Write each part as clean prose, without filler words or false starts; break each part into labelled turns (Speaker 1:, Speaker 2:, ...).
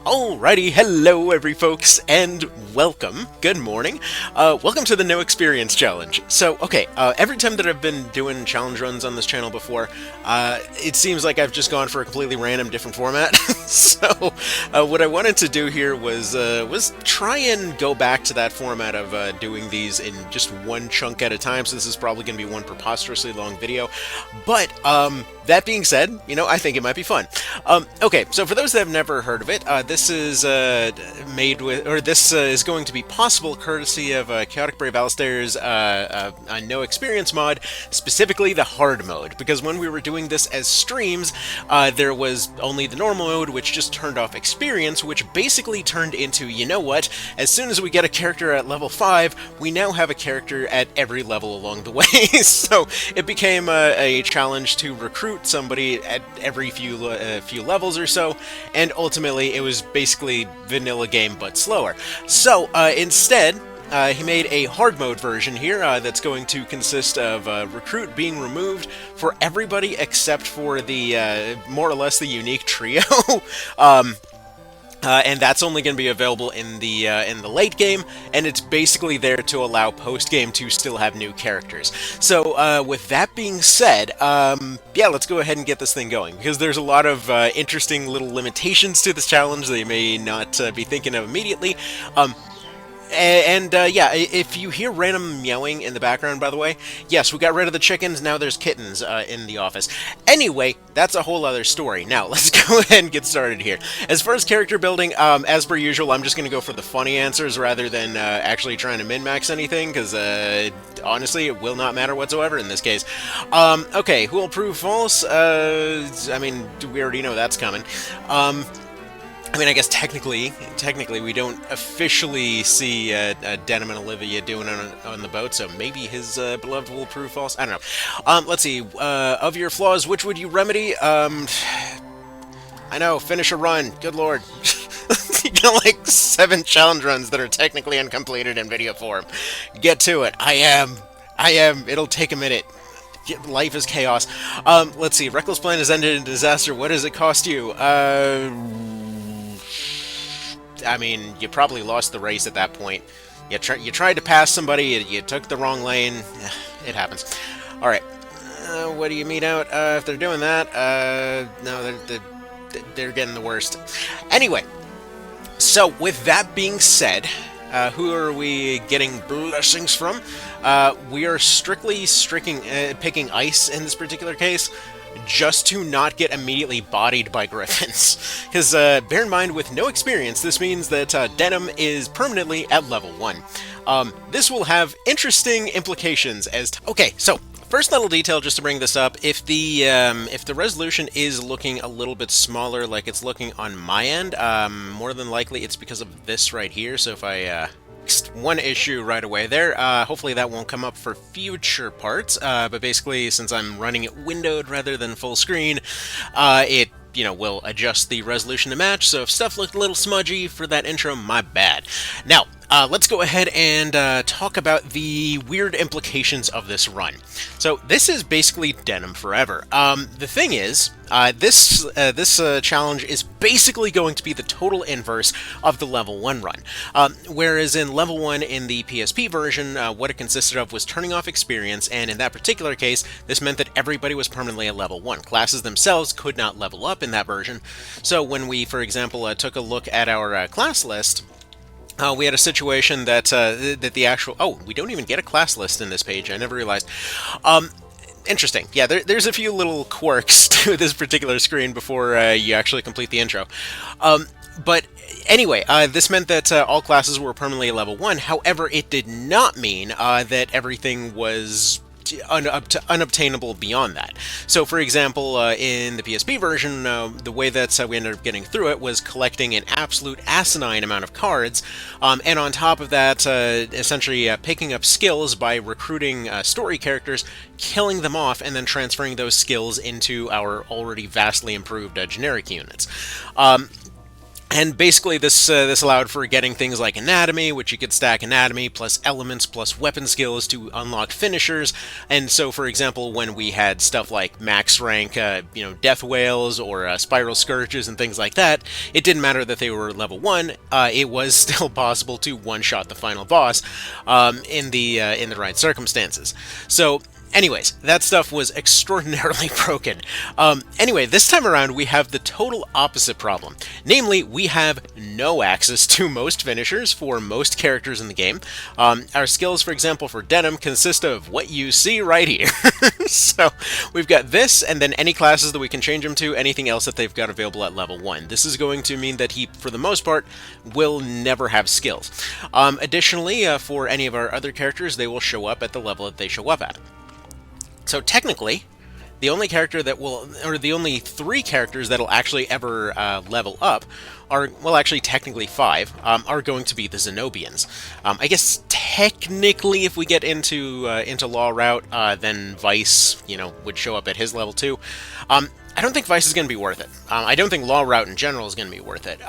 Speaker 1: Alrighty, hello every folks, and welcome, good morning, welcome to the No Experience Challenge. So, okay, every time that I've been doing challenge runs on this channel before, it seems like I've just gone for a completely random different format. So, what I wanted to do here was try and go back to that format of doing these in just one chunk at a time, so this is probably going to be one preposterously long video, but, that being said, I think it might be fun. Okay, so for those that have never heard of it, this is this is going to be possible courtesy of Chaotic Brave Alistair's a no experience mod, specifically the hard mode, because when we were doing this as streams, there was only the normal mode, which just turned off experience, which basically turned into, as soon as we get a character at level 5, we now have a character at every level along the way. So it became a challenge to recruit somebody at every few levels or so, and ultimately it was basically vanilla game but slower. So instead, he made a hard mode version here that's going to consist of recruit being removed for everybody except for the more or less the unique trio. And that's only going to be available in the late game, and it's basically there to allow post-game to still have new characters. So, with that being said, yeah, let's go ahead and get this thing going, because there's a lot of interesting little limitations to this challenge that you may not be thinking of immediately. Yeah, if you hear random meowing in the background, by the way, yes, we got rid of the chickens, now there's kittens in the office. Anyway, that's a whole other story. Now, let's go ahead and get started here. As far as character building, as per usual, I'm just going to go for the funny answers rather than actually trying to min-max anything, because honestly, it will not matter whatsoever in this case. Okay, who will prove false? I mean, we already know that's coming. I mean, I guess technically, we don't officially see Denim and Olivia doing it on the boat, so maybe his beloved will prove false. I don't know. Let's see. Of your flaws, which would you remedy? I know. Finish a run. Good lord. You got like 7 challenge runs that are technically uncompleted in video form. Get to it. I am. It'll take a minute. Life is chaos. Let's see. Reckless plan has ended in disaster. What does it cost you? I mean, you probably lost the race at that point. You tried to pass somebody, you took the wrong lane. It happens. Alright. What do you meet out? If they're doing that, no, they're getting the worst. Anyway, so with that being said, who are we getting blessings from? We are strictly picking ice in this particular case, just to not get immediately bodied by griffins. Because bear in mind, with no experience, this means that Denim is permanently at level 1. This will have interesting implications as okay, so first little detail just to bring this up, if the resolution is looking a little bit smaller like it's looking on my end, more than likely it's because of this right here. So if I one issue right away there. Hopefully that won't come up for future parts, but basically, since I'm running it windowed rather than full screen, it will adjust the resolution to match, so if stuff looked a little smudgy for that intro, my bad. Now, let's go ahead and talk about the weird implications of this run. So this is basically Denim forever. The thing is, this challenge is basically going to be the total inverse of the level 1 run. Whereas in level 1 in the PSP version, what it consisted of was turning off experience, and in that particular case, this meant that everybody was permanently at level 1. Classes themselves could not level up in that version. So when we, for example, took a look at our class list, we had a situation that the actual... Oh, we don't even get a class list in this page. I never realized. Interesting. Yeah, there's a few little quirks to this particular screen before you actually complete the intro. But anyway, this meant that all classes were permanently at level 1. However, it did not mean that everything was unobtainable beyond that. So, for example, in the PSP version, the way that we ended up getting through it was collecting an absolute asinine amount of cards, and on top of that, essentially picking up skills by recruiting story characters, killing them off, and then transferring those skills into our already vastly improved generic units. And basically, this allowed for getting things like anatomy, which you could stack anatomy plus elements plus weapon skills to unlock finishers. And so, for example, when we had stuff like max rank, death whales or spiral scourges and things like that, it didn't matter that they were level 1. It was still possible to one-shot the final boss in the right circumstances. So, anyways, that stuff was extraordinarily broken. Anyway, this time around we have the total opposite problem. Namely, we have no access to most finishers for most characters in the game. Our skills, for example, for Denim consist of what you see right here. So, we've got this, and then any classes that we can change them to, anything else that they've got available at level 1. This is going to mean that he, for the most part, will never have skills. Additionally, for any of our other characters, they will show up at the level that they show up at. So technically, the only character that will, or the only 3 characters that'll actually ever level up are, well, actually technically 5, are going to be the Zenobians. I guess technically, if we get into Law Route, then Vice, would show up at his level too. I don't think Vice is going to be worth it. I don't think Law Route in general is going to be worth it.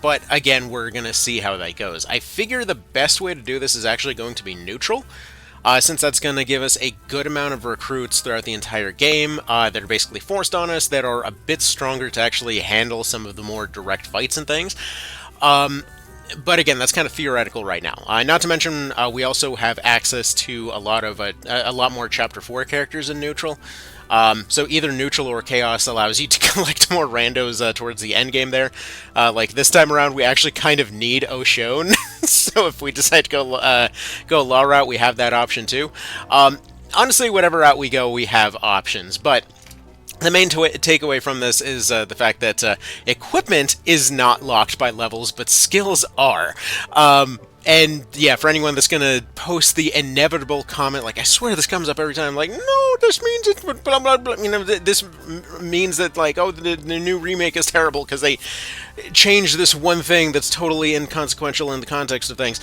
Speaker 1: But again, we're going to see how that goes. I figure the best way to do this is actually going to be neutral. Since that's going to give us a good amount of recruits throughout the entire game that are basically forced on us, that are a bit stronger to actually handle some of the more direct fights and things. But again, that's kind of theoretical right now. Not to mention, we also have access to a lot more Chapter 4 characters in neutral. So either neutral or chaos allows you to collect more randos towards the end game there. Like this time around, we actually kind of need Oshone. So if we decide to go Law Route, we have that option too. Honestly, whatever route we go, we have options. But the main takeaway from this is the fact that equipment is not locked by levels, but skills are. And yeah, for anyone that's gonna post the inevitable comment, like, I swear this comes up every time, like, no, this means it, blah, blah, blah, this means that, like, oh, the new remake is terrible because they changed this one thing that's totally inconsequential in the context of things.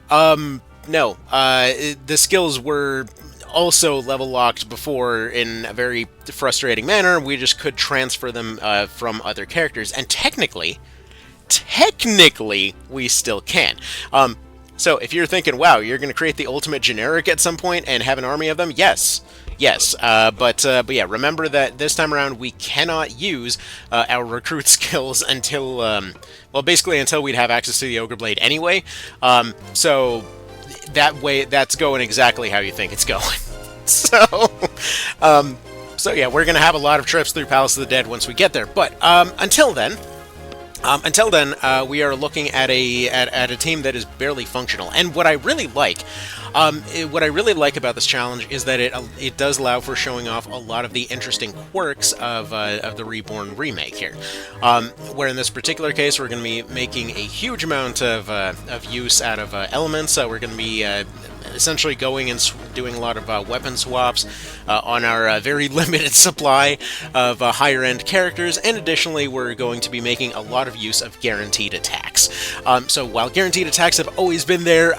Speaker 1: No, the skills were also level locked before in a very frustrating manner. We just could transfer them from other characters, and technically, we still can. So if you're thinking, wow, you're going to create the ultimate generic at some point and have an army of them, yes. But yeah, remember that this time around we cannot use our recruit skills until, well, basically until we'd have access to the Ogre Blade anyway. So that way, that's going exactly how you think it's going. So yeah, we're going to have a lot of trips through Palace of the Dead once we get there. But until then, we are looking at a team that is barely functional. And what I really like, about this challenge is that it does allow for showing off a lot of the interesting quirks of the Reborn remake here. Where in this particular case, we're going to be making a huge amount of use out of elements. We're going to be essentially going and doing a lot of weapon swaps on our very limited supply of higher-end characters, and additionally, we're going to be making a lot of use of guaranteed attacks. So while guaranteed attacks have always been there,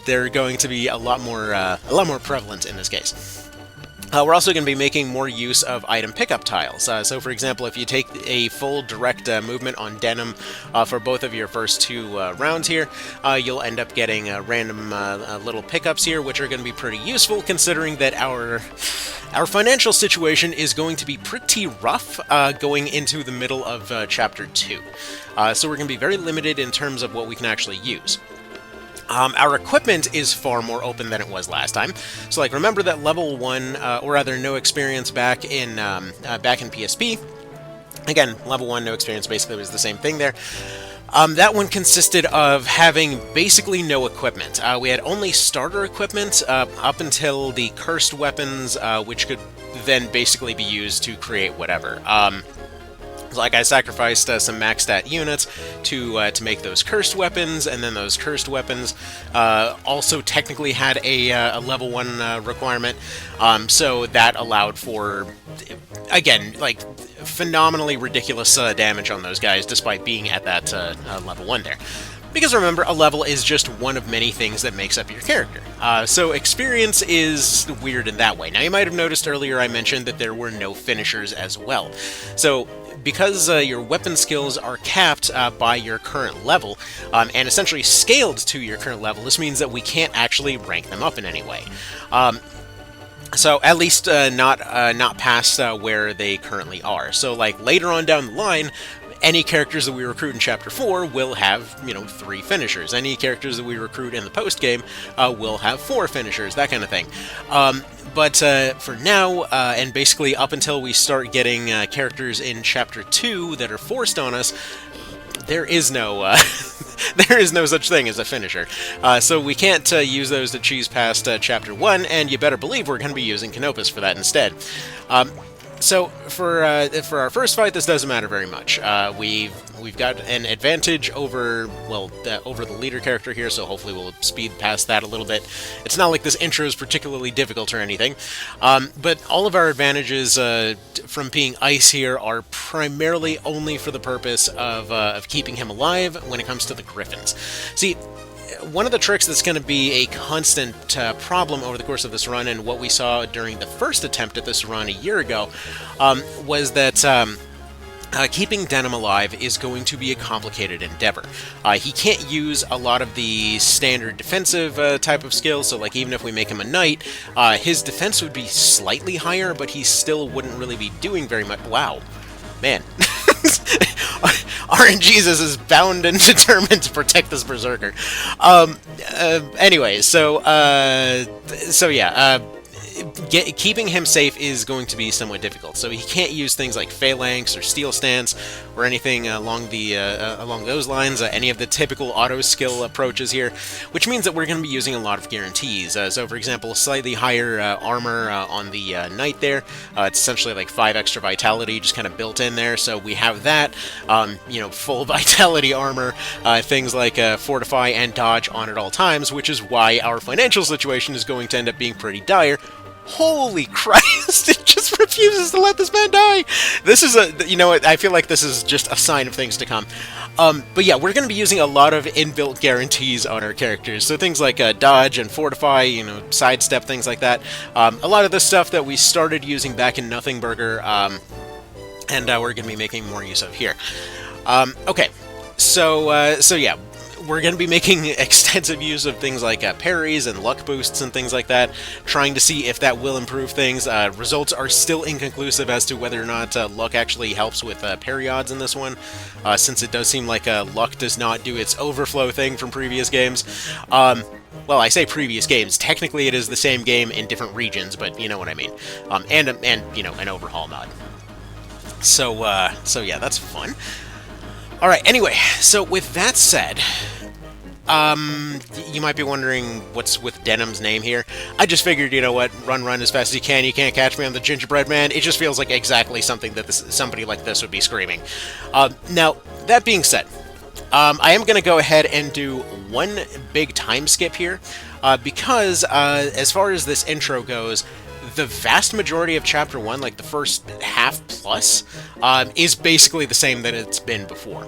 Speaker 1: they're going to be a lot more prevalent in this case. We're also going to be making more use of item pickup tiles. So, for example, if you take a full direct movement on Denim for both of your first 2 rounds here, you'll end up getting random little pickups here, which are going to be pretty useful, considering that our financial situation is going to be pretty rough going into the middle of Chapter 2. So we're going to be very limited in terms of what we can actually use. Our equipment is far more open than it was last time. So, like, remember that level 1, or rather no experience back in PSP. Again, level 1, no experience, basically was the same thing there. That one consisted of having basically no equipment. We had only starter equipment up until the cursed weapons, which could then basically be used to create whatever. Like, I sacrificed some max stat units to make those cursed weapons, and then those cursed weapons also technically had a level 1 requirement, so that allowed for, again, like, phenomenally ridiculous damage on those guys, despite being at that level 1 there. Because remember, a level is just one of many things that makes up your character. So experience is weird in that way. Now, you might have noticed earlier I mentioned that there were no finishers as well. So because your weapon skills are capped by your current level, and essentially scaled to your current level, this means that we can't actually rank them up in any way. So at least not past where they currently are. So like later on down the line, any characters that we recruit in Chapter 4 will have, 3 finishers. Any characters that we recruit in the post-game will have 4 finishers, that kind of thing. But for now, and basically up until we start getting characters in Chapter 2 that are forced on us, there is no there is no such thing as a finisher. So we can't use those to cheese past Chapter 1, and you better believe we're going to be using Canopus for that instead. So for our first fight, this doesn't matter very much. We've got an advantage over over the leader character here, so hopefully we'll speed past that a little bit. It's not like this intro is particularly difficult or anything, but all of our advantages from being ice here are primarily only for the purpose of keeping him alive when it comes to the Griffins. See, one of the tricks that's going to be a constant problem over the course of this run, and what we saw during the first attempt at this run a year ago, was that keeping Denim alive is going to be a complicated endeavor. He can't use a lot of the standard defensive type of skills, so like even if we make him a knight, his defense would be slightly higher, but he still wouldn't really be doing very much. Wow. Man. RNGesus is bound and determined to protect this berserker. Anyway, so yeah, keeping him safe is going to be somewhat difficult. So he can't use things like Phalanx or Steel Stance or anything along those lines, any of the typical auto skill approaches here, which means that we're going to be using a lot of guarantees. So for example, slightly higher armor on the knight there. It's essentially like 5 extra vitality just kind of built in there, so we have that. Full vitality armor, things like Fortify and Dodge on at all times, which is why our financial situation is going to end up being pretty dire. Holy Christ, it just refuses to let this man die! This is I feel like this is just a sign of things to come. But yeah, we're going to be using a lot of inbuilt guarantees on our characters. So things like Dodge and Fortify, sidestep, things like that. A lot of the stuff that we started using back in Nothing Burger, and we're going to be making more use of here. Okay, so yeah. We're going to be making extensive use of things like parries and luck boosts and things like that, trying to see if that will improve things. Results are still inconclusive as to whether or not luck actually helps with parry odds in this one, since it does seem like luck does not do its overflow thing from previous games. Well, I say previous games. Technically, it is the same game in different regions, but you know what I mean. And an overhaul mod. So yeah, that's fun. All right. Anyway, so with that said, you might be wondering what's with Denim's name here. I just figured, you know what, run as fast as you can. You can't catch me on the gingerbread man. It just feels like exactly something that somebody like this would be screaming. Now, that being said, I am going to go ahead and do one big time skip here, because as far as this intro goes, the vast majority of Chapter 1, like the first half plus, is basically the same that it's been before.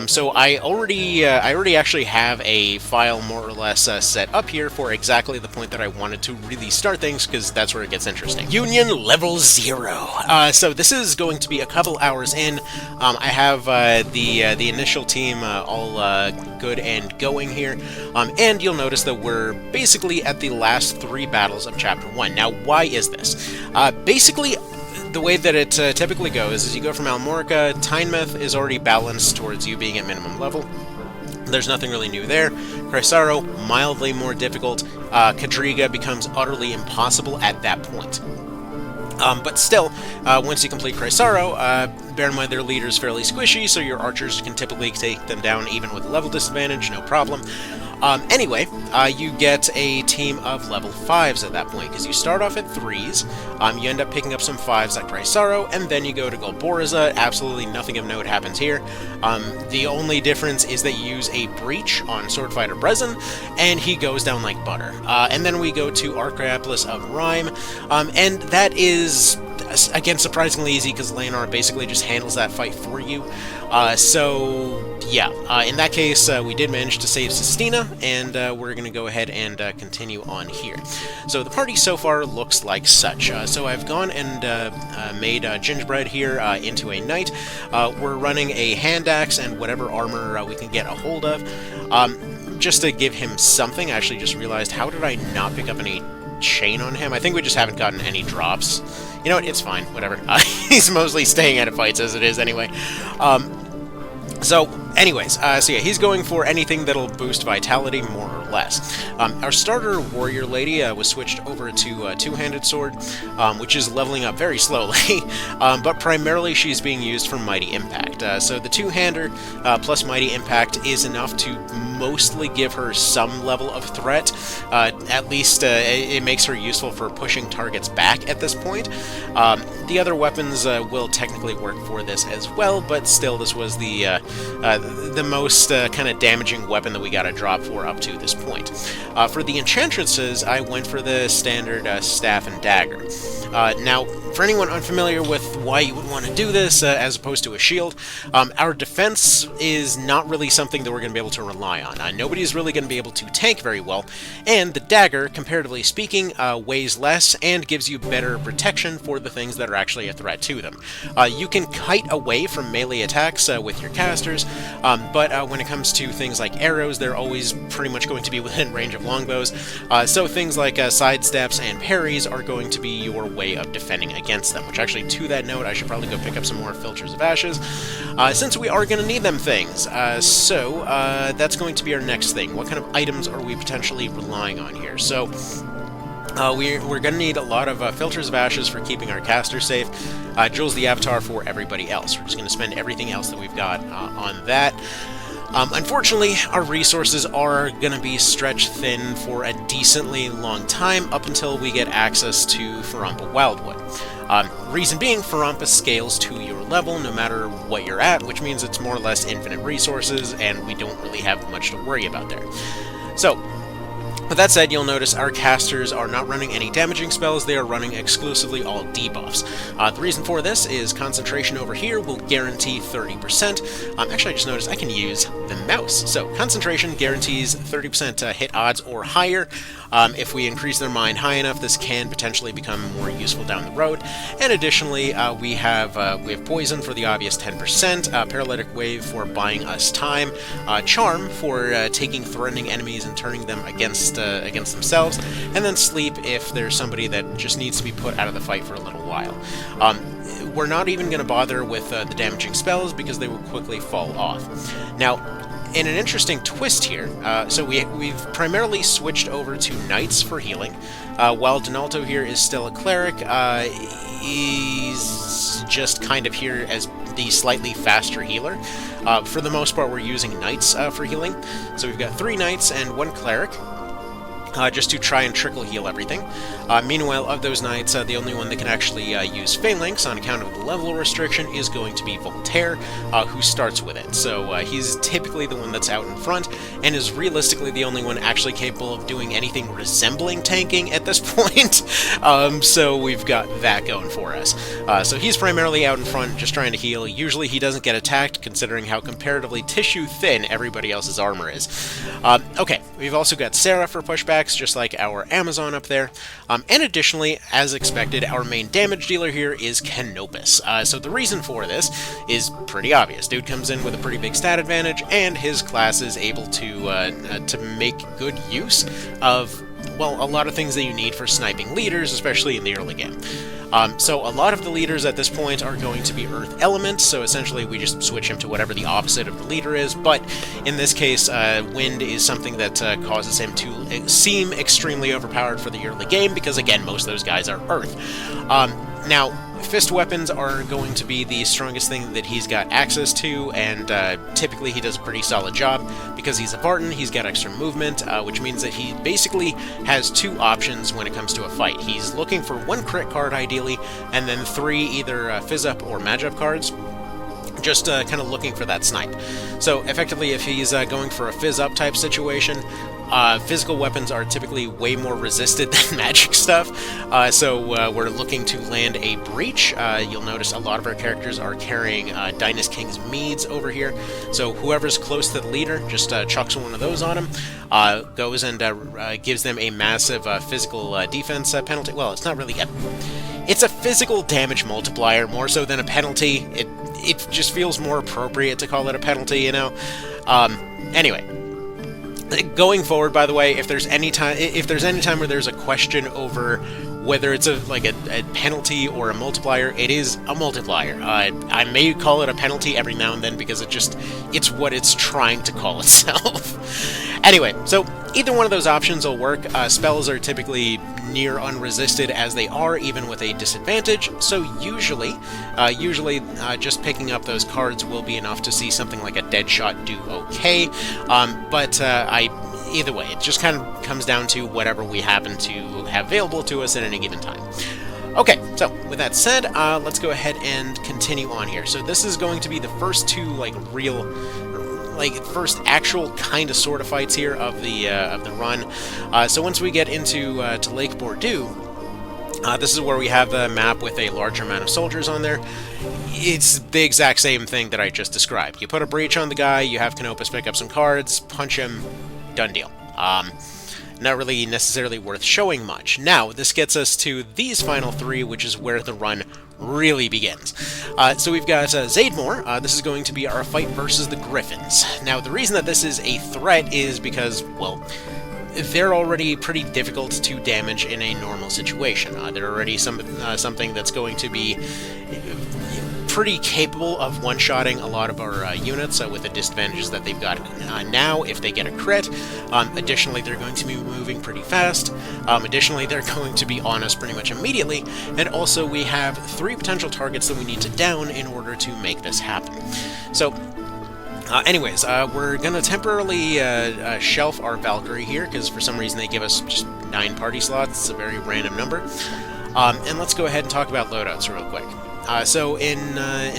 Speaker 1: So I already actually have a file more or less set up here for exactly the point that I wanted to really start things, because that's where it gets interesting. Union Level 0. So this is going to be a couple hours in. I have the initial team all good and going here, and you'll notice that we're basically at the last 3 battles of Chapter 1. Now, why is this? Basically, the way that it typically goes is you go from Almorica. Tynemouth is already balanced towards you being at minimum level. There's nothing really new there. Chrysaro, mildly more difficult. Kadriga becomes utterly impossible at that point. But still, once you complete Chrysaro, bear in mind their leader is fairly squishy, so your archers can typically take them down even with level disadvantage, no problem. Anyway, you get a team of level 5s at that point, because you start off at 3s, you end up picking up some 5s at Chrysaro, and then you go to Golboriza. Absolutely nothing of note happens here. The only difference is that you use a Breach on Swordfighter Brezin, and he goes down like butter. And then we go to Archaeoplis of Rhyme, and that is, again, surprisingly easy, because Leonard basically just handles that fight for you. So yeah, in that case, we did manage to save Sistina, and we're going to go ahead and continue on here. So the party so far looks like such. So I've gone and made Gingerbread here into a knight. We're running a hand axe and whatever armor we can get a hold of. Just to give him something, I actually just realized, how did I not pick up any chain on him? I think we just haven't gotten any drops. You know what, it's fine, whatever. He's mostly staying out of fights as it is anyway. So, anyways, so yeah, he's going for anything that'll boost vitality, more or less. Our starter warrior lady was switched over to a two-handed sword, which is leveling up very slowly, but primarily she's being used for Mighty Impact. So the two-hander plus Mighty Impact is enough to mostly give her some level of threat. At least it makes her useful for pushing targets back at this point. The other weapons will technically work for this as well, but still, this was the most kind of damaging weapon that we got a drop for up to this point. For the enchantresses, I went for the standard staff and dagger. Now, for anyone unfamiliar with why you would want to do this as opposed to a shield, our defense is not really something that we're going to be able to rely on. Nobody's really going to be able to tank very well, and the dagger, comparatively speaking, weighs less and gives you better protection for the things that are actually a threat to them. You can kite away from melee attacks with your casters, but when it comes to things like arrows, they're always pretty much going to be within range of longbows, so things like sidesteps and parries are going to be your way of defending against them, which actually, to that note, I should probably go pick up some more Filters of Ashes, since we are going to need them things. So that's going to be our next thing. What kind of items are we potentially relying on here? So we're going to need a lot of Filters of Ashes for keeping our caster safe, Jules the Avatar for everybody else. We're just going to spend everything else that we've got on that. Unfortunately, our resources are going to be stretched thin for a decently long time, up until we get access to Farampa Wildwood. Reason being, Farampa scales to your level no matter what you're at, which means it's more or less infinite resources, and we don't really have much to worry about there. So, with that said, you'll notice our casters are not running any damaging spells, they are running exclusively all debuffs. The reason for this is concentration over here will guarantee 30%. Actually, I just noticed I can use the mouse. So, concentration guarantees 30% hit odds or higher. If we increase their mind high enough, this can potentially become more useful down the road. And additionally, we have poison for the obvious 10%, paralytic wave for buying us time, charm for taking threatening enemies and turning them against themselves, and then sleep if there's somebody that just needs to be put out of the fight for a little while. We're not even going to bother with the damaging spells because they will quickly fall off. Now, in an interesting twist here, so we've primarily switched over to knights for healing, while Donalto here is still a cleric. He's just kind of here as the slightly faster healer. For the most part, we're using knights for healing. So we've got 3 knights and 1 cleric, just to try and trickle heal everything. Meanwhile, of those knights, the only one that can actually use Phalanx on account of the level restriction is going to be Voltaire, who starts with it. So he's typically the one that's out in front, and is realistically the only one actually capable of doing anything resembling tanking at this point. So we've got that going for us. So he's primarily out in front, just trying to heal. Usually he doesn't get attacked, considering how comparatively tissue thin everybody else's armor is. Okay, we've also got Sarah for pushbacks, just like our Amazon up there. And additionally, as expected, our main damage dealer here is Canopus. So the reason for this is pretty obvious. Dude comes in with a pretty big stat advantage, and his class is able to make good use of, well, a lot of things that you need for sniping leaders, especially in the early game. So a lot of the leaders at this point are going to be Earth Elements, so essentially we just switch him to whatever the opposite of the leader is, but in this case, Wind is something that causes him to seem extremely overpowered for the early game, because again, most of those guys are Earth. Now, fist weapons are going to be the strongest thing that he's got access to, and typically he does a pretty solid job. Because he's a Vartan, he's got extra movement, which means that he basically has 2 options when it comes to a fight. He's looking for 1 crit card, ideally, and then 3 either Fizz-Up or Magi-Up cards. just kind of looking for that snipe. So effectively, if he's going for a fizz-up type situation, physical weapons are typically way more resisted than magic stuff, so we're looking to land a breach. You'll notice a lot of our characters are carrying Dynast King's Meads over here, so whoever's close to the leader just chucks one of those on him, goes and gives them a massive physical defense penalty. Well, it's not really it's a physical damage multiplier more so than a penalty. It just feels more appropriate to call it a penalty, you know? Anyway. Going forward, by the way, if there's any time where there's a question over whether it's a penalty or a multiplier, it is a multiplier. I may call it a penalty every now and then because it's what it's trying to call itself. Anyway, so either one of those options will work. Spells are typically near unresisted as they are, even with a disadvantage, so usually just picking up those cards will be enough to see something like a dead shot do okay, but either way, it just kind of comes down to whatever we happen to have available to us at any given time. Okay, so with that said, let's go ahead and continue on here. So this is going to be the first two first actual kind of sort of fights here of the run. So once we get into to Lake Bordeaux, this is where we have the map with a larger amount of soldiers on there. It's the exact same thing that I just described. You put a breach on the guy, you have Canopus pick up some cards, punch him, done deal. Not really necessarily worth showing much. Now, this gets us to these final three, which is where the run really begins. So we've got Zaidmore. This is going to be our fight versus the Griffins. Now, the reason that this is a threat is because, well, they're already pretty difficult to damage in a normal situation. They're already something that's going to be pretty capable of one-shotting a lot of our units with the disadvantages that they've got now if they get a crit. Additionally, they're going to be moving pretty fast. Additionally, they're going to be on us pretty much immediately. And also, we have 3 potential targets that we need to down in order to make this happen. So, anyways, we're going to temporarily shelf our Valkyrie here, because for some reason they give us just 9 party slots. It's a very random number. And let's go ahead and talk about loadouts real quick. So in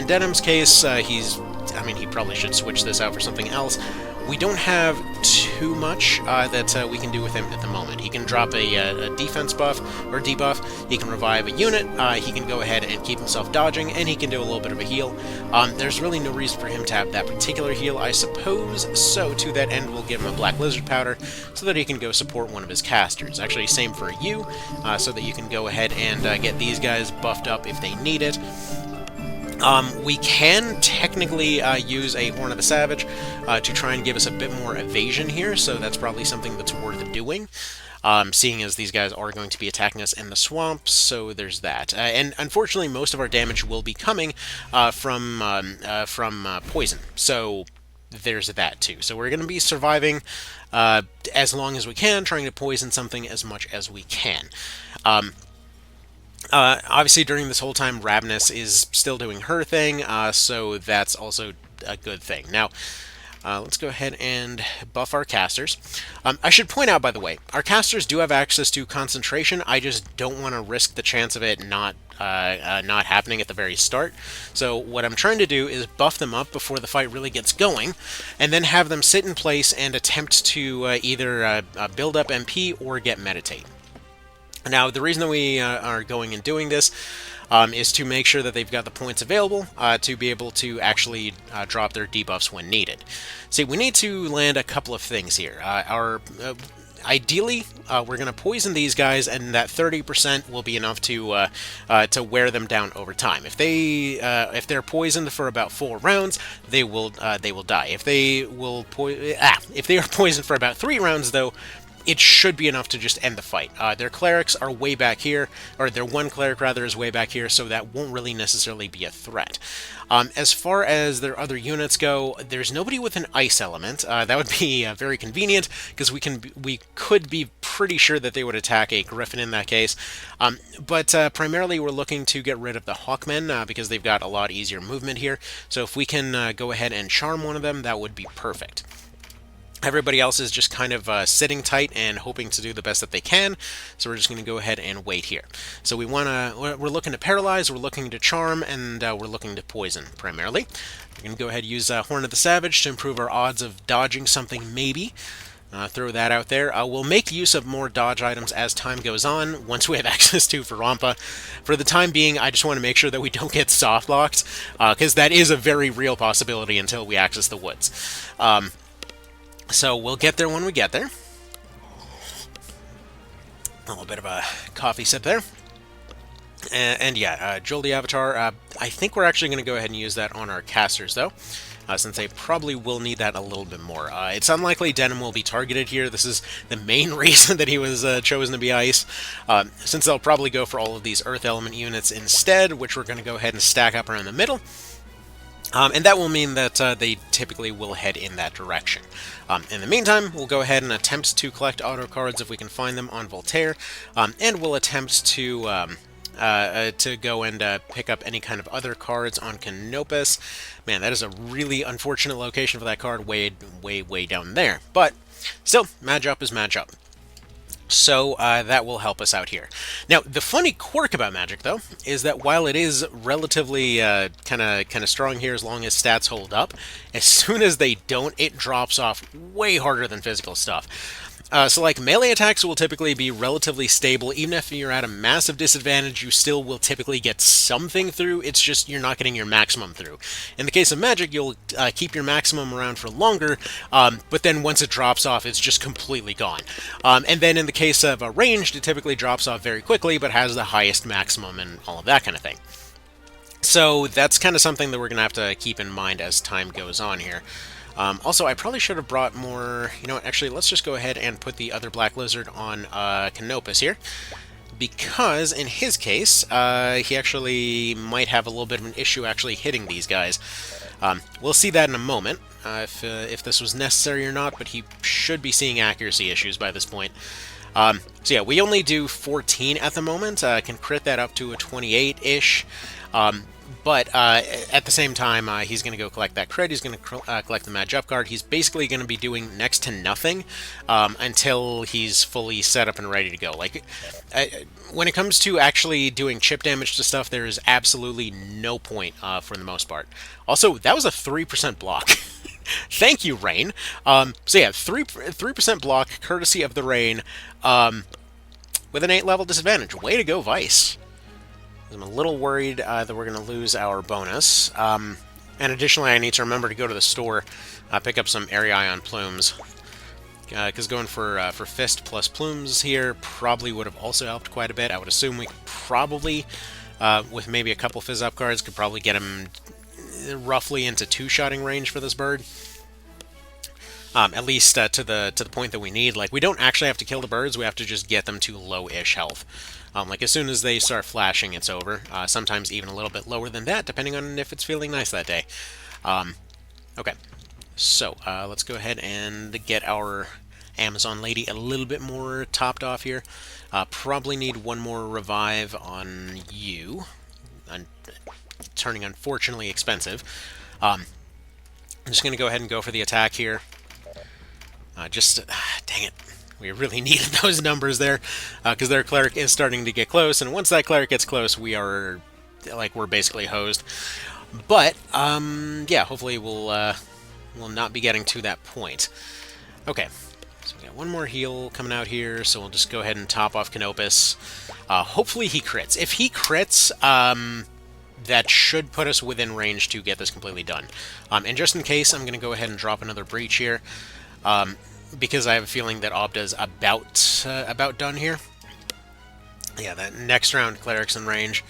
Speaker 1: Denham's case, he probably should switch this out for something else. We don't have too much that we can do with him at the moment. He can drop a defense buff or debuff, he can revive a unit, he can go ahead and keep himself dodging, and he can do a little bit of a heal. There's really no reason for him to have that particular heal, I suppose, so to that end we'll give him a Black Lizard Powder so that he can go support one of his casters. Actually, same for you, so that you can go ahead and get these guys buffed up if they need it. We can technically use a Horn of the Savage to try and give us a bit more evasion here, so that's probably something that's worth doing, seeing as these guys are going to be attacking us in the swamps, so there's that. And unfortunately, most of our damage will be coming from poison, so there's that too. So we're going to be surviving as long as we can, trying to poison something as much as we can. Obviously, during this whole time, Ravnus is still doing her thing, so that's also a good thing. Now, let's go ahead and buff our casters. I should point out, by the way, our casters do have access to concentration. I just don't want to risk the chance of it not happening at the very start. So what I'm trying to do is buff them up before the fight really gets going, and then have them sit in place and attempt to either build up MP or get Meditate. Now, the reason that we are going and doing this is to make sure that they've got the points available to be able to actually drop their debuffs when needed. See, we need to land a couple of things here. Ideally, we're going to poison these guys, and that 30% will be enough to wear them down over time. If they're poisoned for about 4 rounds, they will die. If they are poisoned for about 3 rounds, though, it should be enough to just end the fight. Their clerics are way back here, or their one cleric, rather, is way back here, so that won't really necessarily be a threat. As far as their other units go, there's nobody with an ice element. That would be very convenient, because we could be pretty sure that they would attack a griffin in that case. But primarily we're looking to get rid of the hawkmen, because they've got a lot easier movement here. So if we can go ahead and charm one of them, that would be perfect. Everybody else is just kind of sitting tight and hoping to do the best that they can. So we're just going to go ahead and wait here. So we're looking to paralyze, we're looking to charm, and we're looking to poison primarily. We're going to go ahead and use Horn of the Savage to improve our odds of dodging something, maybe. Throw that out there. We'll make use of more dodge items as time goes on, once we have access to Rampa. For the time being, I just want to make sure that we don't get soft locked, because that is a very real possibility until we access the woods. So we'll get there when we get there. A little bit of a coffee sip there. And yeah, Jewel the Avatar, I think we're actually going to go ahead and use that on our casters, though, since they probably will need that a little bit more. It's unlikely Denim will be targeted here. This is the main reason that he was chosen to be Ice, since they'll probably go for all of these Earth Element units instead, which we're going to go ahead and stack up around the middle. And that will mean that they typically will head in that direction. In the meantime, we'll go ahead and attempt to collect auto cards if we can find them on Voltaire, and we'll attempt to go and pick up any kind of other cards on Canopus. Man, that is a really unfortunate location for that card, way down there. But still, match up is match up. So that will help us out here. Now, the funny quirk about Magic, though, is that while it is relatively kind of strong here as long as stats hold up, as soon as they don't, it drops off way harder than physical stuff. So, like, melee attacks will typically be relatively stable. Even if you're at a massive disadvantage, you still will typically get something through. It's just you're not getting your maximum through. In the case of Magic, you'll keep your maximum around for longer, but then once it drops off, it's just completely gone. And then in the case of ranged, it typically drops off very quickly, but has the highest maximum and all of that kind of thing. So that's kind of something that we're going to have to keep in mind as time goes on here. Also, I probably should have brought more... You know what, actually, let's just go ahead and put the other Black Lizard on Canopus here. Because, in his case, he actually might have a little bit of an issue actually hitting these guys. We'll see that in a moment, if this was necessary or not, but he should be seeing accuracy issues by this point. So yeah, we only do 14 at the moment. Can crit that up to a 28-ish. But at the same time, he's going to go collect that crit, he's going to collect the Match Up card. He's basically going to be doing next to nothing until he's fully set up and ready to go. Like, when it comes to actually doing chip damage to stuff, there is absolutely no point for the most part. Also, that was a 3% block. Thank you, Rain. So yeah, 3% block, courtesy of the Rain, with an 8-level disadvantage. Way to go, Vice. I'm a little worried that we're going to lose our bonus. And additionally, I need to remember to go to the store, pick up some Airy Ion Plumes. Because going for Fist plus Plumes here probably would have also helped quite a bit. I would assume we could probably, with maybe a couple Fizz Up cards, could probably get him roughly into 2-shotting range for this bird. At least to the point that we need. Like, we don't actually have to kill the birds, we have to just get them to low-ish health. Like, as soon as they start flashing, it's over. Sometimes even a little bit lower than that, depending on if it's feeling nice that day. Okay, so let's go ahead and get our Amazon lady a little bit more topped off here. Probably need one more revive on you. Turning unfortunately expensive. I'm just going to go ahead and go for the attack here. Dang it. We really needed those numbers there, because their cleric is starting to get close, and once that cleric gets close, we're basically hosed. But, yeah, hopefully we'll not be getting to that point. Okay, so we got one more heal coming out here, so we'll just go ahead and top off Canopus. Hopefully he crits. If he crits, that should put us within range to get this completely done. And just in case, I'm going to go ahead and drop another Breach here. Because I have a feeling that Obda's about done here. Yeah, that next round, Cleric's in range.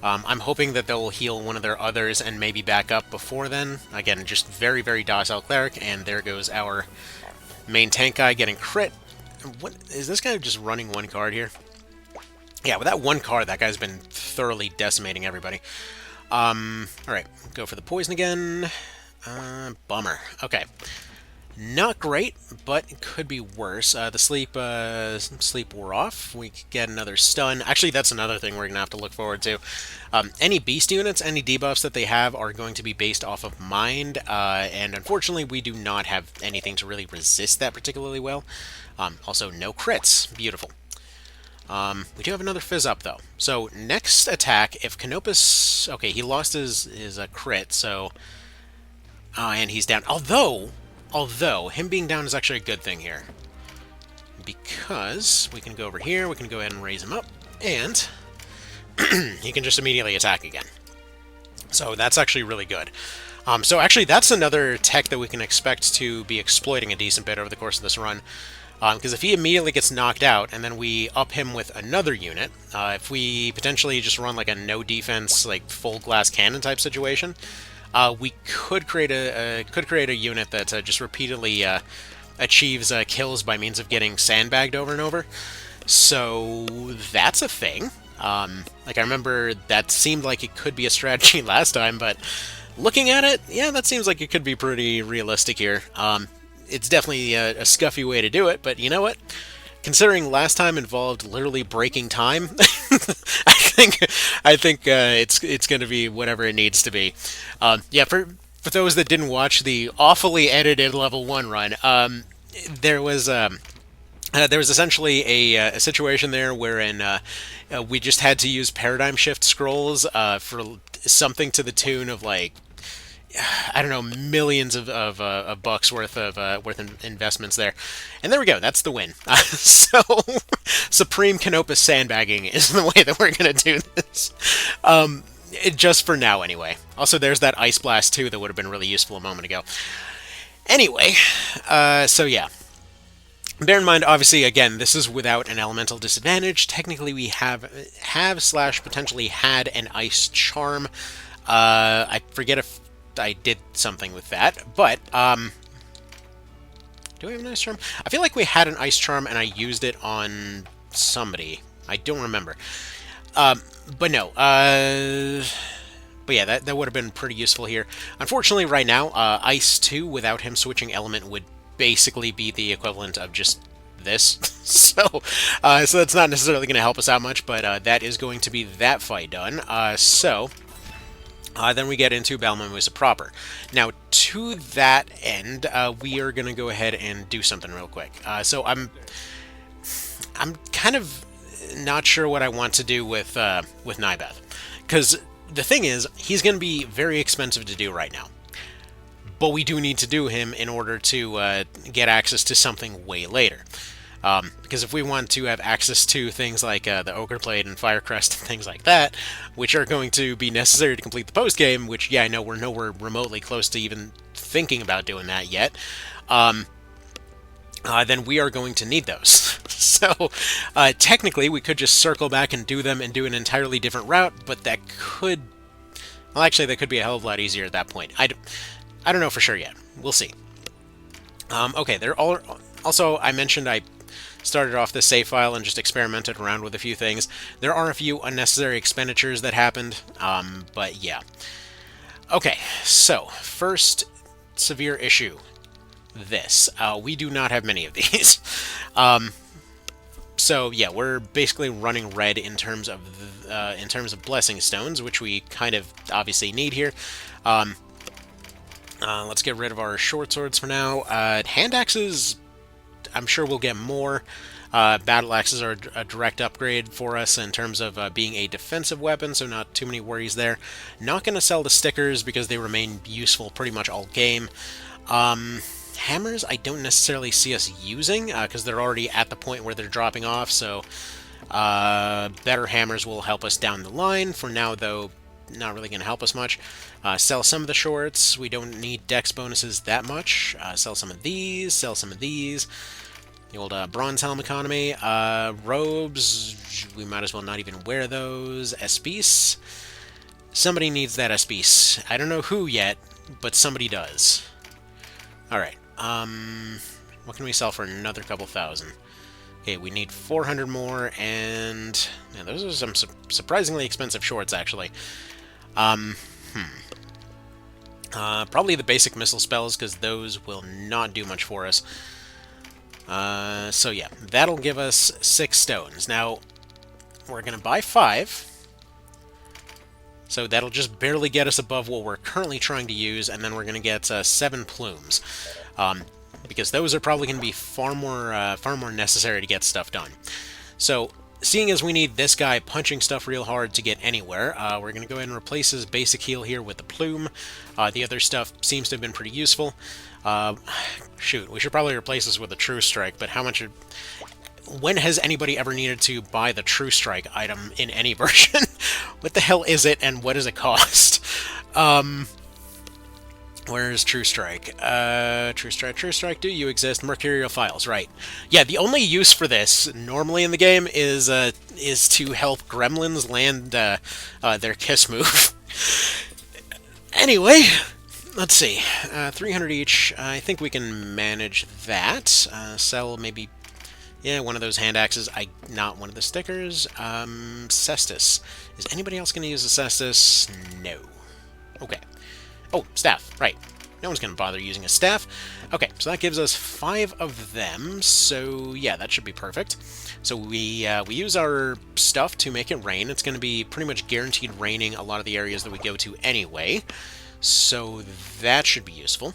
Speaker 1: I'm hoping that they'll heal one of their others and maybe back up before then. Again, just very, very docile Cleric, and there goes our main tank guy getting crit. What is this guy just running one card here? Yeah, with that one card, that guy's been thoroughly decimating everybody. Alright, go for the poison again. Bummer. Okay. Not great, but it could be worse. The sleep wore off. We could get another stun. Actually, that's another thing we're gonna have to look forward to. Any beast units, any debuffs that they have are going to be based off of mind, and unfortunately, we do not have anything to really resist that particularly well. Also, no crits. Beautiful. We do have another fizz up though. So next attack, if Canopus, okay, he lost his crit, so and he's down. Although him being down is actually a good thing here, because we can go over here, we can go ahead and raise him up, and he can just immediately attack again. So that's actually really good. So actually, that's another tech that we can expect to be exploiting a decent bit over the course of this run. Because if he immediately gets knocked out, and then we up him with another unit, if we potentially just run like a no defense, like full glass cannon type situation, we could create a unit that just repeatedly achieves kills by means of getting sandbagged over and over. So that's a thing. Like I remember that seemed like it could be a strategy last time, but looking at it, yeah, that seems like it could be pretty realistic here. It's definitely a scuffy way to do it, but you know what? Considering last time involved literally breaking time, I think it's going to be whatever it needs to be. Yeah, for those that didn't watch the awfully edited level 1 run, there was essentially a situation there wherein we just had to use paradigm shift scrolls for something to the tune of like, I don't know, millions of bucks worth of investments there, and there we go. That's the win. So Supreme Canopus sandbagging is the way that we're gonna do this. Just for now, anyway. Also, there's that Ice Blast too that would have been really useful a moment ago. Anyway, so yeah. Bear in mind, obviously, again, this is without an elemental disadvantage. Technically, we have / potentially had an Ice Charm. I forget if I did something with that, but do we have an Ice Charm? I feel like we had an Ice Charm and I used it on somebody. I don't remember. But no. But yeah, that would have been pretty useful here. Unfortunately, right now, Ice 2 without him switching element would basically be the equivalent of just this. So that's not necessarily going to help us out much, but that is going to be that fight done. Then we get into Balmamusa proper. Now, to that end, we are going to go ahead and do something real quick. So I'm kind of not sure what I want to do with Nybeth, because the thing is, he's going to be very expensive to do right now. But we do need to do him in order to get access to something way later. Because if we want to have access to things like the Ogre Blade and Firecrest and things like that, which are going to be necessary to complete the post-game, which, yeah, I know we're nowhere remotely close to even thinking about doing that yet, then we are going to need those. So, technically, we could just circle back and do them and do an entirely different route, but that could... Well, actually, that could be a hell of a lot easier at that point. I don't know for sure yet. We'll see. Okay, they're all... Also, I mentioned I started off this save file and just experimented around with a few things. There are a few unnecessary expenditures that happened, but yeah. Okay, so, first severe issue. This. We do not have many of these. So, yeah, we're basically running red in terms of Blessing Stones, which we kind of obviously need here. Let's get rid of our short swords for now. Hand axes, I'm sure we'll get more. Battle axes are a direct upgrade for us in terms of being a defensive weapon, so not too many worries there. Not going to sell the stickers because they remain useful pretty much all game. Hammers, I don't necessarily see us using because they're already at the point where they're dropping off, so better hammers will help us down the line. For now, though, not really going to help us much. Sell some of the shorts. We don't need dex bonuses that much. Sell some of these. Sell some of these. The old bronze helm economy. Robes, we might as well not even wear those. Espice. Somebody needs that Espice. I don't know who yet, but somebody does. Alright. What can we sell for another couple thousand? Okay, we need 400 more, and... yeah, those are some surprisingly expensive shorts, actually. Probably the basic missile spells, because those will not do much for us. So yeah, that'll give us 6 stones. Now, we're going to buy 5. So that'll just barely get us above what we're currently trying to use, and then we're going to get 7 plumes. Because those are probably going to be far more necessary to get stuff done. So, seeing as we need this guy punching stuff real hard to get anywhere, we're going to go ahead and replace his basic heal here with the plume. The other stuff seems to have been pretty useful. Shoot, we should probably replace this with a True Strike, but how much... When has anybody ever needed to buy the True Strike item in any version? What the hell is it, and what does it cost? Where's True Strike? True Strike, do you exist? Mercurial Files, right. Yeah, the only use for this, normally in the game, is to help gremlins land their kiss move. Anyway, let's see. 300 each. I think we can manage that. Sell maybe... Yeah, one of those hand axes. Not one of the stickers. Cestus. Is anybody else going to use a Cestus? No. Okay. Oh, staff. Right. No one's going to bother using a staff. Okay, so that gives us 5 of them. So, yeah, that should be perfect. So we use our stuff to make it rain. It's going to be pretty much guaranteed raining a lot of the areas that we go to anyway. So that should be useful.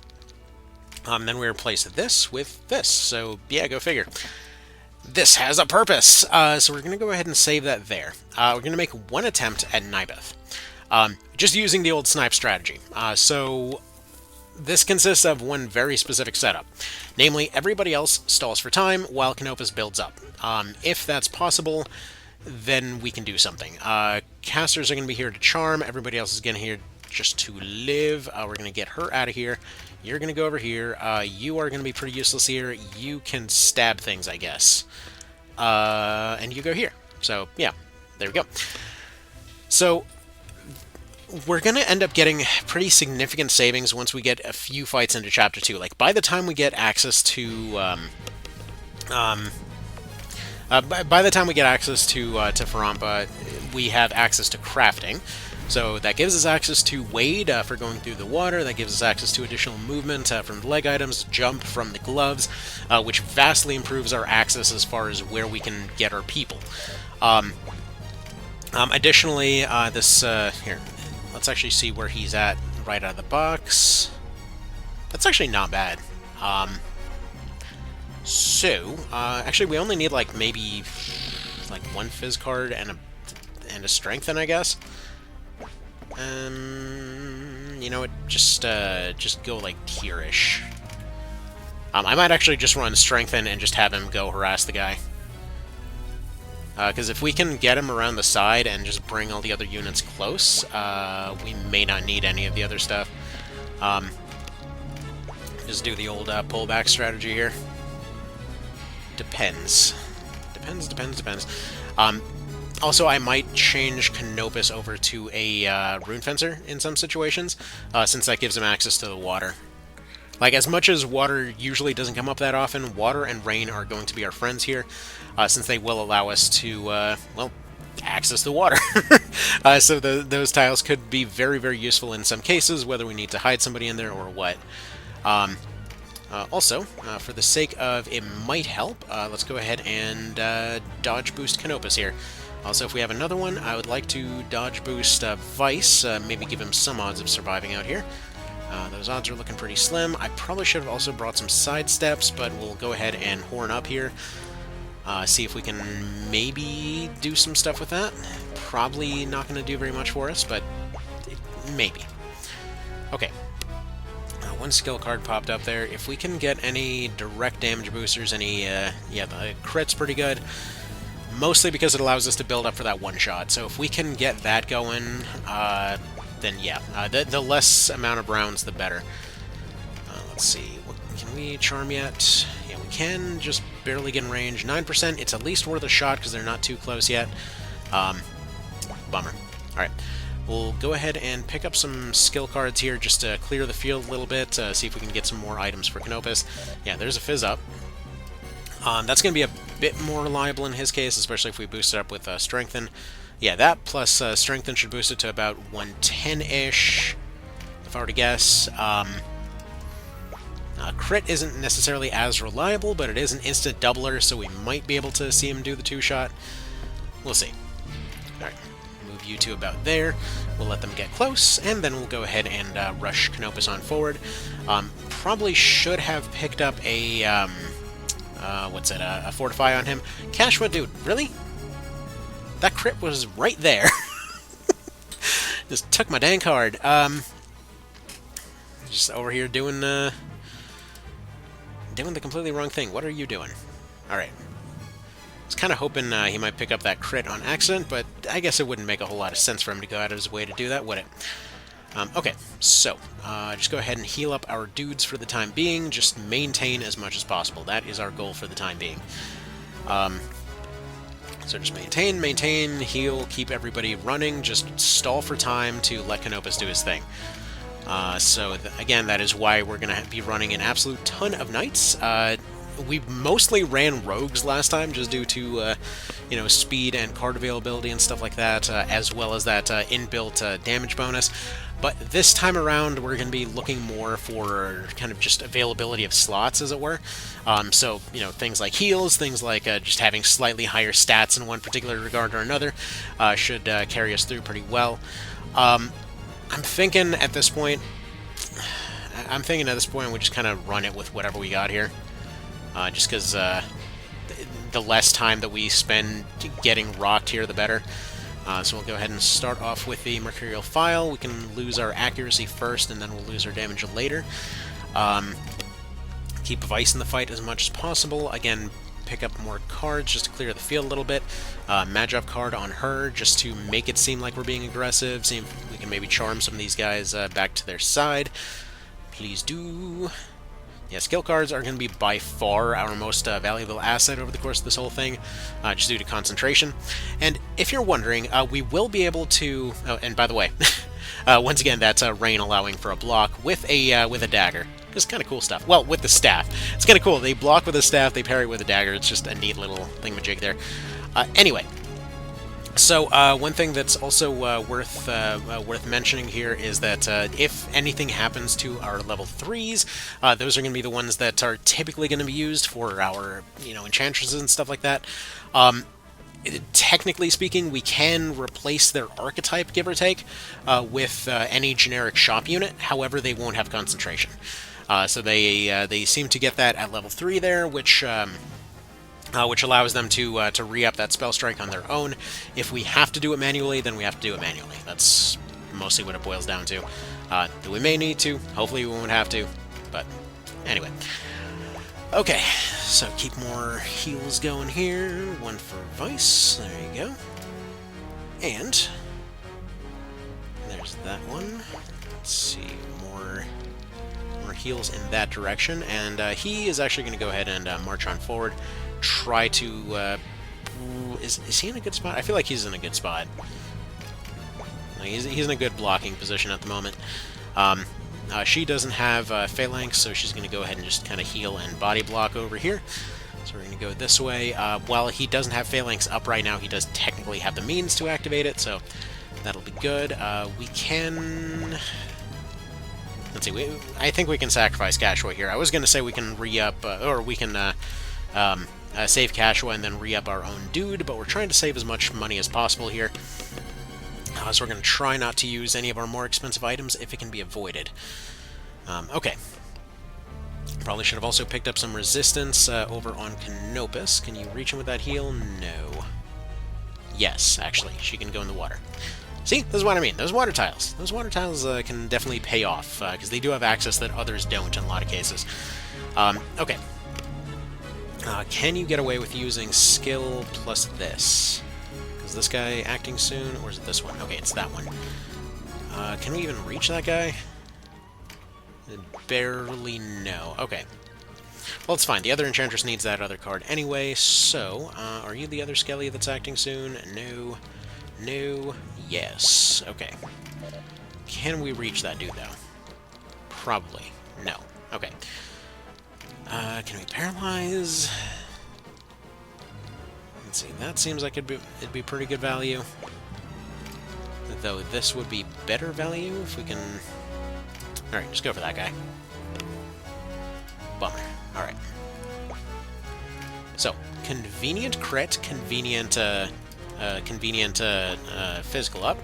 Speaker 1: Then we replace this with this. So, yeah, go figure. This has a purpose. So we're going to go ahead and save that there. We're going to make one attempt at Nibeth. Just using the old snipe strategy. So this consists of one very specific setup. Namely, everybody else stalls for time while Canopus builds up. If that's possible, then we can do something. Casters are going to be here to charm. Everybody else is going to here just to live. We're going to get her out of here. You're going to go over here. You are going to be pretty useless here. You can stab things, I guess. And you go here. So, yeah. There we go. So, we're going to end up getting pretty significant savings once we get a few fights into Chapter 2. Like, by the time we get access to... by the time we get access to Farampa, we have access to crafting. So that gives us access to Wade for going through the water, that gives us access to additional movement from the leg items, jump from the gloves, which vastly improves our access as far as where we can get our people. Additionally, here, let's actually see where he's at right out of the box. That's actually not bad. Actually we only need like maybe like 1 Fizz card and a Strengthen, I guess. You know what, just go, like, tier-ish. I might actually just run Strengthen and just have him go harass the guy. Because if we can get him around the side and just bring all the other units close, we may not need any of the other stuff. Just do the old pullback strategy here. Depends. Depends. Also, I might change Canopus over to a Rune Fencer in some situations, since that gives him access to the water. Like, as much as water usually doesn't come up that often, water and rain are going to be our friends here, since they will allow us to, well, access the water. So those tiles could be very, very useful in some cases, whether we need to hide somebody in there or what. Also, for the sake of it might help, let's go ahead and dodge boost Canopus here. Also, if we have another one, I would like to dodge boost Vice, maybe give him some odds of surviving out here. Those odds are looking pretty slim. I probably should have also brought some side steps, but we'll go ahead and horn up here. See if we can maybe do some stuff with that. Probably not going to do very much for us, but maybe. Okay. One skill card popped up there. If we can get any direct damage boosters, yeah, the crit's pretty good. Mostly because it allows us to build up for that one shot. So if we can get that going, then yeah. The less amount of rounds, the better. Let's see. Can we charm yet? Yeah, we can. Just barely get in range. 9%. It's at least worth a shot because they're not too close yet. Bummer. Alright. We'll go ahead and pick up some skill cards here just to clear the field a little bit, see if we can get some more items for Canopus. Yeah, there's a Fizz up. That's going to be a bit more reliable in his case, especially if we boost it up with Strengthen. Yeah, that plus Strengthen should boost it to about 110-ish. if I were to guess. Crit isn't necessarily as reliable, but it is an instant doubler, so we might be able to see him do the two-shot. We'll see. Alright, move you two about there. We'll let them get close, and then we'll go ahead and rush Canopus on forward. Probably should have picked up a, a Fortify on him. Cashwa, dude, really? That crit was right there. Just took my dang card. Just over here doing the completely wrong thing. What are you doing? Alright. I was kind of hoping he might pick up that crit on accident, but I guess it wouldn't make a whole lot of sense for him to go out of his way to do that, would it? Okay, so, just go ahead and heal up our dudes for the time being. Just maintain as much as possible. That is our goal for the time being. So just maintain, heal, keep everybody running, just stall for time to let Canopus do his thing. Again, that is why we're going to be running an absolute ton of knights. We mostly ran rogues last time, just due to, speed and card availability and stuff like that, as well as that inbuilt damage bonus. But this time around, we're going to be looking more for kind of just availability of slots, as it were. Things like heals, things like just having slightly higher stats in one particular regard or another should carry us through pretty well. I'm thinking at this point we just kind of run it with whatever we got here. Just because the less time that we spend getting rocked here, the better. So we'll go ahead and start off with the Mercurial File. We can lose our accuracy first, and then we'll lose our damage later. Keep Vice in the fight as much as possible. Again, pick up more cards just to clear the field a little bit. Magi card on her just to make it seem like we're being aggressive. See if we can maybe charm some of these guys back to their side. Please do. Yeah, skill cards are going to be by far our most valuable asset over the course of this whole thing, just due to concentration. And if you're wondering, we will be able to... Oh, and by the way, once again, that's Rain allowing for a block with a dagger. Just kind of cool stuff. Well, with the staff. It's kind of cool. They block with a staff, they parry with a dagger. It's just a neat little thingamajig there. Anyway. So, one thing that's also worth mentioning here is that if anything happens to our level 3s, those are going to be the ones that are typically going to be used for our, enchantresses and stuff like that. Technically speaking, we can replace their archetype, give or take, with any generic shop unit. However, they won't have concentration. So they seem to get that at level 3 there, which allows them to re-up that spell strike on their own. If we have to do it manually, then we have to do it manually. That's mostly what it boils down to. We may need to. Hopefully we won't have to. But anyway. Okay, so keep more heals going here. One for Vice. There you go. And there's that one. Let's see, more heals in that direction. And he is actually going to go ahead and march on forward. Try to... Is he in a good spot? I feel like he's in a good spot. He's in a good blocking position at the moment. She doesn't have Phalanx, so she's going to go ahead and just kind of heal and body block over here. So we're going to go this way. While he doesn't have Phalanx up right now, he does technically have the means to activate it, so that'll be good. We can... Let's see, I think we can sacrifice Cashwa here. I was going to say we can re-up, or we can save Cashwa and then re-up our own dude, but we're trying to save as much money as possible here. So we're going to try not to use any of our more expensive items if it can be avoided. Okay. Probably should have also picked up some resistance over on Canopus. Can you reach him with that heal? No. Yes, actually. She can go in the water. See? This is what I mean. Those water tiles. Those water tiles can definitely pay off, because they do have access that others don't in a lot of cases. Okay. Can you get away with using skill plus this? Is this guy acting soon, or is it this one? Okay, it's that one. Can we even reach that guy? Barely, no. Okay. Well, it's fine. The other Enchantress needs that other card anyway, so, are you the other Skelly that's acting soon? No. No. Yes. Okay. Can we reach that dude, though? Probably. No. Okay. Can we paralyze? Let's see, that seems like it'd be pretty good value. Though this would be better value if we can Alright, just go for that guy. Bummer. Alright. So, convenient crit, convenient physical up.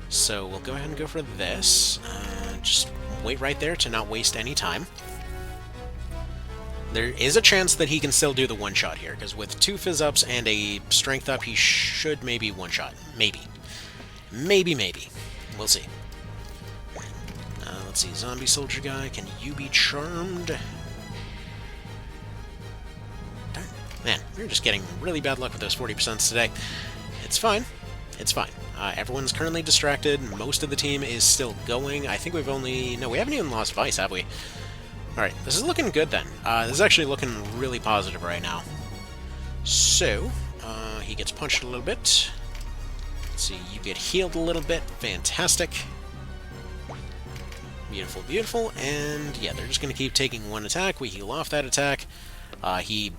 Speaker 1: So we'll go ahead and go for this. Just wait right there to not waste any time. There is a chance that he can still do the one-shot here, because with 2 fizz-ups and a strength up, he should maybe one-shot. Maybe. Maybe. We'll see. Let's see, zombie soldier guy, can you be charmed? Darn. Man, we're just getting really bad luck with those 40% today. It's fine. It's fine. Everyone's currently distracted. Most of the team is still going. I think we've only... No, we haven't even lost Vice, have we? Alright, this is looking good then. This is actually looking really positive right now. So, he gets punched a little bit. Let's see, you get healed a little bit. Fantastic. Beautiful, beautiful. And yeah, they're just going to keep taking one attack. We heal off that attack. He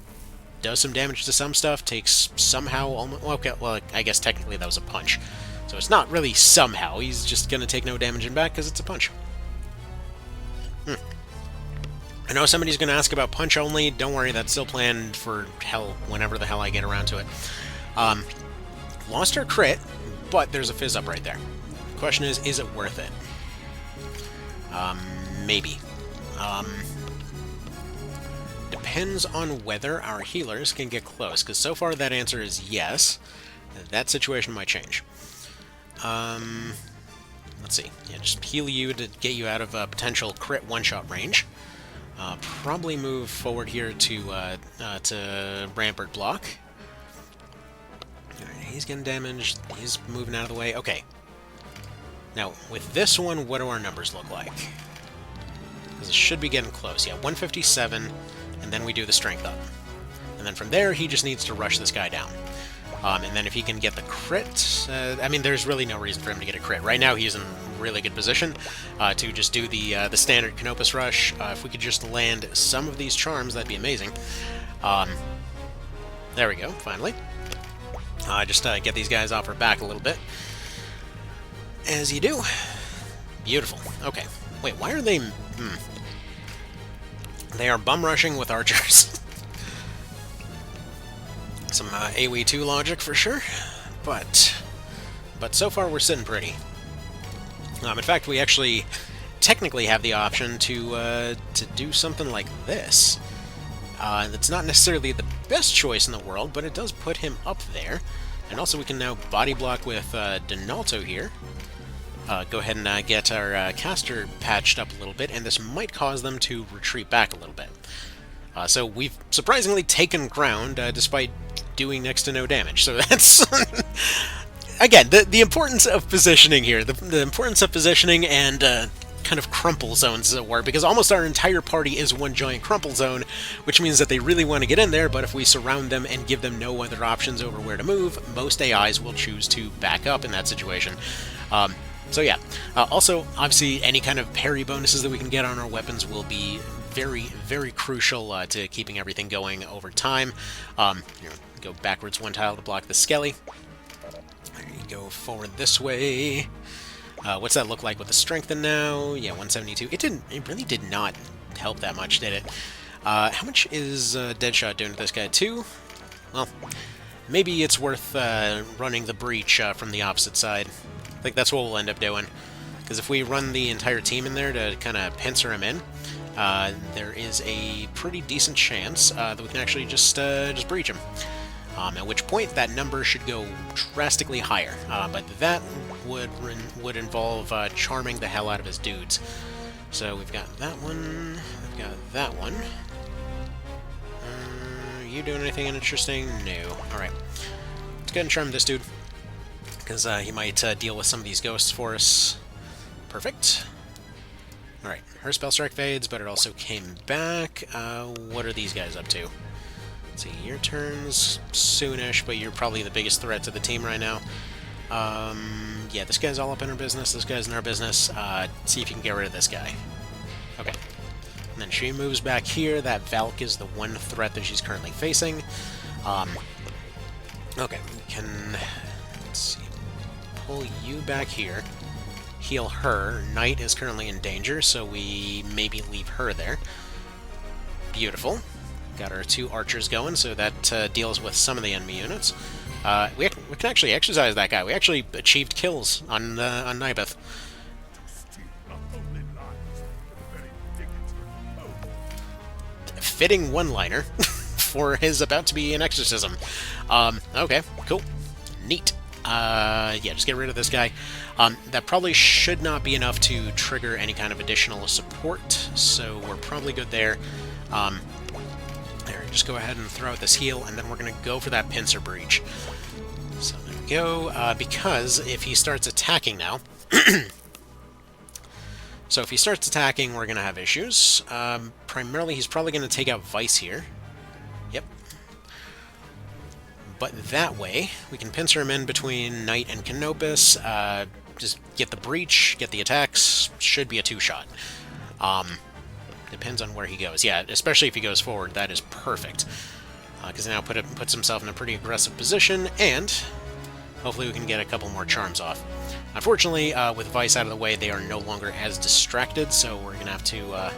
Speaker 1: does some damage to some stuff, takes somehow... Okay, well, I guess technically that was a punch. So it's not really somehow. He's just going to take no damage in back because it's a punch. I know somebody's going to ask about punch only. Don't worry, that's still planned for hell, whenever the hell I get around to it. Lost our crit, but there's a fizz up right there. The question is it worth it? Maybe. Depends on whether our healers can get close, because so far that answer is yes. That situation might change. Let's see. Yeah, just heal you to get you out of a potential crit one-shot range. Probably move forward here to Rampart block. Alright, he's getting damaged. He's moving out of the way. Okay. Now, with this one, what do our numbers look like? Because it should be getting close. Yeah, 157, and then we do the strength up. And then from there, he just needs to rush this guy down. And then if he can get the crit... I mean, there's really no reason for him to get a crit. Right now, he's in really good position to just do the standard Canopus Rush. If we could just land some of these charms, that'd be amazing. There we go, finally. Just get these guys off our back a little bit. As you do. Beautiful. Okay. Wait, why are they... They are bum rushing with archers. Some AoE2 logic for sure, but so far we're sitting pretty. In fact, we actually technically have the option to do something like this. That's not necessarily the best choice in the world, but it does put him up there. And also we can now body block with Donalto here. Go ahead and get our caster patched up a little bit, and this might cause them to retreat back a little bit. So we've surprisingly taken ground, despite doing next to no damage. So that's... Again, the importance of positioning here. The importance of positioning and kind of crumple zones, as it were, because almost our entire party is one giant crumple zone, which means that they really want to get in there, but if we surround them and give them no other options over where to move, most AIs will choose to back up in that situation. So yeah. Also, obviously, any kind of parry bonuses that we can get on our weapons will be very, very crucial to keeping everything going over time. Go backwards one tile to block the Skelly. There you go, forward this way. What's that look like with the strengthen now? Yeah, 172. It really did not help that much, did it? How much is Deadshot doing to this guy? 2? Well, maybe it's worth running the breach from the opposite side. I think that's what we'll end up doing. Because if we run the entire team in there to kind of pincer him in, there is a pretty decent chance that we can actually just breach him. At which point that number should go drastically higher. But that would involve charming the hell out of his dudes. So we've got that one. We've got that one. Are you doing anything interesting? No. Alright. Let's go ahead and charm this dude. Because he might deal with some of these ghosts for us. Perfect. Alright, her spell strike fades, but it also came back. What are these guys up to? Let's see, your turn's soonish, but you're probably the biggest threat to the team right now. Yeah, this guy's all up in our business, this guy's in our business. See if you can get rid of this guy. Okay. And then she moves back here. That Valk is the one threat that she's currently facing. Okay, we can... Let's see. Pull you back here. heal her. Knight is currently in danger, so we maybe leave her there. Beautiful. Got our 2 archers going, so that deals with some of the enemy units. We can actually exercise that guy. We actually achieved kills on Nibeth. Fitting one-liner for his about-to-be an exorcism. Okay, cool. Neat. Yeah, just get rid of this guy. That probably should not be enough to trigger any kind of additional support, so we're probably good there. There, just go ahead and throw out this heal, and then we're going to go for that pincer breach. So there we go, because if he starts attacking now... So if he starts attacking, we're going to have issues. Primarily, he's probably going to take out Vice here. Yep. But that way, we can pincer him in between Knight and Canopus, just get the breach, get the attacks, should be a 2-shot. Depends on where he goes. Yeah, especially if he goes forward, that is perfect. Because now puts himself in a pretty aggressive position, and hopefully we can get a couple more charms off. Unfortunately, with Vice out of the way, they are no longer as distracted, so we're going to have to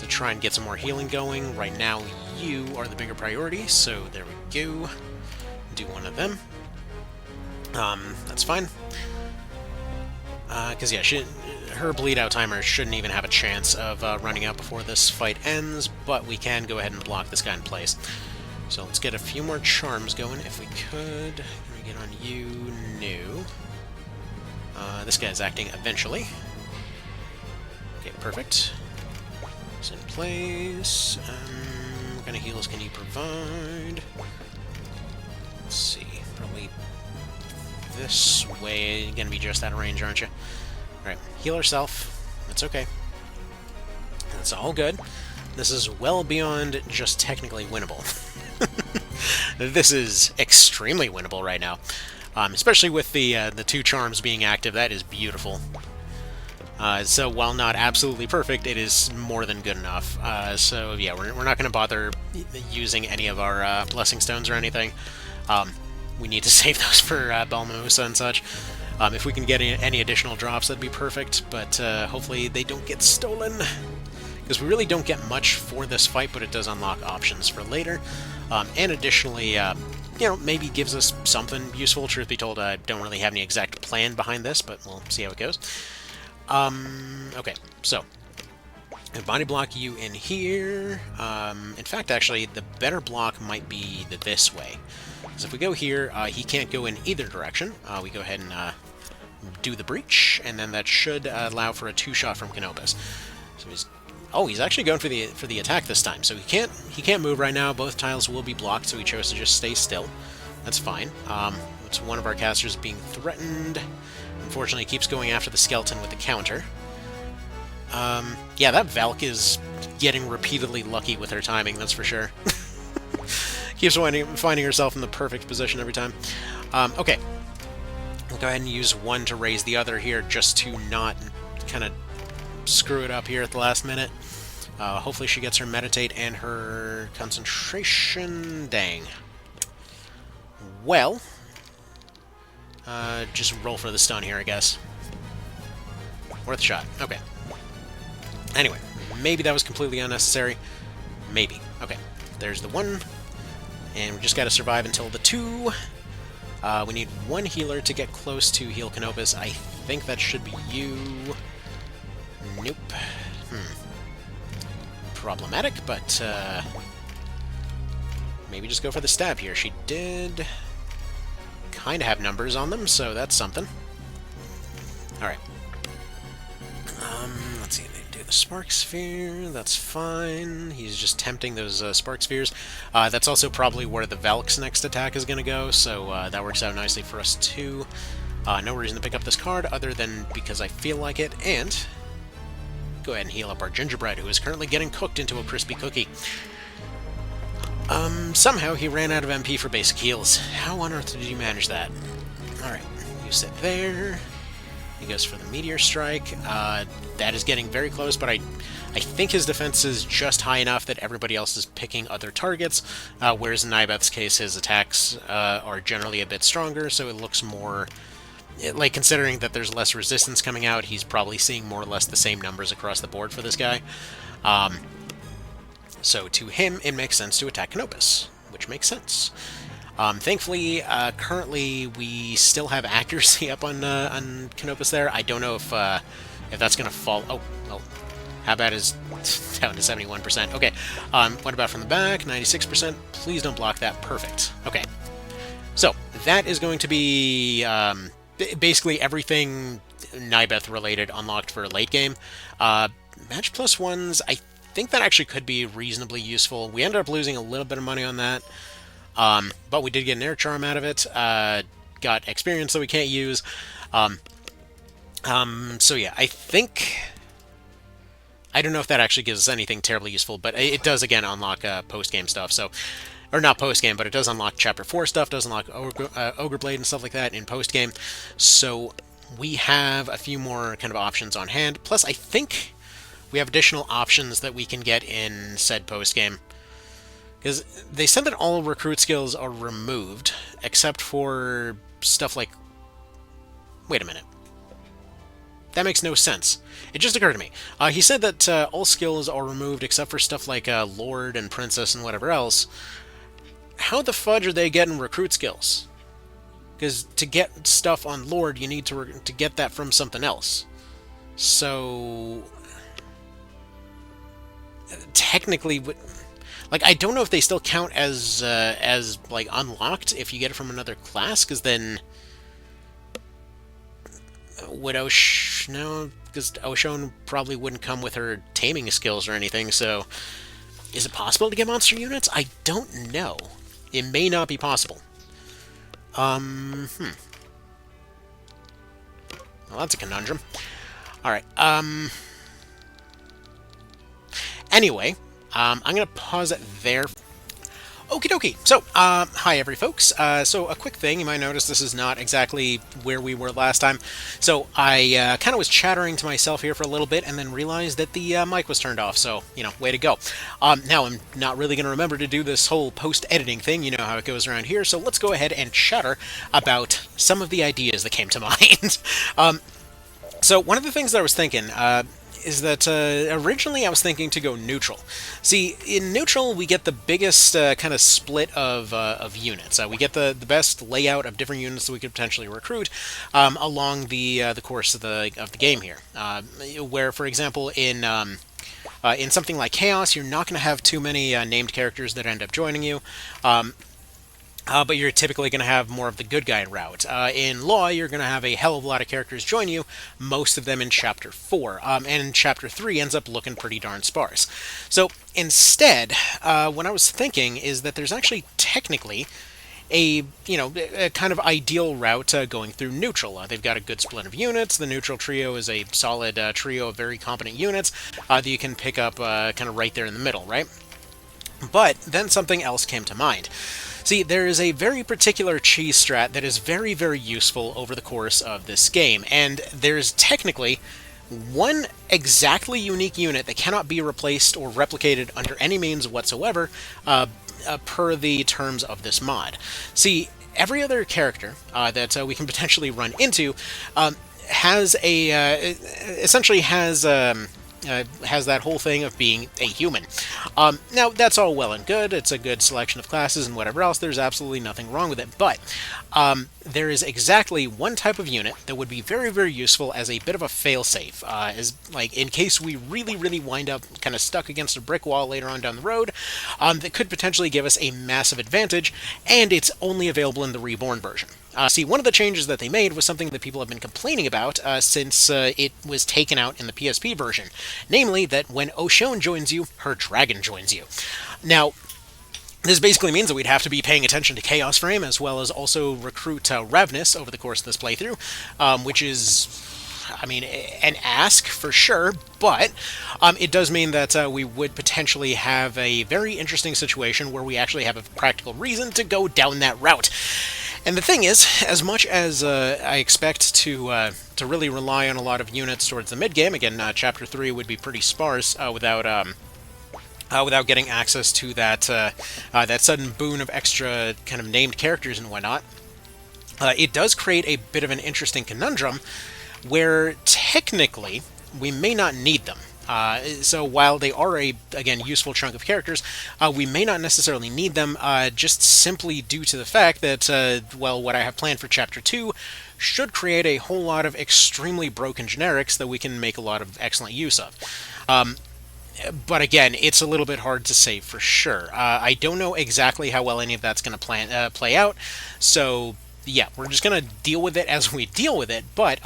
Speaker 1: try and get some more healing going. Right now, you are the bigger priority, so there we go. Do one of them. That's fine. Because, yeah, her bleed-out timer shouldn't even have a chance of running out before this fight ends, but we can go ahead and block this guy in place. So let's get a few more charms going, if we could. Can we get on you? No. This guy's acting eventually. Okay, perfect. It's in place. What kind of heals can you provide? Let's see. Probably this way. You're gonna be just out of range, aren't you? Alright, heal herself. That's okay. That's all good. This is well beyond just technically winnable. This is extremely winnable right now. Especially with the 2 charms being active, that is beautiful. So while not absolutely perfect, it is more than good enough. So yeah, we're not going to bother using any of our blessing stones or anything. We need to save those for Balmamusa and such. If we can get any additional drops, that'd be perfect, but hopefully they don't get stolen. Because we really don't get much for this fight, but it does unlock options for later. And additionally, you know, maybe gives us something useful. Truth be told, I don't really have any exact plan behind this, but we'll see how it goes. Okay, so body block you in here. In fact, actually, the better block might be this way. Because if we go here, he can't go in either direction. We go ahead and do the breach, and then that should allow for a 2-shot from Canopus. So he's actually going for the attack this time. So he can't move right now. Both tiles will be blocked, so he chose to just stay still. That's fine. It's one of our casters being threatened. Unfortunately, he keeps going after the skeleton with the counter. Yeah, that Valk is getting repeatedly lucky with her timing, that's for sure. Keeps finding herself in the perfect position every time. Okay. We'll go ahead and use one to raise the other here, just to not kind of screw it up here at the last minute. Hopefully she gets her meditate and her concentration. Dang. Well, just roll for the stun here, I guess. Worth a shot. Okay. Anyway, maybe that was completely unnecessary. Maybe. Okay. There's the 1. And we just gotta survive until the 2. We need 1 healer to get close to heal Canopus. I think that should be you. Nope. Problematic, but maybe just go for the stab here. She did kind of have numbers on them, so that's something. Alright. Let's see, they do the Spark Sphere. That's fine. He's just tempting those Spark Spheres. That's also probably where the Valk's next attack is going to go, so that works out nicely for us too. No reason to pick up this card other than because I feel like it, and go ahead and heal up our gingerbread, who is currently getting cooked into a crispy cookie. Somehow he ran out of MP for basic heals. How on earth did you manage that? Alright, you sit there. He goes for the Meteor Strike. That is getting very close, but I think his defense is just high enough that everybody else is picking other targets, whereas in Nibeth's case, his attacks are generally a bit stronger, so it looks more like, considering that there's less resistance coming out, he's probably seeing more or less the same numbers across the board for this guy. So to him, it makes sense to attack Canopus, which makes sense. Thankfully, currently we still have accuracy up on Canopus there. I don't know if that's going to fall. Oh, well, how bad is down to 71%? Okay, what about from the back? 96%. Please don't block that. Perfect. Okay, so that is going to be basically everything Nibeth related unlocked for late game. Match plus ones, I think that actually could be reasonably useful. We ended up losing a little bit of money on that. But we did get an air charm out of it, got experience that we can't use. So yeah, I think... I don't know if that actually gives us anything terribly useful, but it does, again, unlock post-game stuff, so... Or not post-game, but it does unlock Chapter 4 stuff, does unlock Ogre Blade and stuff like that in post-game. So we have a few more kind of options on hand. Plus, I think we have additional options that we can get in said post-game. Because they said that all recruit skills are removed, except for stuff like... Wait a minute. That makes no sense. It just occurred to me. He said that all skills are removed except for stuff like Lord and Princess and whatever else. How the fudge are they getting recruit skills? Because to get stuff on Lord, you need to get that from something else. So... Technically... Like, I don't know if they still count as like, unlocked if you get it from another class, because then... Would no, because Oshon probably wouldn't come with her taming skills or anything, so... Is it possible to get monster units? I don't know. It may not be possible. Well, that's a conundrum. Alright, Anyway, I'm going to pause it there. Okie dokie. So, hi every folks. So a quick thing, you might notice this is not exactly where we were last time. So I kind of was chattering to myself here for a little bit and then realized that the mic was turned off, so, you know, way to go. Now I'm not really going to remember to do this whole post-editing thing, you know how it goes around here, so let's go ahead and chatter about some of the ideas that came to mind. So one of the things that I was thinking, is that originally I was thinking to go neutral. See, in neutral we get the biggest kind of split of units. We get the best layout of different units that we could potentially recruit along the course of the game here. Where, for example, in something like Chaos, you're not going to have too many named characters that end up joining you. But you're typically going to have more of the good guy route. In Law, you're going to have a hell of a lot of characters join you, most of them in Chapter 4. And Chapter 3 ends up looking pretty darn sparse. So instead, what I was thinking is that there's actually technically a kind of ideal route going through neutral. They've got a good split of units. The neutral trio is a solid trio of very competent units that you can pick up kind of right there in the middle, right? But then something else came to mind. See, there is a very particular cheese strat that is very, very useful over the course of this game, and there's technically one exactly unique unit that cannot be replaced or replicated under any means whatsoever per the terms of this mod. See, every other character that we can potentially run into has essentially has that whole thing of being a human. Now, that's all well and good. It's a good selection of classes and whatever else. There's absolutely nothing wrong with it. But there is exactly one type of unit that would be very, very useful as a bit of a failsafe. Like, in case we really, really wind up kind of stuck against a brick wall later on down the road, that could potentially give us a massive advantage, and it's only available in the Reborn version. See, one of the changes that they made was something that people have been complaining about since it was taken out in the PSP version. Namely, that when Oshon joins you, her dragon joins you. Now, this basically means that we'd have to be paying attention to Chaos Frame, as well as also recruit Ravenous over the course of this playthrough, which is... I mean, an ask for sure, but it does mean that we would potentially have a very interesting situation where we actually have a practical reason to go down that route. And the thing is, as much as I expect to really rely on a lot of units towards the mid-game, again, Chapter 3 would be pretty sparse without getting access to that sudden boon of extra kind of named characters and whatnot. It does create a bit of an interesting conundrum where technically we may not need them. So while they are again, useful chunk of characters, we may not necessarily need them, just simply due to the fact that, well, what I have planned for Chapter 2 should create a whole lot of extremely broken generics that we can make a lot of excellent use of. But again, it's a little bit hard to say for sure. I don't know exactly how well any of that's going to play out, so yeah, we're just going to deal with it as we deal with it. But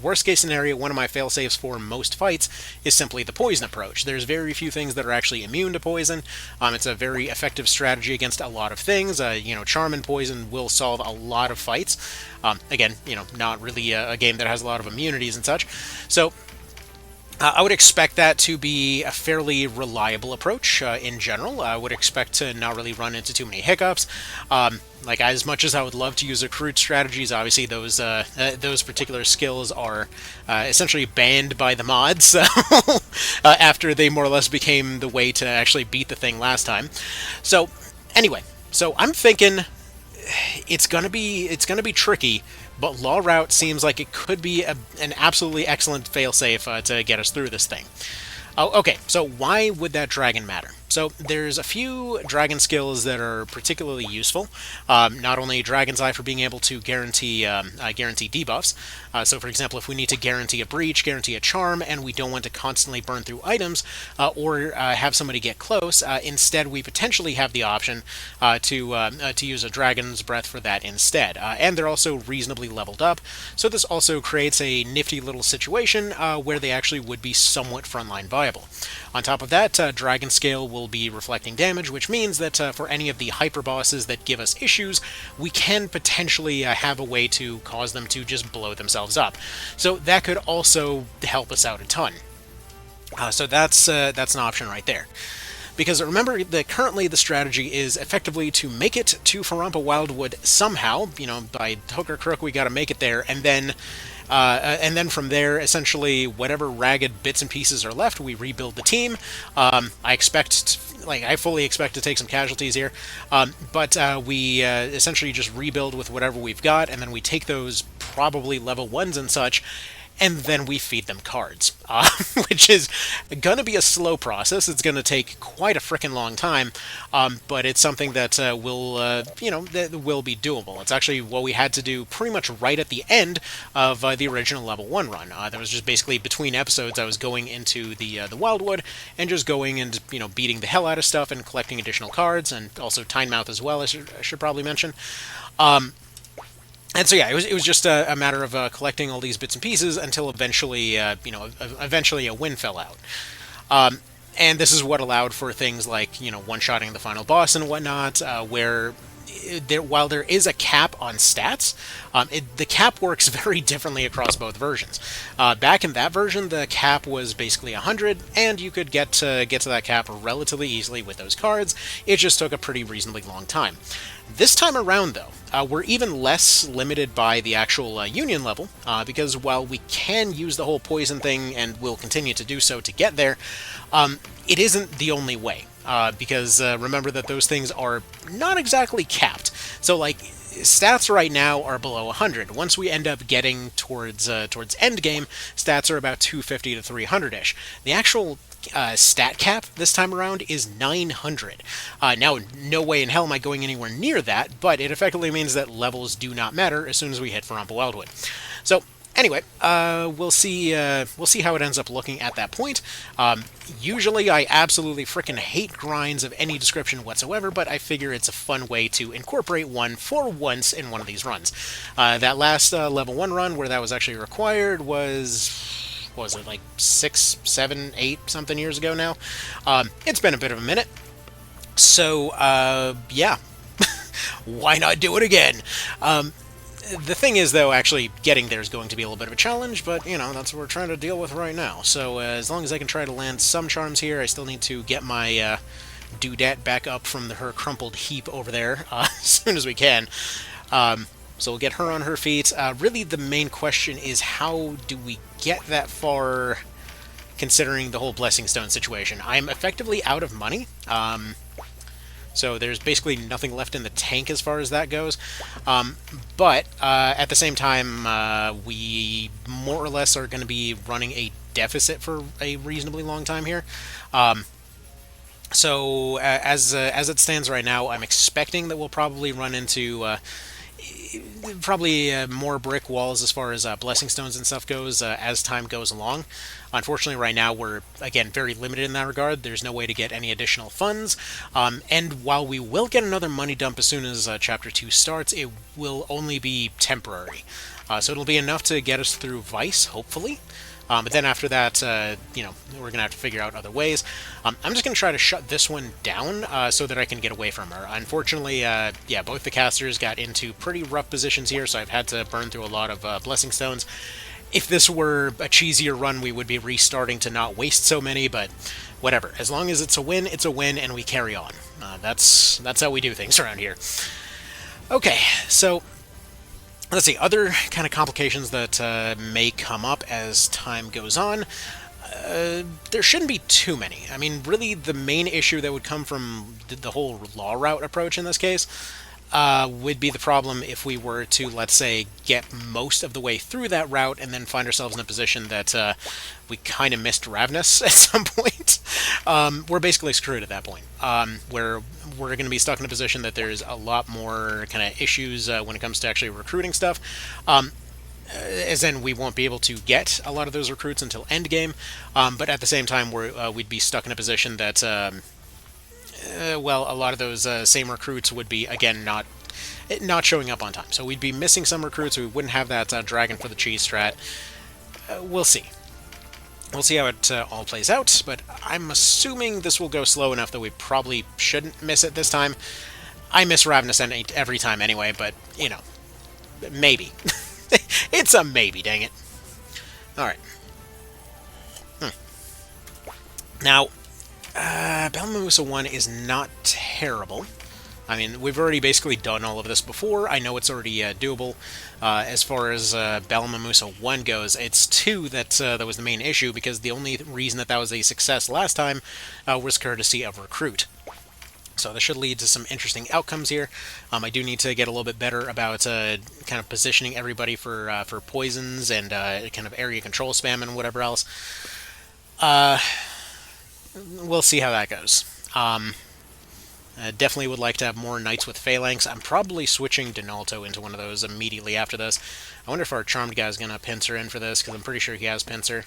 Speaker 1: worst case scenario, one of my failsafes for most fights is simply the poison approach. There's very few things that are actually immune to poison. It's a very effective strategy against a lot of things. Charm and poison will solve a lot of fights. Again, not really a game that has a lot of immunities and such. So I would expect that to be a fairly reliable approach in general. I would expect to not really run into too many hiccups. Like, as much as I would love to use accrued strategies, obviously those particular skills are essentially banned by the mods, so after they more or less became the way to actually beat the thing last time. So anyway, I'm thinking it's gonna be tricky, but Law Route seems like it could be an absolutely excellent failsafe to get us through this thing. Oh, okay, so why would that dragon matter? So there's a few dragon skills that are particularly useful. Not only Dragon's Eye for being able to guarantee debuffs. So for example, if we need to guarantee a breach, guarantee a charm, and we don't want to constantly burn through items or have somebody get close, instead we potentially have the option to use a Dragon's Breath for that instead. And they're also reasonably leveled up, so this also creates a nifty little situation where they actually would be somewhat frontline viable. On top of that, Dragon Scale will be reflecting damage, which means that for any of the hyper bosses that give us issues, we can potentially have a way to cause them to just blow themselves up. So that could also help us out a ton. So that's an option right there. Because remember that currently the strategy is effectively to make it to Farampa Wildwood somehow, by hook or crook we gotta make it there, and then from there, essentially, whatever ragged bits and pieces are left, we rebuild the team. I fully expect to take some casualties here, but we essentially just rebuild with whatever we've got, and then we take those probably level 1s and such, and then we feed them cards, which is going to be a slow process. It's going to take quite a frickin' long time, but it's something that will be doable. It's actually what we had to do pretty much right at the end of the original level 1 run. That was just basically between episodes. I was going into the Wildwood and just going and beating the hell out of stuff and collecting additional cards, and also Tynemouth as well. I should probably mention. And so yeah, it was just a matter of collecting all these bits and pieces until eventually, eventually a win fell out. And this is what allowed for things like one-shotting the final boss and whatnot, where while there is a cap on stats, the cap works very differently across both versions. Back in that version, the cap was basically 100, and you could get to that cap relatively easily with those cards. It just took a pretty reasonably long time. This time around, though, we're even less limited by the actual union level, because while we can use the whole poison thing, and will continue to do so to get there, it isn't the only way. Because remember that those things are not exactly capped. So, stats right now are below 100. Once we end up getting towards endgame, stats are about 250 to 300-ish. The actual stat cap this time around is 900. Now, no way in hell am I going anywhere near that, but it effectively means that levels do not matter as soon as we hit Farampa Wildwood. So, anyway, we'll see how it ends up looking at that point. Usually I absolutely frickin' hate grinds of any description whatsoever, but I figure it's a fun way to incorporate one for once in one of these runs. That last level 1 run where that was actually required was, what was it, like 6, 7, 8 something years ago now? It's been a bit of a minute. So, yeah. Why not do it again? The thing is, though, actually getting there is going to be a little bit of a challenge, but, that's what we're trying to deal with right now. So, as long as I can try to land some charms here, I still need to get my dudette back up from her crumpled heap over there as soon as we can. So we'll get her on her feet. Really, the main question is, how do we get that far, considering the whole Blessing Stone situation? I'm effectively out of money. So there's basically nothing left in the tank as far as that goes. But at the same time, we more or less are going to be running a deficit for a reasonably long time here. So as it stands right now, I'm expecting that we'll probably run into more brick walls as far as blessing stones and stuff goes as time goes along. Unfortunately, right now we're again very limited in that regard. There's no way to get any additional funds, and while we will get another money dump as soon as Chapter 2 starts, it will only be temporary. So it'll be enough to get us through Vice, hopefully. But then after that, we're going to have to figure out other ways. I'm just going to try to shut this one down so that I can get away from her. Unfortunately, both the casters got into pretty rough positions here, so I've had to burn through a lot of Blessing Stones. If this were a cheesier run, we would be restarting to not waste so many, but whatever. As long as it's a win, and we carry on. That's how we do things around here. Okay, so let's see, other kind of complications that may come up as time goes on. There shouldn't be too many. I mean, really, the main issue that would come from the whole law route approach in this case would be the problem if we were to, let's say, get most of the way through that route and then find ourselves in a position that we kind of missed Ravnus at some point. We're basically screwed at that point, where we're going to be stuck in a position that there's a lot more kind of issues when it comes to actually recruiting stuff. As in, we won't be able to get a lot of those recruits until endgame, but at the same time, we'd be stuck in a position that a lot of those same recruits would be, again, not showing up on time. So we'd be missing some recruits, we wouldn't have that dragon for the cheese strat. We'll see. We'll see how it all plays out, but I'm assuming this will go slow enough that we probably shouldn't miss it this time. I miss Ravnus every time anyway, but, maybe. It's a maybe, dang it. Alright. Now, Belmamusa 1 is not terrible. I mean, we've already basically done all of this before. I know it's already doable. As far as Belmamusa 1 goes, it's 2 that was the main issue, because the only reason that was a success last time was courtesy of Recruit. So this should lead to some interesting outcomes here. I do need to get a little bit better about kind of positioning everybody for poisons and kind of area control spam and whatever else. We'll see how that goes. Definitely would like to have more Knights with Phalanx. I'm probably switching Donalto into one of those immediately after this. I wonder if our Charmed guy is going to pincer in for this, because I'm pretty sure he has pincer.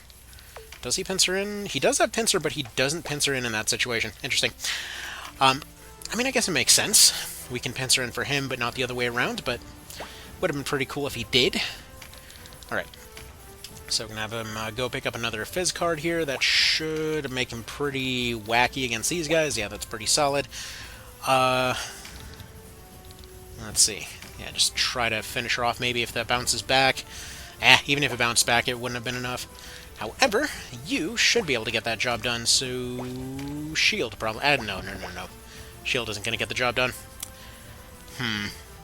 Speaker 1: Does he pincer in? He does have pincer, but he doesn't pincer in that situation. Interesting. I mean, I guess it makes sense. We can pincer in for him, but not the other way around, but would have been pretty cool if he did. Alright. So we're going to have him go pick up another Fizz card here. That should make him pretty wacky against these guys. Yeah, that's pretty solid. Let's see. Yeah, just try to finish her off maybe if that bounces back. Even if it bounced back, it wouldn't have been enough. However, you should be able to get that job done, so Shield probably... no. Shield isn't going to get the job done.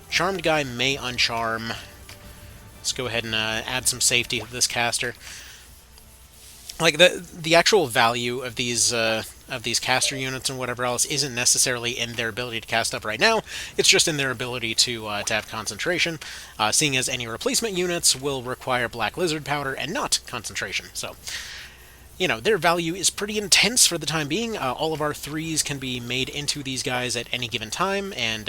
Speaker 1: Charmed guy may uncharm. Let's go ahead and add some safety to this caster. Like, the actual value of these caster units and whatever else isn't necessarily in their ability to cast up right now. It's just in their ability to have concentration, seeing as any replacement units will require Black Lizard Powder and not concentration. So, their value is pretty intense for the time being. All of our 3s can be made into these guys at any given time, and,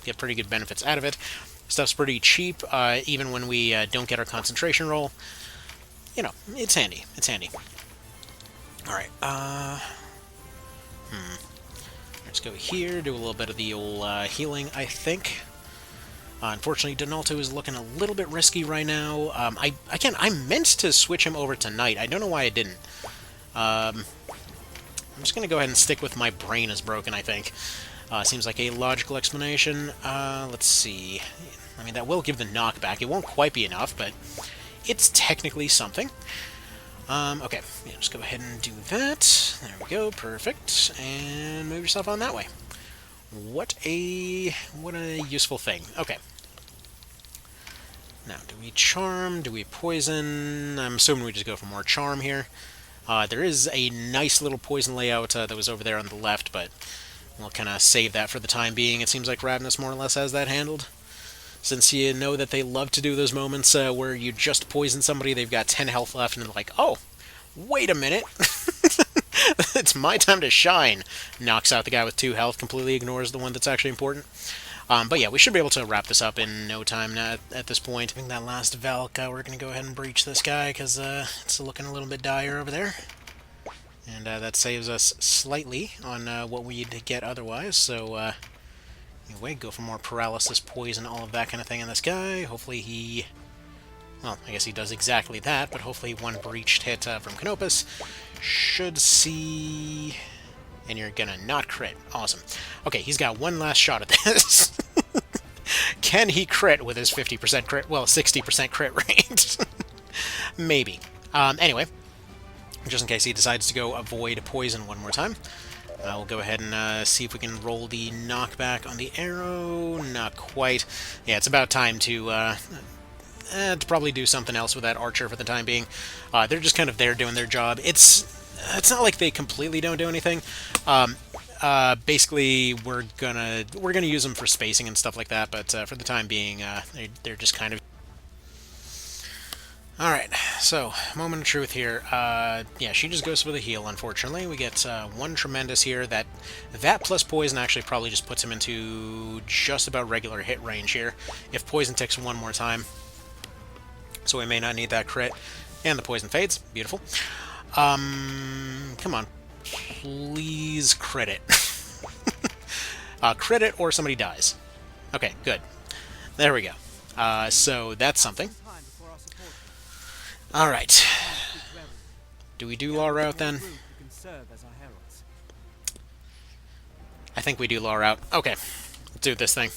Speaker 1: get pretty good benefits out of it. Stuff's pretty cheap, even when we don't get our concentration roll. It's handy. It's handy. Alright, let's go here, do a little bit of the old healing, I think. Unfortunately, Donalto is looking a little bit risky right now. I meant to switch him over to Knight. I don't know why I didn't. I'm just going to go ahead and stick with my brain is broken, I think. Seems like a logical explanation. Let's see. I mean, that will give the knockback. It won't quite be enough, but it's technically something. Okay, yeah, just go ahead and do that. There we go, perfect. And move yourself on that way. What a useful thing. Okay. Now, do we charm? Do we poison? I'm assuming we just go for more charm here. There is a nice little poison layout that was over there on the left, but We'll kind of save that for the time being. It seems like Ravenous more or less has that handled. Since you know that they love to do those moments where you just poison somebody, they've got 10 health left, and they're like, oh, wait a minute. It's my time to shine. Knocks out the guy with 2 health, completely ignores the one that's actually important. But yeah, we should be able to wrap this up in no time at this point. I think that last Valk, we're going to go ahead and breach this guy, because it's looking a little bit dire over there. And that saves us slightly on what we'd get otherwise, so anyway, go for more paralysis, poison, all of that kind of thing on this guy. Hopefully he... well, I guess he does exactly that, but hopefully one breached hit from Canopus should see... and you're gonna not crit. Awesome. Okay, he's got one last shot at this. Can he crit with his 50% crit? Well, 60% crit rate. Maybe. Anyway, just in case he decides to go avoid poison one more time, we'll go ahead and see if we can roll the knockback on the arrow. Not quite. Yeah, it's about time to probably do something else with that archer for the time being. They're just kind of there doing their job. It's not like they completely don't do anything. Basically, we're gonna use them for spacing and stuff like that. But for the time being, they're just kind of... Alright, so, moment of truth here. Yeah, she just goes for the heal, unfortunately. We get one tremendous here. That plus poison actually probably just puts him into just about regular hit range here. If poison ticks one more time. So we may not need that crit. And the poison fades. Beautiful. Come on. Please crit it. Crit it or somebody dies. Okay, good. There we go. So that's something. Alright. Do we do Law Route then? I think we do Law Route. Okay. Let's do this thing.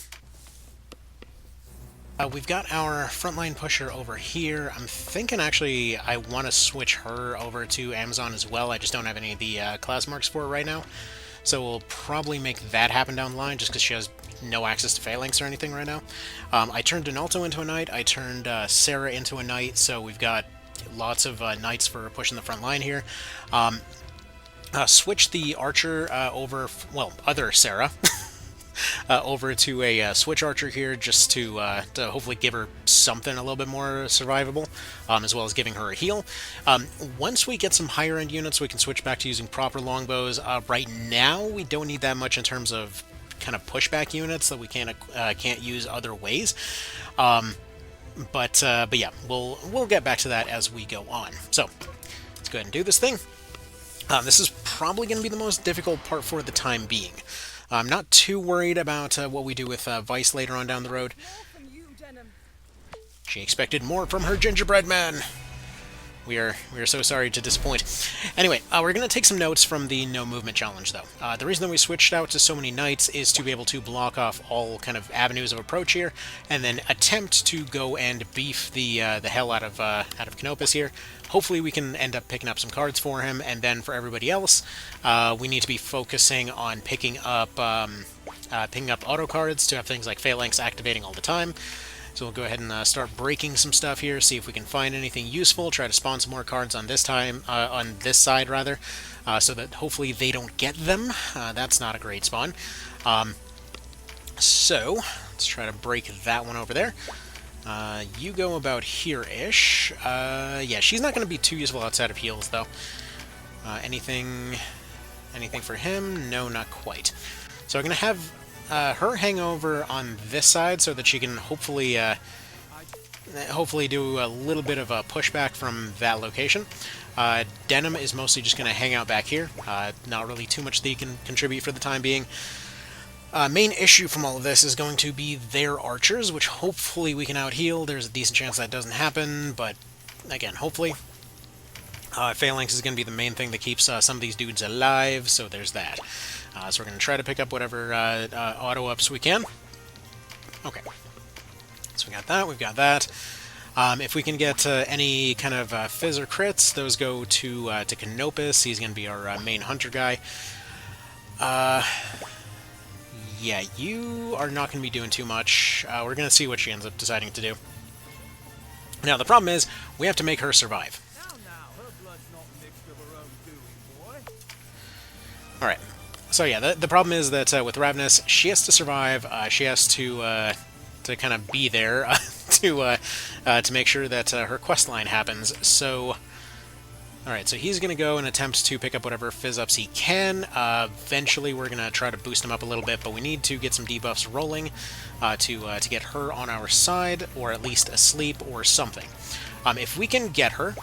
Speaker 1: We've got our frontline pusher over here. I'm thinking actually I want to switch her over to Amazon as well. I just don't have any of the class marks for it right now. So we'll probably make that happen down the line just because she has no access to phalanx or anything right now. I turned Donalto into a knight. I turned Sarah into a knight. So we've got lots of knights for pushing the front line here. Switch the archer over... well, other Sarah. Over to a switch archer here, just to hopefully give her something a little bit more survivable, as well as giving her a heal. Once we get some higher end units, we can switch back to using proper longbows. Right now, we don't need that much in terms of kind of pushback units that we can't use other ways. But yeah, we'll get back to that as we go on. So let's go ahead and do this thing. This is probably going to be the most difficult part for the time being. I'm not too worried about what we do with Vice later on down the road. She expected more from her gingerbread man. We are so sorry to disappoint. Anyway, we're going to take some notes from the no movement challenge, though. The reason that we switched out to so many knights is to be able to block off all kind of avenues of approach here, and then attempt to go and beef the hell out of Canopus here. Hopefully we can end up picking up some cards for him, and then for everybody else, we need to be focusing on picking up auto cards to have things like Phalanx activating all the time. So we'll go ahead and start breaking some stuff here, see if we can find anything useful, try to spawn some more cards on this side rather, so that hopefully they don't get them. That's not a great spawn. So let's try to break that one over there. You go about here-ish. Yeah, she's not going to be too useful outside of heals, though. Anything for him? No, not quite. So I'm going to have her hang over on this side so that she can hopefully do a little bit of a pushback from that location. Denim is mostly just going to hang out back here. Not really too much that he can contribute for the time being. Main issue from all of this is going to be their archers, which hopefully we can out-heal. There's a decent chance that doesn't happen, but again, hopefully. Phalanx is going to be the main thing that keeps some of these dudes alive, so there's that. So we're going to try to pick up whatever auto-ups we can. Okay. So we got that, we've got that. If we can get any kind of fizz or crits, those go to Canopus. He's going to be our main hunter guy. Yeah, you are not going to be doing too much. We're going to see what she ends up deciding to do. Now, the problem is, we have to make her survive. Alright. So yeah, the problem is that with Ravenous, she has to survive. She has to kind of be there to make sure that her quest line happens. So, all right, so he's going to go and attempt to pick up whatever fizz-ups he can. Eventually, we're going to try to boost him up a little bit, but we need to get some debuffs rolling to get her on our side, or at least asleep or something. If we can get her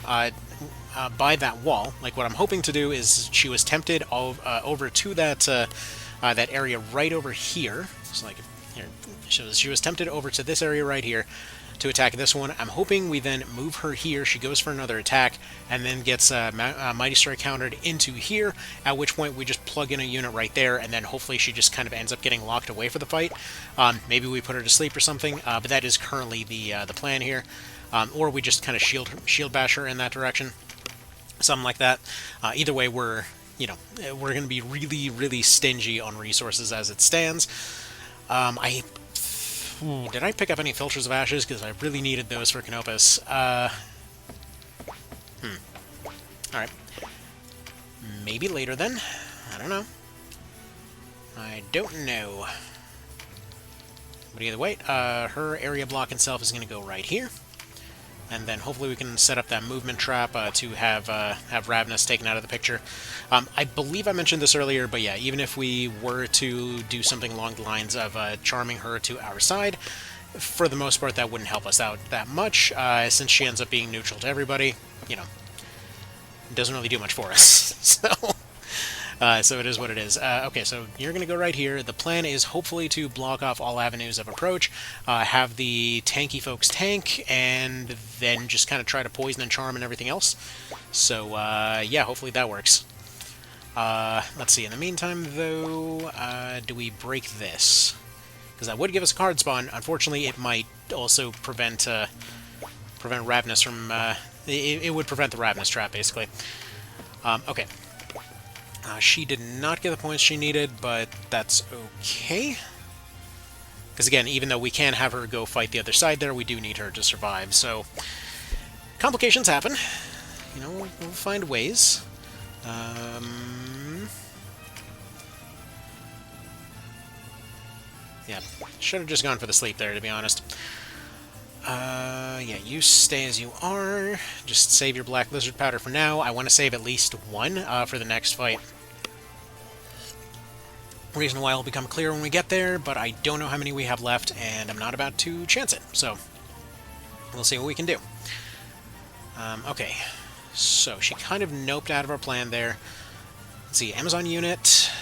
Speaker 1: by that wall, like what I'm hoping to do is she was tempted over to that that area right over here. So like here, she was tempted over to this area right here to attack this one. I'm hoping we then move her here. She goes for another attack and then gets Mighty Strike countered into here, at which point we just plug in a unit right there, and then hopefully she just kind of ends up getting locked away for the fight. Maybe we put her to sleep or something, but that is currently the plan here. Or we just kind of shield bash her in that direction. Something like that. Either way, we're going to be really, really stingy on resources as it stands. Did I pick up any Filters of Ashes? Because I really needed those for Canopus. Alright. Maybe later then. I don't know. I don't know. But either way, her area block itself is going to go right here. And then hopefully we can set up that movement trap to have Ravenous taken out of the picture. I believe I mentioned this earlier, but yeah, even if we were to do something along the lines of charming her to our side, for the most part that wouldn't help us out that much, since she ends up being neutral to everybody. You know, it doesn't really do much for us. So it is what it is. Okay, so you're going to go right here. The plan is hopefully to block off all avenues of approach, have the tanky folks tank, and then just kind of try to poison and charm and everything else. So, yeah, hopefully that works. Let's see. In the meantime, though, do we break this? Because that would give us a card spawn. Unfortunately, it might also prevent Ravenous from... it would prevent the Ravenous trap, basically. Okay. She did not get the points she needed, but that's okay. Because again, even though we can have her go fight the other side there, we do need her to survive. So, complications happen. You know, we'll find ways. Yeah, should have just gone for the sleep there, to be honest. Yeah, you stay as you are. Just save your Black Lizard Powder for now. I want to save at least one for the next fight. Reason why will become clear when we get there, but I don't know how many we have left, and I'm not about to chance it, so we'll see what we can do. Okay, so she kind of noped out of our plan there. Let's see, Amazon unit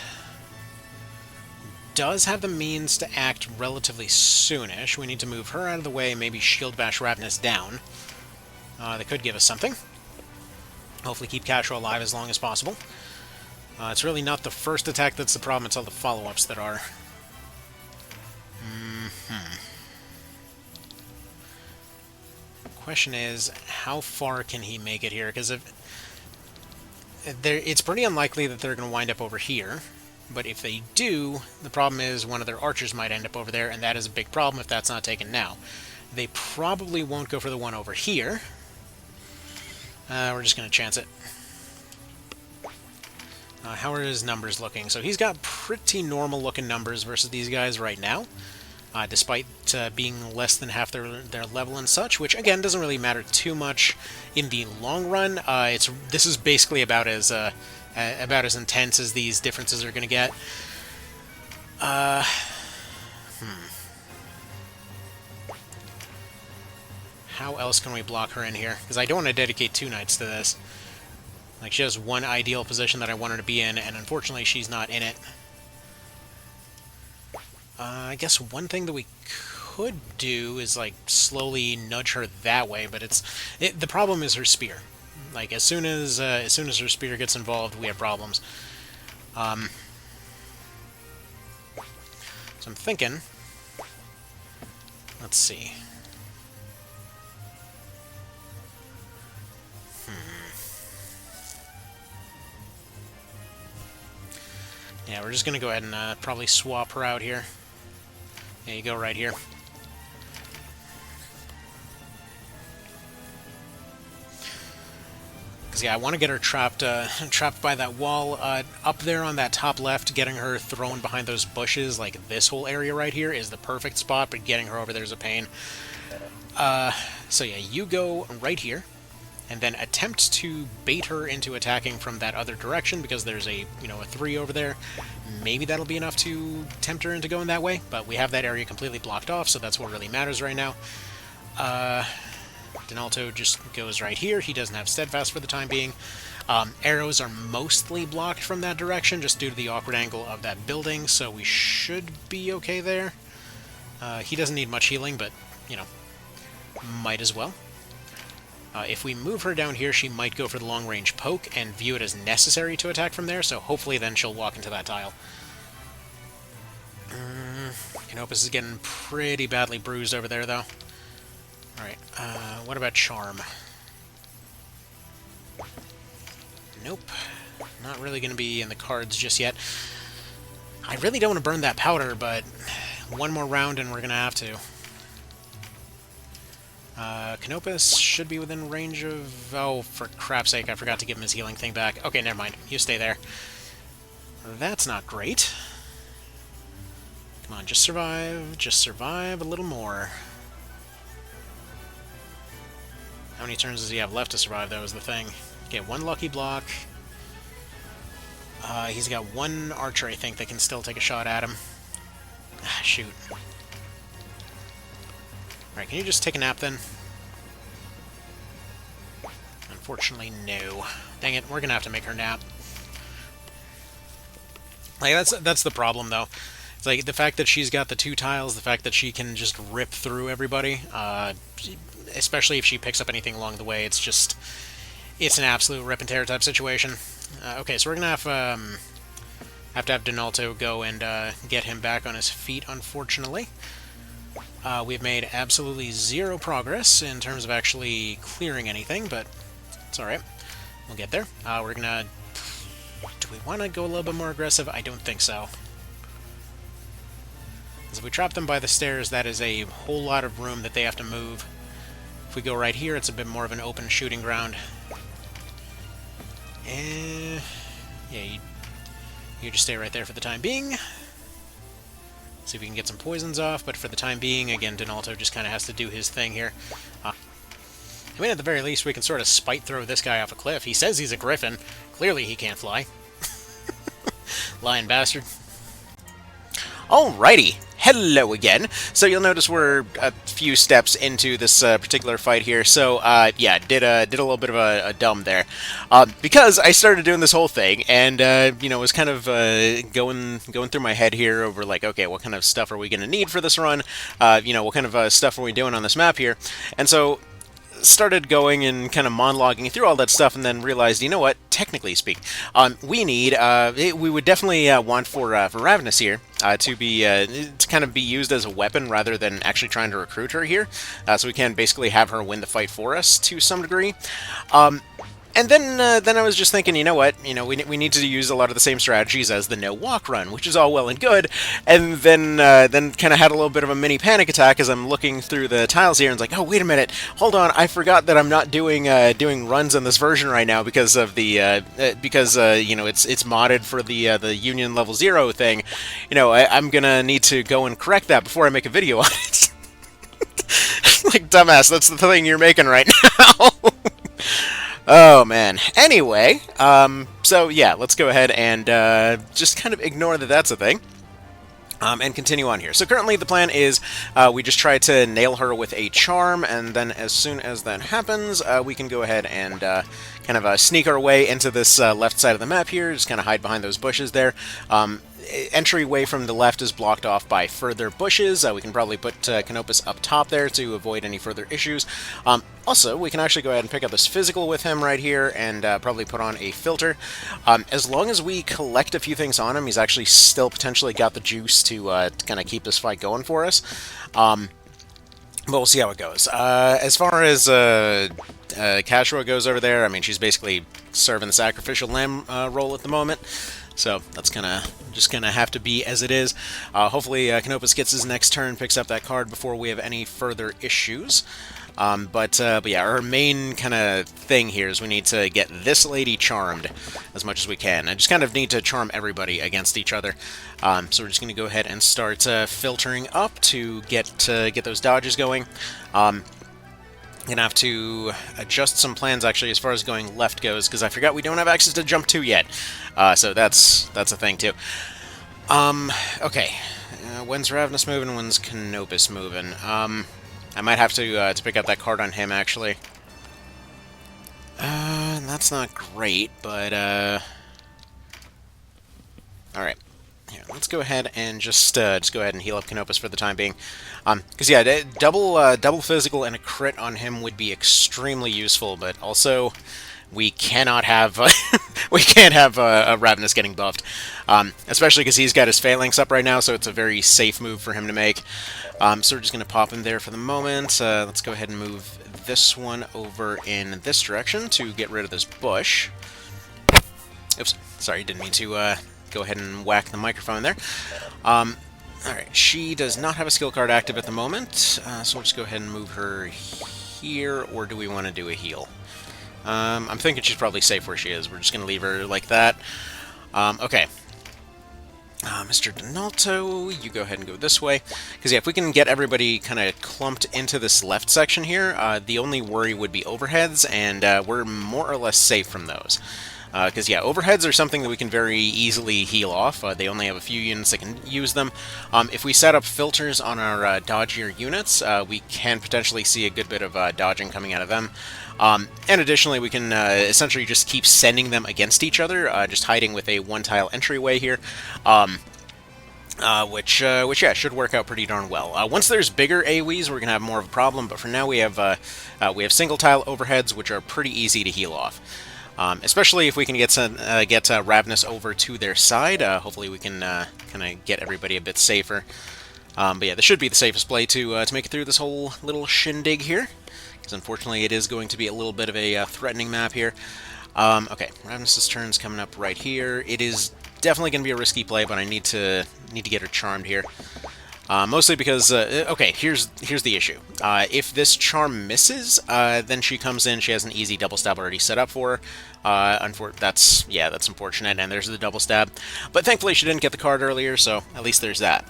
Speaker 1: does have the means to act relatively soonish. We need to move her out of the way, maybe shield bash Ravenous down. That could give us something. Hopefully keep Castro alive as long as possible. It's really not the first attack that's the problem, it's all the follow-ups that are. Question is, how far can he make it here? Because it's pretty unlikely that they're going to wind up over here. But if they do, the problem is one of their archers might end up over there, and that is a big problem if that's not taken now. They probably won't go for the one over here. We're just going to chance it. How are his numbers looking? So he's got pretty normal-looking numbers versus these guys right now, despite being less than half their level and such, which, again, doesn't really matter too much in the long run. This is basically about as intense as these differences are going to get. How else can we block her in here? Because I don't want to dedicate 2 nights to this. Like, she has one ideal position that I want her to be in, and unfortunately she's not in it. I guess one thing that we could do is, like, slowly nudge her that way, but the problem is her spear. Like, as soon as her spear gets involved, we have problems. So I'm thinking... Let's see. Yeah, we're just going to go ahead and probably swap her out here. There you go, right here. Because, yeah, I want to get her trapped trapped by that wall. Up there on that top left, getting her thrown behind those bushes, like this whole area right here, is the perfect spot, but getting her over there is a pain. So, yeah, you go right here, and then attempt to bait her into attacking from that other direction, because there's a 3 over there. Maybe that'll be enough to tempt her into going that way, but we have that area completely blocked off, so that's what really matters right now. Donalto just goes right here. He doesn't have Steadfast for the time being. Arrows are mostly blocked from that direction, just due to the awkward angle of that building, so we should be okay there. He doesn't need much healing, but, might as well. If we move her down here, she might go for the long-range poke and view it as necessary to attack from there, so hopefully then she'll walk into that tile. Canopus is getting pretty badly bruised over there, though. Alright, what about Charm? Nope. Not really going to be in the cards just yet. I really don't want to burn that powder, but one more round and we're going to have to. Canopus should be within range of... Oh, for crap's sake, I forgot to give him his healing thing back. Okay, never mind. You stay there. That's not great. Come on, just survive. Just survive a little more. How many turns does he have left to survive? That was the thing. Get one lucky block. He's got one archer, I think, that can still take a shot at him. Ah, shoot. Alright, can you just take a nap, then? Unfortunately, no. Dang it, we're gonna have to make her nap. Like, that's the problem, though. It's like, the fact that she's got the 2 tiles, the fact that she can just rip through everybody, especially if she picks up anything along the way, it's an absolute rip and tear type situation. Okay, so we're gonna have to have Donalto go and get him back on his feet, unfortunately. We've made absolutely 0 progress in terms of actually clearing anything, but it's alright. We'll get there. We're gonna... Do we want to go a little bit more aggressive? I don't think so. Because if we trap them by the stairs, that is a whole lot of room that they have to move. If we go right here, it's a bit more of an open shooting ground. Yeah, you just stay right there for the time being. See if we can get some poisons off, but for the time being, again, Donalto just kind of has to do his thing here. I mean, at the very least, we can sort of spite throw this guy off a cliff. He says he's a griffin. Clearly he can't fly. Lying bastard. Alrighty. Hello again. So you'll notice we're a few steps into this particular fight here. So yeah, did a little bit of a dumb there, because I started doing this whole thing, and was kind of going through my head here over like, okay, what kind of stuff are we going to need for this run? What kind of stuff are we doing on this map here? And so started going and kind of monologuing through all that stuff, and then realized, you know what, technically speaking, we would definitely want for Ravenous here to kind of be used as a weapon rather than actually trying to recruit her here, so we can basically have her win the fight for us to some degree. And then I was just thinking, you know what, we need to use a lot of the same strategies as the no-walk run, which is all well and good, and then kind of had a little bit of a mini panic attack as I'm looking through the tiles here, and it's like, oh, wait a minute, hold on, I forgot that I'm not doing runs on this version right now because of the, it's modded for the Union Level 0 thing. I'm gonna need to go and correct that before I make a video on it. Like, dumbass, that's the thing you're making right now. Oh, man. Anyway, so yeah, let's go ahead and just kind of ignore that that's a thing, and continue on here. So currently the plan is we just try to nail her with a charm, and then as soon as that happens, we can go ahead and kind of sneak our way into this left side of the map here, just kind of hide behind those bushes there. Entryway from the left is blocked off by further bushes. We can probably put Canopus up top there to avoid any further issues. Also, we can actually go ahead and pick up this physical with him right here and probably put on a filter. As long as we collect a few things on him, he's actually still potentially got the juice to kind of keep this fight going for us. But we'll see how it goes. As far as Kashua goes over there, I mean, she's basically serving the sacrificial lamb role at the moment. So that's just gonna have to be as it is. Hopefully Canopus gets his next turn, picks up that card before we have any further issues. But yeah, our main kind of thing here is we need to get this lady charmed as much as we can. I just kind of need to charm everybody against each other. So we're just going to go ahead and start filtering up to get those dodges going. Gonna have to adjust some plans actually as far as going left goes, because I forgot we don't have access to jump 2 yet. So that's a thing too. Okay. When's Ravenous moving? When's Canopus moving? I might have to pick up that card on him actually. That's not great, but all right. Here, let's go ahead and just go ahead and heal up Canopus for the time being, because yeah, double physical and a crit on him would be extremely useful, but also we cannot have we can't have Ravenous getting buffed, especially because he's got his phalanx up right now, so it's a very safe move for him to make. So we're just going to pop him there for the moment. Let's go ahead and move this one over in this direction to get rid of this bush. Oops, sorry, didn't mean to go ahead and whack the microphone there. Alright, she does not have a skill card active at the moment, so we'll just go ahead and move her here, or do we want to do a heal? I'm thinking she's probably safe where she is. We're just going to leave her like that. Okay. Mr. Donalto, you go ahead and go this way. Because, yeah, if we can get everybody kind of clumped into this left section here, the only worry would be overheads, and we're more or less safe from those. Because, yeah, overheads are something that we can very easily heal off. They only have a few units that can use them. If we set up filters on our dodgier units, we can potentially see a good bit of dodging coming out of them. And additionally, we can essentially just keep sending them against each other, just hiding with a one-tile entryway here. Which yeah, should work out pretty darn well. Once there's bigger AoEs, we're going to have more of a problem, but for now we have single-tile overheads, which are pretty easy to heal off. Especially if we can get Ravenous over to their side. Hopefully we can kind of get everybody a bit safer. But yeah, this should be the safest play to make it through this whole little shindig here. Because unfortunately it is going to be a little bit of a threatening map here. Okay, Ravenous's turn's coming up right here. It is definitely going to be a risky play, but I need to get her charmed here. Mostly because, okay, here's the issue. If this charm misses, then she comes in, she has an easy double stab already set up for her. That's unfortunate, and there's the double stab. But thankfully she didn't get the card earlier, so at least there's that.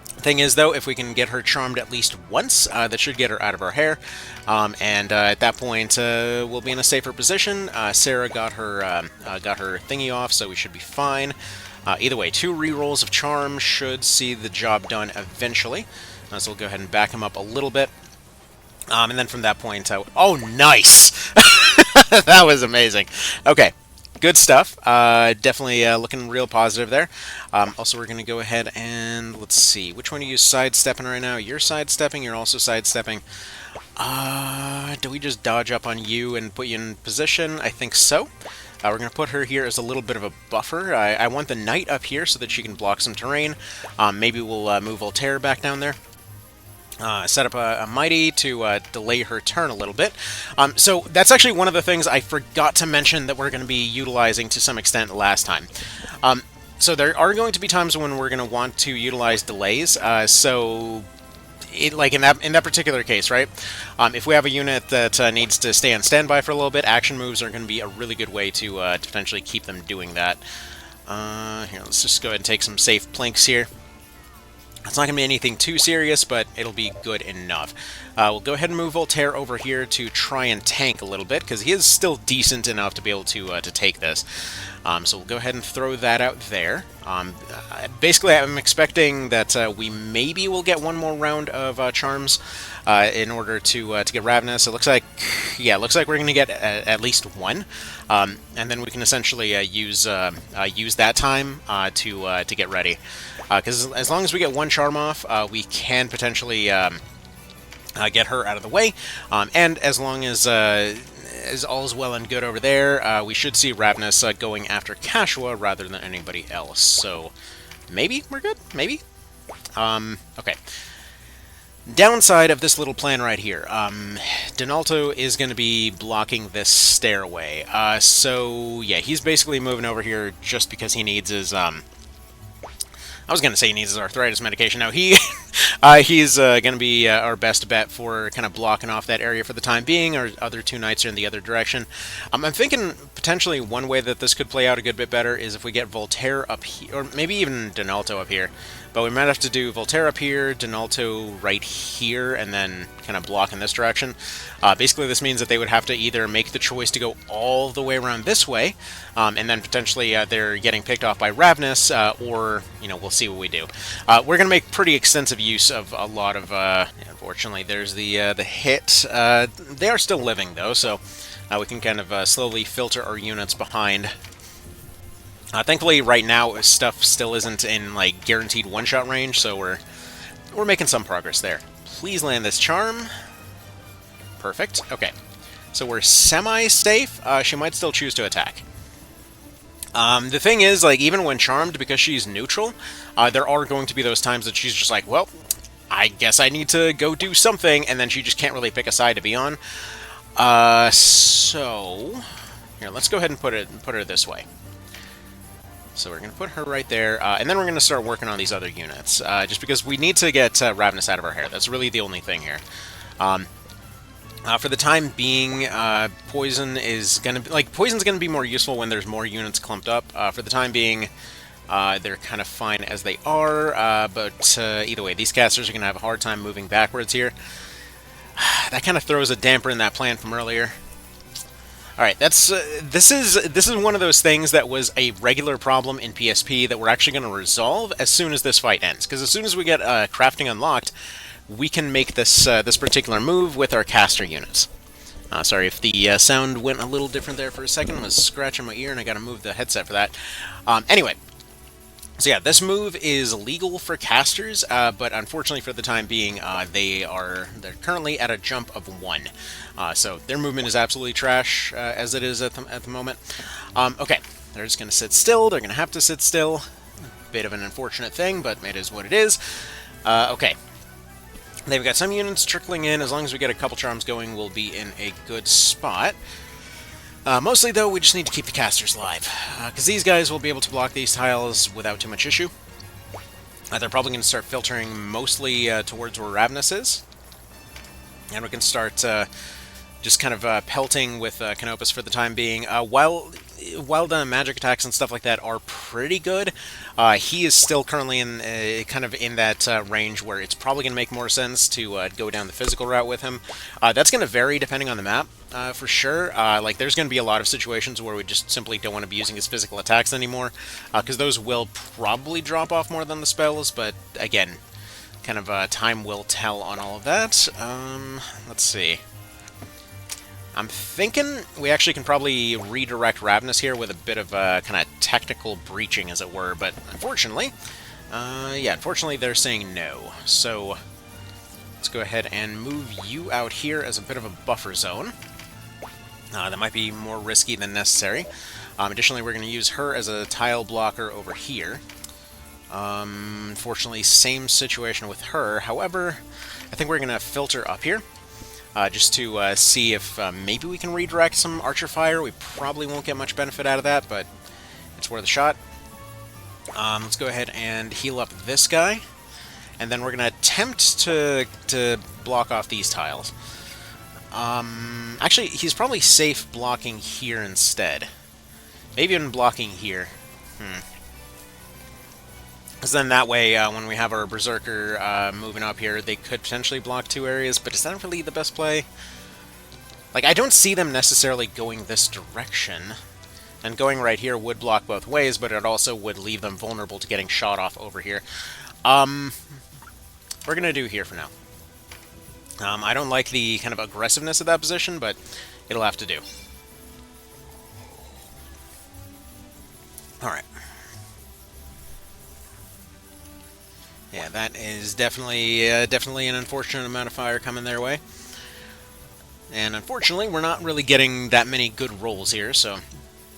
Speaker 1: Thing is, though, if we can get her charmed at least once, that should get her out of our hair, and at that point, we'll be in a safer position. Sarah got her thingy off, so we should be fine. Either way, 2 rerolls of Charm should see the job done eventually. So we'll go ahead and back him up a little bit. And then from that point, oh, nice! That was amazing. Okay, good stuff. Definitely looking real positive there. Also, we're going to go ahead and, let's see, which one are you sidestepping right now? You're sidestepping, you're also sidestepping. Do we just dodge up on you and put you in position? I think so. We're going to put her here as a little bit of a buffer. I want the knight up here so that she can block some terrain. Maybe we'll move Voltaire back down there. Set up a Mighty to delay her turn a little bit. So that's actually one of the things I forgot to mention that we're going to be utilizing to some extent last time. So there are going to be times when we're going to want to utilize delays. Like in that particular case, right? If we have a unit that needs to stay on standby for a little bit, action moves are going to be a really good way to potentially keep them doing that. Here, let's just go ahead and take some safe plinks here. It's not going to be anything too serious, but it'll be good enough. We'll go ahead and move Voltaire over here to try and tank a little bit, because he is still decent enough to be able to take this. So we'll go ahead and throw that out there. Basically, I'm expecting that we maybe will get one more round of charms in order to get Ravenous. It looks like, yeah, it looks like we're going to get at least one, and then we can essentially use that time to get ready. Because as long as we get one charm off, we can potentially get her out of the way, and as long as all is well and good over there, we should see Ravenous going after Kashua rather than anybody else. So maybe we're good. Maybe. Okay. Downside of this little plan right here, Donalto is going to be blocking this stairway. So, yeah, he's basically moving over here just because he needs his, I was going to say he needs his arthritis medication. No, he's going to be our best bet for kind of blocking off that area for the time being. Our other two knights are in the other direction. I'm thinking potentially one way that this could play out a good bit better is if we get Voltaire up here, or maybe even Donalto up here. But we might have to do Voltaire up here, Donalto right here, and then kind of block in this direction. Basically, this means that they would have to either make the choice to go all the way around this way, and then potentially they're getting picked off by Ravenous, or, you know, we'll see what we do. We're going to make pretty extensive use of a lot of... unfortunately, there's the hit. They are still living, though, so we can kind of slowly filter our units behind. Thankfully, right now, stuff still isn't in, like, guaranteed one-shot range, so we're making some progress there. Please land this charm. Perfect. Okay. So we're semi-safe. She might still choose to attack. The thing is, like, even when charmed, because she's neutral, there are going to be those times that she's just like, well, I guess I need to go do something, and then she just can't really pick a side to be on. So... Here, let's go ahead and put her this way. So we're going to put her right there, and then we're going to start working on these other units, just because we need to get Ravenous out of our hair. That's really the only thing here. For the time being, Poison is going to... Poison's going to be more useful when there's more units clumped up. For the time being, they're kind of fine as they are, but either way, these casters are going to have a hard time moving backwards here. That kind of throws a damper in that plan from earlier. Alright, this is one of those things that was a regular problem in PSP that we're actually going to resolve as soon as this fight ends. Because as soon as we get crafting unlocked, we can make this this particular move with our caster units. Sorry if the sound went a little different there for a second. I was scratching my ear and I got to move the headset for that. Anyway. So yeah, this move is legal for casters, but unfortunately for the time being, they're currently at a jump of 1. So their movement is absolutely trash, as it is at the moment. Okay, they're just going to sit still. They're going to have to sit still. Bit of an unfortunate thing, but it is what it is. Okay. They've got some units trickling in. As long as we get a couple charms going, we'll be in a good spot. Mostly, though, we just need to keep the casters alive, because these guys will be able to block these tiles without too much issue. They're probably going to start filtering mostly towards where Ravenous is, and we can start just kind of pelting with Canopus for the time being. While the magic attacks and stuff like that are pretty good, he is still currently in kind of in that range where it's probably going to make more sense to go down the physical route with him. That's going to vary depending on the map, for sure. Like, there's going to be a lot of situations where we just simply don't want to be using his physical attacks anymore, because those will probably drop off more than the spells, but again, kind of time will tell on all of that. Let's see. I'm thinking we actually can probably redirect Ravenous here with a bit of kind of technical breaching, as it were, but unfortunately, unfortunately they're saying no. So let's go ahead and move you out here as a bit of a buffer zone. That might be more risky than necessary. Additionally, we're going to use her as a tile blocker over here. Unfortunately, same situation with her. However, I think we're going to filter up here. Just to see if maybe we can redirect some Archer Fire. We probably won't get much benefit out of that, but it's worth a shot. Let's go ahead and heal up this guy, and then we're going to attempt to block off these tiles. Actually, he's probably safe blocking here instead. Maybe even blocking here. Because then that way, when we have our Berserker moving up here, they could potentially block 2 areas, but is that really the best play? Like, I don't see them necessarily going this direction. And going right here would block both ways, but it also would leave them vulnerable to getting shot off over here. We're going to do here for now. I don't like the kind of aggressiveness of that position, but it'll have to do. Alright. Yeah, that is definitely an unfortunate amount of fire coming their way. And unfortunately, we're not really getting that many good rolls here, so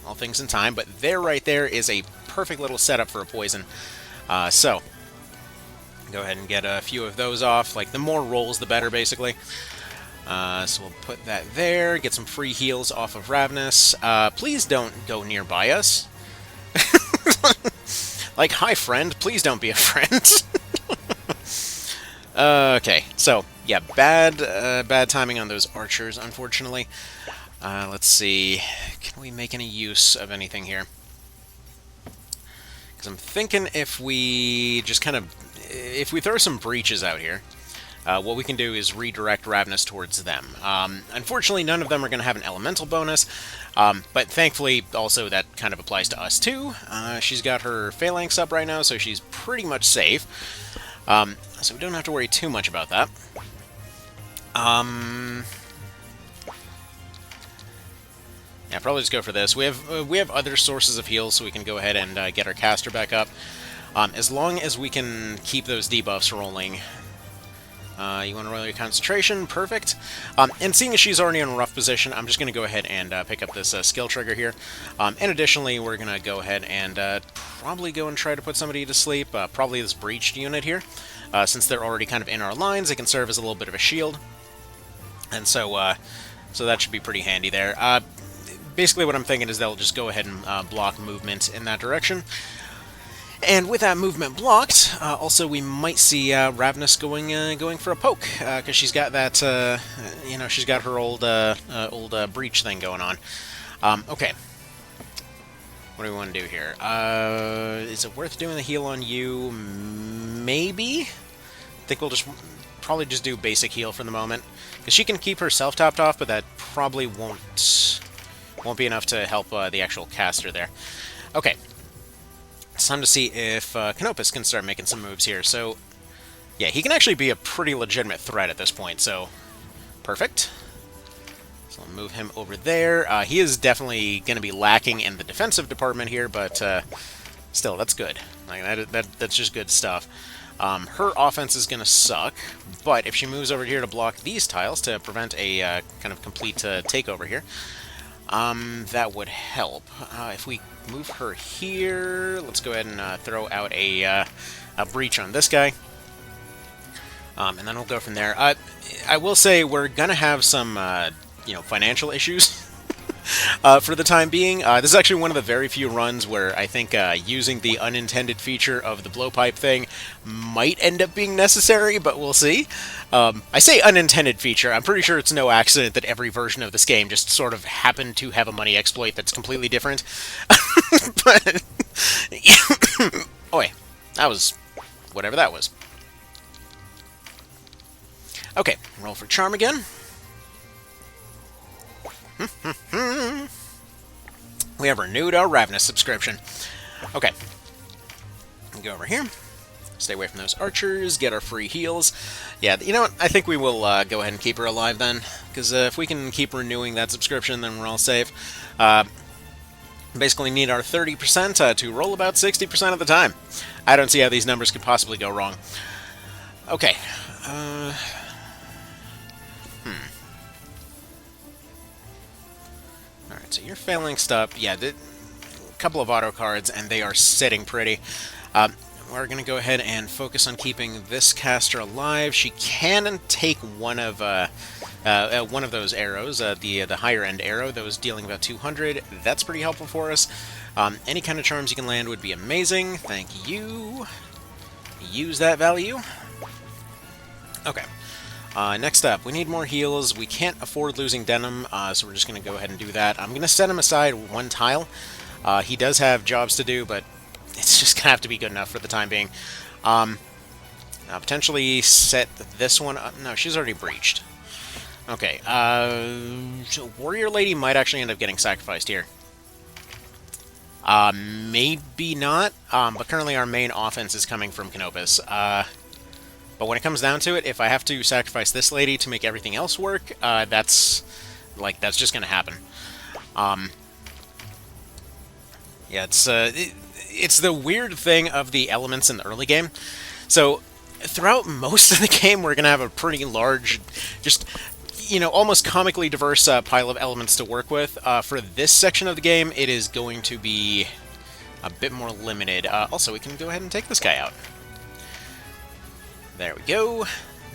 Speaker 1: all things in time. But there, right there, is a perfect little setup for a poison. So, go Go ahead and get a few of those off. Like, the more rolls, the better, basically. So we'll put that there. Get some free heals off of Ravenous. Please don't go nearby us. Like, hi, friend. Please don't be a friend. Okay, so, yeah, bad timing on those archers, unfortunately. Let's see. Can we make any use of anything here? Because I'm thinking if we just kind of... If we throw some breaches out here, what we can do is redirect Ravenous towards them. Unfortunately, none of them are going to have an elemental bonus, but thankfully, also, that kind of applies to us, too. She's got her Phalanx up right now, so she's pretty much safe. So we don't have to worry too much about that. Yeah, probably just go for this. We have other sources of heals, so we can go ahead and get our caster back up. As long as we can keep those debuffs rolling. You want to roll your concentration? Perfect. And seeing as she's already in a rough position, I'm just going to go ahead and pick up this skill trigger here. And additionally, we're going to go ahead and probably go and try to put somebody to sleep. Probably this breached unit here. Since they're already kind of in our lines, it can serve as a little bit of a shield. And so, so that should be pretty handy there. Basically what I'm thinking is they'll just go ahead and block movement in that direction. And with that movement blocked, also we might see Ravenous going for a poke, because she's got that, you know, she's got her old breach thing going on. Okay. What do we want to do here? Is it worth doing the heal on you? Maybe? I think we'll just probably just do basic heal for the moment, because she can keep herself topped off, but that probably won't be enough to help the actual caster there. Okay. It's time to see if Canopus can start making some moves here. So, yeah, he can actually be a pretty legitimate threat at this point, so perfect. So I'll move him over there. He is definitely going to be lacking in the defensive department here, but still, that's good. Like, that's just good stuff. Her offense is going to suck, but if she moves over here to block these tiles to prevent a kind of complete takeover here, that would help. If we move her here, let's go ahead and throw out a breach on this guy. And then we'll go from there. I will say we're going to have some, you know, financial issues for the time being. This is actually one of the very few runs where I think using the unintended feature of the blowpipe thing might end up being necessary, but we'll see. I say unintended feature. I'm pretty sure it's no accident that every version of this game just sort of happened to have a money exploit that's completely different. But, oh wait, that was whatever that was. Okay, roll for charm again. We have renewed our Ravenous subscription. Okay. Go over here. Stay away from those archers. Get our free heals. Yeah, you know what? I think we will go ahead and keep her alive then. Because if we can keep renewing that subscription, then we're all safe. Basically need our 30% to roll about 60% of the time. I don't see how these numbers could possibly go wrong. Okay. Alright, so you're phalanxed up. Yeah, a couple of auto cards, and they are sitting pretty. We're going to go ahead and focus on keeping this caster alive. She can take one of those arrows, the higher-end arrow that was dealing about 200. That's pretty helpful for us. Any kind of charms you can land would be amazing. Thank you. Use that value. Okay. Next up, we need more heals. We can't afford losing Denim, so we're just going to go ahead and do that. I'm going to set him aside one tile. He does have jobs to do, but it's just going to have to be good enough for the time being. Potentially set this one up. No, she's already breached. Okay, so Warrior Lady might actually end up getting sacrificed here. Maybe not, but currently our main offense is coming from Canopus. But when it comes down to it, if I have to sacrifice this lady to make everything else work, that's just going to happen. Yeah, it's the weird thing of the elements in the early game. So, throughout most of the game, we're going to have a pretty large, just, you know, almost comically diverse pile of elements to work with. For this section of the game, it is going to be a bit more limited. Also, we can go ahead and take this guy out. There we go.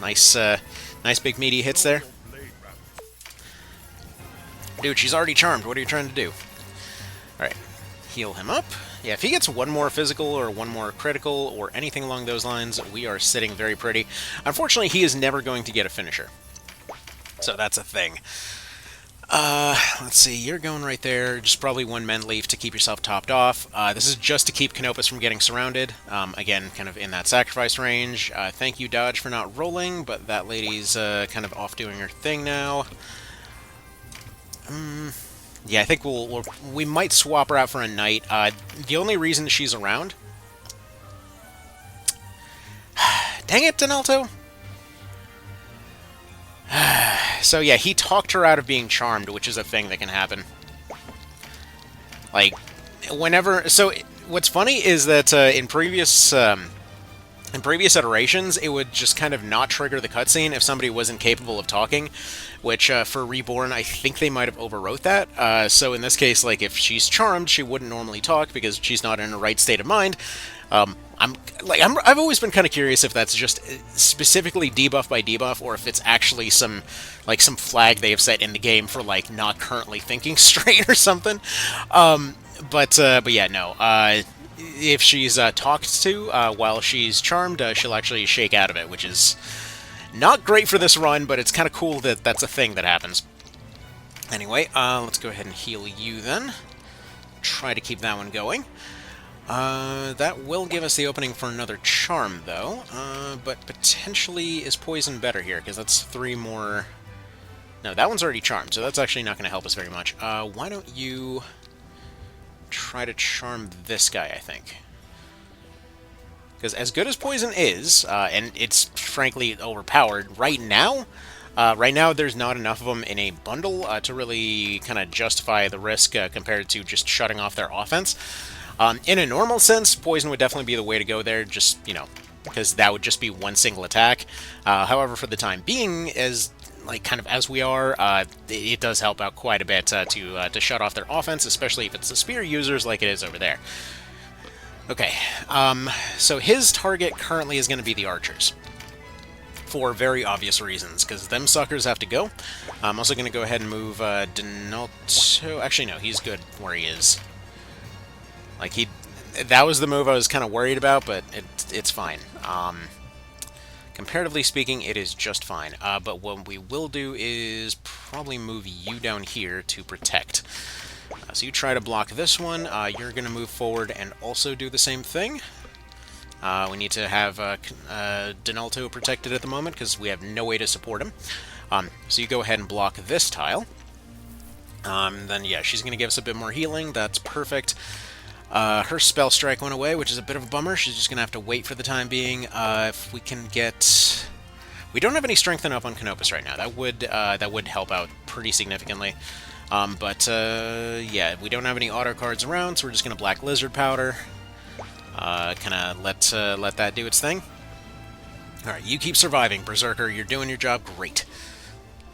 Speaker 1: Nice, nice big meaty hits there. Dude, she's already charmed. What are you trying to do? Alright. Heal him up. Yeah, if he gets one more physical or one more critical or anything along those lines, we are sitting very pretty. Unfortunately, he is never going to get a finisher. So that's a thing. Let's see, you're going right there. Just probably one Mend Leaf to keep yourself topped off. This is just to keep Canopus from getting surrounded. Again, kind of in that sacrifice range. Thank you, Dodge, for not rolling, but that lady's kind of off doing her thing now. Yeah, I think we might swap her out for a Knight. The only reason she's around... Dang it, Donalto! So yeah, he talked her out of being charmed, which is a thing that can happen. Like, whenever... So, what's funny is that in previous iterations, it would just kind of not trigger the cutscene if somebody wasn't capable of talking, which for Reborn, I think they might have overwrote that. So in this case, like, if she's charmed, she wouldn't normally talk because she's not in the right state of mind. I've always been kind of curious if that's just specifically debuff by debuff, or if it's actually some flag they have set in the game for, like, not currently thinking straight or something. But yeah, no. If she's talked to while she's charmed, she'll actually shake out of it, which is not great for this run, but it's kind of cool that that's a thing that happens. Anyway, let's go ahead and heal you then. Try to keep that one going. That will give us the opening for another charm, though, but potentially is poison better here, because that's 3 more... No, that one's already charmed, so that's actually not going to help us very much. Why don't you try to charm this guy, I think? Because as good as poison is, and it's frankly overpowered, right now there's not enough of them in a bundle to really kind of justify the risk compared to just shutting off their offense. In a normal sense, poison would definitely be the way to go there, just, you know, because that would just be one single attack. However, for the time being, as we are, it does help out quite a bit to shut off their offense, especially if it's the spear users like it is over there. Okay, so his target currently is going to be the archers, for very obvious reasons, because them suckers have to go. I'm also going to go ahead and move Donalto. Actually, no, he's good where he is. Like, that was the move I was kind of worried about, but it's fine. Comparatively speaking, it is just fine. But what we will do is probably move you down here to protect. So you try to block this one. You're going to move forward and also do the same thing. We need to have Donalto protected at the moment because we have no way to support him. So you go ahead and block this tile. Then, yeah, she's going to give us a bit more healing. That's perfect. Her spell strike went away, which is a bit of a bummer. She's just going to have to wait for the time being. If we can get... We don't have any strengthen up on Canopus right now. That would help out pretty significantly. Yeah, we don't have any auto cards around, so we're just going to Black Lizard Powder. Kind of let that do its thing. Alright, you keep surviving, Berserker. You're doing your job great.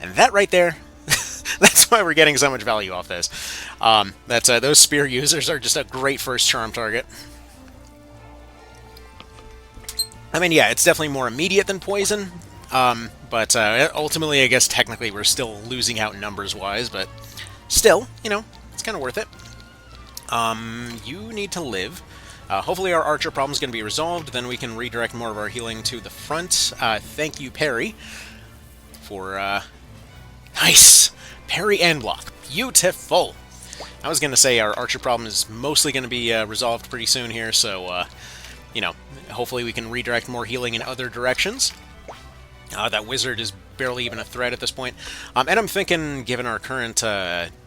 Speaker 1: And that right there... That's why we're getting so much value off this. Those spear users are just a great first charm target. I mean, yeah, it's definitely more immediate than poison. Ultimately, I guess technically we're still losing out numbers-wise, but still, you know, it's kind of worth it. You need to live. Hopefully our archer problem is going to be resolved, then we can redirect more of our healing to the front. Thank you, Parry, for... Nice! Parry and block. Beautiful! I was going to say our archer problem is mostly going to be resolved pretty soon here, so, you know, hopefully we can redirect more healing in other directions. That wizard is barely even a threat at this point. And I'm thinking, given our current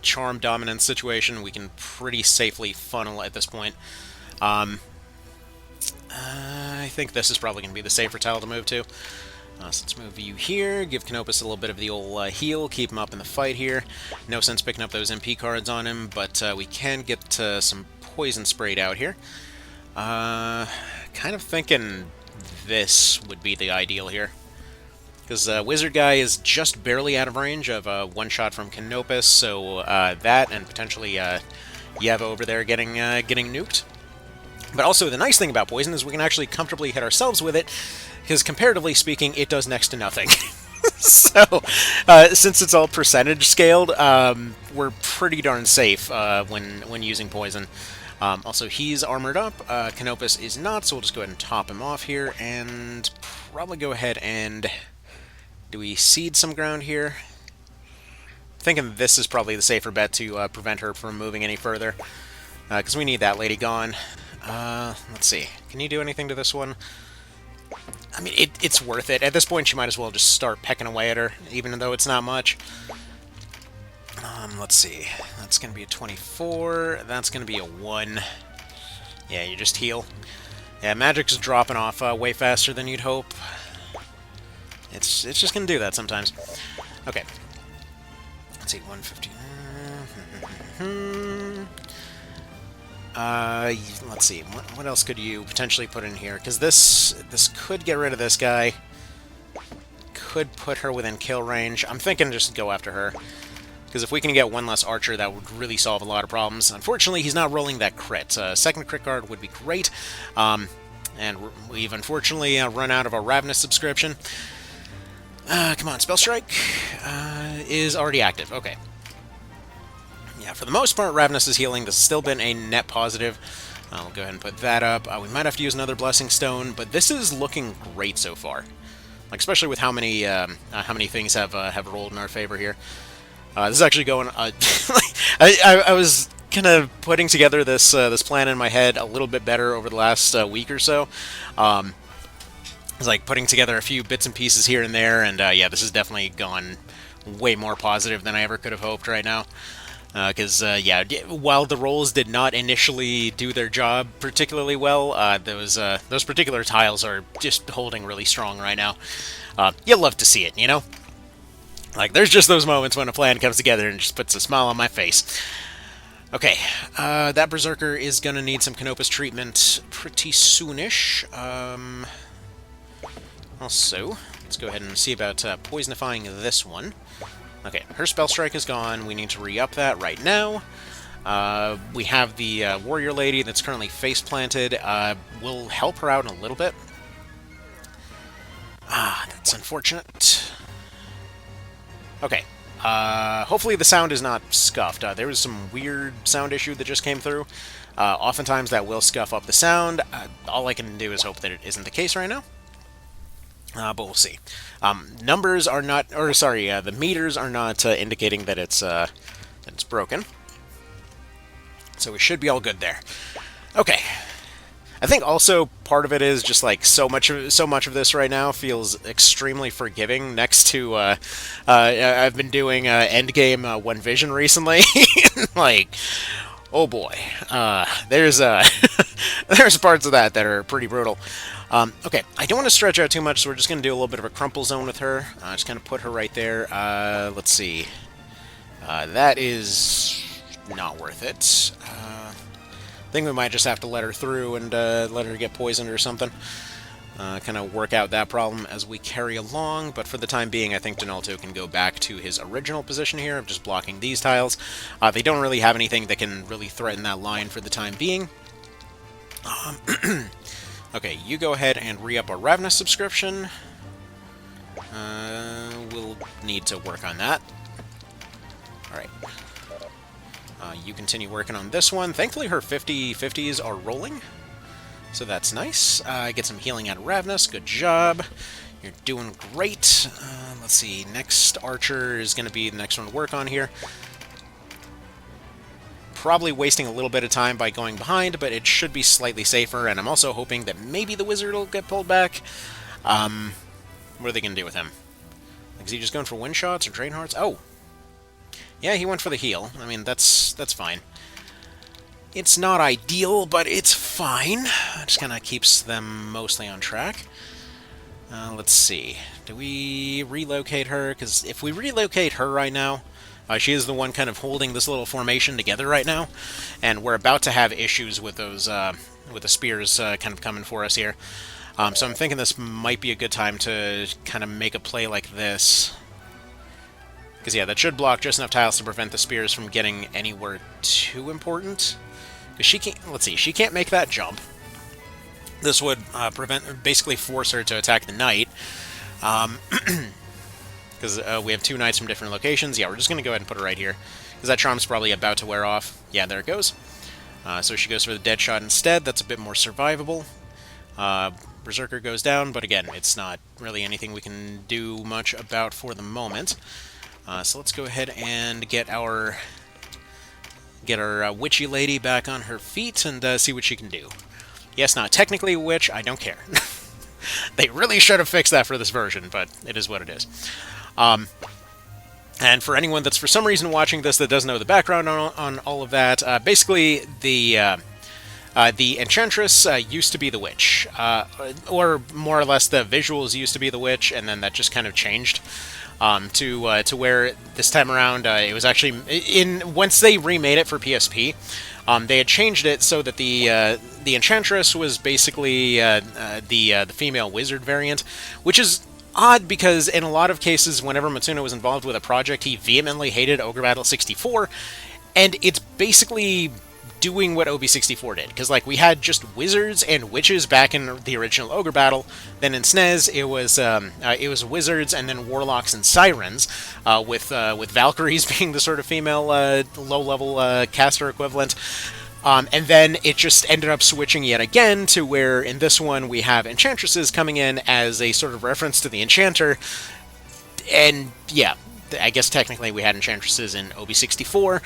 Speaker 1: charm dominance situation, we can pretty safely funnel at this point. I think this is probably going to be the safer tile to move to. So let's move you here, give Canopus a little bit of the old heal, keep him up in the fight here. No sense picking up those MP cards on him, but we can get some poison sprayed out here. Kind of thinking this would be the ideal here. Because Wizard Guy is just barely out of range of one shot from Canopus, so that and potentially Yeva over there getting nuked. But also, the nice thing about poison is we can actually comfortably hit ourselves with it, because comparatively speaking, it does next to nothing. So, since it's all percentage scaled, we're pretty darn safe when using poison. Also, he's armored up. Canopus is not, so we'll just go ahead and top him off here, and probably go ahead and... Do we seed some ground here? Thinking this is probably the safer bet to prevent her from moving any further, because we need that lady gone. Let's see. Can you do anything to this one? I mean, it's worth it. At this point, you might as well just start pecking away at her, even though it's not much. Let's see. That's going to be a 24. That's going to be a 1. Yeah, you just heal. Yeah, magic's dropping off way faster than you'd hope. It's just going to do that sometimes. Okay. Let's see, 150. Let's see. What else could you potentially put in here? Because this could get rid of this guy. Could put her within kill range. I'm thinking just go after her. Because if we can get one less archer, that would really solve a lot of problems. Unfortunately, he's not rolling that crit. Second crit card would be great. And we've unfortunately run out of our Ravenous subscription. Come on, Spell Strike is already active. Okay. Yeah, for the most part, Ravenous is healing. This has still been a net positive. I'll go ahead and put that up. We might have to use another Blessing Stone, but this is looking great so far. Like, especially with how many things have rolled in our favor here. This is actually going... I was kind of putting together this plan in my head a little bit better over the last week or so. It's like putting together a few bits and pieces here and there, and yeah, this has definitely gone way more positive than I ever could have hoped right now. Because, yeah, while the rolls did not initially do their job particularly well, those particular tiles are just holding really strong right now. You'll love to see it, you know? Like, there's just those moments when a plan comes together and just puts a smile on my face. Okay, that Berserker is going to need some Canopus treatment pretty soonish. Also, let's go ahead and see about poisonifying this one. Okay, her Spell Strike is gone. We need to re-up that right now. We have the Warrior Lady that's currently face-planted. We'll help her out in a little bit. That's unfortunate. Okay. Hopefully the sound is not scuffed. There was some weird sound issue that just came through. Oftentimes that will scuff up the sound. All I can do is hope that it isn't the case right now. But we'll see. Numbers are not, or sorry, the meters are not indicating that it's broken. So we should be all good there. Okay. I think also part of it is just like so much of this right now feels extremely forgiving. Next to I've been doing Endgame One Vision recently, like, oh boy, there's there's parts of that are pretty brutal. Okay, I don't want to stretch out too much, so we're just going to do a little bit of a crumple zone with her. Just kind of put her right there. Let's see. That is not worth it. I think we might just have to let her through and let her get poisoned or something. Kind of work out that problem as we carry along, but for the time being, I think Donalto can go back to his original position here of just blocking these tiles. They don't really have anything that can really threaten that line for the time being. Okay, you go ahead and re-up our Ravenous subscription. We'll need to work on that. Alright. You continue working on this one. Thankfully, her 50/50s are rolling, so that's nice. Get some healing out of Ravenous. Good job. You're doing great. Let's see. Next Archer is going to be the next one to work on here. Probably wasting a little bit of time by going behind, but it should be slightly safer, and I'm also hoping that maybe the Wizard will get pulled back. What are they going to do with him? Is he just going for wind shots or drain hearts? Oh! Yeah, he went for the heal. I mean, that's fine. It's not ideal, but it's fine. It just kind of keeps them mostly on track. Let's see. Do we relocate her? Because if we relocate her right now, she is the one kind of holding this little formation together right now, and we're about to have issues with those, with the spears kind of coming for us here. So I'm thinking this might be a good time to kind of make a play like this. Because, yeah, that should block just enough tiles to prevent the spears from getting anywhere too important. Because she can't, let's see, she can't make that jump. This would basically force her to attack the knight. Because we have 2 knights from different locations. Yeah, we're just going to go ahead and put her right here. Because that charm's probably about to wear off. Yeah, there it goes. So she goes for the dead shot instead. That's a bit more survivable. Berserker goes down, but again, it's not really anything we can do much about for the moment. So let's go ahead and get our witchy lady back on her feet and see what she can do. Yes, not technically a witch, I don't care. They really should have fixed that for this version, but it is what it is. And for anyone that's for some reason watching this that doesn't know the background on all of that, basically the Enchantress used to be the witch, or more or less the visuals used to be the witch, and then that just kind of changed to where this time around it was actually once they remade it for PSP, they had changed it so that the Enchantress was basically the female wizard variant, which is odd because in a lot of cases, whenever Matsuno was involved with a project, he vehemently hated Ogre Battle 64, and it's basically doing what OB64 did, because like we had just wizards and witches back in the original Ogre Battle. Then in SNES it was wizards and then warlocks and sirens, with Valkyries being the sort of female low level caster equivalent. And then it just ended up switching yet again to where in this one we have enchantresses coming in as a sort of reference to the enchanter, and yeah. I guess technically we had enchantresses in OB64,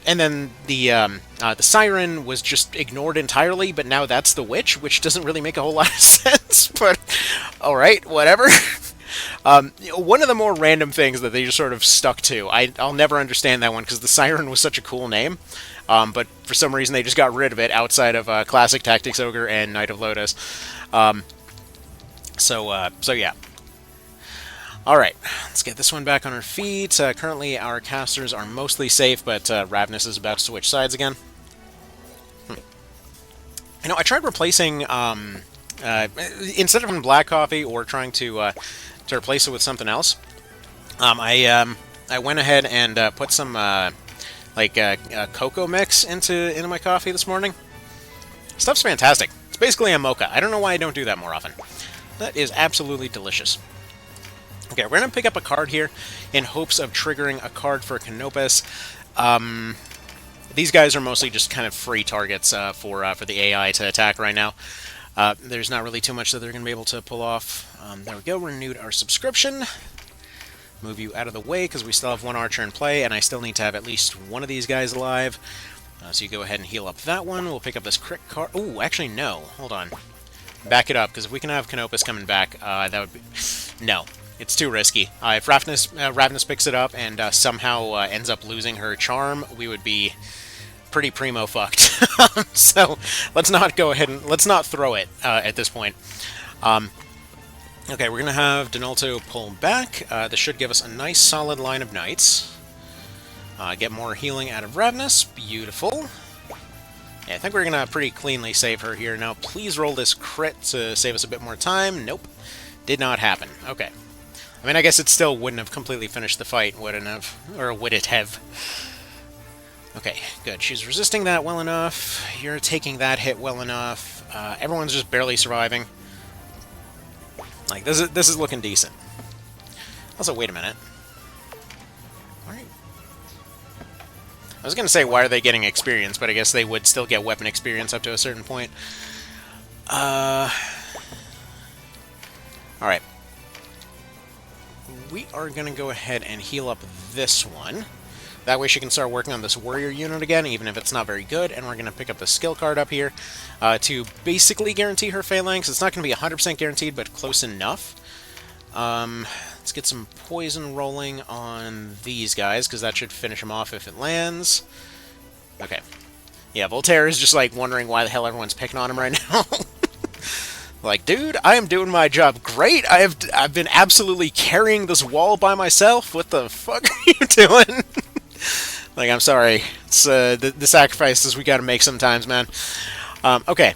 Speaker 1: and then the siren was just ignored entirely. But now that's the witch, which doesn't really make a whole lot of sense. But all right, whatever. One of the more random things that they just sort of stuck to. I'll never understand that one because the siren was such a cool name, but for some reason they just got rid of it outside of Classic Tactics Ogre and Knight of Lotus. So yeah. Alright, let's get this one back on her feet. Currently, our casters are mostly safe, but Ravenous is about to switch sides again. You know, I tried replacing, instead of black coffee or trying to replace it with something else, I went ahead and put some, cocoa mix into my coffee this morning. Stuff's fantastic. It's basically a mocha. I don't know why I don't do that more often. That is absolutely delicious. Okay, we're going to pick up a card here in hopes of triggering a card for Canopus. These guys are mostly just kind of free targets for the AI to attack right now. There's not really too much that they're going to be able to pull off. There we go, renewed our subscription. Move you out of the way because we still have 1 archer in play, and I still need to have at least one of these guys alive. So you go ahead and heal up that one. We'll pick up this crit card. Oh, actually, no. Hold on. Back it up, because if we can have Canopus coming back, that would be... No. It's too risky. If Ravenous picks it up and somehow ends up losing her charm, we would be pretty primo fucked. So let's not go ahead and let's not throw it at this point. Okay, we're gonna have Donalto pull back. This should give us a nice solid line of knights. Get more healing out of Ravenous. Beautiful. Yeah, I think we're gonna pretty cleanly save her here. Now, please roll this crit to save us a bit more time. Nope, did not happen. Okay. I mean, I guess it still wouldn't have completely finished the fight, wouldn't have? Or would it have? Okay, good. She's resisting that well enough. You're taking that hit well enough. Everyone's just barely surviving. Like, this is looking decent. Also, wait a minute. Why? I was going to say, why are they getting experience? But I guess they would still get weapon experience up to a certain point. Alright. We are going to go ahead and heal up this one. That way she can start working on this warrior unit again, even if it's not very good. And we're going to pick up the skill card up here to basically guarantee her phalanx. It's not going to be 100% guaranteed, but close enough. Let's get some poison rolling on these guys, because that should finish them off if it lands. Okay. Yeah, Voltaire is just like wondering why the hell everyone's picking on him right now. Like, dude, I am doing my job great. I've been absolutely carrying this wall by myself. What the fuck are you doing? Like, I'm sorry. It's the sacrifices we got to make sometimes, man. Okay.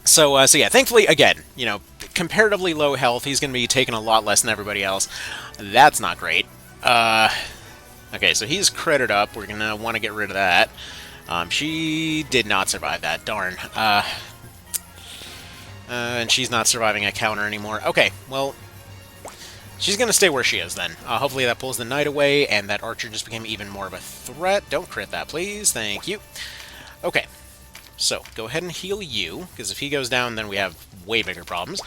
Speaker 1: So yeah, thankfully, again, you know, comparatively low health. He's going to be taking a lot less than everybody else. That's not great. Okay, so he's critted up. We're going to want to get rid of that. She did not survive that. Darn. And she's not surviving a counter anymore. Okay, well, she's going to stay where she is then. Hopefully that pulls the knight away, and that archer just became even more of a threat. Don't crit that, please. Thank you. Okay, so go ahead and heal you, because if he goes down, then we have way bigger problems.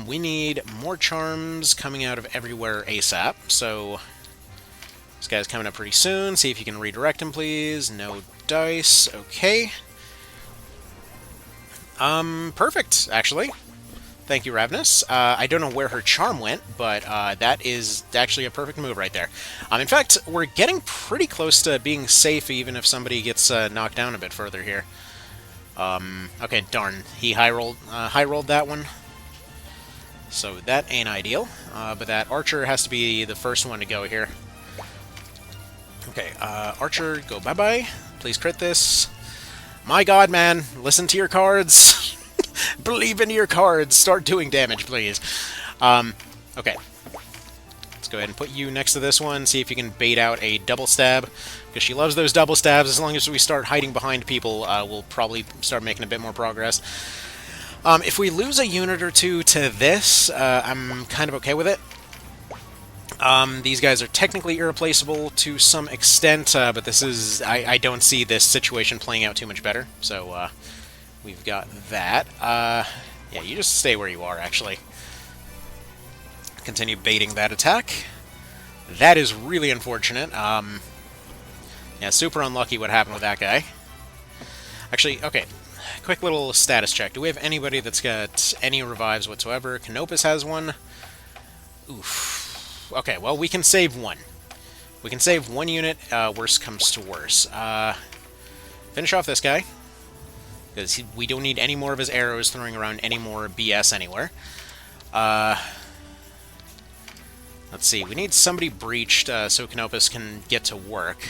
Speaker 1: We need more charms coming out of everywhere ASAP, so this guy's coming up pretty soon. See if you can redirect him, please. No dice. Okay. Perfect, actually. Thank you, Ravenous. I don't know where her charm went, but that is actually a perfect move right there. In fact, we're getting pretty close to being safe, even if somebody gets knocked down a bit further here. Okay, darn. He high-rolled that one. So that ain't ideal. But that archer has to be the first one to go here. Okay, archer, go bye-bye. Please crit this. My god, man, listen to your cards. Believe in your cards. Start doing damage, please. Okay. Let's go ahead and put you next to this one. See if you can bait out a double stab. Because she loves those double stabs. As long as we start hiding behind people, we'll probably start making a bit more progress. If we lose a unit or two to this, I'm kind of okay with it. These guys are technically irreplaceable to some extent, but this is... I don't see this situation playing out too much better, so we've got that. Yeah, you just stay where you are, actually. Continue baiting that attack. That is really unfortunate. Yeah, super unlucky what happened with that guy. Actually, okay, quick little status check. Do we have anybody that's got any revives whatsoever? Canopus has one. Oof. Okay, well, we can save one. We can save one unit, worst comes to worse. Finish off this guy, because we don't need any more of his arrows throwing around any more BS anywhere. Let's see, we need somebody breached so Canopus can get to work.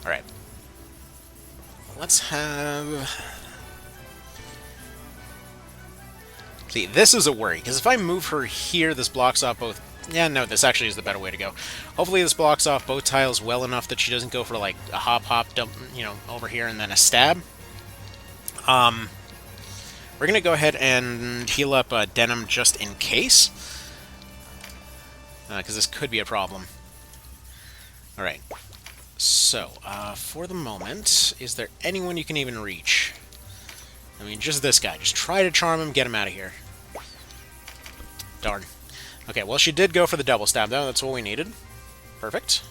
Speaker 1: Alright. Let's have... See, this is a worry, because if I move her here, this blocks off both... Yeah, no, this actually is the better way to go. Hopefully this blocks off both tiles well enough that she doesn't go for, like, a hop, dump, you know, over here and then a stab. We're going to go ahead and heal up Denim just in case. Because this could be a problem. Alright. So, for the moment, is there anyone you can even reach? I mean, just this guy. Just try to charm him, get him out of here. Darn. Okay, well, she did go for the double stab, though. That's what we needed. Perfect.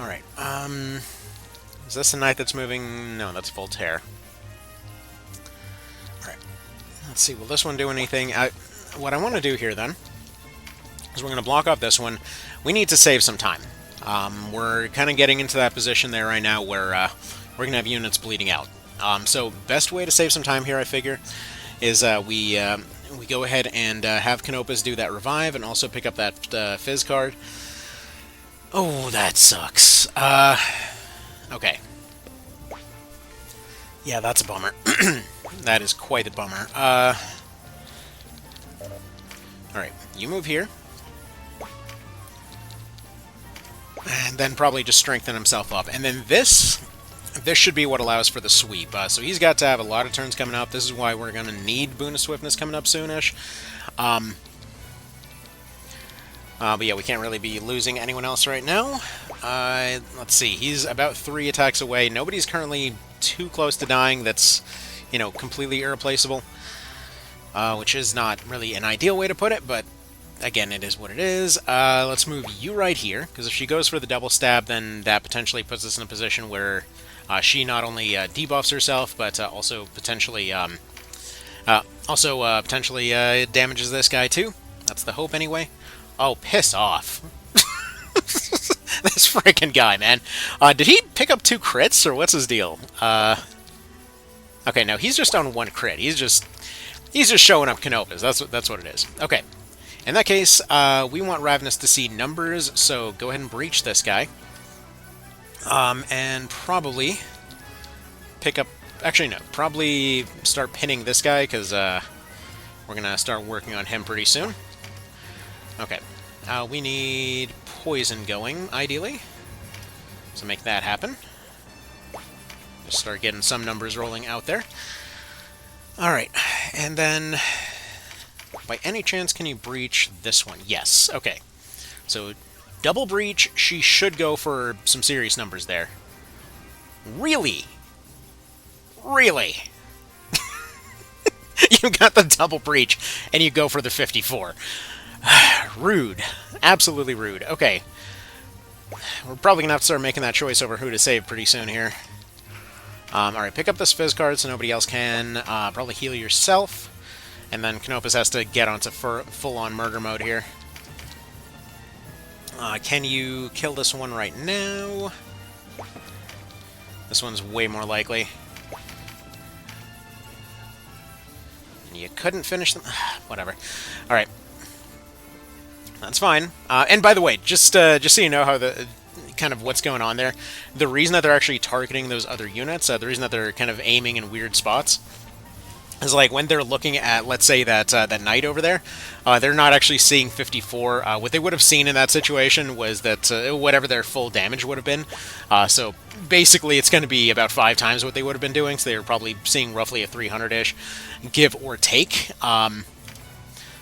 Speaker 1: Alright, is this the knight that's moving? No, that's Voltaire. Alright. Let's see, will this one do anything? What I want to do here, then, is we're going to block off this one. We need to save some time. We're kind of getting into that position there right now where we're going to have units bleeding out. So best way to save some time here, I figure, is we go ahead and have Canopus do that revive and also pick up that Fizz card. Oh, that sucks. Okay. Yeah, that's a bummer. That is quite a bummer. Alright, you move here. And then probably just strengthen himself up. And then this should be what allows for the sweep. So he's got to have a lot of turns coming up. This is why we're going to need Boon of Swiftness coming up soonish. But yeah, we can't really be losing anyone else right now. Let's see, he's about 3 attacks away. Nobody's currently too close to dying that's, you know, completely irreplaceable. Which is not really an ideal way to put it, but again, it is what it is. Let's move you right here, because if she goes for the double stab, then that potentially puts us in a position where she not only debuffs herself, but also potentially damages this guy too. That's the hope, anyway. Oh, piss off. This freaking guy, man. Did he pick up 2 crits, or what's his deal? Okay, no, he's just on 1 crit. He's just showing up Canopus. That's what it is. Okay. In that case, we want Ravenous to see numbers, so go ahead and breach this guy. And probably pick up... Actually, no. Probably start pinning this guy, because we're going to start working on him pretty soon. Okay. We need poison going, ideally. So make that happen. Just start getting some numbers rolling out there. Alright, and then... By any chance, can you breach this one? Yes, okay. So, double breach, she should go for some serious numbers there. Really? Really? You got the double breach, and you go for the 54. Rude. Absolutely rude. Okay. We're probably going to have to start making that choice over who to save pretty soon here. Alright, pick up this Fizz card so nobody else can. Probably heal yourself. And then Canopus has to get onto full-on murder mode here. Can you kill this one right now? This one's way more likely. You couldn't finish them? Whatever. Alright. That's fine. And by the way, just so you know how kind of what's going on there, the reason that they're actually targeting those other units, the reason that they're kind of aiming in weird spots, is like when they're looking at, let's say, that knight over there, they're not actually seeing 54. What they would have seen in that situation was that whatever their full damage would have been. So basically, it's going to be about 5 times what they would have been doing. So they were probably seeing roughly a 300-ish, give or take.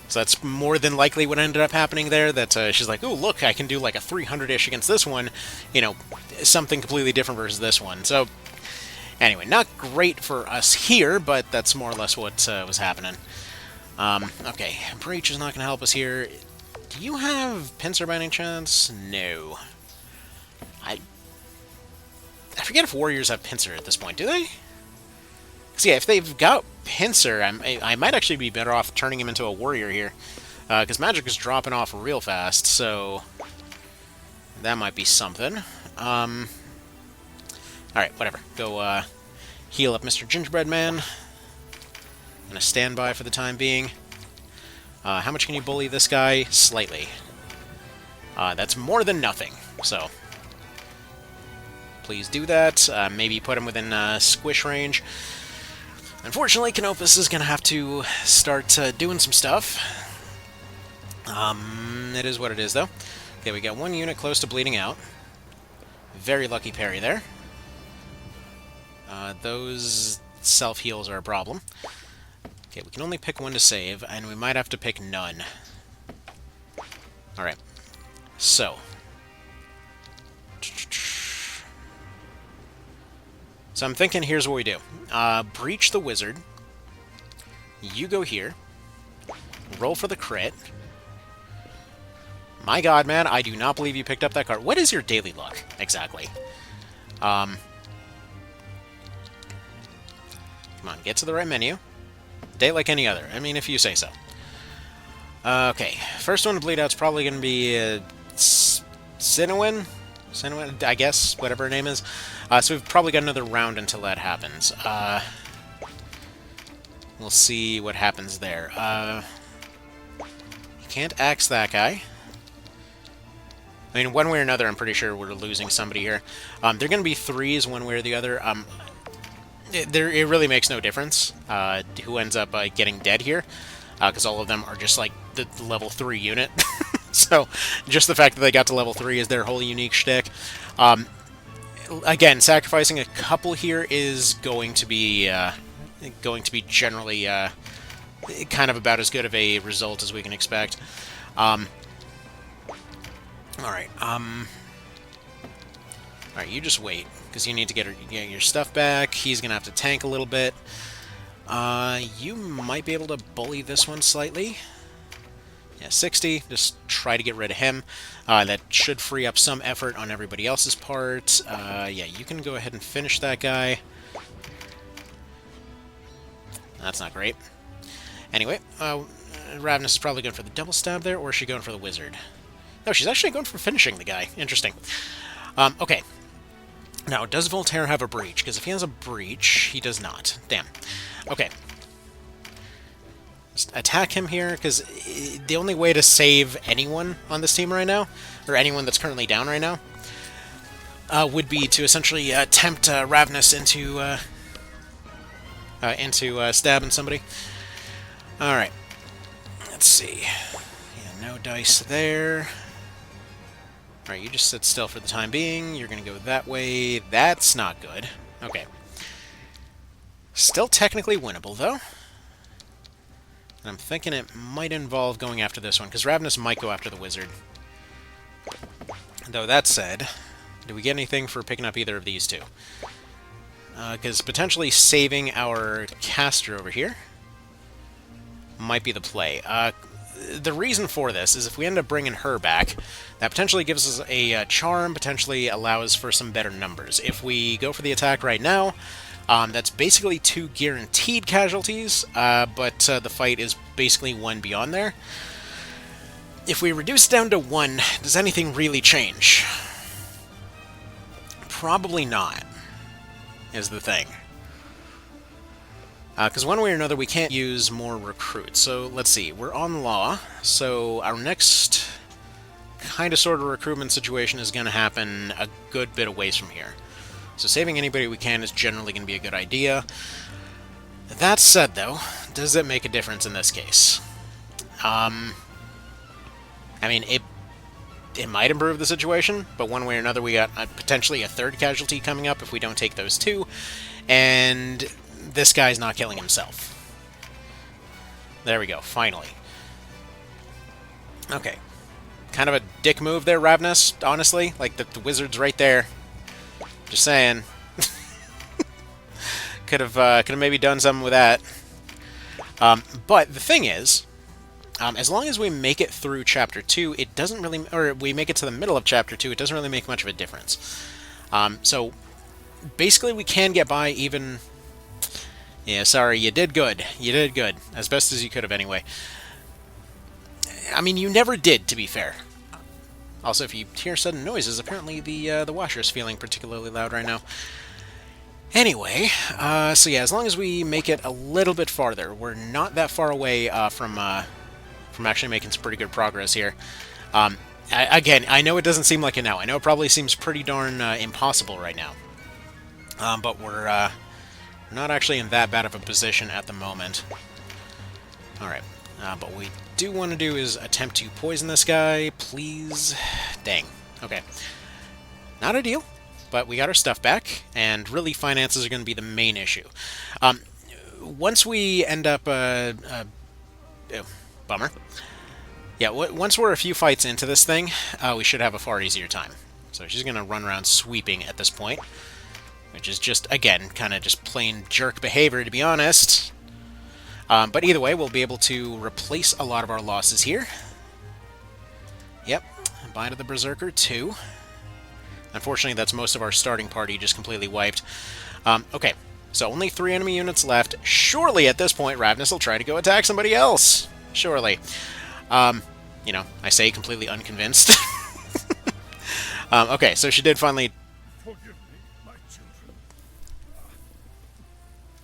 Speaker 1: So that's more than likely what ended up happening there, that she's like, oh, look, I can do like a 300-ish against this one, you know, something completely different versus this one. So, anyway, not great for us here, but that's more or less what was happening. Okay, Breach is not going to help us here. Do you have Pincer by any chance? No. I forget if Warriors have Pincer at this point, do they? Because, yeah, if they've got Pincer, I might actually be better off turning him into a warrior here. Because magic is dropping off real fast, so that might be something. Alright, whatever. Go heal up Mr. Gingerbread Man. I'm going to stand by for the time being. How much can you bully this guy? Slightly. That's more than nothing, so please do that. Maybe put him within squish range. Unfortunately, Canopus is going to have to start doing some stuff. It is what it is, though. Okay, we got one unit close to bleeding out. Very lucky parry there. Those self-heals are a problem. Okay, we can only pick one to save, and we might have to pick none. Alright. So. So I'm thinking here's what we do. Breach the wizard. You go here. Roll for the crit. My god, man, I do not believe you picked up that card. What is your daily luck, exactly? Come on, get to the right menu. Day like any other. I mean, if you say so. Okay, first one to bleed out is probably going to be Sinowin, I guess, whatever her name is. So we've probably got another round until that happens. We'll see what happens there. You can't axe that guy. I mean, one way or another, I'm pretty sure we're losing somebody here. They're going to be 3s one way or the other. It really makes no difference who ends up getting dead here, because all of them are just like the level 3 unit. So, just the fact that they got to level 3 is their whole unique shtick. Again, sacrificing a couple here is going to be generally kind of about as good of a result as we can expect. Alright, alright, you just wait, because you need to get your stuff back. He's going to have to tank a little bit. You might be able to bully this one slightly. Yeah, 60. Just try to get rid of him. That should free up some effort on everybody else's part. Yeah, you can go ahead and finish that guy. That's not great. Anyway, Ravenous is probably going for the double stab there, or is she going for the wizard? No, she's actually going for finishing the guy. Interesting. Okay. Now, does Voltaire have a breach? Because if he has a breach, he does not. Damn. Okay. Just attack him here, because the only way to save anyone on this team right now, or anyone that's currently down right now, would be to essentially tempt Ravenous into stabbing somebody. Alright. Let's see. Yeah, no dice there. Alright, you just sit still for the time being. You're going to go that way. That's not good. Okay. Still technically winnable, though. And I'm thinking it might involve going after this one, because Ravenous might go after the wizard. Though, that said, do we get anything for picking up either of these two? Because potentially saving our caster over here might be the play. The reason for this is if we end up bringing her back, that potentially gives us a charm, potentially allows for some better numbers. If we go for the attack right now, that's basically 2 guaranteed casualties, but the fight is basically 1 beyond there. If we reduce it down to 1, does anything really change? Probably not, is the thing. Because one way or another, we can't use more recruits. So, let's see. We're on law, so our next kind of sort of recruitment situation is going to happen a good bit of ways from here. So saving anybody we can is generally going to be a good idea. That said, though, does it make a difference in this case? I mean, it might improve the situation, but one way or another, we got potentially a 3rd casualty coming up if we don't take those 2, and this guy's not killing himself. There we go, finally. Okay. Kind of a dick move there, Ravenous, honestly. Like, the wizard's right there. Just saying. Could have maybe done something with that. But the thing is, as long as we make it through Chapter 2, it doesn't really... Or we make it to the middle of Chapter 2, it doesn't really make much of a difference. So, basically we can get by even... Yeah, sorry, you did good. You did good. As best as you could have, anyway. I mean, you never did, to be fair. Also, if you hear sudden noises, apparently the washer's feeling particularly loud right now. Anyway, so yeah, as long as we make it a little bit farther, we're not that far away from actually making some pretty good progress here. Again, I know it doesn't seem like it now. I know it probably seems pretty darn impossible right now. But we're not actually in that bad of a position at the moment. Alright, but what we do want to do is attempt to poison this guy, please. Dang. Okay. Not ideal, but we got our stuff back, and really finances are going to be the main issue. Once we end up... bummer. Yeah, once we're a few fights into this thing, we should have a far easier time. So she's going to run around sweeping at this point. Which is just, again, kind of just plain jerk behavior, to be honest. But either way, we'll be able to replace a lot of our losses here. Yep, bye to the Berserker, too. Unfortunately, that's most of our starting party just completely wiped. Okay, so only 3 enemy units left. Surely, at this point, Ravenous will try to go attack somebody else. Surely. You know, I say completely unconvinced. Okay, so she did finally...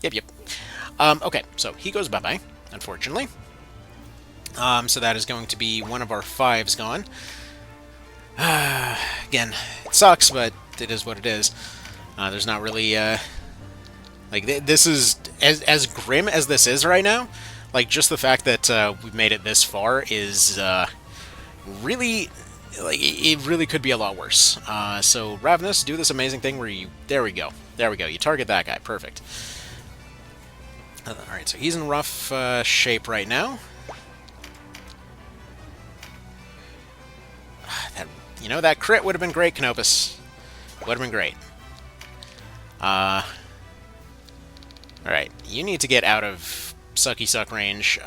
Speaker 1: Yep. Okay, so he goes bye-bye, unfortunately. So that is going to be one of our 5s gone. Again, it sucks, but it is what it is. There's not really, like, this is, as grim as this is right now, like, just the fact that we've made it this far is, really, like, it really could be a lot worse. So, Ravenous, do this amazing thing where you, there we go, you target that guy, perfect. Alright, so he's in rough shape right now. You know, that crit would have been great, Canopus. Would have been great. Alright, you need to get out of sucky-suck range.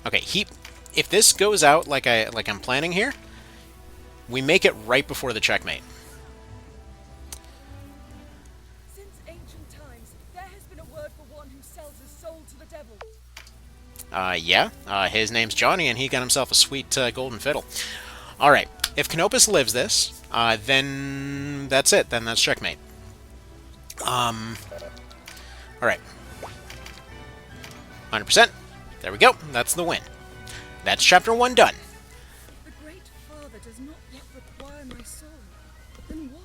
Speaker 1: Okay, if this goes out like I'm planning here, we make it right before the checkmate. Yeah, his name's Johnny, and he got himself a sweet golden fiddle. Alright, if Canopus lives this, then that's it. Then that's checkmate. Alright. 100%. There we go. That's the win. That's Chapter 1 done.
Speaker 2: The Great Father does not yet require my soul. Then what?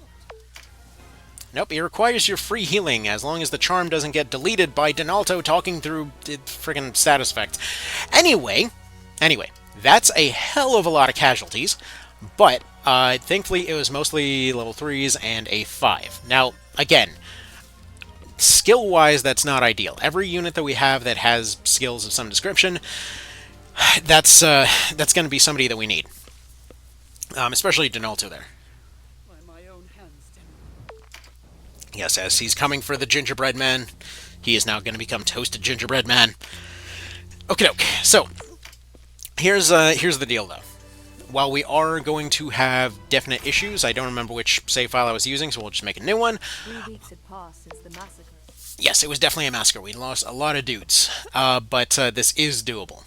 Speaker 1: Nope, it requires your free healing as long as the charm doesn't get deleted by Donalto talking through friggin' status effects. Anyway, that's a hell of a lot of casualties, but thankfully it was mostly level 3s and a 5. Now, again, skill-wise, that's not ideal. Every unit that we have that has skills of some description, that's going to be somebody that we need. Especially Donalto there. Yes, as he's coming for the gingerbread man, he is now going to become toasted gingerbread man. Okay, so here's the deal though. While we are going to have definite issues, I don't remember which save file I was using, so we'll just make a new one.
Speaker 2: 3 weeks had passed since the massacre.
Speaker 1: Yes, it was definitely a massacre. We lost a lot of dudes, but this is doable.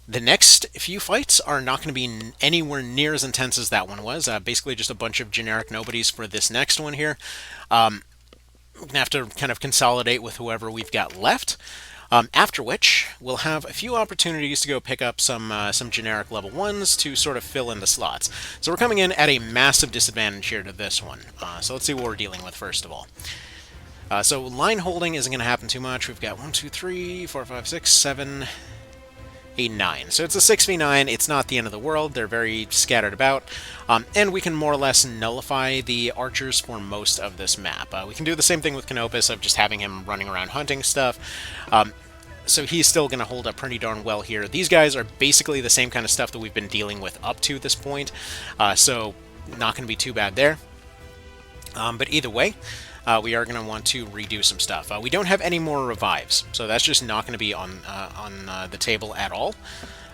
Speaker 1: The next few fights are not going to be anywhere near as intense as that one was. Basically just a bunch of generic nobodies for this next one here. We're going to have to kind of consolidate with whoever we've got left. After which, we'll have a few opportunities to go pick up some generic level 1s to sort of fill in the slots. So we're coming in at a massive disadvantage here to this one. So let's see what we're dealing with first of all. So line holding isn't going to happen too much. We've got 1, 2, 3, 4, 5, 6, 7... a 9. So it's a 6v9, it's not the end of the world, they're very scattered about, and we can more or less nullify the archers for most of this map. We can do the same thing with Canopus of just having him running around hunting stuff, so he's still going to hold up pretty darn well here. These guys are basically the same kind of stuff that we've been dealing with up to this point, so not going to be too bad there. But either way, we are going to want to redo some stuff. We don't have any more revives, so that's just not going to be on the table at all.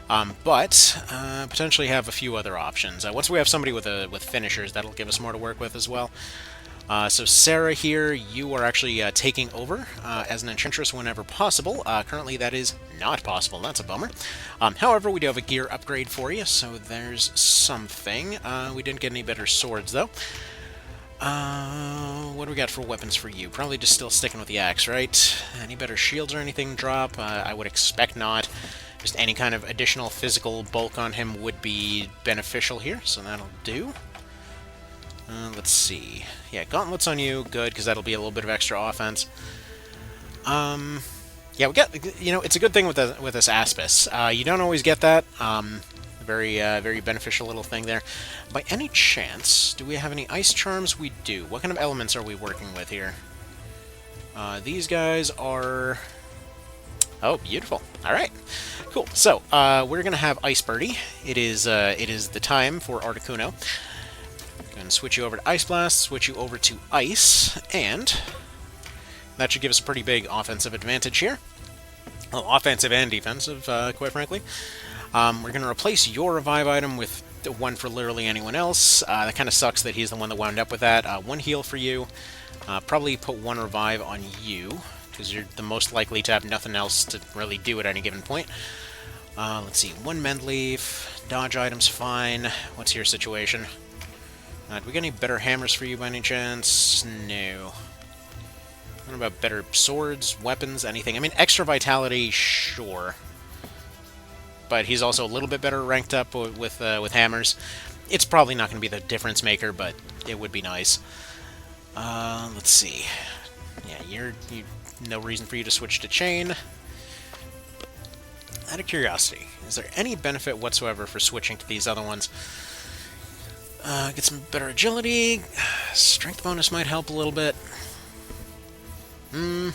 Speaker 1: But potentially have a few other options. Once we have somebody with finishers, that'll give us more to work with as well. So Sarah here, you are actually taking over as an Enchantress whenever possible. Currently that is not possible, that's a bummer. However, we do have a gear upgrade for you, so there's something. We didn't get any better swords though. What do we got for weapons for you? Probably just still sticking with the axe, right? Any better shields or anything drop? I would expect not. Just any kind of additional physical bulk on him would be beneficial here, so that'll do. Let's see. Yeah, gauntlets on you, good, because that'll be a little bit of extra offense. Yeah, we got, you know, it's a good thing with this Aspis. You don't always get that. Very beneficial little thing there. By any chance, do we have any ice charms? We do. What kind of elements are we working with here? These guys are... Oh, beautiful. All right, cool. So we're gonna have Ice Birdie. It is the time for Articuno. Gonna switch you over to Ice Blast, switch you over to Ice, and that should give us a pretty big offensive advantage here. Well, offensive and defensive, quite frankly. We're going to replace your revive item with one for literally anyone else. That kind of sucks that he's the one that wound up with that. One heal for you. Probably put one revive on you, because you're the most likely to have nothing else to really do at any given point. Let's see, one mend leaf. Dodge item's fine. What's your situation? Do we get any better hammers for you by any chance? No. What about better swords, weapons, anything? I mean, extra vitality, sure. But he's also a little bit better ranked up with hammers. It's probably not going to be the difference maker, but it would be nice. Let's see. Yeah, you no reason for you to switch to chain. Out of curiosity, is there any benefit whatsoever for switching to these other ones? Get some better agility. Strength bonus might help a little bit. Not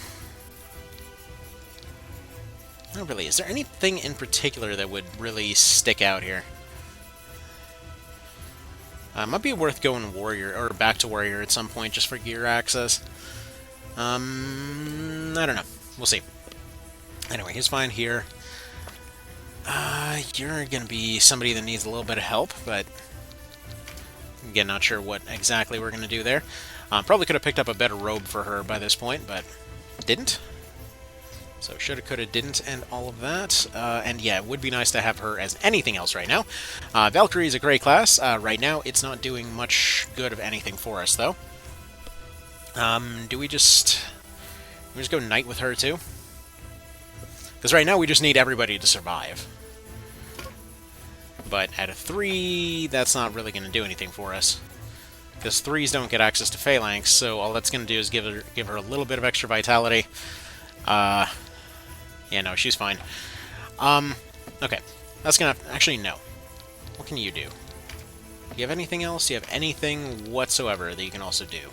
Speaker 1: really. Is there anything in particular that would really stick out here? Might be worth going warrior or back to warrior at some point just for gear access. I don't know. We'll see. Anyway, he's fine here. You're gonna be somebody that needs a little bit of help, but again, not sure what exactly we're gonna do there. Probably could have picked up a better robe for her by this point, but didn't. So shoulda, coulda, didn't, and all of that. And yeah, it would be nice to have her as anything else right now. Valkyrie is a great class. Right now, it's not doing much good of anything for us, though. Do we just go Knight with her, too? Because right now, we just need everybody to survive. But at a 3, that's not really going to do anything for us. Because 3s don't get access to Phalanx, so all that's going to do is give her a little bit of extra vitality. Yeah, no, she's fine. Okay. That's going to... Actually, no. What can you do? Do you have anything else? Do you have anything whatsoever that you can also do?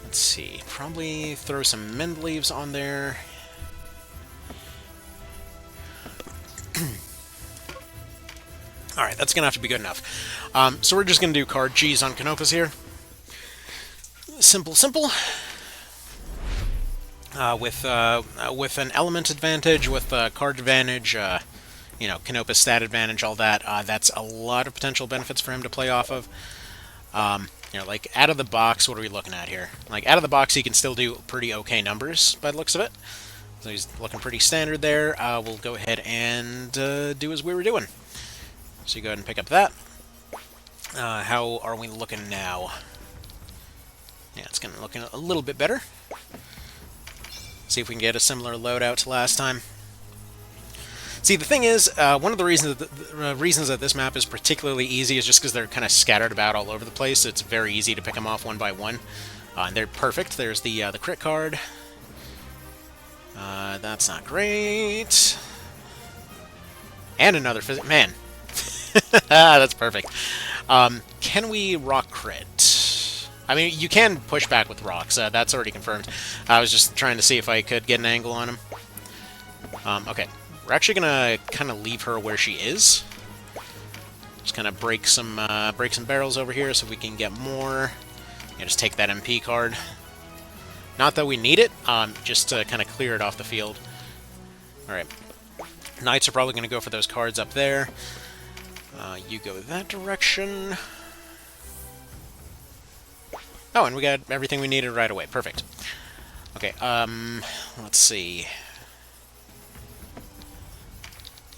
Speaker 1: Let's see. Probably throw some Mend Leaves on there. Alright, that's going to have to be good enough. So we're just going to do card Gs on Canopus here. Simple, simple. With an element advantage, with card advantage, you know, Canopus stat advantage, all that, that's a lot of potential benefits for him to play off of. You know, like, out of the box, what are we looking at here? Like, out of the box, he can still do pretty okay numbers, by the looks of it. So he's looking pretty standard there. We'll go ahead and do as we were doing. So you go ahead and pick up that. How are we looking now? Yeah, it's going to look a little bit better. See if we can get a similar loadout to last time. See, the thing is, one of the reasons that this map is particularly easy is just because they're kind of scattered about all over the place. So it's very easy to pick them off one by one. And they're perfect. There's the crit card. That's not great. And another physic... Man. That's perfect. Can we rock crit? I mean, you can push back with rocks. That's already confirmed. I was just trying to see if I could get an angle on him. Okay. We're actually going to kind of leave her where she is. Just kind of break some barrels over here so we can get more. Yeah, just take that MP card. Not that we need it, just to kind of clear it off the field. Alright. Knights are probably going to go for those cards up there. You go that direction. Oh, and we got everything we needed right away. Perfect. Okay, let's see.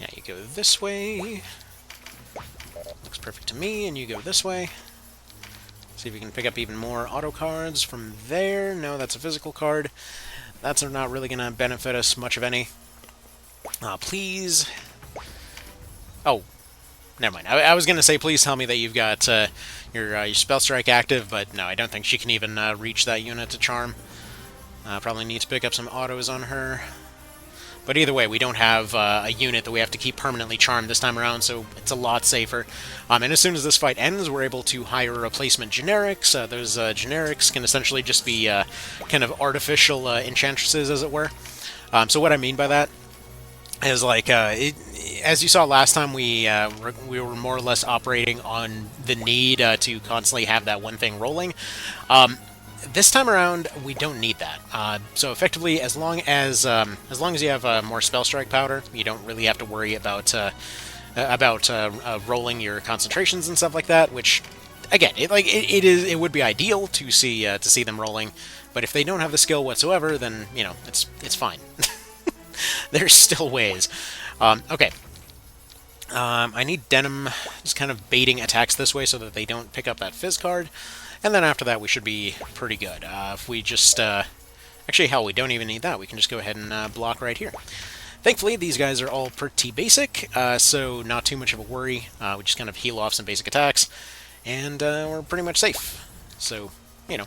Speaker 1: Yeah, you go this way. Looks perfect to me, and you go this way. See if we can pick up even more auto cards from there. No, that's a physical card. That's not really going to benefit us much of any. Please. Oh, never mind. I was going to say, please tell me that you've got your spell strike active, but no, I don't think she can even reach that unit to charm. Probably need to pick up some autos on her. But either way, we don't have a unit that we have to keep permanently charmed this time around, so it's a lot safer. And as soon as this fight ends, we're able to hire replacement generics. Those generics can essentially just be kind of artificial enchantresses, as it were. So what I mean by that is, like, as you saw last time, we were more or less operating on the need to constantly have that one thing rolling. This time around, we don't need that. So effectively, as long as you have more spell strike powder, you don't really have to worry about rolling your concentrations and stuff like that. Which, again, it would be ideal to see them rolling, but if they don't have the skill whatsoever, then you know it's fine. There's still ways. Okay. I need Denim just kind of baiting attacks this way so that they don't pick up that Fizz card. And then after that, we should be pretty good. If we just... actually, hell, we don't even need that. We can just go ahead and block right here. Thankfully, these guys are all pretty basic, so not too much of a worry. We just kind of heal off some basic attacks, and we're pretty much safe. So, you know,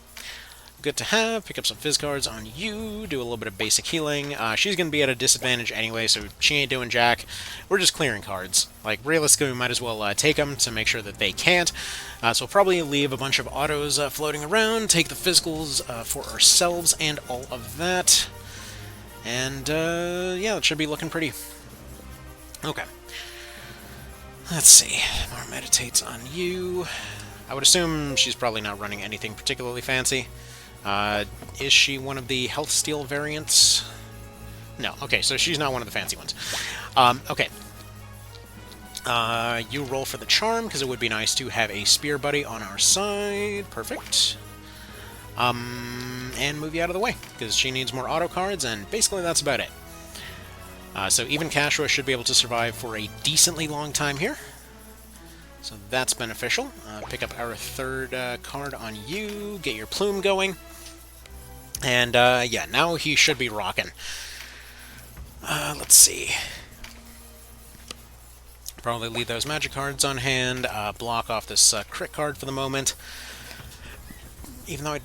Speaker 1: good to have. Pick up some Fizz cards on you, do a little bit of basic healing. She's going to be at a disadvantage anyway, so she ain't doing jack. We're just clearing cards. Like, realistically, we might as well take them to make sure that they can't. So we'll probably leave a bunch of autos floating around, take the physicals for ourselves and all of that. And, yeah, it should be looking pretty. Okay. Let's see. More meditates on you. I would assume she's probably not running anything particularly fancy. Is she one of the health steal variants? No. Okay, so she's not one of the fancy ones. Okay. You roll for the charm, because it would be nice to have a spear buddy on our side. Perfect. And move you out of the way, because she needs more auto cards, and basically that's about it. So even Cashua should be able to survive for a decently long time here. So that's beneficial. Pick up our third card on you, get your plume going. And, yeah, now he should be rocking. Let's see. Probably leave those magic cards on hand, block off this crit card for the moment. Even though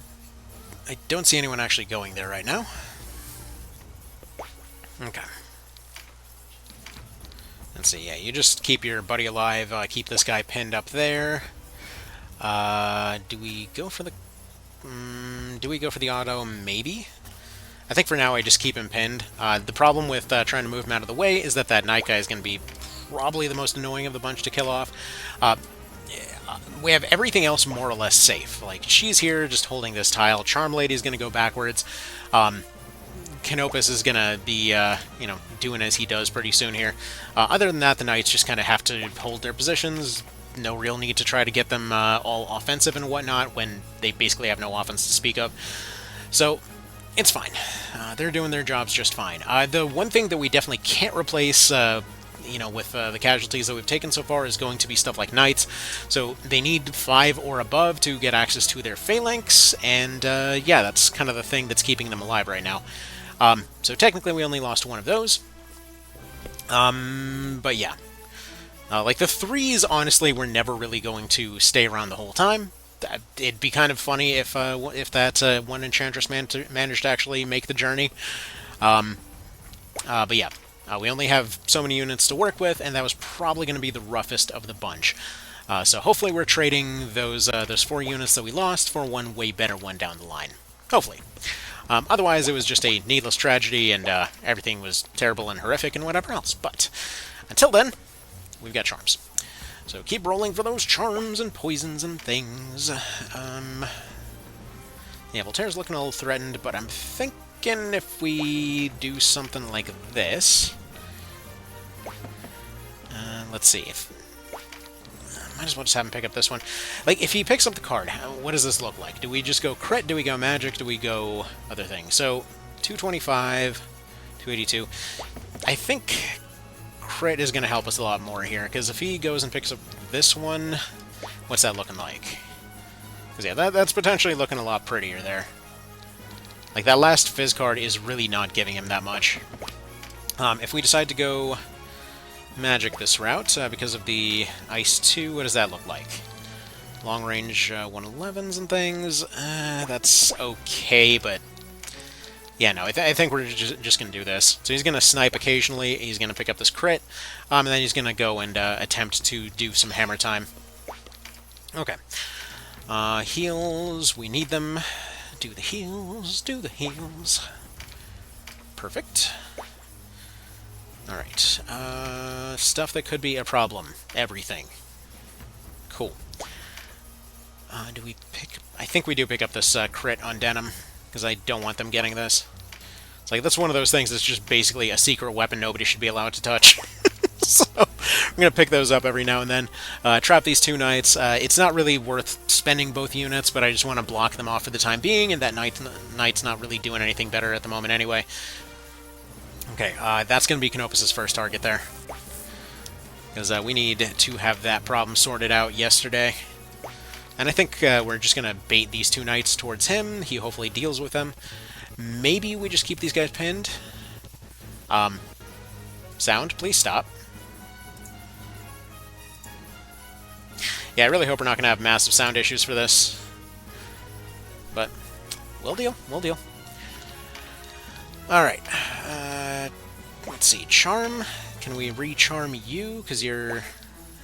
Speaker 1: I don't see anyone actually going there right now. Okay. Let's see, yeah, you just keep your buddy alive, keep this guy pinned up there. Do we go for the... do we go for the auto? Maybe? I think for now I just keep him pinned. The problem with trying to move him out of the way is that night guy is going to be probably the most annoying of the bunch to kill off. We have everything else more or less safe. Like, she's here just holding this tile. Charm Lady is going to go backwards. Canopus is going to be, you know, doing as he does pretty soon here. Other than that, the Knights just kind of have to hold their positions. No real need to try to get them all offensive and whatnot when they basically have no offense to speak of. So, it's fine. They're doing their jobs just fine. The one thing that we definitely can't replace, you know, with the casualties that we've taken so far is going to be stuff like Knights. So they need 5 or above to get access to their Phalanx, and yeah, that's kind of the thing that's keeping them alive right now. So technically we only lost 1 of those. But yeah. Like, the 3s, honestly, were never really going to stay around the whole time. It'd be kind of funny if that one Enchantress managed to actually make the journey. But yeah, we only have so many units to work with, and that was probably going to be the roughest of the bunch. So hopefully we're trading those 4 units that we lost for one way better one down the line. Hopefully. Otherwise, it was just a needless tragedy, and everything was terrible and horrific and whatever else. But until then, we've got charms. So keep rolling for those charms and poisons and things. Yeah, Voltaire's looking a little threatened, but I'm thinking if we do something like this... let's see. Might as well just have him pick up this one. Like, if he picks up the card, what does this look like? Do we just go crit? Do we go magic? Do we go other things? So, 225, 282. I think crit is going to help us a lot more here, because if he goes and picks up this one, what's that looking like? Because yeah, that's potentially looking a lot prettier there. Like, that last Fizz card is really not giving him that much. If we decide to go magic this route, because of the Ice 2, what does that look like? Long range 111s and things, that's okay, but yeah, no, I think we're just going to do this. So he's going to snipe occasionally, he's going to pick up this crit, and then he's going to go and attempt to do some hammer time. Okay. Heals, we need them. Do the heals, do the heals. Perfect. Alright. Stuff that could be a problem. Everything. Cool. Do we pick... I think we do pick up this crit on Denim, because I don't want them getting this. It's like, that's one of those things that's just basically a secret weapon nobody should be allowed to touch. So, I'm going to pick those up every now and then. Trap these 2 Knights. It's not really worth spending both units, but I just want to block them off for the time being, and that Knight's not really doing anything better at the moment anyway. Okay, that's going to be Canopus' first target there. Because we need to have that problem sorted out yesterday. And I think we're just going to bait these 2 Knights towards him. He hopefully deals with them. Maybe we just keep these guys pinned. Sound, please stop. Yeah, I really hope we're not going to have massive sound issues for this. But, we'll deal, we'll deal. Alright, let's see, Charm. Can we re-charm you? Because you're...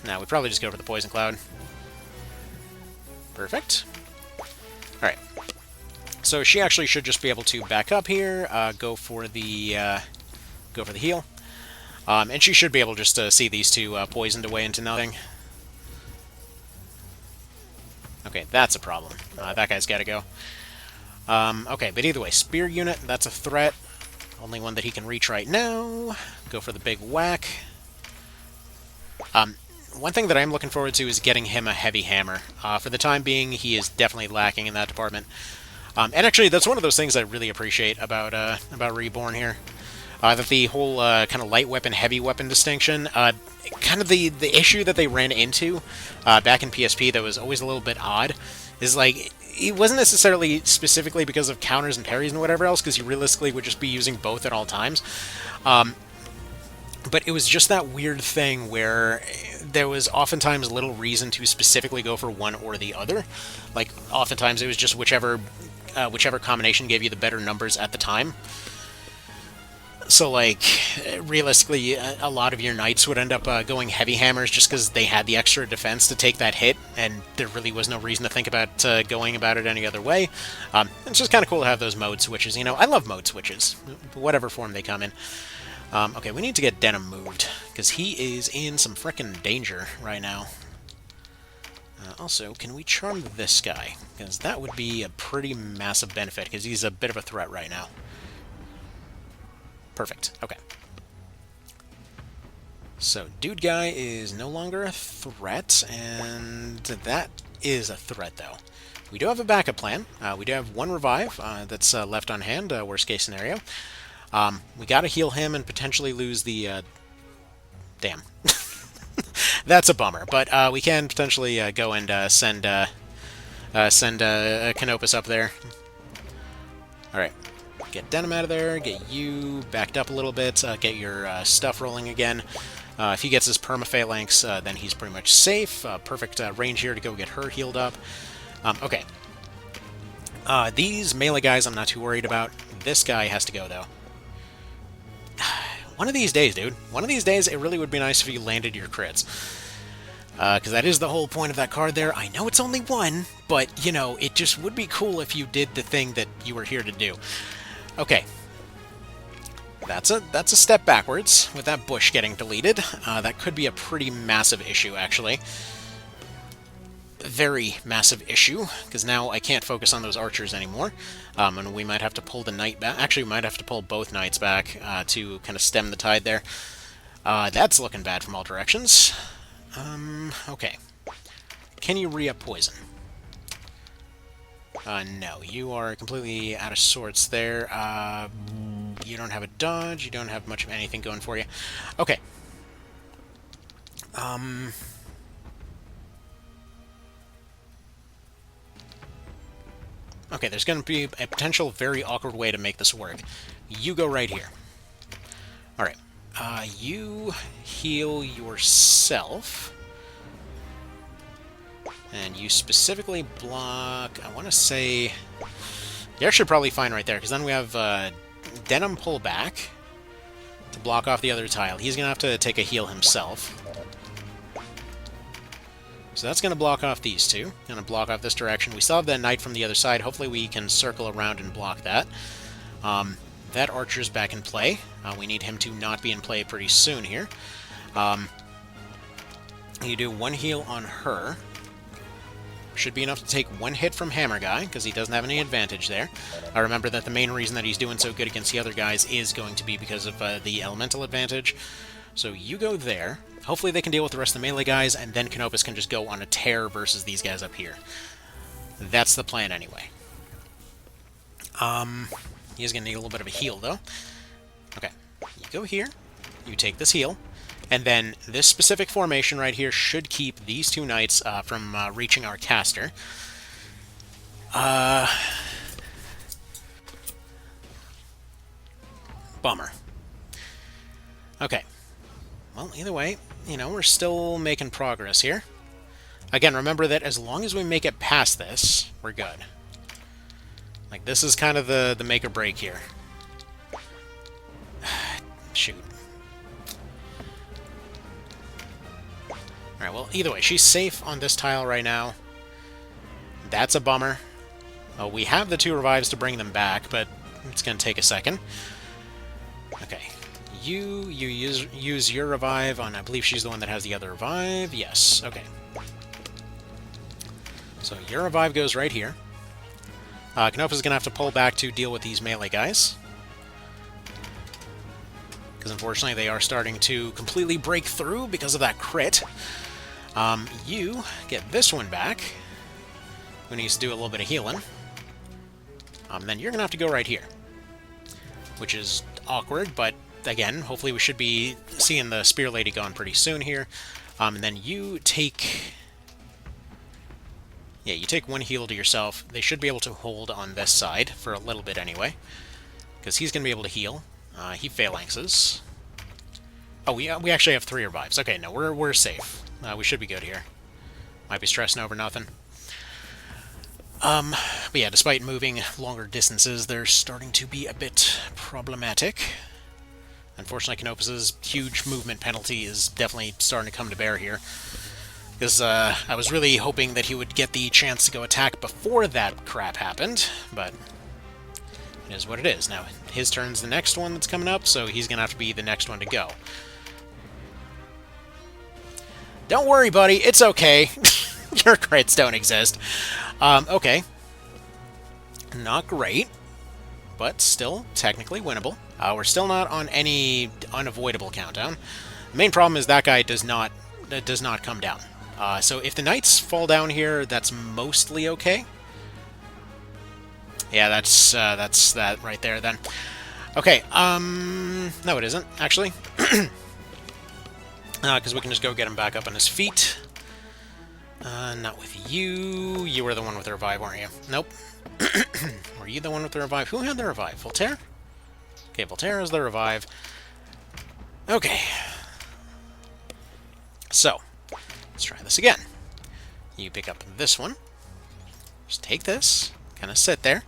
Speaker 1: No, we'd probably just go for the Poison Cloud. Perfect. Alright. So she actually should just be able to back up here, go for the heal. And she should be able just to see these 2 poisoned away into nothing. Okay, that's a problem. That guy's got to go. Okay, but either way, Spear Unit, that's a threat. Only one that he can reach right now. Go for the big whack. One thing that I'm looking forward to is getting him a heavy hammer. For the time being, he is definitely lacking in that department. And actually, that's one of those things I really appreciate about Reborn here. That the whole kind of light weapon, heavy weapon distinction, kind of the issue that they ran into back in PSP that was always a little bit odd, is like, it wasn't necessarily specifically because of counters and parries and whatever else, because you realistically would just be using both at all times. But it was just that weird thing where there was oftentimes little reason to specifically go for one or the other. Like, oftentimes it was just whichever combination gave you the better numbers at the time. So, like, realistically, a lot of your knights would end up going heavy hammers just because they had the extra defense to take that hit, and there really was no reason to think about going about it any other way. It's just kind of cool to have those mode switches. You know, I love mode switches, whatever form they come in. Okay, we need to get Denim moved, because he is in some frickin' danger right now. Also, can we charm this guy? Because that would be a pretty massive benefit, because he's a bit of a threat right now. Perfect. Okay. So, dude guy is no longer a threat, and that is a threat, though. We do have a backup plan. We do have one revive that's left on hand, worst case scenario. We gotta heal him and potentially lose the... Damn. That's a bummer, but we can potentially go and send Canopus up there. Alright. Get Denim out of there, get you backed up a little bit, get your stuff rolling again. If he gets his perma-phalanx, then he's pretty much safe. Perfect range here to go get her healed up. Okay. These melee guys I'm not too worried about. This guy has to go, though. One of these days, dude. One of these days, it really would be nice if you landed your crits. Because that is the whole point of that card there. I know it's only one, but, you know, it just would be cool if you did the thing that you were here to do. Okay. That's a step backwards with that bush getting deleted. That could be a pretty massive issue, actually. Very massive issue, because now I can't focus on those archers anymore. And we might have to pull the knight back. Actually, we might have to pull both knights back to kind of stem the tide there. That's looking bad from all directions. Okay. Can you re-up poison? No, you are completely out of sorts there. You don't have a dodge, you don't have much of anything going for you. Okay. Okay, there's going to be a potential very awkward way to make this work. You go right here. Alright. You heal yourself. And you specifically block... I want to say... You're actually probably fine right there, because then we have Denim pull back to block off the other tile. He's going to have to take a heal himself. So that's going to block off these two. Going to block off this direction. We still have that knight from the other side. Hopefully we can circle around and block that. That archer's back in play. We need him to not be in play pretty soon here. You do one heal on her. Should be enough to take one hit from Hammer Guy, because he doesn't have any advantage there. I remember that the main reason that he's doing so good against the other guys is going to be because of the elemental advantage. So you go there. Hopefully they can deal with the rest of the melee guys, and then Canopus can just go on a tear versus these guys up here. That's the plan anyway. He's going to need a little bit of a heal, though. Okay. You go here. You take this heal. And then this specific formation right here should keep these two knights from reaching our caster. Bummer. Okay. Well, either way, you know, we're still making progress here. Again, remember that as long as we make it past this, we're good. Like, this is kind of the make or break here. Shoot. Alright, well, either way, she's safe on this tile right now. That's a bummer. We have the two revives to bring them back, but it's going to take a second. Okay. You use your revive on, I believe she's the one that has the other revive. Yes, okay. So your revive goes right here. Canopus is going to have to pull back to deal with these melee guys. Because unfortunately they are starting to completely break through because of that crit. You get this one back, who needs to do a little bit of healing. Then you're going to have to go right here. Which is awkward, but again, hopefully we should be seeing the Spear Lady gone pretty soon here. And then you take... Yeah, you take one heal to yourself. They should be able to hold on this side, for a little bit anyway. Because he's going to be able to heal. He phalanxes. Oh, we actually have 3 revives. Okay, no, we're safe. We should be good here. Might be stressing over nothing. But yeah, despite moving longer distances, they're starting to be a bit problematic. Unfortunately, Canopus's huge movement penalty is definitely starting to come to bear here. Because I was really hoping that he would get the chance to go attack before that crap happened, but it is what it is. Now, his turn's the next one that's coming up, so he's going to have to be the next one to go. Don't worry, buddy. It's okay. Your crits don't exist. Okay. Not great, but still technically winnable. We're still not on any unavoidable countdown. The main problem is that guy does not come down. So if the knights fall down here, that's mostly okay. Yeah, that's that right there then. Okay, no it isn't, actually. Because we can just go get him back up on his feet. Not with you. You were the one with the revive, weren't you? Nope. Were you the one with the revive? Who had the revive? Voltaire? Okay, Voltaire has the revive. Okay. So, let's try this again. You pick up this one. Just take this. Kind of sit there.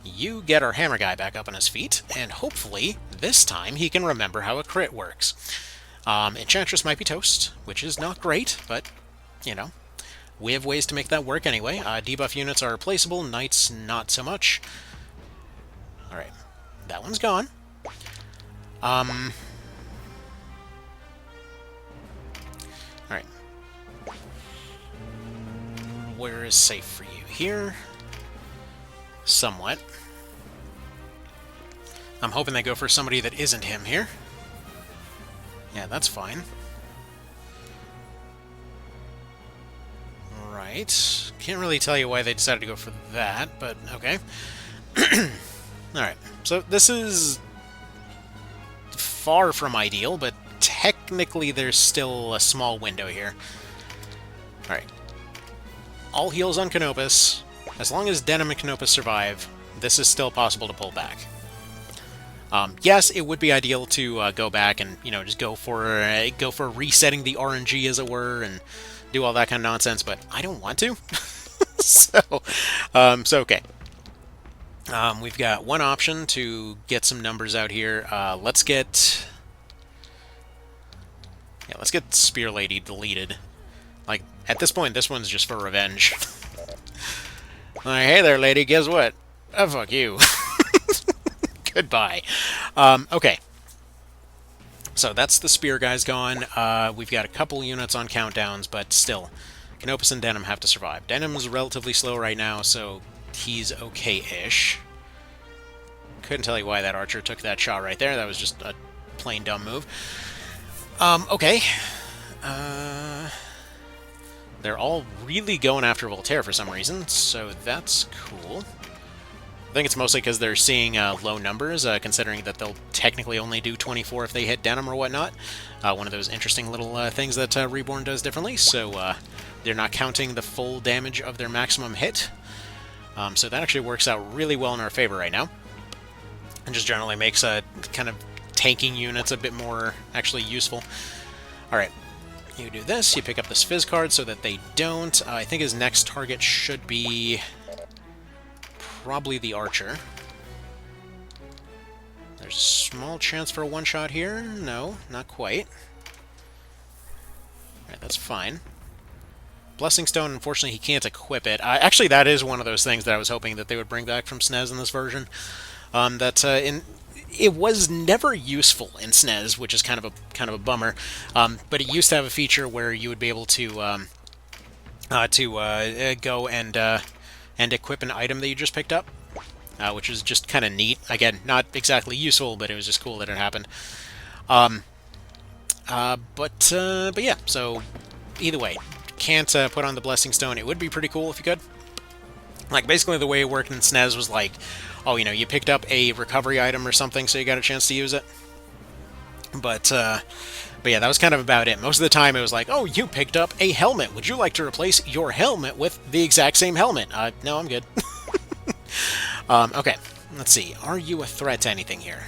Speaker 1: You get our hammer guy back up on his feet, and hopefully, this time, he can remember how a crit works. Enchantress might be toast, which is not great, but, you know, we have ways to make that work anyway. Debuff units are replaceable, knights not so much. Alright, that one's gone. Alright. Where is safe for you? Here? Somewhat. I'm hoping they go for somebody that isn't him here. Yeah, that's fine. Right. Can't really tell you why they decided to go for that, but okay. Alright, so this is far from ideal, but technically there's still a small window here. Alright. All heals on Canopus. As long as Denim and Canopus survive, this is still possible to pull back. Yes, it would be ideal to go back and, you know, just go for resetting the RNG, as it were, and do all that kind of nonsense, but I don't want to. So okay. We've got one option to get some numbers out here. Let's get Spear Lady deleted. Like, at this point, this one's just for revenge. Like, hey there, lady, guess what? Oh, fuck you. Goodbye. Okay. So that's the spear guys gone. We've got a couple units on countdowns, but still, Canopus and Denim have to survive. Denim's relatively slow right now, so he's okay-ish. Couldn't tell you why that archer took that shot right there. That was just a plain dumb move. Okay. They're all really going after Voltaire for some reason, so that's cool. I think it's mostly because they're seeing low numbers, considering that they'll technically only do 24 if they hit Denim or whatnot. One of those interesting little things that Reborn does differently, so they're not counting the full damage of their maximum hit. So that actually works out really well in our favor right now. And just generally makes kind of tanking units a bit more actually useful. Alright, you do this, you pick up this Fizz card so that they don't. I think his next target should be probably the archer. There's a small chance for a one-shot here. No, not quite. Alright, that's fine. Blessing Stone, unfortunately, he can't equip it. Actually, that is one of those things that I was hoping that they would bring back from SNES in this version. It was never useful in SNES, which is kind of a bummer. But it used to have a feature where you would be able to go and equip an item that you just picked up, which is just kind of neat. Again, not exactly useful, but it was just cool that it happened. But yeah, so either way, can't put on the Blessing Stone. It would be pretty cool if you could. Like, basically the way it worked in SNES was like, oh, you know, you picked up a recovery item or something, so you got a chance to use it. But yeah, that was kind of about it. Most of the time it was like, oh, you picked up a helmet. Would you like to replace your helmet with the exact same helmet? No, I'm good. Okay, let's see. Are you a threat to anything here?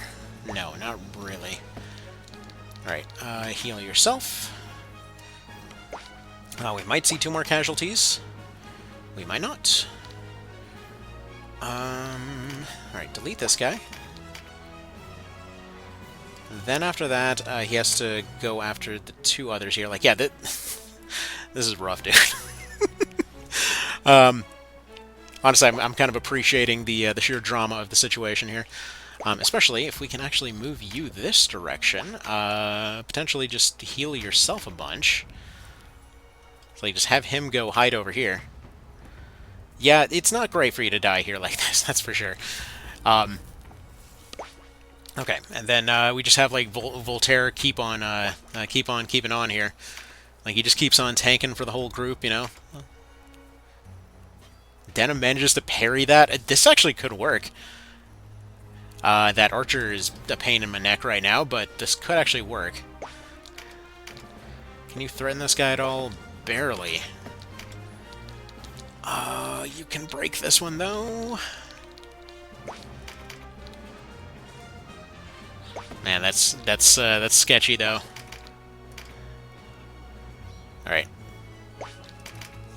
Speaker 1: No, not really. Alright, heal yourself. We might see 2 more casualties. We might not. Alright, delete this guy. Then after that, he has to go after the 2 others here. Like, yeah, this is rough, dude. Honestly, I'm kind of appreciating the sheer drama of the situation here. Especially if we can actually move you this direction. Potentially just heal yourself a bunch. So you just have him go hide over here. Yeah, it's not great for you to die here like this, that's for sure. Okay, and then we just have like Voltaire keep on keeping on here. Like he just keeps on tanking for the whole group, you know. Denim manages to parry that. This actually could work. That archer is a pain in my neck right now, but this could actually work. Can you threaten this guy at all? Barely. You can break this one, though. Man, that's sketchy, though. Alright.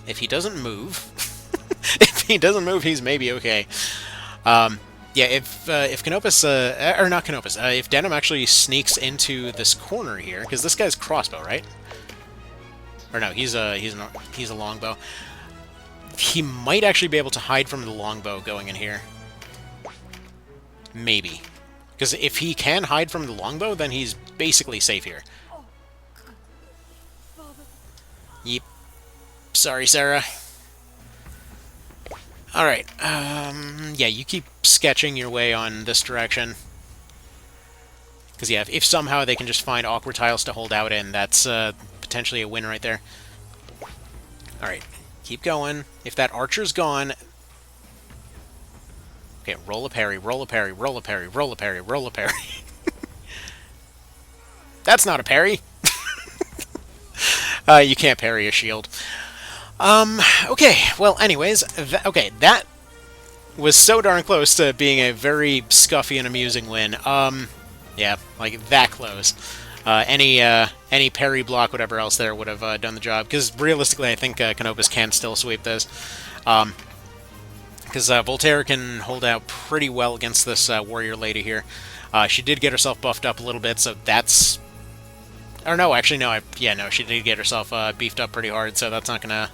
Speaker 1: If he doesn't move... if he doesn't move, he's maybe okay. Yeah, if Canopus, or not Canopus, if Denim actually sneaks into this corner here, because this guy's crossbow, right? Or no, he's a longbow. He might actually be able to hide from the longbow going in here. Maybe. Because if he can hide from the longbow, then he's basically safe here. Yep. Sorry, Sarah. Alright, yeah, you keep sketching your way on this direction. Because, yeah, if somehow they can just find awkward tiles to hold out in, that's potentially a win right there. Alright, keep going. If that archer's gone... Okay, roll a parry, roll a parry, roll a parry, roll a parry, roll a parry. That's not a parry! You can't parry a shield. Okay, well, anyways, okay, that was so darn close to being a very scuffy and amusing win. Yeah, like, that close. Any parry block, whatever else there would have done the job, because realistically I think Canopus can still sweep this. Because Voltaire can hold out pretty well against this warrior lady here. She did get herself buffed up a little bit, so that's... Or no, actually, no. Yeah, no, she did get herself beefed up pretty hard, so that's not gonna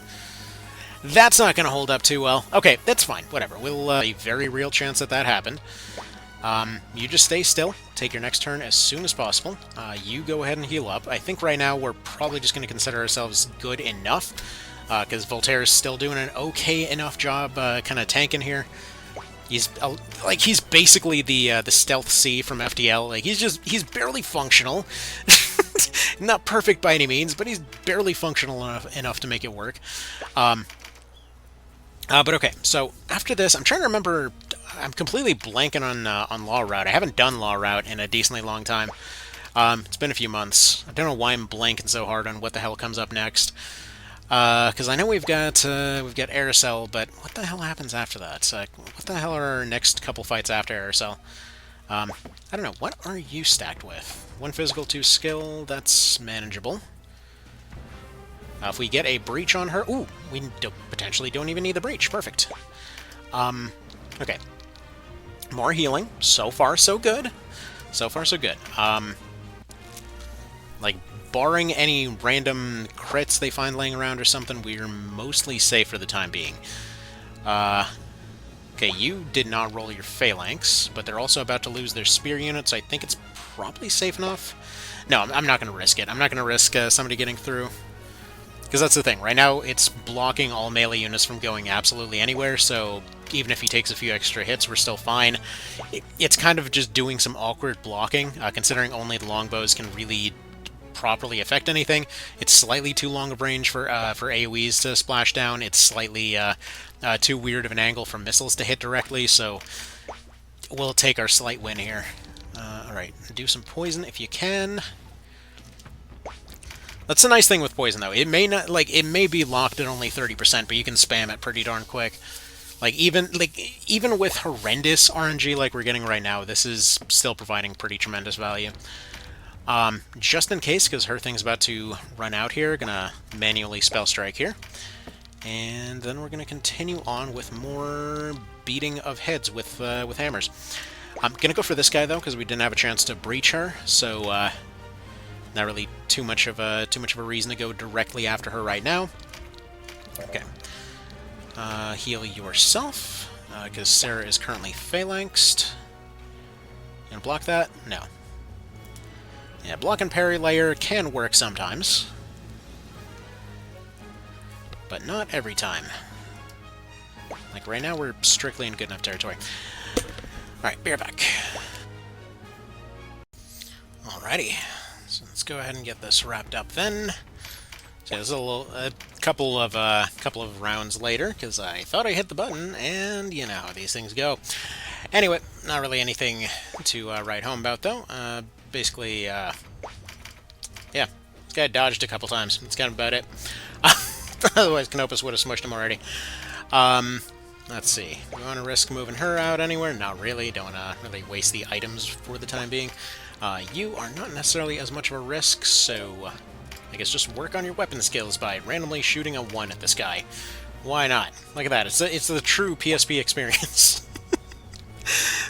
Speaker 1: hold up too well. Okay, that's fine. Whatever. We'll a very real chance that that happened. You just stay still. Take your next turn as soon as possible. You go ahead and heal up. I think right now we're probably just going to consider ourselves good enough, because Voltaire's still doing an okay enough job kind of tanking here. He's like he's basically the Stealth C from FTL. Like he's barely functional. Not perfect by any means, but he's barely functional enough to make it work. But okay, so after this, I'm trying to remember. I'm completely blanking on Law Route. I haven't done Law Route in a decently long time. It's been a few months. I don't know why I'm blanking so hard on what the hell comes up next. Because I know we've got Aerosol, but what the hell happens after that? What the hell are our next couple fights after Aerosol? I don't know. What are you stacked with? 1 physical, 2 skill. That's manageable. If we get a breach on her... Ooh, we potentially don't even need the breach. Perfect. Okay. More healing. So far, so good. So far, so good. Like, barring any random crits they find laying around or something, we're mostly safe for the time being. Okay, you did not roll your phalanx, but they're also about to lose their spear unit, so I think it's probably safe enough. No, I'm not going to risk it. I'm not going to risk somebody getting through. Because that's the thing. Right now, it's blocking all melee units from going absolutely anywhere, so even if he takes a few extra hits, we're still fine. It's kind of just doing some awkward blocking, considering only the longbows can really properly affect anything. It's slightly too long of range for AoEs to splash down. It's slightly too weird of an angle for missiles to hit directly, so we'll take our slight win here. Alright, do some poison if you can. That's the nice thing with poison, though. It may not, like, it may be locked at only 30%, but you can spam it pretty darn quick. Even with horrendous RNG like we're getting right now, this is still providing pretty tremendous value. Just in case, because her thing's about to run out here, gonna manually spell strike here. And then we're gonna continue on with more beating of heads with hammers. I'm gonna go for this guy though, because we didn't have a chance to breach her, so not really too much of a reason to go directly after her right now. Okay. Heal yourself, because Sarah is currently phalanxed. Gonna block that? No. Yeah, block and parry layer can work sometimes, but not every time. Like right now, we're strictly in good enough territory. Alright, be right back. Alrighty, so let's go ahead and get this wrapped up then. So there's a couple of rounds later, because I thought I hit the button, and you know how these things go. Anyway, not really anything to write home about though. Basically, yeah, this guy dodged a couple times. That's kind of about it. Otherwise, Canopus would have smushed him already. Let's see. Do we want to risk moving her out anywhere? Not really. Don't want to really waste the items for the time being. You are not necessarily as much of a risk, so I guess just work on your weapon skills by randomly shooting a 1 at this guy. Why not? Look at that. It's the true PSP experience.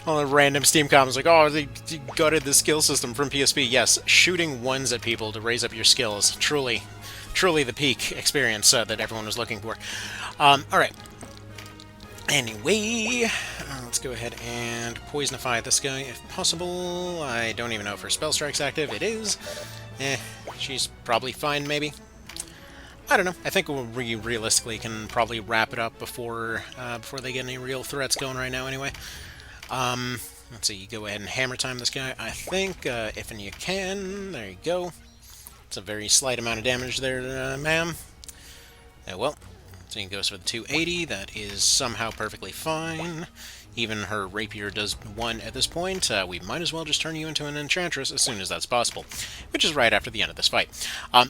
Speaker 1: All the random Steam comments like, oh, they gutted the skill system from PSP. Yes, shooting 1s at people to raise up your skills. Truly the peak experience that everyone was looking for. Alright. Anyway, let's go ahead and poisonify this guy if possible. I don't even know if her spell strike's active. It is. She's probably fine, maybe. I don't know. I think we realistically can probably wrap it up before they get any real threats going right now anyway. Let's see, you go ahead and hammer time this guy, I think, if and you can. There you go. It's a very slight amount of damage there, ma'am. Well, so he goes for the 280. That is somehow perfectly fine. Even her rapier does 1 at this point. We might as well just turn you into an enchantress as soon as that's possible, which is right after the end of this fight.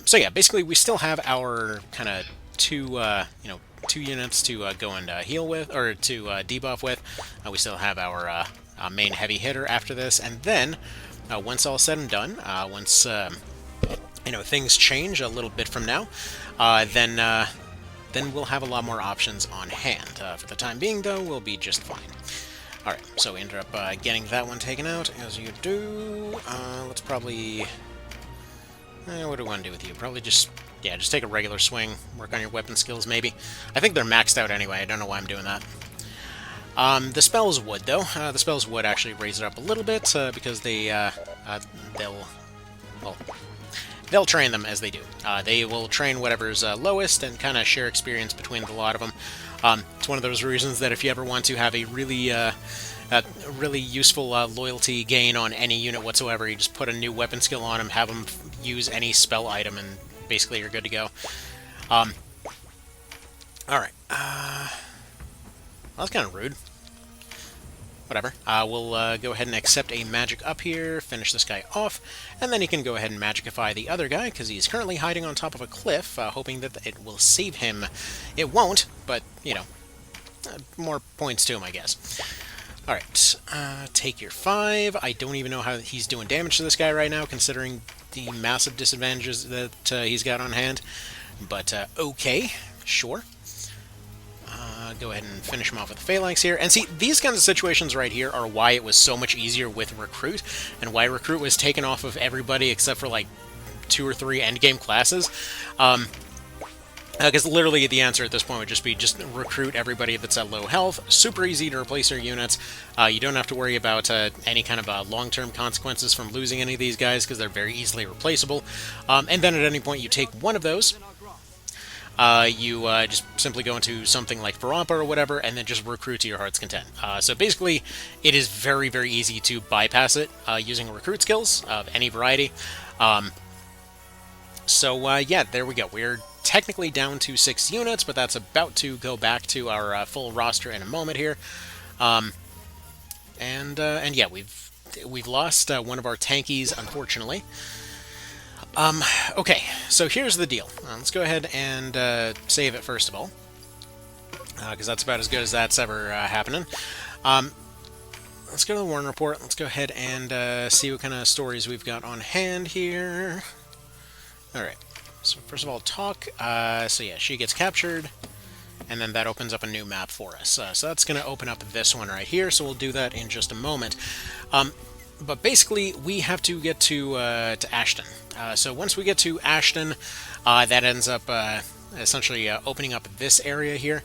Speaker 1: So yeah, basically we still have our kind of two units to go and heal with, or to debuff with. We still have our main heavy hitter after this, and then once all said and done, once things change a little bit from now, then we'll have a lot more options on hand. For the time being, though, we'll be just fine. Alright, so we ended up getting that one taken out, as you do. Let's probably... what do we want to do with you? Probably just take a regular swing, work on your weapon skills, maybe. I think they're maxed out anyway, I don't know why I'm doing that. The spells would, though. The spells would actually raise it up a little bit, because they'll train them as they do. They will train whatever's lowest and kind of share experience between the lot of them. It's one of those reasons that if you ever want to have a really useful loyalty gain on any unit whatsoever, you just put a new weapon skill on them, have them use any spell item, and basically you're good to go. Alright. That's kind of rude. Whatever. We'll go ahead and accept a magic up here, finish this guy off, and then he can go ahead and magicify the other guy, because he's currently hiding on top of a cliff, hoping that it will save him. It won't, but, more points to him, I guess. Alright, take your 5. I don't even know how he's doing damage to this guy right now, considering the massive disadvantages that he's got on hand. But, okay, sure. Go ahead and finish him off with the phalanx here. And see, these kinds of situations right here are why it was so much easier with Recruit, and why Recruit was taken off of everybody except for, like, 2 or 3 endgame classes. Because literally the answer at this point would just be just recruit everybody that's at low health. Super easy to replace your units. You don't have to worry about any kind of long-term consequences from losing any of these guys, because they're very easily replaceable. And then at any point you take one of those, you just simply go into something like Verampa or whatever, and then just recruit to your heart's content. So basically, it is very, very easy to bypass it using recruit skills of any variety. Yeah, there we go. We're technically down to 6 units, but that's about to go back to our full roster in a moment here. And yeah, we've lost one of our tankies, unfortunately. Okay, so here's the deal. Let's go ahead and save it first of all, because that's about as good as that's ever happening. let's go to the Warren Report. Let's go ahead and see what kind of stories we've got on hand here. Alright, so first of all, talk. So yeah, she gets captured, and then that opens up a new map for us. So that's going to open up this one right here, so we'll do that in just a moment. But basically, we have to get to Ashton. So once we get to Ashton, that ends up essentially opening up this area here.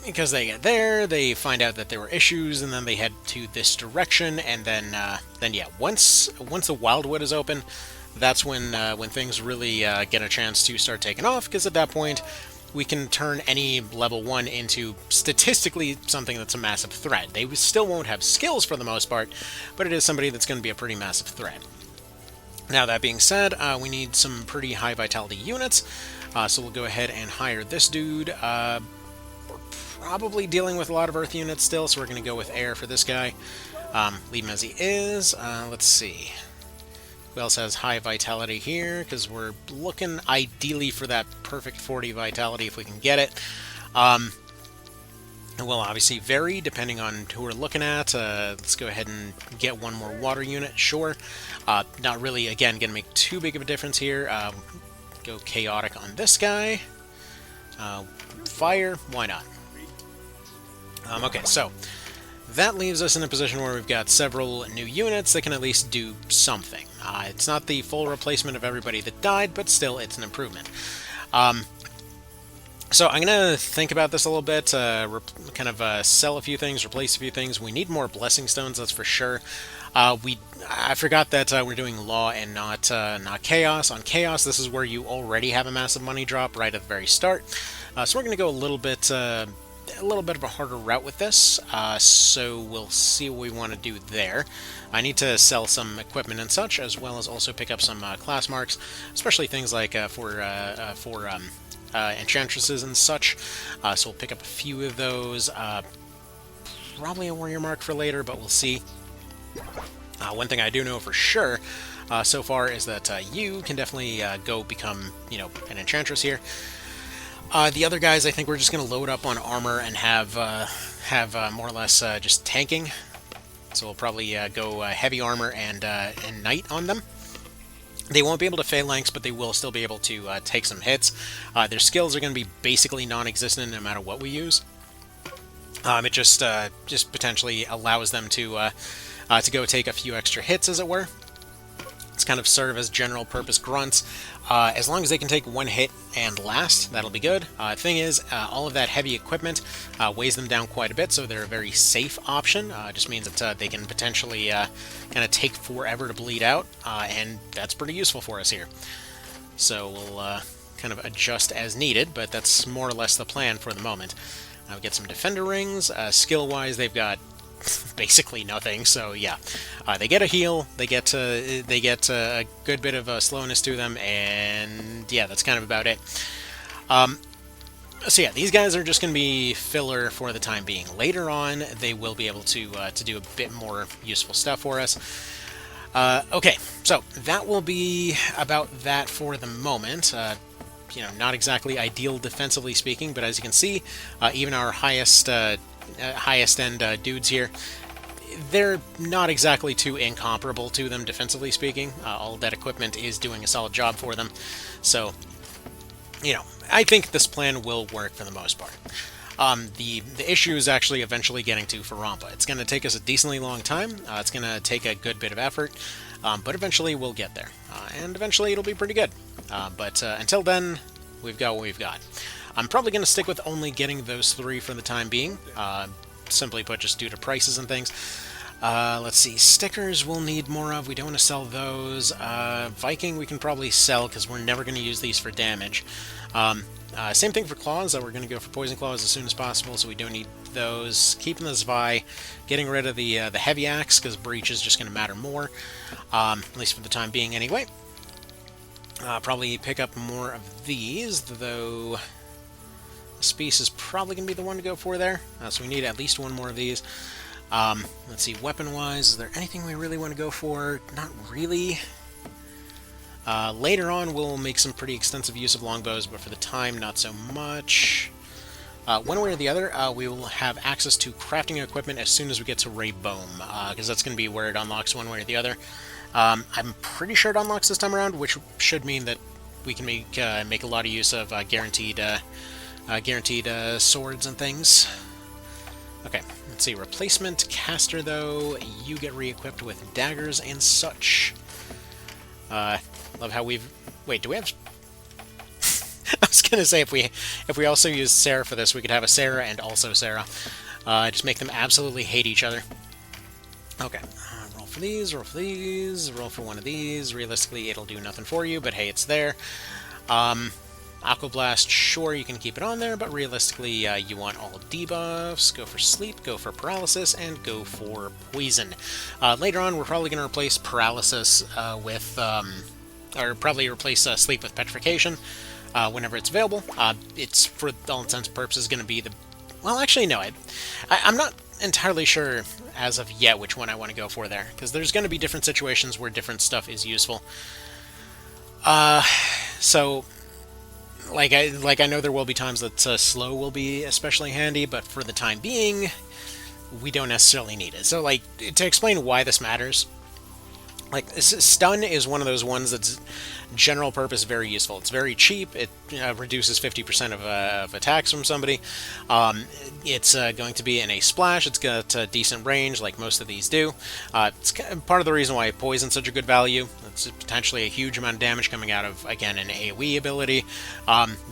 Speaker 1: Because they get there, they find out that there were issues, and then they head to this direction, and then yeah, once the Wildwood is open, that's when things really get a chance to start taking off, because at that point, we can turn any level 1 into, statistically, something that's a massive threat. They still won't have skills for the most part, but it is somebody that's going to be a pretty massive threat. Now, that being said, we need some pretty high vitality units, so we'll go ahead and hire this dude. We're probably dealing with a lot of earth units still, so we're going to go with air for this guy. Leave him as he is. Let's see. Who else has high vitality here? Because we're looking ideally for that perfect 40 vitality if we can get it. It will obviously vary depending on who we're looking at. Let's go ahead and get one more water unit, sure. Not really, again, going to make too big of a difference here. Go chaotic on this guy. Fire, why not? Okay, so that leaves us in a position where we've got several new units that can at least do something. It's not the full replacement of everybody that died, but still, it's an improvement. So I'm going to think about this a little bit, kind of sell a few things, replace a few things. We need more blessing stones, that's for sure. I forgot that we're doing law and not chaos. On chaos, this is where you already have a massive money drop right at the very start. So we're going to go a little bit of a harder route with this, so we'll see what we want to do there. I need to sell some equipment and such, as well as also pick up some class marks, especially things like for enchantresses and such. So we'll pick up a few of those. Probably a warrior mark for later, but we'll see. One thing I do know for sure so far is that you can definitely go become, an enchantress here. The other guys, I think we're just going to load up on armor and have more or less just tanking. So we'll probably go heavy armor and knight on them. They won't be able to phalanx, but they will still be able to take some hits. Their skills are going to be basically non-existent no matter what we use. It just potentially allows them to go take a few extra hits, as it were. It's kind of serve as general purpose grunts. As long as they can take one hit and last, that'll be good. Thing is, all of that heavy equipment weighs them down quite a bit, so they're a very safe option. Just means that they can potentially kind of take forever to bleed out, and that's pretty useful for us here. So we'll kind of adjust as needed, but that's more or less the plan for the moment. We get some defender rings. Skill-wise, they've got basically nothing, so yeah. They get a heal, they get a good bit of slowness to them, and yeah, that's kind of about it. So yeah, these guys are just going to be filler for the time being. Later on, they will be able to do a bit more useful stuff for us. Okay, so that will be about that for the moment. Not exactly ideal defensively speaking, but as you can see, even our highest end dudes here, they're not exactly too incomparable to them defensively speaking. All that equipment is doing a solid job for them. So, I think this plan will work for the most part. The issue is actually eventually getting to Farampa. It's going to take us a decently long time. It's going to take a good bit of effort, but eventually we'll get there. And eventually it'll be pretty good. But until then, we've got what we've got. I'm probably going to stick with only getting those 3 for the time being. Simply put, just due to prices and things. Let's see, stickers we'll need more of. We don't want to sell those. Viking we can probably sell because we're never going to use these for damage. Same thing for claws. We're going to go for poison claws as soon as possible, so we don't need those. Keeping the Zwei, getting rid of the heavy axe because breach is just going to matter more, at least for the time being anyway. Probably pick up more of these, though Speece is probably going to be the one to go for there. So we need at least one more of these. Let's see, weapon-wise, is there anything we really want to go for? Not really. Later on, we'll make some pretty extensive use of longbows, but for the time, not so much. One way or the other, we will have access to crafting equipment as soon as we get to Ray Boom, because that's going to be where it unlocks one way or the other. I'm pretty sure it unlocks this time around, which should mean that we can make a lot of use of guaranteed swords and things. Okay, let's see. Replacement caster, though, you get re-equipped with daggers and such. Love how we've... Wait, do we have... I was gonna say, if we also use Sarah for this, we could have a Sarah and also Sarah. Just make them absolutely hate each other. Okay, roll for these, roll for these, roll for one of these. Realistically, it'll do nothing for you, but hey, it's there. Aqua Blast, sure, you can keep it on there, but realistically, you want all debuffs. Go for sleep, go for paralysis, and go for poison. Later on, we're probably going to replace paralysis with, or probably replace sleep with petrification whenever it's available. It's, for all intents and purposes, going to be the... Well, actually, no, I'm not entirely sure as of yet which one I want to go for there, because there's going to be different situations where different stuff is useful. So... Like I know there will be times that slow will be especially handy, but for the time being, we don't necessarily need it. So, like, to explain why this matters, like, stun is one of those ones that's general purpose very useful. It's very cheap. It reduces 50% of attacks from somebody. It's going to be in a splash. It's got decent range, like most of these do. It's part of the reason why poison's such a good value. It's potentially a huge amount of damage coming out of, again, an AoE ability.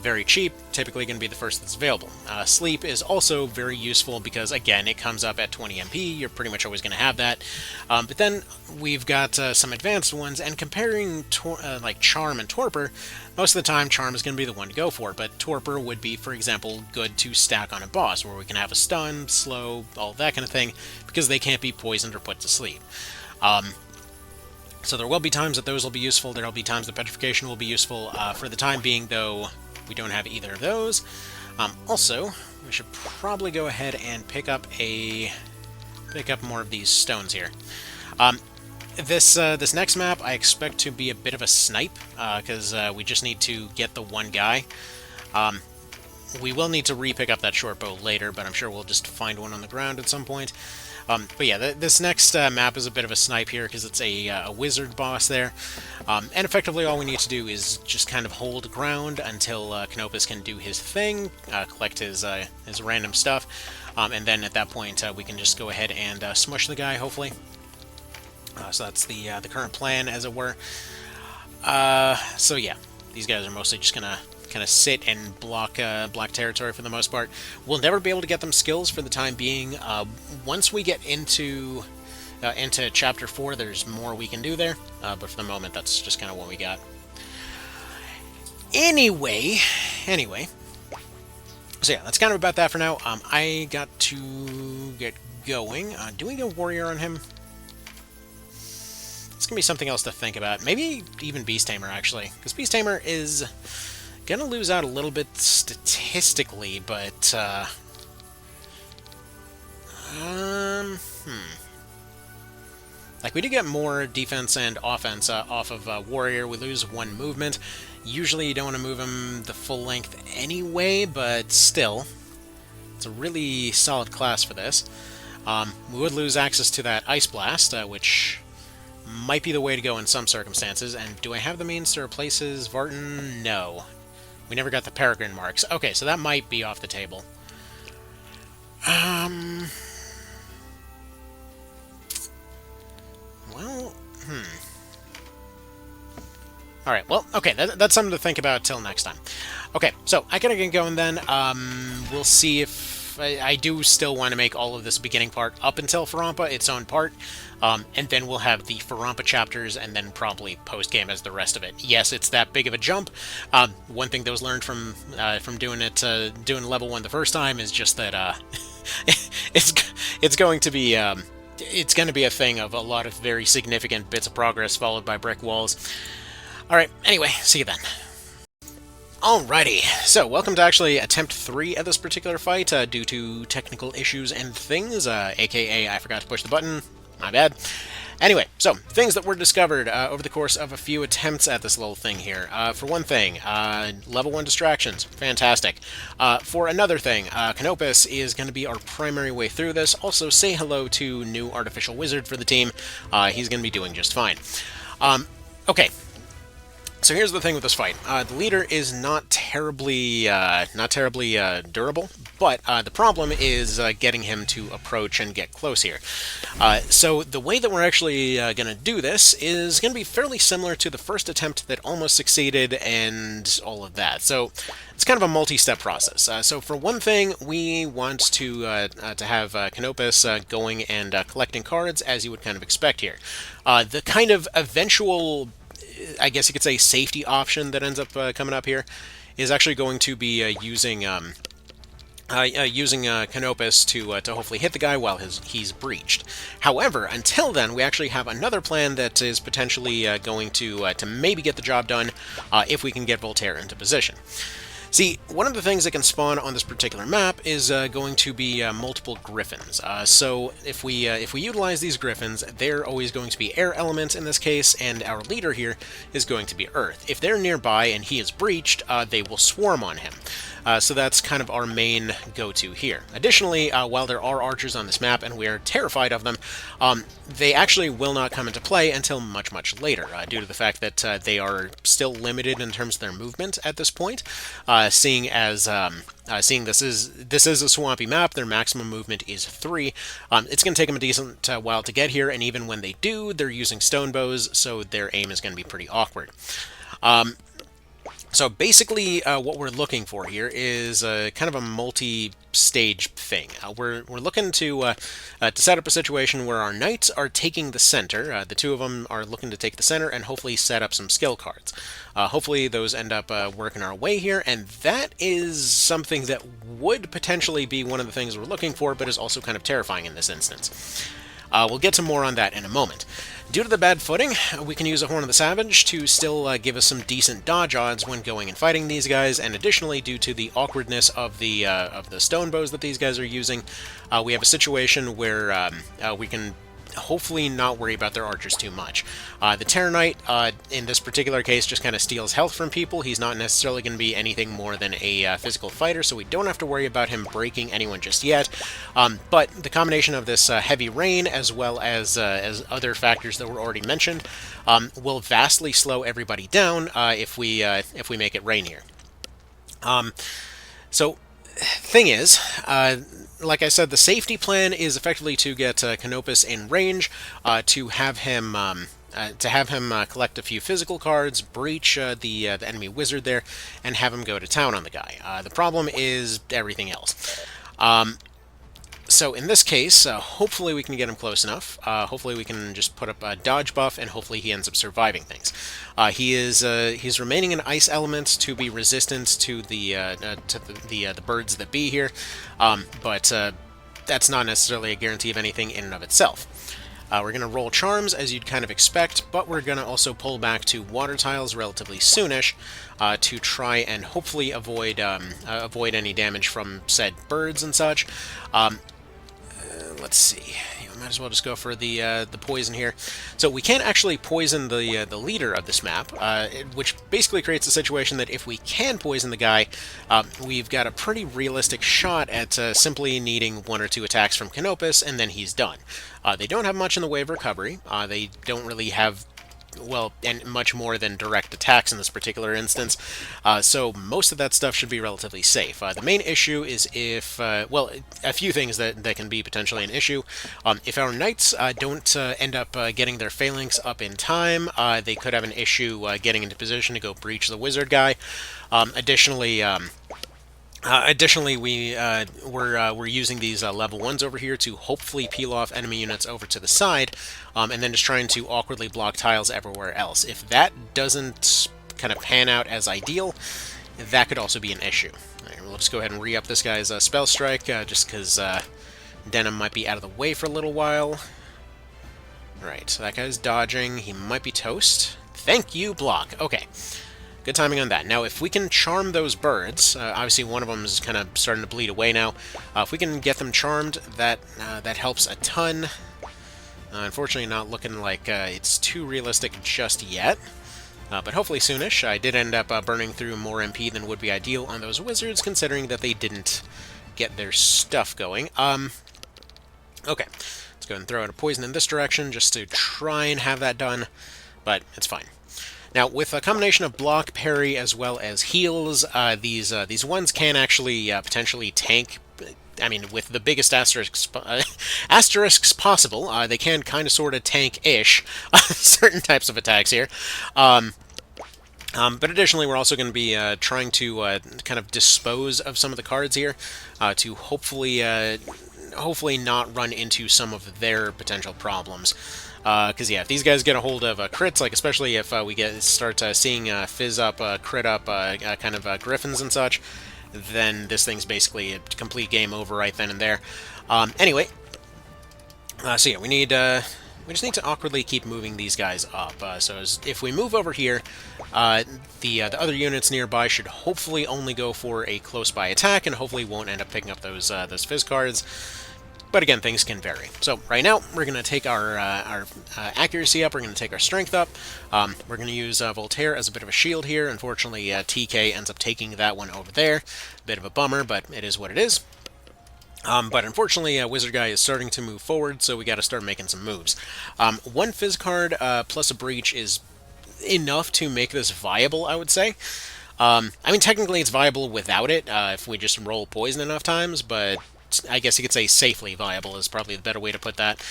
Speaker 1: Very cheap, typically going to be the first that's available. Sleep is also very useful because, again, it comes up at 20 MP. You're pretty much always going to have that. But then we've got some advanced ones, and comparing like Charm and Torpor, most of the time Charm is going to be the one to go for, but Torpor would be, for example, good to stack on a boss, where we can have a stun, slow, all that kind of thing, because they can't be poisoned or put to sleep. So there will be times that those will be useful, there will be times that Petrification will be useful. For the time being, though, we don't have either of those. Also, we should probably go ahead and pick up more of these stones here. This next map I expect to be a bit of a snipe, because we just need to get the one guy. We will need to re-pick up that short bow later, but I'm sure we'll just find one on the ground at some point. But yeah, this next map is a bit of a snipe here, because it's a wizard boss there. And effectively all we need to do is just kind of hold ground until Canopus can do his thing, collect his random stuff, and then at that point we can just go ahead and smush the guy, hopefully. So that's the current plan, as it were. So yeah, these guys are mostly just gonna kind of sit and block territory for the most part. We'll never be able to get them skills for the time being. Once we get into Chapter 4, there's more we can do there, but for the moment, that's just kind of what we got. Anyway, so yeah, that's kind of about that for now. I got to get going. Do we go Warrior on him? It's going to be something else to think about. Maybe even Beast Tamer, actually. Because Beast Tamer is going to lose out a little bit statistically, but... Like, we do get more defense and offense off of Warrior. We lose one movement. Usually you don't want to move him the full length anyway, but still. It's a really solid class for this. We would lose access to that Ice Blast, which... might be the way to go in some circumstances. And do I have the means to replace his Vartan? No. We never got the Peregrine marks. Okay, so that might be off the table. Well, Alright, well, okay, that's something to think about till next time. Okay, so I gotta get going then. We'll see if... I do still want to make all of this beginning part up until Farampa its own part, and then we'll have the Farampa chapters, and then probably post-game as the rest of it. Yes, it's that big of a jump. One thing that was learned from doing level 1 the first time is just that it's going to be a thing of a lot of very significant bits of progress followed by brick walls. Alright, anyway, see you then. Alrighty, so welcome to actually attempt 3 at this particular fight, due to technical issues and things, aka I forgot to push the button, my bad. Anyway, so, things that were discovered over the course of a few attempts at this little thing here. For one thing, level 1 distractions. Fantastic. For another thing, Canopus is going to be our primary way through this. Also, say hello to new artificial wizard for the team. He's going to be doing just fine. Okay. So here's the thing with this fight. The leader is not terribly durable, but the problem is getting him to approach and get close here. So the way that we're actually going to do this is going to be fairly similar to the first attempt that almost succeeded and all of that. So it's kind of a multi-step process. So for one thing, we want to have Canopus going and collecting cards, as you would kind of expect here. The kind of eventual, I guess you could say, safety option that ends up coming up here is actually going to be using Canopus to hopefully hit the guy while he's breached. However, until then, we actually have another plan that is potentially going to maybe get the job done if we can get Voltaire into position. See, one of the things that can spawn on this particular map is going to be multiple griffins. So if we utilize these griffins, they're always going to be air elements in this case, and our leader here is going to be earth. If they're nearby and he is breached, they will swarm on him. So that's kind of our main go-to here. Additionally, while there are archers on this map and we are terrified of them, they actually will not come into play until much, much later, due to the fact that they are still limited in terms of their movement at this point. Seeing this is a swampy map, their maximum movement is 3. It's going to take them a decent while to get here, and even when they do, they're using stone bows, so their aim is going to be pretty awkward. So basically, what we're looking for here is kind of a multi-stage thing. We're looking to set up a situation where our knights are taking the center. The two of them are looking to take the center and hopefully set up some skill cards. Hopefully those end up working our way here, and that is something that would potentially be one of the things we're looking for, but is also kind of terrifying in this instance. We'll get to more on that in a moment. Due to the bad footing, we can use a Horn of the Savage to still give us some decent dodge odds when going and fighting these guys, and additionally, due to the awkwardness of the stone bows that these guys are using, we have a situation where we can hopefully not worry about their archers too much. The Terenius, in this particular case, just kind of steals health from people. He's not necessarily going to be anything more than a physical fighter, so we don't have to worry about him breaking anyone just yet. But the combination of this heavy rain, as well as other factors that were already mentioned, will vastly slow everybody down if we make it rain here. So, thing is, like I said, the safety plan is effectively to get Canopus in range, to have him collect a few physical cards, breach the enemy wizard there, and have him go to town on the guy. The problem is everything else. So in this case, hopefully we can get him close enough. Hopefully we can just put up a dodge buff, and hopefully he ends up surviving things. He's remaining an ice element to be resistant to the birds that be here, but that's not necessarily a guarantee of anything in and of itself. We're going to roll charms, as you'd kind of expect, but we're going to also pull back to water tiles relatively soonish to try and hopefully avoid any damage from said birds and such. Let's see. Might as well just go for the poison here. So we can't actually poison the leader of this map, which basically creates a situation that if we can poison the guy, we've got a pretty realistic shot at simply needing 1 or 2 attacks from Canopus, and then he's done. They don't have much in the way of recovery. They don't really have, well, and much more than direct attacks in this particular instance, so most of that stuff should be relatively safe. The main issue is if, well, a few things that can be potentially an issue. If our knights don't end up getting their phalanx up in time, they could have an issue getting into position to go breach the wizard guy. Additionally, we're using these level 1s over here to hopefully peel off enemy units over to the side, and then just trying to awkwardly block tiles everywhere else. If that doesn't kind of pan out as ideal, that could also be an issue. Right, we'll just go ahead and re-up this guy's spell strike, just because Denim might be out of the way for a little while. Right, so that guy's dodging. He might be toast. Thank you, block. Okay. Good timing on that. Now, if we can charm those birds, obviously one of them is kind of starting to bleed away now. If we can get them charmed, that helps a ton. Unfortunately, not looking like it's too realistic just yet. But hopefully soonish. I did end up burning through more MP than would be ideal on those wizards, considering that they didn't get their stuff going. Okay. Let's go and throw out a poison in this direction, just to try and have that done, but it's fine. Now, with a combination of block, parry, as well as heals, these ones can actually potentially tank. I mean, with the biggest asterisks possible, they can kind of sort of tank-ish certain types of attacks here. But additionally, we're also going to be trying to kind of dispose of some of the cards here to hopefully not run into some of their potential problems. Because, yeah, if these guys get a hold of crits, like especially if we start seeing fizz up, crit up, kind of griffins and such, then this thing's basically a complete game over right then and there. Anyway, so yeah, we just need to awkwardly keep moving these guys up. So if we move over here, the other units nearby should hopefully only go for a close-by attack, and hopefully won't end up picking up those fizz cards. But again, things can vary. So right now, we're going to take our accuracy up, we're going to take our strength up, we're going to use Voltaire as a bit of a shield here. Unfortunately, TK ends up taking that one over there. Bit of a bummer, but it is what it is. But unfortunately, Wizard Guy is starting to move forward, so we got to start making some moves. One Fizz card plus a Breach is enough to make this viable, I would say. I mean, technically it's viable without it, if we just roll Poison enough times, but I guess you could say safely viable is probably the better way to put that.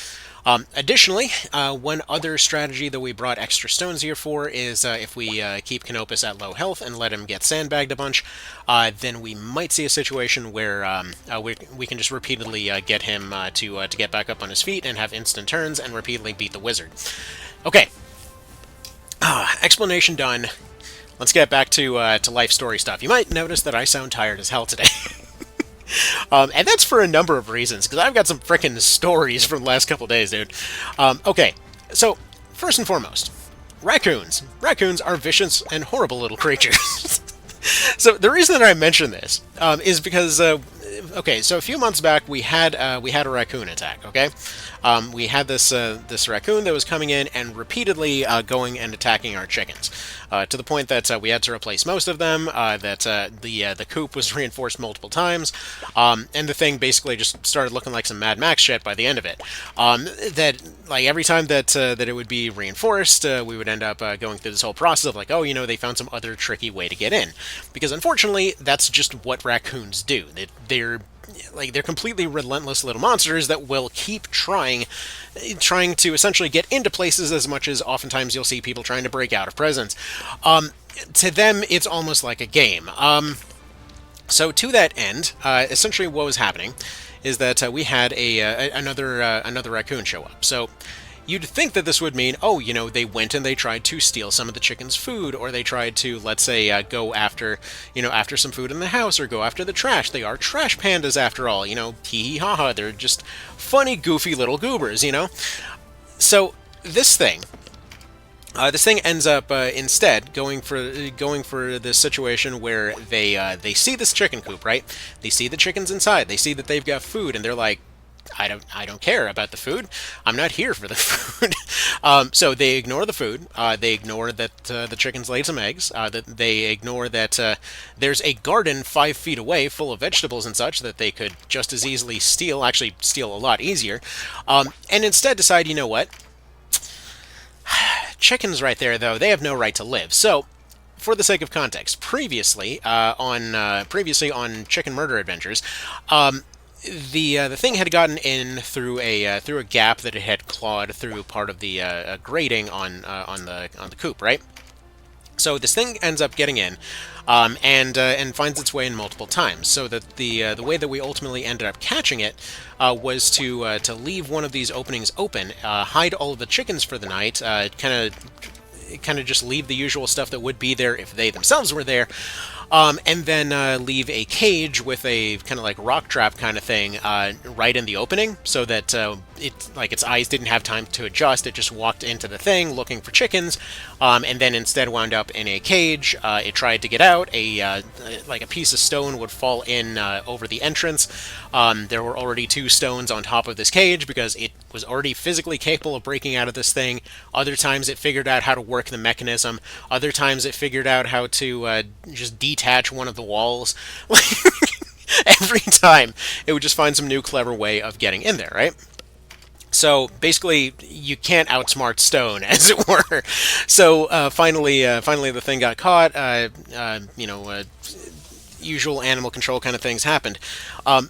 Speaker 1: Additionally, one other strategy that we brought extra stones here for is if we keep Canopus at low health and let him get sandbagged a bunch, then we might see a situation where we can just repeatedly get him to get back up on his feet and have instant turns and repeatedly beat the wizard. Okay. Explanation done. Let's get back to life story stuff. You might notice that I sound tired as hell today. And that's for a number of reasons, because I've got some frickin' stories from the last couple days, dude. Okay, so, first and foremost, raccoons. Raccoons are vicious and horrible little creatures. So, the reason that I mention this is because, okay, so a few months back, we had a raccoon attack, okay? We had this raccoon that was coming in and repeatedly going and attacking our chickens, to the point that we had to replace most of them, that the coop was reinforced multiple times, and the thing basically just started looking like some Mad Max shit by the end of it. That, like, every time that it would be reinforced, we would end up going through this whole process of, like, oh, you know, they found some other tricky way to get in. Because, unfortunately, that's just what raccoons do. They're completely relentless little monsters that will keep trying to essentially get into places, as much as oftentimes you'll see people trying to break out of prisons. To them, it's almost like a game. So to that end, essentially what was happening is that we had another raccoon show up. So you'd think that this would mean, oh, you know, they went and they tried to steal some of the chicken's food, or they tried to, let's say, go after some food in the house, or go after the trash. They are trash pandas, after all, you know, hee hee ha ha. They're just funny, goofy little goobers, you know? So, this thing ends up instead going for this situation where they see this chicken coop, right? They see the chickens inside. They see that they've got food, and they're like, I don't care about the food. I'm not here for the food. So they ignore the food. They ignore that the chickens laid some eggs. That they ignore that there's a garden 5 feet away full of vegetables and such that they could just as easily steal. Actually, steal a lot easier. And instead decide, you know what? Chickens right there, though, they have no right to live. So, for the sake of context, previously on Chicken Murder Adventures, the thing had gotten in through a gap that it had clawed through part of the grating on the coop, right? So this thing ends up getting in, and finds its way in multiple times. So that the way that we ultimately ended up catching it was to leave one of these openings open, hide all of the chickens for the night, kind of just leave the usual stuff that would be there if they themselves were there. And then leave a cage with a kind of like rock trap kind of thing right in the opening, so that its eyes didn't have time to adjust. It just walked into the thing looking for chickens, and then instead wound up in a cage. It tried to get out. A piece of stone would fall in over the entrance. There were already 2 stones on top of this cage because it was already physically capable of breaking out of this thing. Other times it figured out how to work the mechanism. Other times it figured out how to just detach one of the walls. Every time it would just find some new clever way of getting in there, right? So basically, you can't outsmart stone, as it were. So finally, the thing got caught. Usual animal control kind of things happened.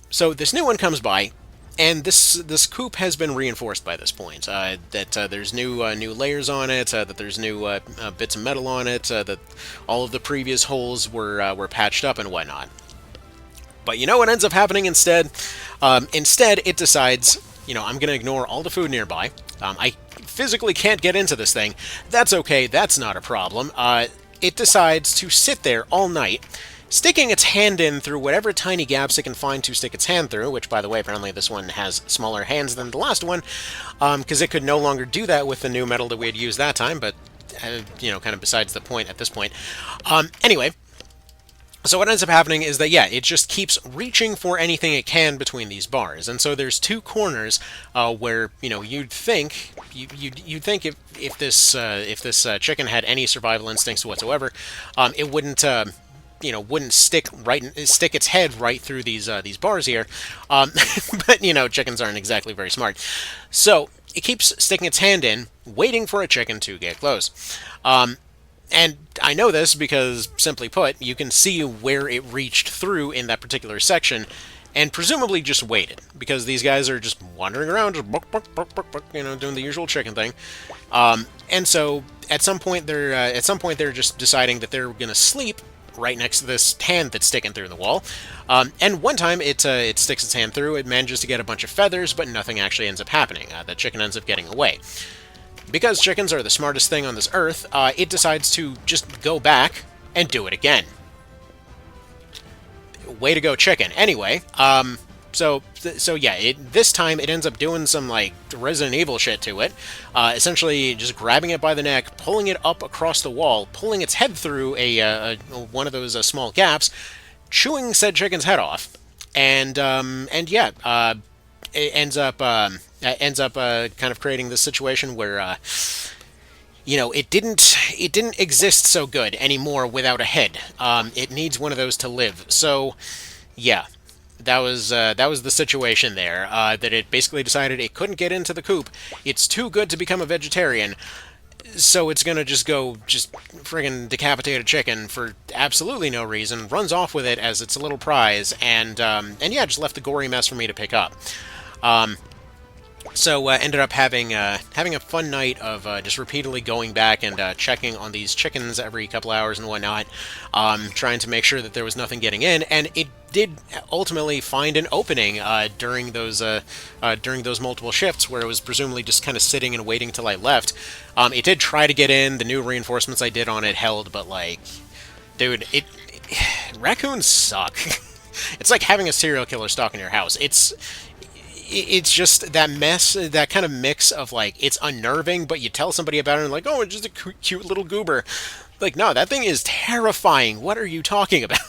Speaker 1: So this new one comes by, and this coop has been reinforced by this point. That there's new layers on it. That there's new bits of metal on it. That all of the previous holes were patched up and whatnot. But you know what ends up happening instead? Instead, it decides, I'm going to ignore all the food nearby. I physically can't get into this thing. That's okay. That's not a problem. It decides to sit there all night, sticking its hand in through whatever tiny gaps it can find to stick its hand through, which, by the way, apparently this one has smaller hands than the last one, because it could no longer do that with the new metal that we had used that time, but, kind of besides the point at this point. Anyway, so what ends up happening is that, it just keeps reaching for anything it can between these bars, and so there's two corners where you'd think if this chicken had any survival instincts whatsoever, it wouldn't stick its head right through these bars here, but chickens aren't exactly very smart, so it keeps sticking its hand in, waiting for a chicken to get close. And I know this because, simply put, you can see where it reached through in that particular section, and presumably just waited, because these guys are just wandering around, just doing the usual chicken thing. And so at some point they're just deciding that they're gonna sleep right next to this hand that's sticking through the wall. And one time it sticks its hand through, it manages to get a bunch of feathers, but nothing actually ends up happening. The chicken ends up getting away. Because chickens are the smartest thing on this earth, it decides to just go back and do it again. Way to go, chicken. Anyway, this time it ends up doing some, like, Resident Evil shit to it. Essentially just grabbing it by the neck, pulling it up across the wall, pulling its head through one of those small gaps, chewing said chicken's head off, and it ends up kind of creating this situation where it didn't exist so good anymore without a head. It needs one of those to live. So that was the situation there. That it basically decided it couldn't get into the coop. It's too good to become a vegetarian. So it's gonna just friggin' decapitate a chicken for absolutely no reason, runs off with it as its little prize, and just left the gory mess for me to pick up. So ended up having a fun night of just repeatedly going back and checking on these chickens every couple hours and whatnot, trying to make sure that there was nothing getting in, and it did ultimately find an opening during those multiple shifts where it was presumably just kind of sitting and waiting till I left. It did try to get in. The new reinforcements I did on it held, but dude, raccoons suck. It's like having a serial killer stalking your house. It's just that mess, that kind of mix of, it's unnerving, but you tell somebody about it and oh, it's just a cute little goober. No, that thing is terrifying. What are you talking about?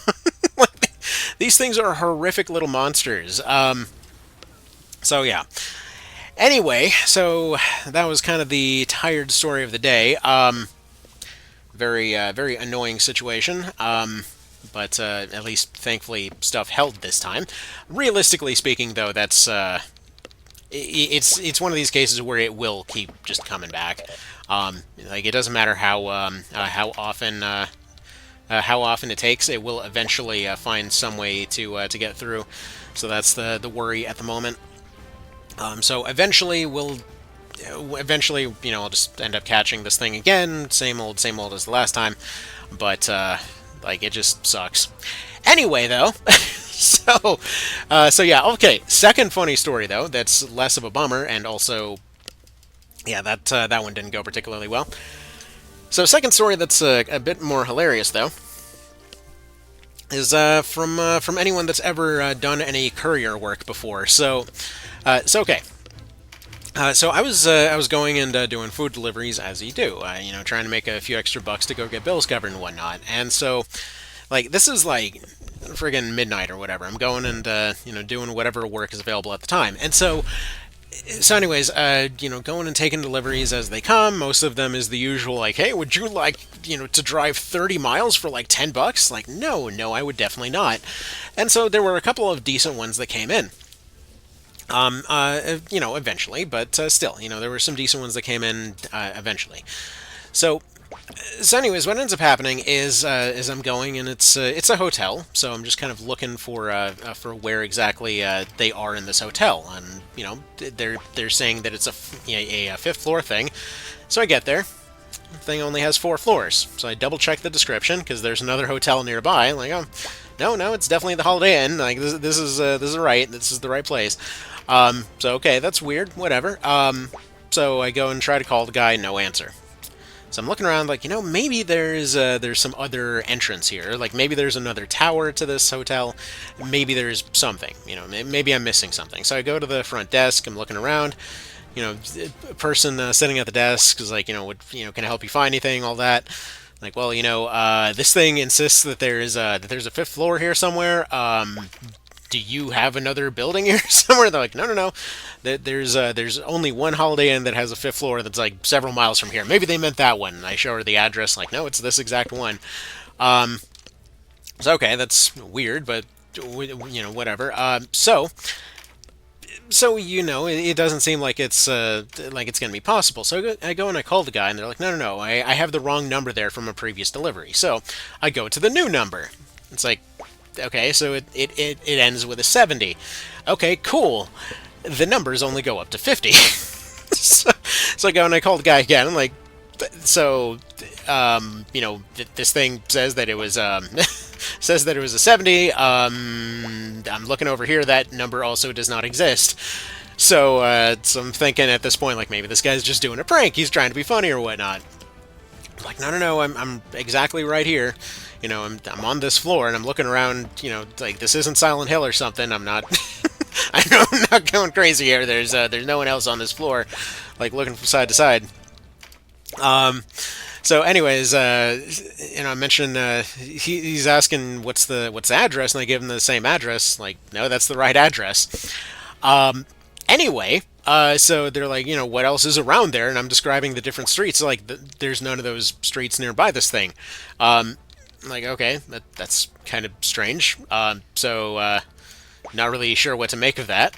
Speaker 1: These things are horrific little monsters. So yeah. Anyway, so that was kind of the tired story of the day. Very annoying situation. But at least, thankfully, stuff held this time. Realistically speaking, though, that's it's one of these cases where it will keep just coming back. It doesn't matter how often it takes, it will eventually find some way to get through. So that's the worry at the moment. So eventually I'll just end up catching this thing again, same old as the last time. But it just sucks. Anyway, though, so yeah, okay. Second funny story, though, that's less of a bummer, and also, that one didn't go particularly well. So second story that's a bit more hilarious, though, is from anyone that's ever done any courier work before. So okay. So I was going and doing food deliveries, as you do, trying to make a few extra bucks to go get bills covered and whatnot. And so, this is friggin' midnight or whatever. I'm going and doing whatever work is available at the time. And so So anyways, going and taking deliveries as they come. Most of them is the usual, like, hey, would you like, to drive 30 miles for like $10? Like, no, I would definitely not. And so there were a couple of decent ones that came in. Eventually, but still, there were some decent ones that came in eventually. So anyways, what ends up happening is I'm going, and it's a hotel, so I'm just kind of looking for where exactly they are in this hotel, and they're saying that it's a fifth floor thing. So I get there. The thing only has 4 floors, so I double check the description because there's another hotel nearby. I'm like, oh, no, it's definitely the Holiday Inn. Like this is right. This is the right place. So okay, that's weird. Whatever. So I go and try to call the guy. No answer. So I'm looking around, like, maybe there's some other entrance here. Like, maybe there's another tower to this hotel. Maybe there's something. Maybe I'm missing something. So I go to the front desk. I'm looking around. A person sitting at the desk is like, can I help you find anything? All that. Like, well, this thing insists that there's a fifth floor here somewhere. Do you have another building here somewhere? They're like, no. There's only one Holiday Inn that has a fifth floor that's like several miles from here. Maybe they meant that one. And I show her the address. Like, no, it's this exact one. So okay, that's weird, but whatever. It doesn't seem like it's gonna be possible. So I go and I call the guy, and they're like, no, I have the wrong number there from a previous delivery. So I go to the new number. It's like, okay, so it ends with a 70. Okay, cool. The numbers only go up to 50. so I go and I call the guy again. I'm like, so, this thing says that it was says that it was a 70. I'm looking over here. That number also does not exist. So, so I'm thinking at this point, like, maybe this guy's just doing a prank. He's trying to be funny or whatnot. I'm like, no, I'm exactly right here. I'm on this floor, and I'm looking around, like, this isn't Silent Hill or something. I'm not, I know I'm not going crazy here. There's no one else on this floor, like, looking from side to side. So anyways, I mentioned, he's asking what's the address, and I give him the same address. Like, no, that's the right address. Anyway, so they're like, what else is around there? And I'm describing the different streets. So, like, there's none of those streets nearby this thing. Like, okay, that's kind of strange. So, not really sure what to make of that.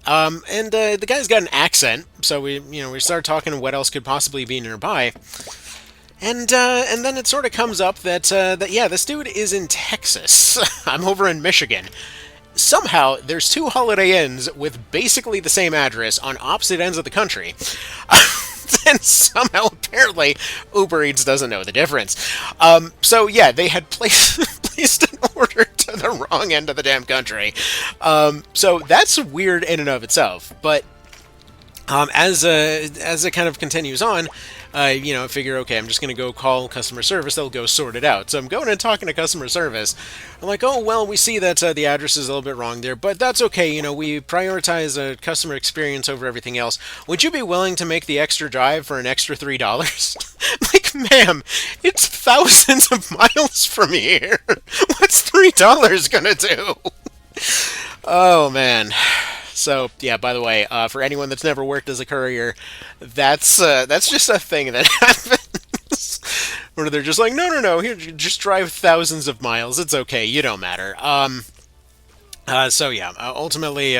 Speaker 1: And the guy's got an accent, so we start talking what else could possibly be nearby. And then it sort of comes up that this dude is in Texas. I'm over in Michigan. Somehow, there's 2 Holiday Inns with basically the same address on opposite ends of the country. And somehow, apparently, Uber Eats doesn't know the difference. So yeah, they had placed an order to the wrong end of the damn country. So that's weird in and of itself. But as it kind of continues on, I figure, okay, I'm just going to go call customer service. They'll go sort it out. So I'm going and talking to customer service. I'm like, oh, well, we see that the address is a little bit wrong there, but that's okay. We prioritize customer experience over everything else. Would you be willing to make the extra drive for an extra $3? Like, ma'am, it's thousands of miles from here. What's $3 going to do? Oh, man. So, yeah, by the way, for anyone that's never worked as a courier, that's just a thing that happens. Where they're just like, no, here, just drive thousands of miles. It's okay, you don't matter. So, yeah, ultimately,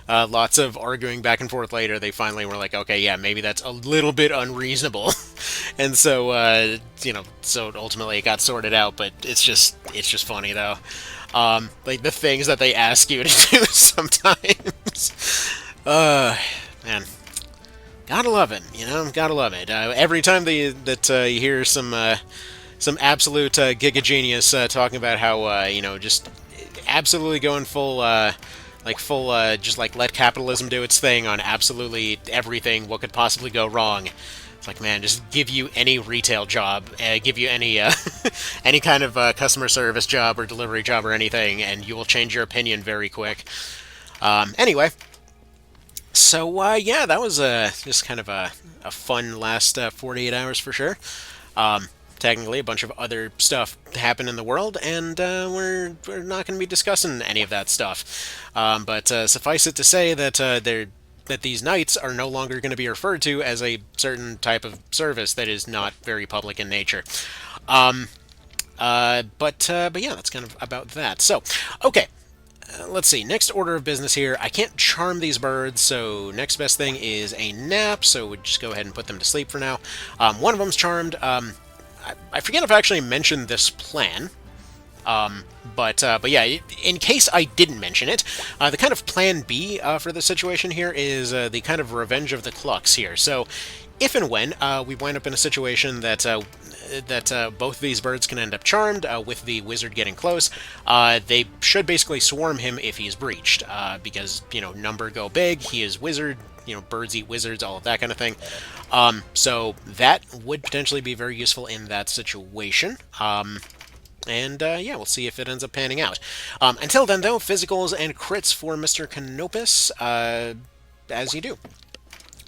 Speaker 1: lots of arguing back and forth later, they finally were like, okay, yeah, maybe that's a little bit unreasonable. And so, so ultimately it got sorted out, but it's just funny, though. Like, the things that they ask you to do sometimes. Man. Gotta love it, gotta love it. Every time that you hear some absolute giga genius talking about how, just absolutely going full, just like let capitalism do its thing on absolutely everything, what could possibly go wrong. It's like, man, just give you any retail job, give you any any kind of customer service job or delivery job or anything, and you will change your opinion very quick. Anyway, so yeah, that was just kind of a fun last 48 hours for sure. Technically, a bunch of other stuff happened in the world, and we're not going to be discussing any of that stuff. But suffice it to say that there that these knights are no longer going to be referred to as a certain type of service that is not very public in nature. But yeah, that's kind of about that. So, okay. Let's see, next order of business here. I can't charm these birds, so next best thing is a nap, so we'll just go ahead and put them to sleep for now. One of them's charmed. I forget if I actually mentioned this plan, but yeah, in case I didn't mention it, the kind of plan B for the situation here is the kind of revenge of the Clucks here. So, if and when we wind up in a situation that both of these birds can end up charmed, with the wizard getting close, they should basically swarm him if he's breached, because, you know, number go big, he is wizard, you know, birds eat wizards, all of that kind of thing. So that would potentially be very useful in that situation. And yeah, we'll see if it ends up panning out. Until then, though, physicals and crits for Mr. Canopus, as you do.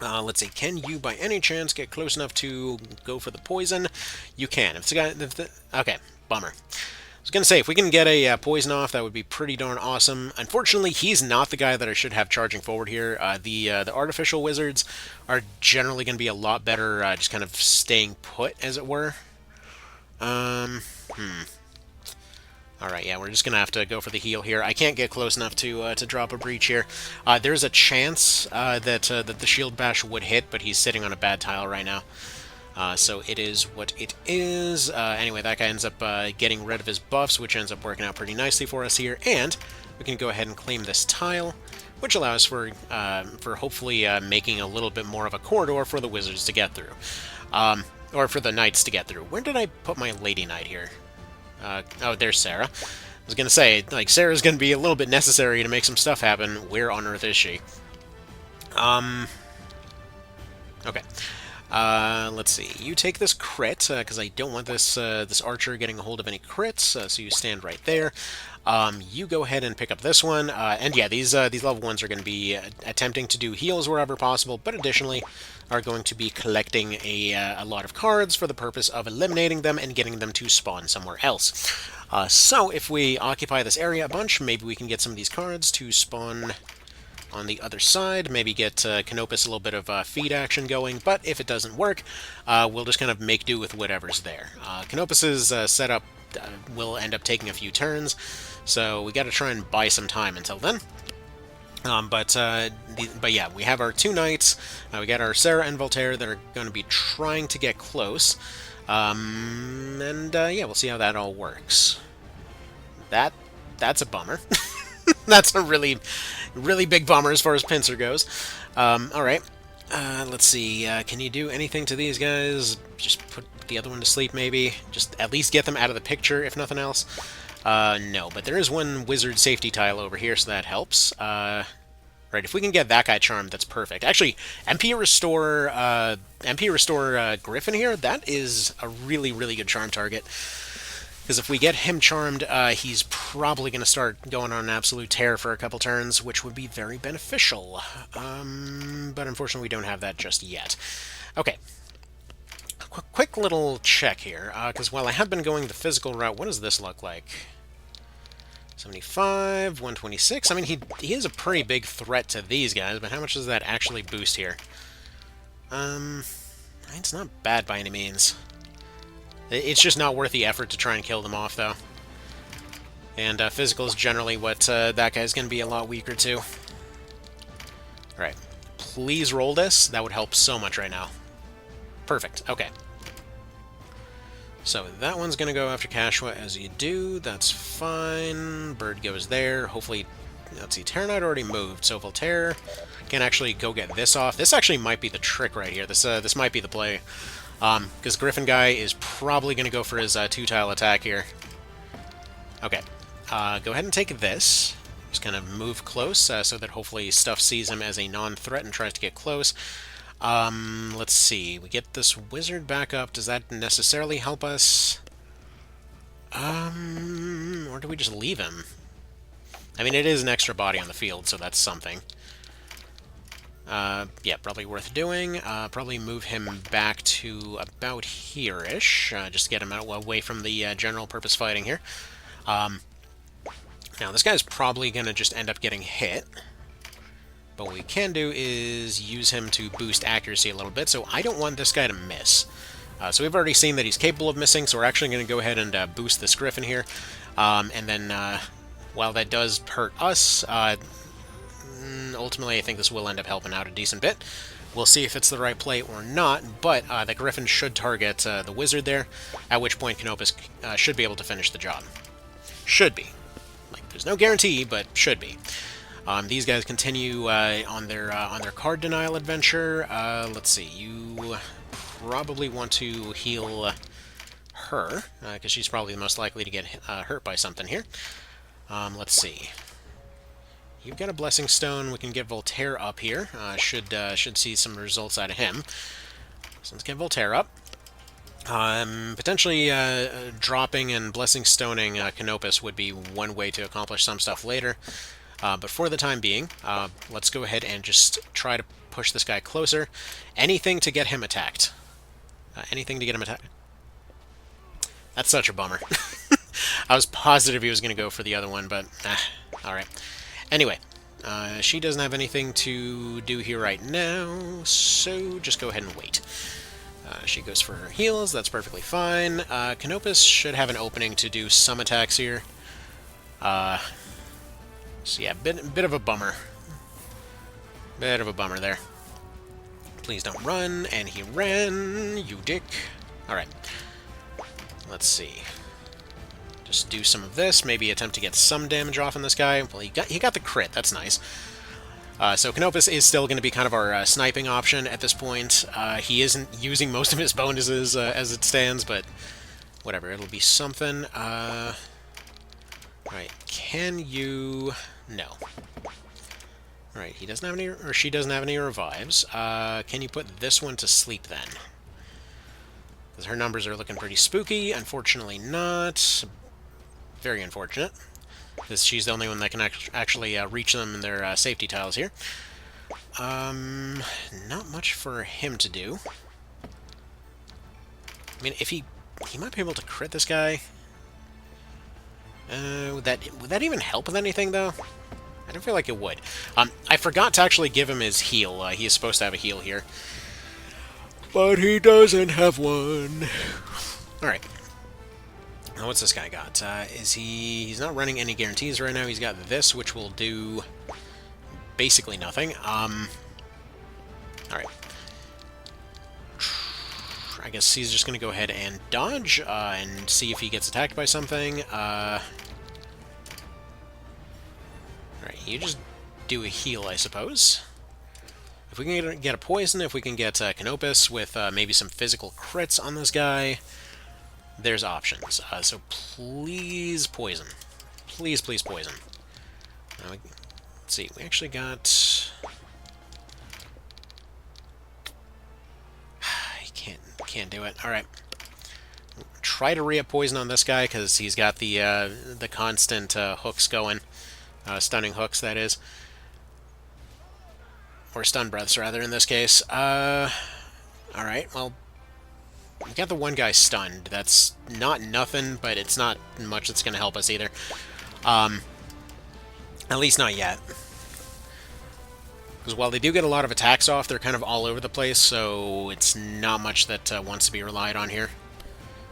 Speaker 1: Let's see, can you by any chance get close enough to go for the poison? You can. Okay, bummer. I was going to say, if we can get a poison off, that would be pretty darn awesome. Unfortunately, he's not the guy that I should have charging forward here. The artificial wizards are generally going to be a lot better just kind of staying put, as it were. Alright, yeah, we're just going to have to go for the heal here. I can't get close enough to drop a breach here. There's a chance that the shield bash would hit, but he's sitting on a bad tile right now. So it is what it is. Anyway, that guy ends up getting rid of his buffs, which ends up working out pretty nicely for us here. And we can go ahead and claim this tile, which allows for hopefully making a little bit more of a corridor for the wizards to get through. Or for the knights to get through. Where did I put my lady knight here? Oh, there's Sarah. I was going to say, like, Sarah's going to be a little bit necessary to make some stuff happen. Where on earth is she? Okay. Let's see. You take this crit, because I don't want this this archer getting a hold of any crits, so you stand right there. You go ahead and pick up this one, and yeah, these level 1s are going to be attempting to do heals wherever possible, but additionally are going to be collecting a lot of cards for the purpose of eliminating them and getting them to spawn somewhere else. So if we occupy this area a bunch, maybe we can get some of these cards to spawn on the other side, maybe get Canopus a little bit of feed action going, but if it doesn't work, we'll just kind of make do with whatever's there. Canopus's setup will end up taking a few turns, so we got to try and buy some time until then. But yeah, we have our two knights, we got our Sarah and Voltaire that are going to be trying to get close, and yeah, we'll see how that all works. That's a bummer. That's a really big bummer as far as pincer goes. Alright, let's see, can you do anything to these guys? Just put the other one to sleep, maybe? Just at least get them out of the picture, if nothing else? No, but there is one wizard safety tile over here, so that helps. Right, if we can get that guy charmed, that's perfect. Actually, MP Restore Griffin here, that is a really good charm target. Because if we get him charmed, he's probably going to start going on an absolute tear for a couple turns, which would be very beneficial. But unfortunately, we don't have that just yet. Okay. Quick little check here, because while I have been going the physical route, what does this look like? 75, 126. I mean, he is a pretty big threat to these guys, but how much does that actually boost here? It's not bad by any means. It's just not worth the effort to try and kill them off, though. And physical is generally what that guy's going to be a lot weaker to. Alright. Please roll this. That would help so much right now. Perfect. Okay. So that one's going to go after Kashua as you do. That's fine. Bird goes there. Hopefully, let's see, Terenius already moved, so Voltaire can actually go get this off. This actually might be the trick right here. This might be the play. Because Griffin guy is probably going to go for his two-tile attack here. Okay. Go ahead and take this. Just kind of move close so that hopefully stuff sees him as a non-threat and tries to get close. Let's see. We get this wizard back up. Does that necessarily help us? Or do we just leave him? I mean, it is an extra body on the field, so that's something. Yeah, probably worth doing. Probably move him back to about here-ish, just to get him away from the general purpose fighting here. Now, this guy's probably going to just end up getting hit. But what we can do is use him to boost accuracy a little bit, so I don't want this guy to miss. So we've already seen that he's capable of missing, so we're actually going to go ahead and boost this Griffin here. And then, while that does hurt us, ultimately I think this will end up helping out a decent bit. We'll see if it's the right play or not, but the Griffin should target the Wizard there, at which point Canopus should be able to finish the job. Should be. Like, there's no guarantee, but should be. These guys continue on their card denial adventure. Let's see, you probably want to heal her, because she's probably the most likely to get hurt by something here. Let's see. You've got a Blessing Stone. We can get Voltaire up here. Should see some results out of him. So let's get Voltaire up. Potentially dropping and Blessing Stoning Canopus would be one way to accomplish some stuff later. But for the time being, let's go ahead and just try to push this guy closer. Anything to get him attacked. Anything to get him attacked. That's such a bummer. I was positive he was going to go for the other one, but alright. Anyway, she doesn't have anything to do here right now, so just go ahead and wait. She goes for her heals, that's perfectly fine. Canopus should have an opening to do some attacks here. So yeah, bit of a bummer. Bit of a bummer there. Please don't run, and he ran, you dick. Alright. Let's see. Just do some of this, maybe attempt to get some damage off on this guy. Well, he got the crit, that's nice. So Canopus is still going to be kind of our sniping option at this point. He isn't using most of his bonuses as it stands, but whatever, it'll be something. Alright, can you... No. Alright, he doesn't have any, or she doesn't have any revives. Can you put this one to sleep then? Because her numbers are looking pretty spooky. Unfortunately not. Very unfortunate. Because she's the only one that can actually reach them in their safety tiles here. Not much for him to do. I mean, if he might be able to crit this guy. Would that even help with anything, though? I don't feel like it would. I forgot to actually give him his heal. He is supposed to have a heal here. But he doesn't have one. Alright. Now, what's this guy got? He's not running any guarantees right now. He's got this, which will do basically nothing. Alright. I guess he's just going to go ahead and dodge, and see if he gets attacked by something. Alright, you just do a heal, I suppose. If we can get a poison, if we can get Canopus with maybe some physical crits on this guy, there's options. So please poison. Please, please poison. Let's see, we actually got... Can't do it. Alright. Try to re-up poison on this guy, because he's got the constant hooks going. Stunning hooks, that is. Or stun breaths, rather, in this case. Alright, well, we got the one guy stunned. That's not nothing, but it's not much that's going to help us either. At least not yet. Because while they do get a lot of attacks off, they're kind of all over the place, so it's not much that wants to be relied on here.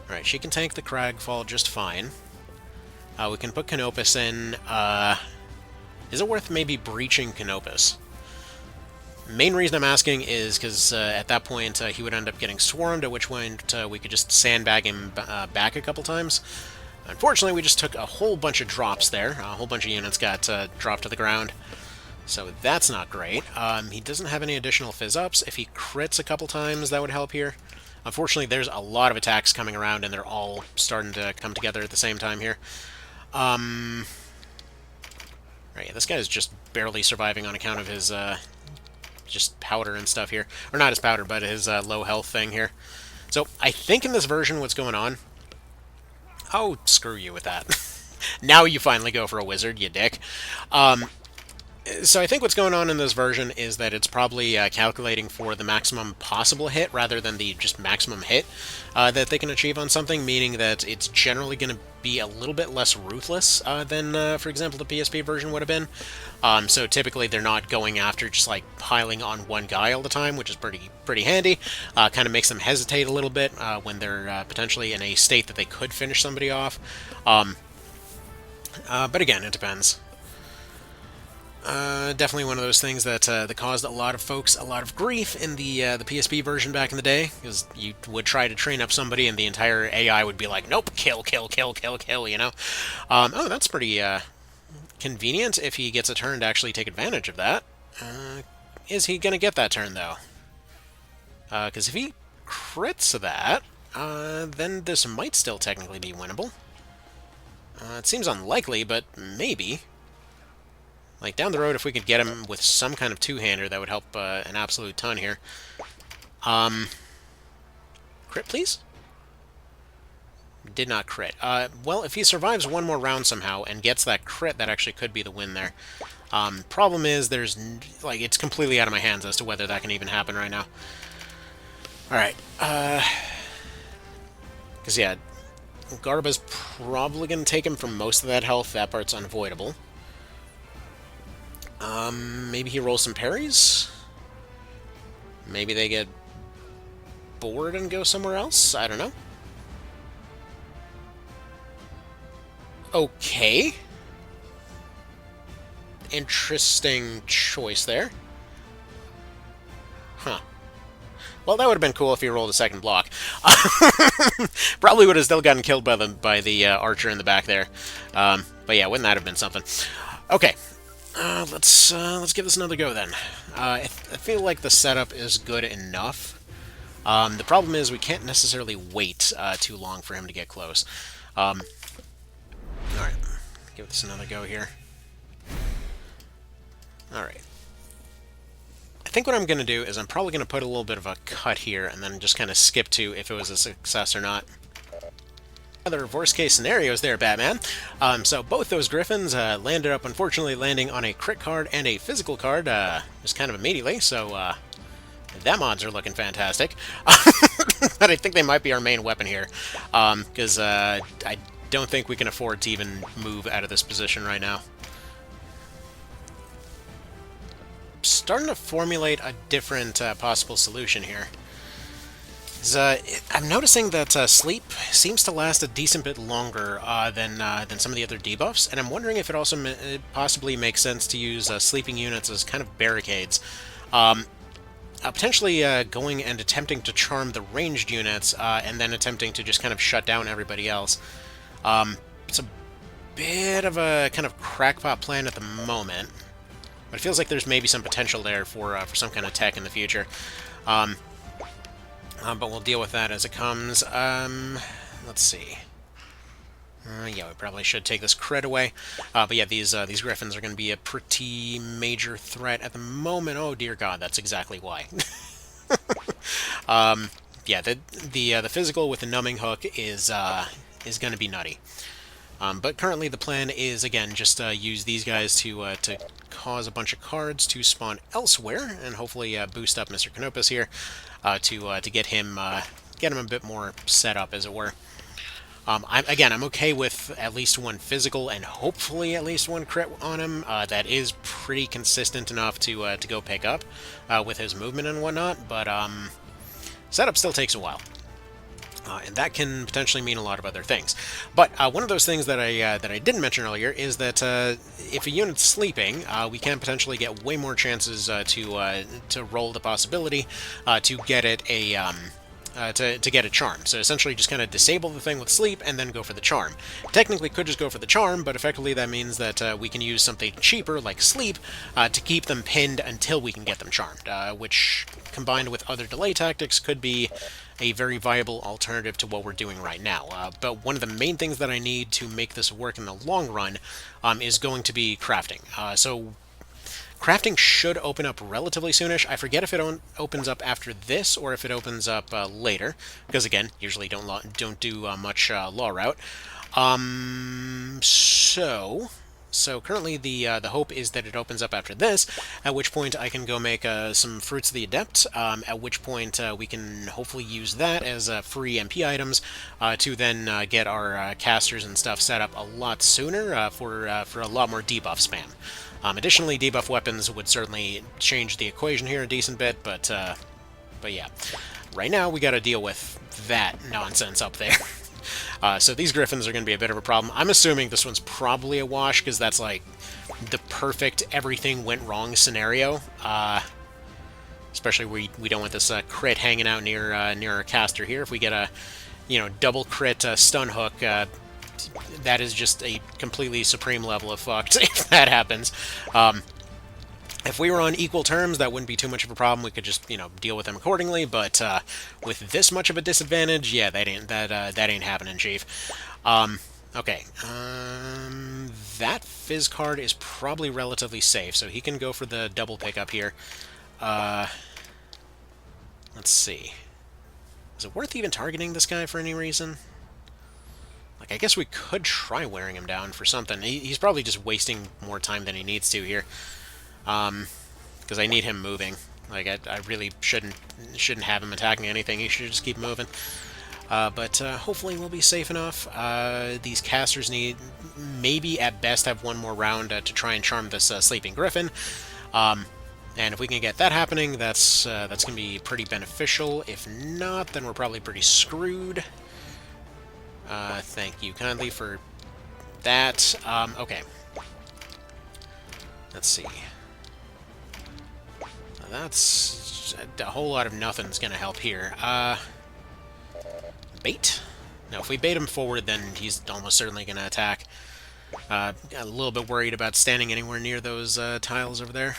Speaker 1: Alright, she can tank the Cragfall just fine. We can put Canopus in. Is it worth maybe breaching Canopus? Main reason I'm asking is because at that point he would end up getting swarmed, at which point we could just sandbag him back a couple times. Unfortunately, we just took a whole bunch of drops there. A whole bunch of units got dropped to the ground. So that's not great. He doesn't have any additional fizz-ups. If he crits a couple times, that would help here. Unfortunately, there's a lot of attacks coming around, and they're all starting to come together at the same time here. Right, this guy is just barely surviving on account of his just powder and stuff here. Or not his powder, but his low health thing here. So I think in this version what's going on... Oh, screw you with that. Now you finally go for a wizard, you dick. So I think what's going on in this version is that it's probably calculating for the maximum possible hit rather than the just maximum hit that they can achieve on something, meaning that it's generally going to be a little bit less ruthless than, for example, the PSP version would have been. So typically they're not going after just like piling on one guy all the time, which is pretty handy. Kind of makes them hesitate a little bit when they're potentially in a state that they could finish somebody off. But again, it depends. Definitely one of those things that caused a lot of folks a lot of grief in the PSP version back in the day, because you would try to train up somebody and the entire AI would be like, nope, kill, kill, kill, kill, kill, you know? Oh, that's pretty convenient if he gets a turn to actually take advantage of that. Is he going to get that turn, though? Because if he crits that, then this might still technically be winnable. It seems unlikely, but maybe. Like, down the road, if we could get him with some kind of two-hander, that would help an absolute ton here. Crit, please? Did not crit. Well, if he survives one more round somehow and gets that crit, that actually could be the win there. Problem is, like, it's completely out of my hands as to whether that can even happen right now. Alright. Because, yeah, Garba's probably going to take him from most of that health. That part's unavoidable. Maybe he rolls some parries? Maybe they get bored and go somewhere else? I don't know. Okay. Interesting choice there. Huh. Well, that would have been cool if he rolled a second block. Probably would have still gotten killed by the archer in the back there. But yeah, wouldn't that have been something? Okay. Let's give this another go then. I feel like the setup is good enough. The problem is we can't necessarily wait too long for him to get close. Alright, give this another go here. Alright. I think what I'm going to do is I'm probably going to put a little bit of a cut here and then just kind of skip to if it was a success or not. Other worst-case scenarios there, Batman. So both those griffins landed up, unfortunately, landing on a crit card and a physical card just kind of immediately, so them odds are looking fantastic. But I think they might be our main weapon here, because I don't think we can afford to even move out of this position right now. Starting to formulate a different possible solution here. I'm noticing that sleep seems to last a decent bit longer than some of the other debuffs, and I'm wondering if it also possibly makes sense to use sleeping units as kind of barricades. Potentially going and attempting to charm the ranged units, and then attempting to just kind of shut down everybody else. It's a bit of a kind of crackpot plan at the moment, but it feels like there's maybe some potential there for some kind of tech in the future. But we'll deal with that as it comes. Let's see. Yeah, we probably should take this crit away. But yeah, these griffins are going to be a pretty major threat at the moment. Oh dear God, that's exactly why. Yeah, the physical with the numbing hook is going to be nutty. But currently the plan is, again, just use these guys to cause a bunch of cards to spawn elsewhere, and hopefully boost up Mr. Canopus here to get him a bit more set up, as it were. I'm okay with at least one physical and hopefully at least one crit on him. That is pretty consistent enough to go pick up with his movement and whatnot, but setup still takes a while. And that can potentially mean a lot of other things. But one of those things that I didn't mention earlier is that if a unit's sleeping, we can potentially get way more chances to roll the possibility to get it to get a charm. So essentially just kind of disable the thing with sleep and then go for the charm. Technically could just go for the charm, but effectively that means that we can use something cheaper like sleep to keep them pinned until we can get them charmed, which combined with other delay tactics could be a very viable alternative to what we're doing right now. But one of the main things that I need to make this work in the long run is going to be crafting. So crafting should open up relatively soonish. I forget if it opens up after this or if it opens up later, because again, usually don't do much law route. So So currently the hope is that it opens up after this, at which point I can go make some Fruits of the Adept, at which point we can hopefully use that as free MP items to then get our casters and stuff set up a lot sooner for a lot more debuff spam. Additionally, debuff weapons would certainly change the equation here a decent bit, but yeah. Right now, we gotta deal with that nonsense up there. So these griffins are going to be a bit of a problem. I'm assuming this one's probably a wash, because that's like the perfect everything went wrong scenario. Especially we don't want this crit hanging out near our caster here. If we get a double crit stun hook, that is just a completely supreme level of fucked if that happens. If we were on equal terms, that wouldn't be too much of a problem. We could just, deal with them accordingly. But with this much of a disadvantage, yeah, that ain't happening, Chief. Okay. That Fizz card is probably relatively safe, so he can go for the double pickup here. Let's see. Is it worth even targeting this guy for any reason? Like, I guess we could try wearing him down for something. He's probably just wasting more time than he needs to here. Because I need him moving. Like, I really shouldn't have him attacking anything. He should just keep moving. But hopefully we'll be safe enough. These casters need, maybe at best, have one more round to try and charm this Sleeping Griffin. And if we can get that happening, that's going to be pretty beneficial. If not, then we're probably pretty screwed. Thank you kindly for that. Okay. Let's see. That's a whole lot of nothing's going to help here. Bait? No, if we bait him forward, then he's almost certainly going to attack. A little bit worried about standing anywhere near those tiles over there.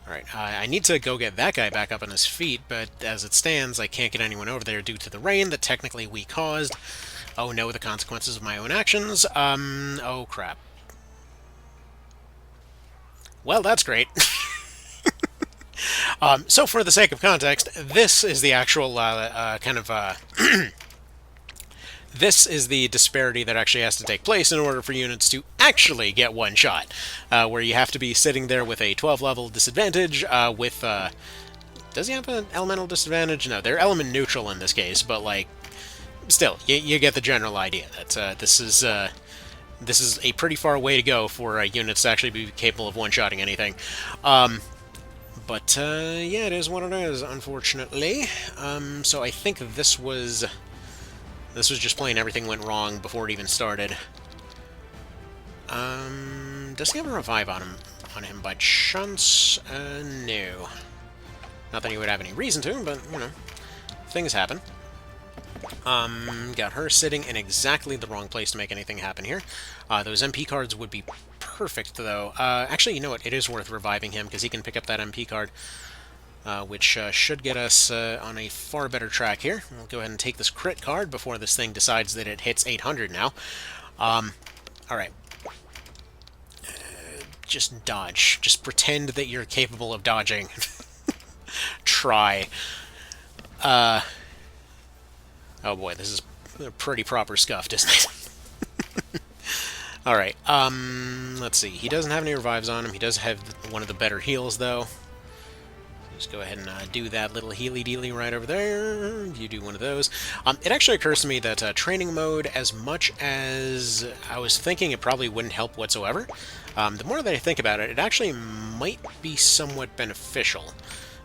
Speaker 1: Alright, I need to go get that guy back up on his feet, but as it stands, I can't get anyone over there due to the rain that technically we caused. Oh no, the consequences of my own actions. Oh crap. Well, that's great. So for the sake of context, this is the actual this is the disparity that actually has to take place in order for units to actually get one shot, where you have to be sitting there with a 12-level disadvantage, does he have an elemental disadvantage? No, they're element neutral in this case, but, like, still, you get the general idea. That this is a pretty far way to go for units to actually be capable of one-shotting anything. But yeah, it is what it is, unfortunately. So I think this was just plain everything went wrong before it even started. Does he have a revive on him by chance? No. Not that he would have any reason to, but, things happen. Got her sitting in exactly the wrong place to make anything happen here. Those MP cards would be perfect, though. Actually, you know what? It is worth reviving him, because he can pick up that MP card, which should get us on a far better track here. We'll go ahead and take this crit card before this thing decides that it hits 800 now. Alright. Just dodge. Just pretend that you're capable of dodging. Try. Oh boy, this is a pretty proper scuffed, isn't it? Alright, let's see. He doesn't have any revives on him. He does have one of the better heals, though. Just go ahead and do that little healy-dealy right over there. You do one of those. It actually occurs to me that training mode, as much as I was thinking it probably wouldn't help whatsoever, the more that I think about it, it actually might be somewhat beneficial.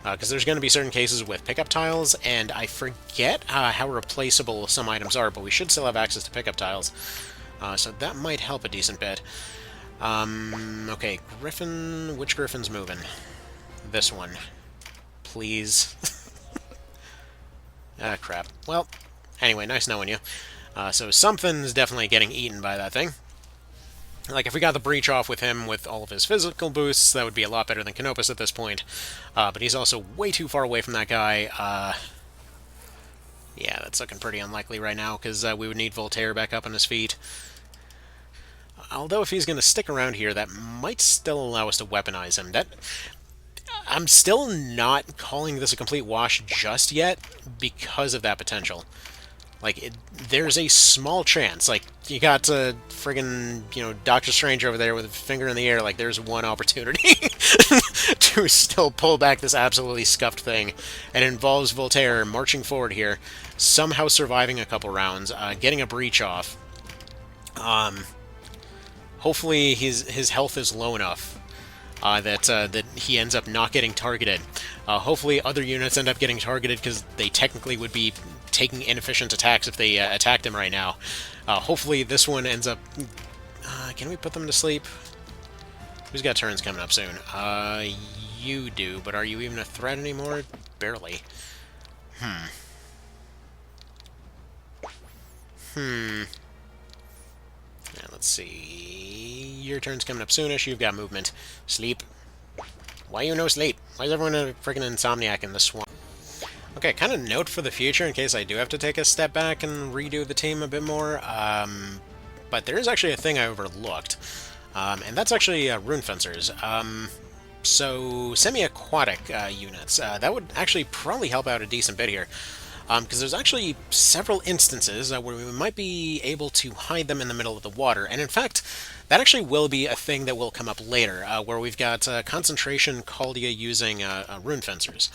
Speaker 1: Because there's going to be certain cases with pickup tiles, and I forget how replaceable some items are, but we should still have access to pickup tiles. So that might help a decent bit. Okay, Griffin... Which Griffin's moving? This one. Please. Ah, crap. Well, anyway, nice knowing you. So something's definitely getting eaten by that thing. Like, if we got the breach off with him with all of his physical boosts, that would be a lot better than Canopus at this point. But he's also way too far away from that guy. Yeah, that's looking pretty unlikely right now, because we would need Voltaire back up on his feet. Although if he's going to stick around here, that might still allow us to weaponize him. I'm still not calling this a complete wash just yet, because of that potential. Like, there's a small chance, like, you got friggin', Doctor Strange over there with a finger in the air, like there's one opportunity to still pull back this absolutely scuffed thing. And it involves Voltaire marching forward here, somehow surviving a couple rounds, getting a breach off. Hopefully his health is low enough that he ends up not getting targeted. Hopefully other units end up getting targeted because they technically would be taking inefficient attacks if they attacked him right now. Hopefully this one ends up... can we put them to sleep? Who's got turns coming up soon? You do, but are you even a threat anymore? Barely. Now, let's see... Your turn's coming up soonish. You've got movement. Sleep. Why you no sleep? Why is everyone a freaking insomniac in this swamp? Okay, kind of note for the future in case I do have to take a step back and redo the team a bit more. But there is actually a thing I overlooked. And that's actually rune fencers. So semi-aquatic units. That would actually probably help out a decent bit here. Because there's actually several instances where we might be able to hide them in the middle of the water. And in fact, that actually will be a thing that will come up later, where we've got concentration Caldia using rune fencers.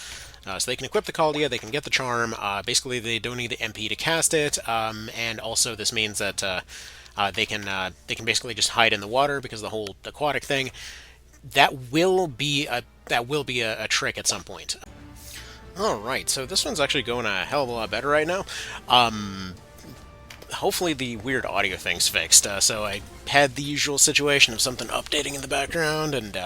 Speaker 1: So they can equip the Caldia, they can get the charm, basically they don't need the MP to cast it, and also this means that they can basically just hide in the water because the whole aquatic thing. That will be a trick at some point. Alright, so this one's actually going a hell of a lot better right now. Hopefully the weird audio thing's fixed. So I had the usual situation of something updating in the background, and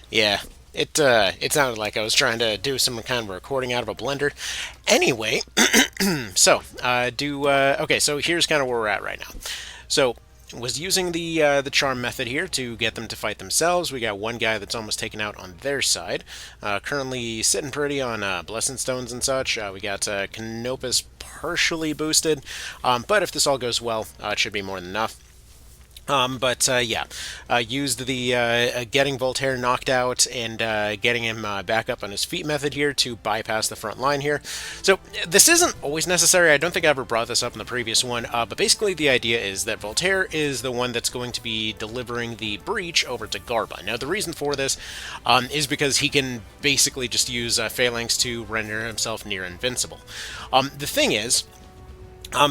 Speaker 1: yeah, it sounded like I was trying to do some kind of recording out of a blender. Anyway, so okay, so here's kind of where we're at right now. So was using the charm method here to get them to fight themselves. We got one guy that's almost taken out on their side. Currently sitting pretty on Blessing Stones and such. We got Canopus partially boosted, but if this all goes well, it should be more than enough. Yeah, used the getting Voltaire knocked out and getting him back up on his feet method here to bypass the front line here. So this isn't always necessary. I don't think I ever brought this up in the previous one, but basically the idea is that Voltaire is the one that's going to be delivering the breach over to Garba. Now the reason for this is because he can basically just use phalanx to render himself near invincible. The thing is,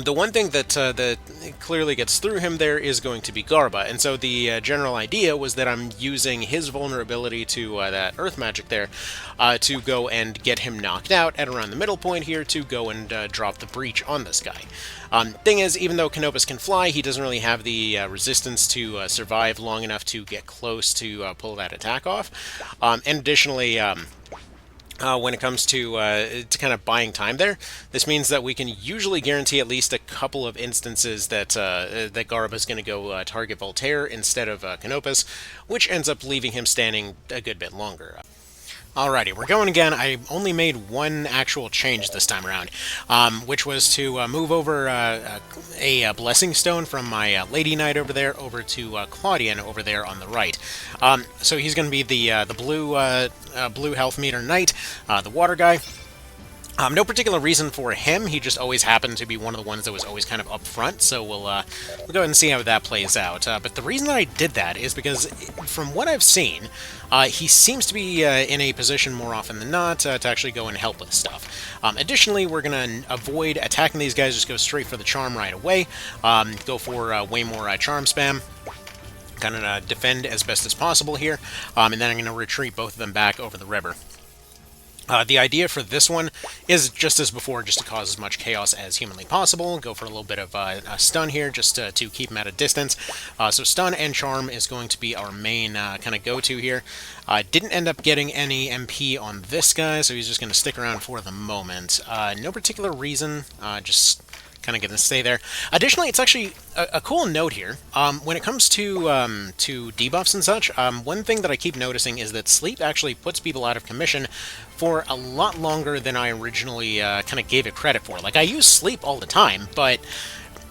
Speaker 1: the one thing that clearly gets through him there is going to be Garba, and so the general idea was that I'm using his vulnerability to that earth magic there to go and get him knocked out at around the middle point here to go and drop the breach on this guy. Thing is, even though Canopus can fly, he doesn't really have the resistance to survive long enough to get close to pull that attack off. And additionally, when it comes to kind of buying time there, this means that we can usually guarantee at least a couple of instances that that Garba's going to go target Voltaire instead of Canopus, which ends up leaving him standing a good bit longer. Alrighty, we're going again. I only made one actual change this time around, which was to move over a Blessing Stone from my Lady Knight over there over to Claudian over there on the right. So he's going to be the blue health meter knight, the water guy. No particular reason for him, he just always happened to be one of the ones that was always kind of up front, so we'll go ahead and see how that plays out. But the reason that I did that is because, from what I've seen, he seems to be in a position more often than not to actually go and help with stuff. Additionally, we're going to avoid attacking these guys, just go straight for the charm right away, go for way more charm spam. Kind of defend as best as possible here, and then I'm going to retreat both of them back over the river. The idea for this one is just as before, just to cause as much chaos as humanly possible. Go for a little bit of a stun here, just to keep him at a distance. So stun and charm is going to be our main kind of go-to here. Didn't end up getting any MP on this guy, so he's just going to stick around for the moment. No particular reason, just kind of going to stay there. Additionally, it's actually a cool note here. When it comes to debuffs and such, one thing that I keep noticing is that sleep actually puts people out of commission for a lot longer than I originally kind of gave it credit for. Like, I use sleep all the time, but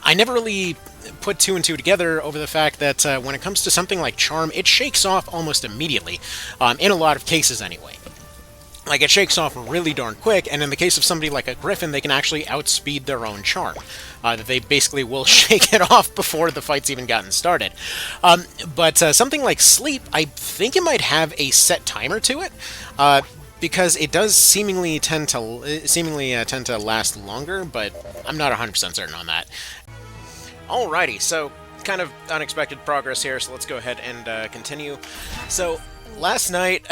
Speaker 1: I never really put two and two together over the fact that when it comes to something like charm, it shakes off almost immediately, in a lot of cases anyway. Like, it shakes off really darn quick, and in the case of somebody like a Griffin, they can actually outspeed their own charm. That they basically will shake it off before the fight's even gotten started. But something like Sleep, I think it might have a set timer to it, because it does seemingly tend to last longer, but I'm not 100% certain on that. Alrighty, so kind of unexpected progress here, so let's go ahead and continue. So last night,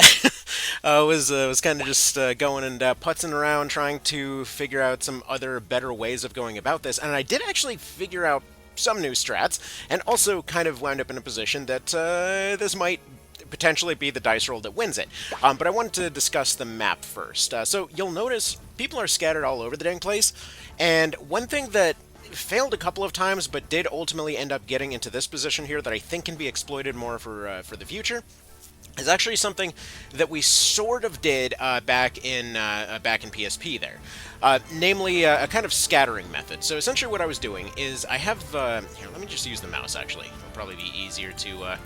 Speaker 1: was kind of just going and putzing around, trying to figure out some other better ways of going about this, and I did actually figure out some new strats, and also kind of wound up in a position that this might potentially be the dice roll that wins it. But I wanted to discuss the map first. So you'll notice people are scattered all over the dang place, and one thing that failed a couple of times but did ultimately end up getting into this position here that I think can be exploited more for the future is actually something that we sort of did back in PSP there, namely a kind of scattering method. So essentially, what I was doing is I have here. Let me just use the mouse. Actually, it'll probably be easier to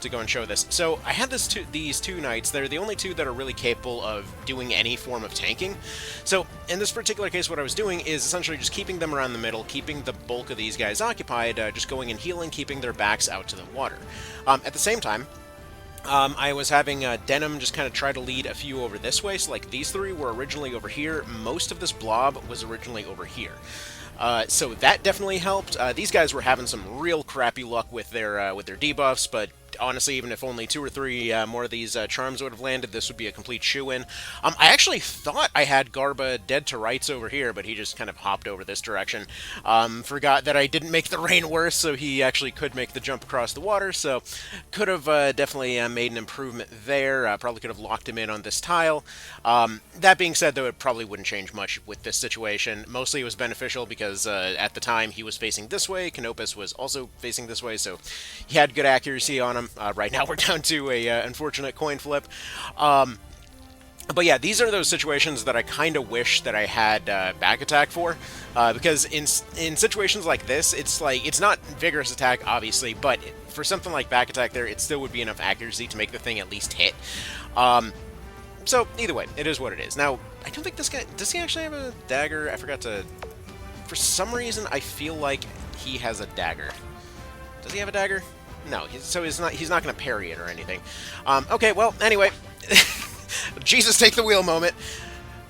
Speaker 1: go and show this. So I had these two knights. They're the only two that are really capable of doing any form of tanking. So in this particular case, what I was doing is essentially just keeping them around the middle, keeping the bulk of these guys occupied, just going and healing, keeping their backs out to the water. At the same time, I was having Denim just kind of try to lead a few over this way, so like these three were originally over here, most of this blob was originally over here. So that definitely helped. These guys were having some real crappy luck with their debuffs, but honestly, even if only 2 or 3 more of these charms would have landed, this would be a complete shoo-in. I actually thought I had Garba dead to rights over here, but he just kind of hopped over this direction. Forgot that I didn't make the rain worse, so he actually could make the jump across the water, so could have definitely made an improvement there. Probably could have locked him in on this tile. That being said, though, it probably wouldn't change much with this situation. Mostly it was beneficial because at the time he was facing this way, Canopus was also facing this way, so he had good accuracy on him. Right now we're down to a unfortunate coin flip. But yeah, these are those situations that I kind of wish that I had back attack for, because in situations like this, it's like, it's not vigorous attack, obviously, but for something like back attack there, it still would be enough accuracy to make the thing at least hit. So either way, it is what it is. Now, I don't think this guy, does he actually have a dagger? I forgot to, for some reason, I feel like he has a dagger. Does he have a dagger? No, so he's not going to parry it or anything. Okay, well, anyway. Jesus, take the wheel moment.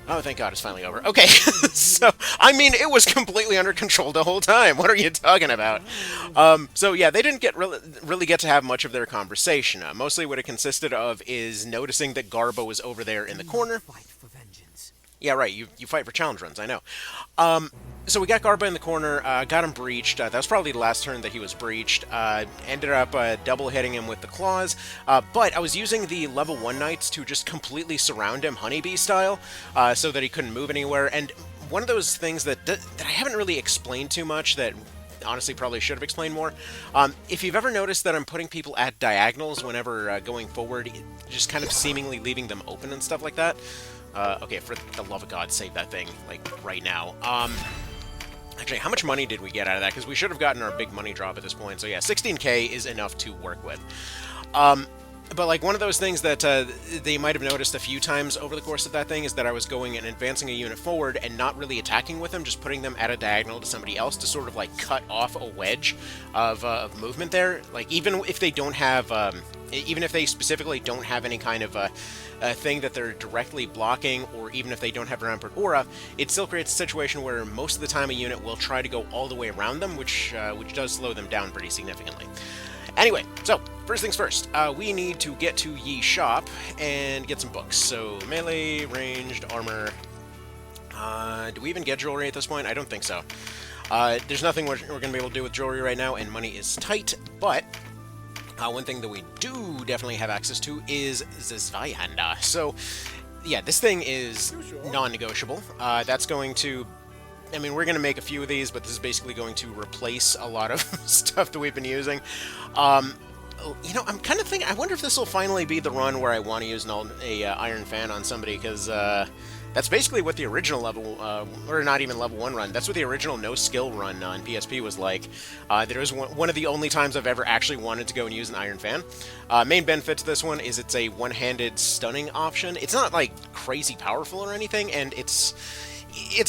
Speaker 1: Oh, thank God, it's finally over. Okay, so, I mean, it was completely under control the whole time. What are you talking about? So, yeah, they didn't really get to have much of their conversation. Mostly what it consisted of is noticing that Garbo was over there in the corner.
Speaker 3: Fight for vengeance.
Speaker 1: Yeah, right, you fight for challenge runs, I know. So we got Garba in the corner, got him breached. That was probably the last turn that he was breached. Ended up double hitting him with the claws. But I was using the level 1 knights to just completely surround him, honeybee style, so that he couldn't move anywhere. And one of those things that I haven't really explained too much, that honestly probably should have explained more. If you've ever noticed that I'm putting people at diagonals whenever going forward, just kind of seemingly leaving them open and stuff like that. Okay, for the love of God, save that thing, like, right now. Actually, how much money did we get out of that? Because we should have gotten our big money drop at this point. So yeah, 16k is enough to work with. But like one of those things that they might have noticed a few times over the course of that thing is that I was going and advancing a unit forward and not really attacking with them, just putting them at a diagonal to somebody else to sort of like cut off a wedge of movement there. Like even if they don't have, even if they specifically don't have any kind of a thing that they're directly blocking, or even if they don't have rampart aura, it still creates a situation where most of the time a unit will try to go all the way around them, which does slow them down pretty significantly. Anyway, so, first things first, we need to get to Yi shop and get some books. So, melee, ranged, armor. Do we even get jewelry at this point? I don't think so. There's nothing we're going to be able to do with jewelry right now, and money is tight, but one thing that we do definitely have access to is Zizvayanda. So, yeah, this thing is non-negotiable. That's going to... I mean, we're going to make a few of these, but this is basically going to replace a lot of stuff that we've been using. You know, I'm kind of thinking... I wonder if this will finally be the run where I want to use an Iron Fan on somebody, because... That's basically what the original level, or not even level 1 run, that's what the original no-skill run on PSP was like. There was one of the only times I've ever actually wanted to go and use an Iron Fan. Main benefit to this one is it's a one-handed stunning option. It's not, like, crazy powerful or anything, and its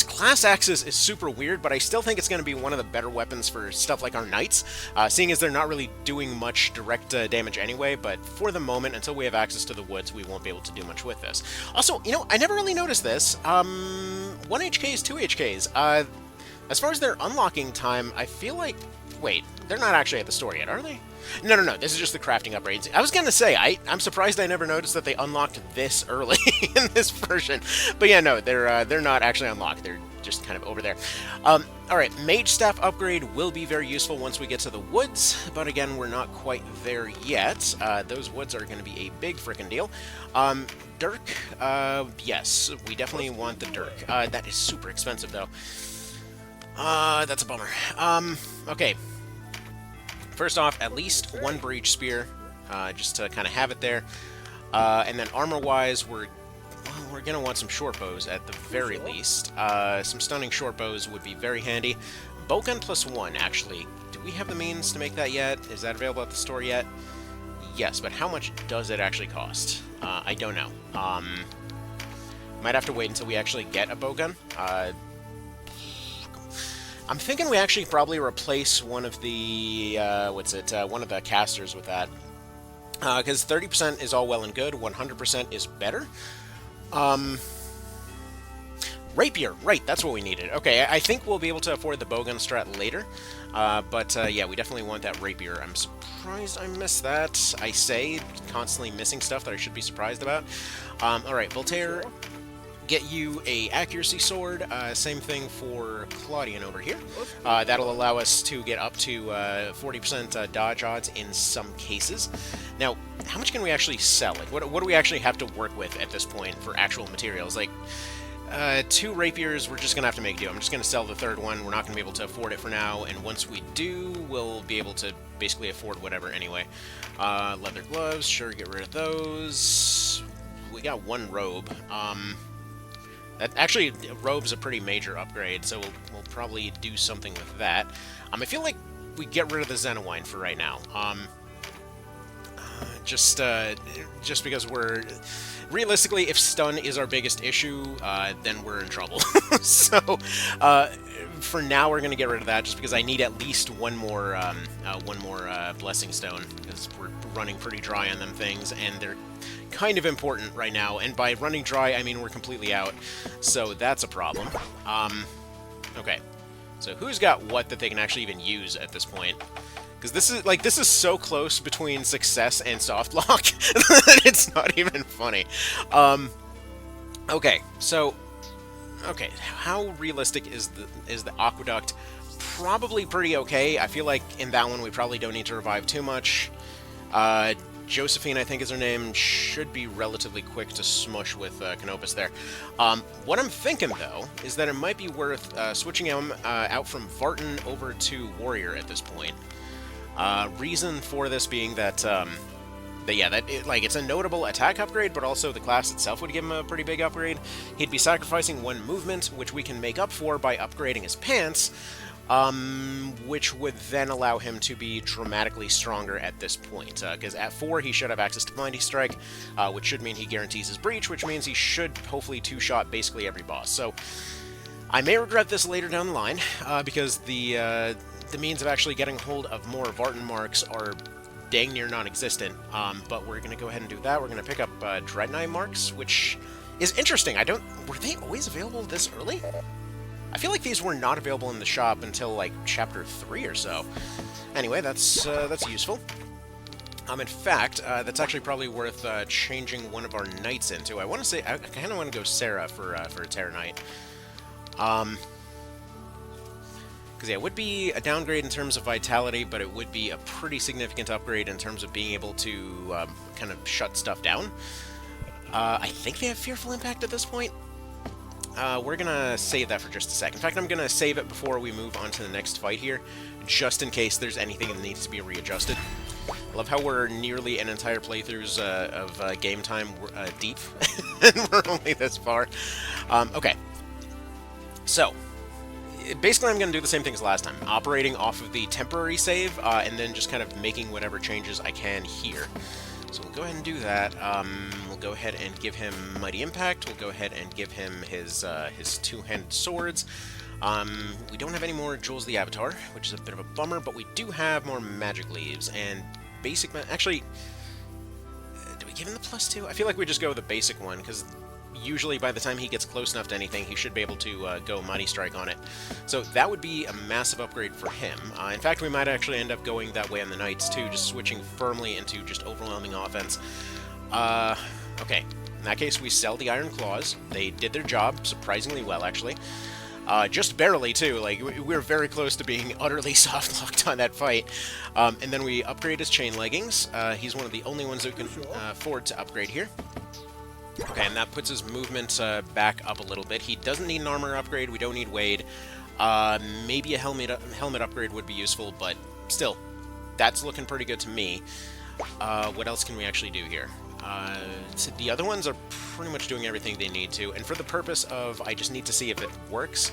Speaker 1: class axis is super weird, but I still think it's going to be one of the better weapons for stuff like our knights, seeing as they're not really doing much direct damage anyway, but for the moment, until we have access to the woods, we won't be able to do much with this. Also, you know, I never really noticed this. 1 HKs, 2 HKs. As far as their unlocking time, I feel like... Wait, they're not actually at the store yet, are they? No, this is just the crafting upgrades. I was gonna say, I'm surprised I never noticed that they unlocked this early in this version. But yeah, no, they're not actually unlocked. They're just kind of over there. Alright, Mage Staff upgrade will be very useful once we get to the woods, but again, we're not quite there yet. Those woods are going to be a big frickin' deal. Dirk, yes, we definitely want the Dirk. That is super expensive, though. That's a bummer. Okay. First off, at least 1 Breach Spear, just to kind of have it there. And then armor-wise, we're going to want some short bows at the very least. Some stunning short bows would be very handy. Bowgun +1, actually. Do we have the means to make that yet? Is that available at the store yet? Yes, but how much does it actually cost? I don't know. Might have to wait until we actually get a bowgun. I'm thinking we actually probably replace one of the, one of the casters with that. Because 30% is all well and good, 100% is better. Rapier, right, that's what we needed. Okay, I think we'll be able to afford the bowgun strat later. Yeah, we definitely want that rapier. I'm surprised I missed that. I say, constantly missing stuff that I should be surprised about. Alright, Voltaire... Get you a accuracy sword. Same thing for Claudian over here. That'll allow us to get up to 40% dodge odds in some cases. Now, how much can we actually sell? Like, what do we actually have to work with at this point for actual materials? Like, 2 rapiers, we're just going to have to make do. I'm just going to sell the 3rd one. We're not going to be able to afford it for now, and once we do, we'll be able to basically afford whatever anyway. Leather gloves, sure, get rid of those. We got 1 robe. Actually, robe's a pretty major upgrade, so we'll probably do something with that. I feel like we get rid of the Xenowine for right now. Just because we're... Realistically, if stun is our biggest issue, then we're in trouble. So, for now, we're going to get rid of that, just because I need at least one more Blessing Stone, because we're running pretty dry on them things, and they're kind of important right now, and by running dry, I mean we're completely out, so that's a problem. Okay, so who's got what that they can actually even use at this point? Because this is so close between success and soft lock that it's not even funny. Okay, so how realistic is the aqueduct? Probably pretty okay. I feel like in that one we probably don't need to revive too much. Josephine, I think is her name, should be relatively quick to smush with Canopus there. What I'm thinking, though, is that it might be worth switching him out from Vartan over to Warrior at this point. Reason for this being that, it's a notable attack upgrade, but also the class itself would give him a pretty big upgrade. He'd be sacrificing 1 movement, which we can make up for by upgrading his pants, which would then allow him to be dramatically stronger at this point, because at 4 he should have access to Blinding Strike, which should mean he guarantees his breach, which means he should hopefully 2-shot basically every boss. So I may regret this later down the line, because the means of actually getting hold of more Vartan marks are dang near non-existent, but we're going to go ahead and do that. We're going to pick up Dread Knight marks, which is interesting. Were they always available this early? I feel like these were not available in the shop until, like, Chapter 3 or so. Anyway, that's useful. In fact, that's actually probably worth changing one of our knights into. I want to say, I kind of want to go Sarah for a Terra Knight. Because, yeah, it would be a downgrade in terms of vitality, but it would be a pretty significant upgrade in terms of being able to kind of shut stuff down. I think they have Fearful Impact at this point. We're gonna save that for just a sec. In fact, I'm gonna save it before we move on to the next fight here, just in case there's anything that needs to be readjusted. I love how we're nearly an entire playthroughs of game time deep, and we're only this far. Okay. So, basically I'm going to do the same thing as last time. Operating off of the temporary save, and then just kind of making whatever changes I can here. So we'll go ahead and do that. We'll go ahead and give him Mighty Impact. We'll go ahead and give him his two-handed swords. We don't have any more Jewels of the Avatar, which is a bit of a bummer, but we do have more Magic Leaves, and basic... Actually, do we give him the +2? I feel like we just go with the basic one, because usually by the time he gets close enough to anything, he should be able to go Mighty Strike on it. So that would be a massive upgrade for him. In fact, we might actually end up going that way on the Knights too, just switching firmly into just overwhelming offense. Okay, in that case, we sell the Iron Claws. They did their job surprisingly well, actually. Just barely, too. Like, we were very close to being utterly soft-locked on that fight. And then we upgrade his Chain Leggings. He's one of the only ones who can afford to upgrade here. Okay, and that puts his movement back up a little bit. He doesn't need an armor upgrade. We don't need Wade. Maybe a helmet upgrade would be useful, but still, that's looking pretty good to me. What else can we actually do here? So the other ones are pretty much doing everything they need to, and for the purpose of, I just need to see if it works.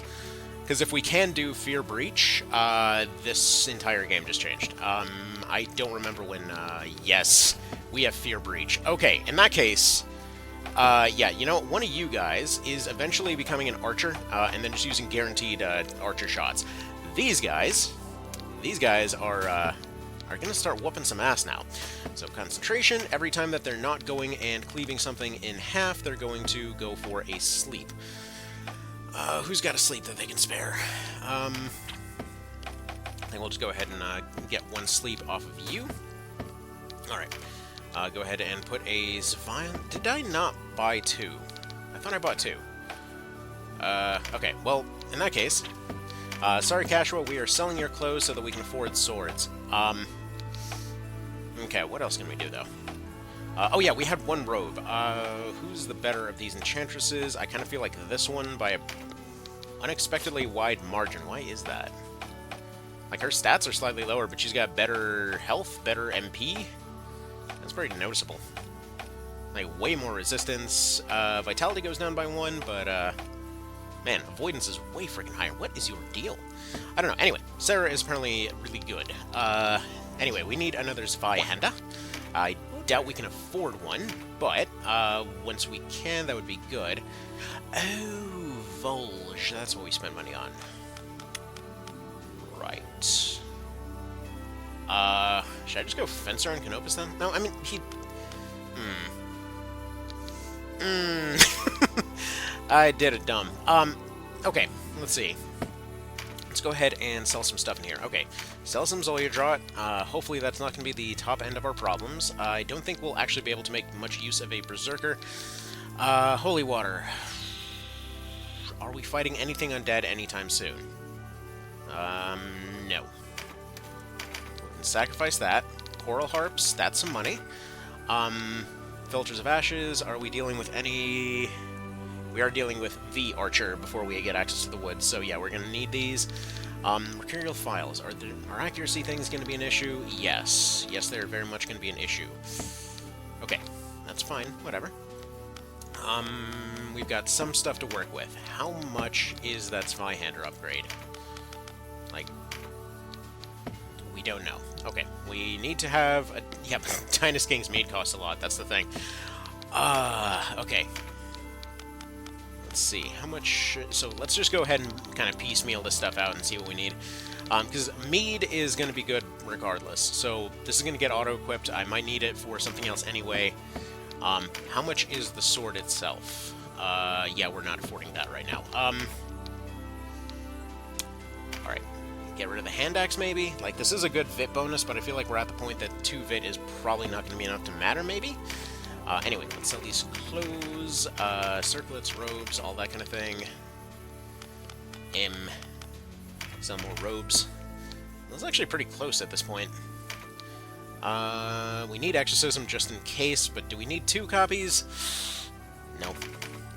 Speaker 1: Because if we can do Fear Breach, this entire game just changed. I don't remember when, yes, we have Fear Breach. Okay, in that case... yeah, you know, one of you guys is eventually becoming an archer, and then just using guaranteed archer shots. These guys are going to start whooping some ass now. So concentration, every time that they're not going and cleaving something in half, they're going to go for a sleep. Who's got a sleep that they can spare? I think we'll just go ahead and get one sleep off of you. Alright. Go ahead and put a Zvion. Did I not buy 2? I thought I bought 2. Okay, well, in that case, sorry, Cashua, we are selling your clothes so that we can afford swords. Okay, what else can we do, though? Oh yeah, we had one robe. Who's the better of these enchantresses? I kind of feel like this one by a unexpectedly wide margin. Why is that? Like, her stats are slightly lower, but she's got better health, better MP. That's pretty noticeable. Like, way more resistance. Vitality goes down by 1, but, man, avoidance is way freaking higher. What is your deal? I don't know. Anyway, Sarah is apparently really good. Anyway, we need another Zweihander. I doubt we can afford one, but, once we can, that would be good. Oh, Volge. That's what we spend money on. Right. Should I just go Fencer on Canopus then? No, I mean, he... I did it dumb. Okay, let's see. Let's go ahead and sell some stuff in here. Okay, sell some Zoyadrot. Hopefully that's not going to be the top end of our problems. I don't think we'll actually be able to make much use of a Berserker. Holy Water. Are we fighting anything undead anytime soon? No. Sacrifice that. Coral Harps, that's some money. Filters of Ashes, are we dealing with any... We are dealing with the Archer before we get access to the woods, so yeah, we're going to need these. Mercurial Files, are accuracy things going to be an issue? Yes. Yes, they're very much going to be an issue. Okay, that's fine, whatever. We've got some stuff to work with. How much is that Zweihander upgrade? Like... We don't know. Okay, we need to have a... Yeah, Tinus King's meat costs a lot, that's the thing. Okay. Let's see, how much... So let's just go ahead and kind of piecemeal this stuff out and see what we need. Because mead is going to be good regardless. So this is going to get auto-equipped. I might need it for something else anyway. How much is the sword itself? Yeah, we're not affording that right now. Alright. Get rid of the hand axe, maybe? Like, this is a good Vit bonus, but I feel like we're at the point that 2 Vit is probably not going to be enough to matter, maybe? Anyway, let's sell these clothes, circlets, robes, all that kind of thing. Sell more robes. That's actually pretty close at this point. We need Exorcism just in case, but do we need 2 copies? No.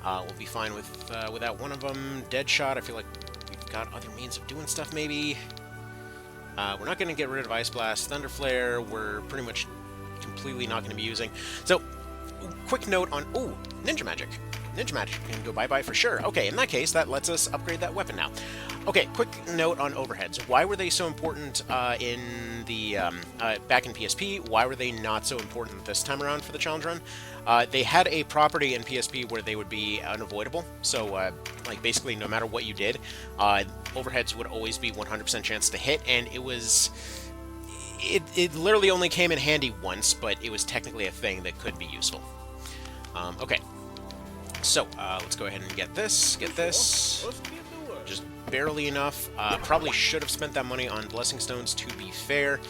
Speaker 1: We'll be fine with without one of them. Deadshot, I feel like we've got other means of doing stuff, maybe. We're not going to get rid of Ice Blast. Thunderflare, we're pretty much completely not going to be using. So, quick note on... Ooh, Ninja Magic. ninja magic can go bye-bye for sure. Okay, in that case, that lets us upgrade that weapon now. Okay, quick note on overheads. Why were they so important in the back in PSP? Why were they not so important this time around for the challenge run? They had a property in PSP where they would be unavoidable. So, like, basically, no matter what you did, overheads would always be 100% chance to hit, and it was... It literally only came in handy once, but it was technically a thing that could be useful. Okay. So, let's go ahead and get this, just barely enough. Probably should have spent that money on Blessing Stones, to be fair.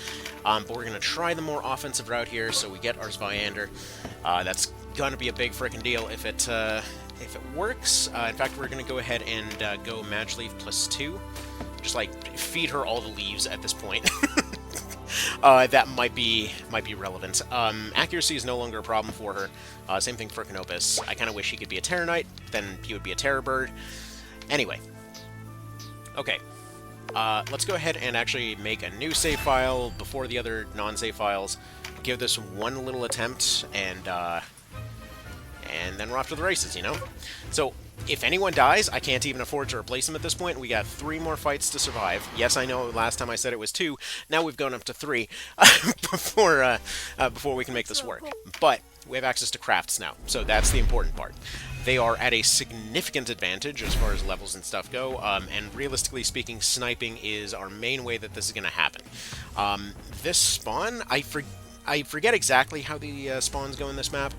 Speaker 1: But we're going to try the more offensive route here, so we get our Svyander. That's going to be a big frickin' deal if it works. In fact, we're going to go ahead and go Mage Leaf +2. Just, like, feed her all the leaves at this point. That might be relevant. Accuracy is no longer a problem for her. Same thing for Canopus. I kind of wish he could be a Terror Knight, then he would be a Terror Bird. Anyway. Okay. Let's go ahead and actually make a new save file before the other non-save files. Give this one little attempt, and then we're off to the races, you know? So, if anyone dies, I can't even afford to replace them at this point. We got 3 more fights to survive. Yes, I know last time I said it was 2. Now we've gone up to 3 before we can make this work. But we have access to crafts now, so that's the important part. They are at a significant advantage as far as levels and stuff go, and realistically speaking, sniping is our main way that this is going to happen. This spawn, I forget exactly how the spawns go in this map.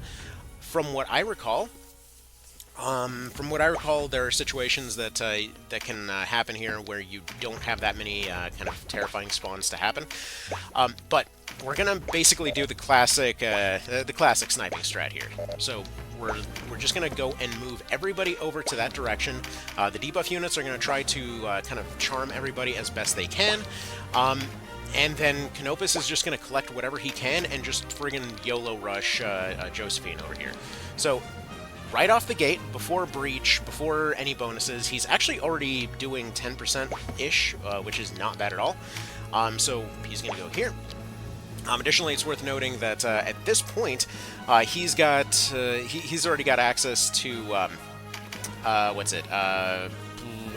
Speaker 1: From what I recall, there are situations that that can happen here where you don't have that many kind of terrifying spawns to happen. But we're gonna basically do the classic sniping strat here. So we're just gonna go and move everybody over to that direction. The debuff units are gonna try to kind of charm everybody as best they can. And then Canopus is just going to collect whatever he can and just friggin' YOLO rush Josephine over here. So, right off the gate, before Breach, before any bonuses, he's actually already doing 10%-ish, which is not bad at all. So, he's going to go here. Additionally, it's worth noting that at this point, he's already got access to,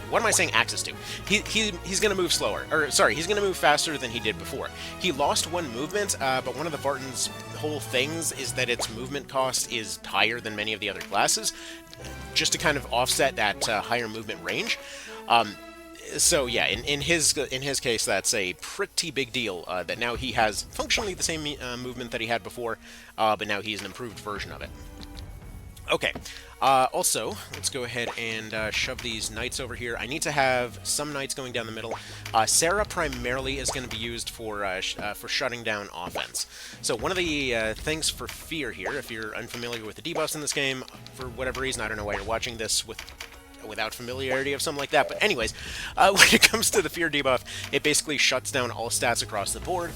Speaker 1: what am I saying access to? He's going to move slower. Or, sorry, he's going to move faster than he did before. He lost 1 movement, but one of the Vartan's whole things is that its movement cost is higher than many of the other classes, just to kind of offset that higher movement range. So yeah, in his case, that's a pretty big deal, that now he has functionally the same movement that he had before, but now he's an improved version of it. Okay, also, let's go ahead and shove these knights over here. I need to have some knights going down the middle. Sarah primarily is going to be used for shutting down offense. So one of the things for fear here, if you're unfamiliar with the debuffs in this game, for whatever reason, I don't know why you're watching this without familiarity of something like that, but anyways, when it comes to the fear debuff, it basically shuts down all stats across the board.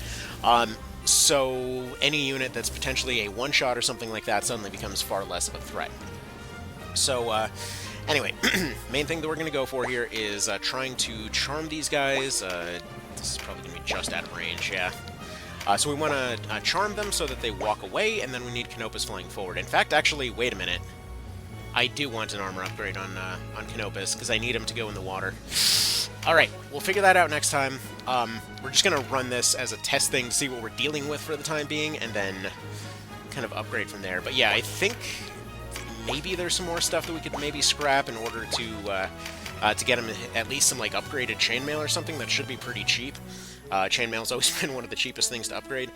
Speaker 1: So any unit that's potentially a one-shot or something like that suddenly becomes far less of a threat. So, anyway, main thing that we're going to go for here is trying to charm these guys. This is probably going to be just out of range, yeah. So we want to charm them so that they walk away, and then we need Canopus flying forward. In fact, actually, wait a minute. I do want an armor upgrade on Canopus, because I need him to go in the water. Alright, we'll figure that out next time. We're just going to run this as a test thing to see what we're dealing with for the time being, and then kind of upgrade from there. But yeah, I think maybe there's some more stuff that we could maybe scrap in order to get him at least some like upgraded chainmail or something. That should be pretty cheap. Chainmail's always been one of the cheapest things to upgrade.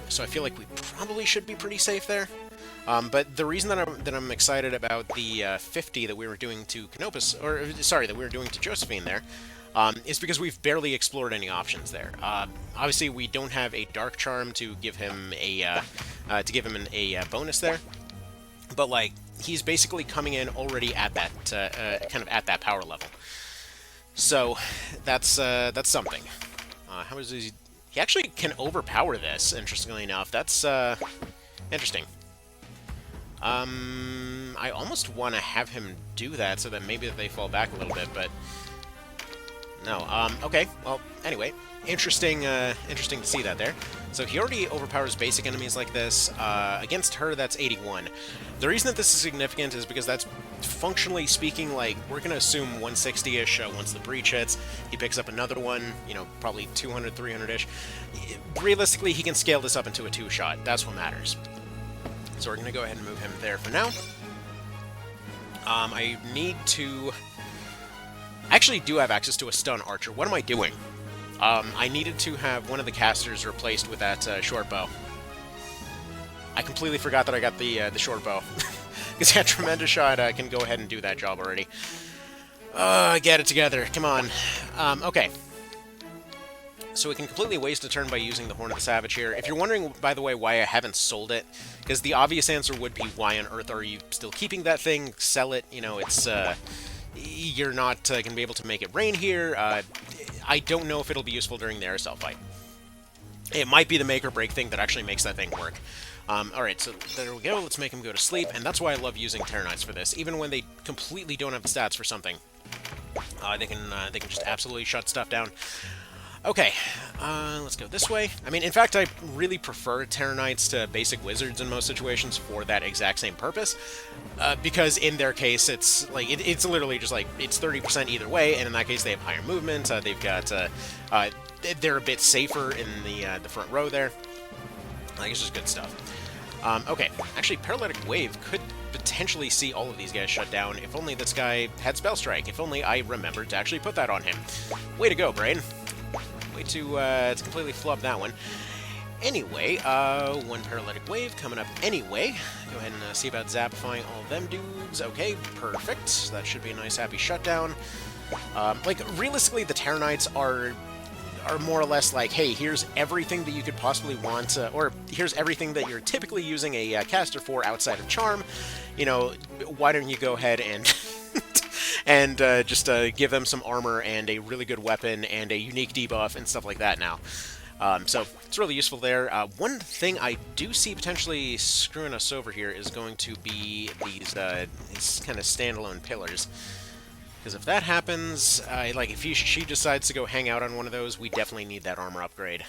Speaker 1: So I feel like we probably should be pretty safe there. But the reason that I'm excited about the 50 that we were doing to Canopus, or sorry, that we were doing to Josephine there, is because we've barely explored any options there. Obviously, we don't have a Dark Charm to give him a bonus there, but like he's basically coming in already at that kind of at that power level. So that's something. How is he? He actually can overpower this. Interestingly enough, that's interesting. I almost want to have him do that so that maybe they fall back a little bit, but No. Okay. Well, anyway, interesting to see that there. So he already overpowers basic enemies like this. Against her, that's 81. The reason that this is significant is because that's, functionally speaking, like, we're going to assume 160-ish once the breach hits. He picks up another one, you know, probably 200, 300-ish. Realistically, he can scale this up into a 2-shot. That's what matters. So we're going to go ahead and move him there for now. I need to... I actually do have access to a stun archer. What am I doing? I needed to have one of the casters replaced with that short bow. I completely forgot that I got the short bow. Because that tremendous shot can go ahead and do that job already. Get it together. Come on. Okay. So we can completely waste a turn by using the Horn of the Savage here. If you're wondering, by the way, why I haven't sold it, because the obvious answer would be, why on earth are you still keeping that thing? Sell it. You know, it's... you're not going to be able to make it rain here. I don't know if it'll be useful during the aircell fight. It might be the make or break thing that actually makes that thing work. Alright, so there we go. Let's make him go to sleep, and that's why I love using Terenius for this. Even when they completely don't have the stats for something, they can just absolutely shut stuff down. Okay, let's go this way. I mean, in fact, I really prefer Terenites to basic wizards in most situations for that exact same purpose, because in their case, it's like it's literally just like it's 30% either way, and in that case, they have higher movement. They've got they're a bit safer in the front row there. Like, it's just good stuff. Okay, actually, Paralytic Wave could potentially see all of these guys shut down. If only this guy had Spell Strike. If only I remembered to actually put that on him. Way to go, Brain. Way to completely flub that one. Anyway, one Paralytic Wave coming up anyway. Go ahead and see about zappifying all of them dudes. Okay, perfect. That should be a nice, happy shutdown. Like, realistically, the Terenites are more or less like, hey, here's everything that you could possibly want, or here's everything that you're typically using a caster for outside of Charm. You know, why don't you go ahead and and just give them some armor and a really good weapon and a unique debuff and stuff like that now. So it's really useful there. One thing I do see potentially screwing us over here is going to be these kind of standalone pillars. Because if that happens, like if she decides to go hang out on one of those, we definitely need that armor upgrade.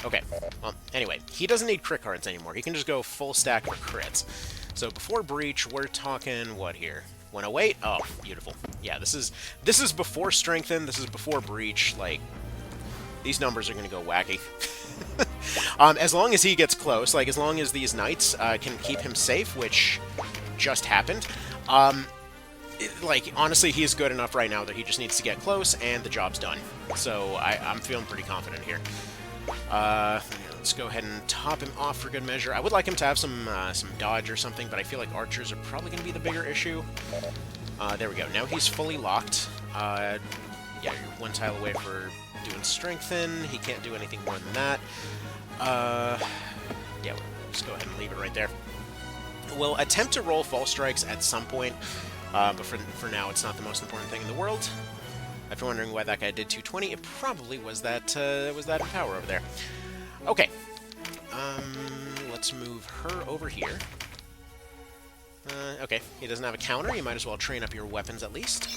Speaker 1: Okay, well, anyway, he doesn't need crit cards anymore. He can just go full stack for crits. So before Breach, we're talking, what here? 108? Oh, beautiful. Yeah, this is before Strengthen, this is before Breach. Like, these numbers are going to go wacky. As long as he gets close, like as long as these knights can keep him safe, which just happened, like, honestly, he is good enough right now that he just needs to get close, and the job's done. So I'm feeling pretty confident here. Let's go ahead and top him off for good measure. I would like him to have some dodge or something, but I feel like archers are probably going to be the bigger issue. There we go. Now he's fully locked. Yeah, you're one tile away for doing Strengthen. He can't do anything more than that. Yeah, we'll just go ahead and leave it right there. We'll attempt to roll Fall Strikes at some point. But for now, it's not the most important thing in the world. If you're wondering why that guy did 220, it probably was that power over there. Okay. Let's move her over here. Okay, he doesn't have a counter. You might as well train up your weapons at least.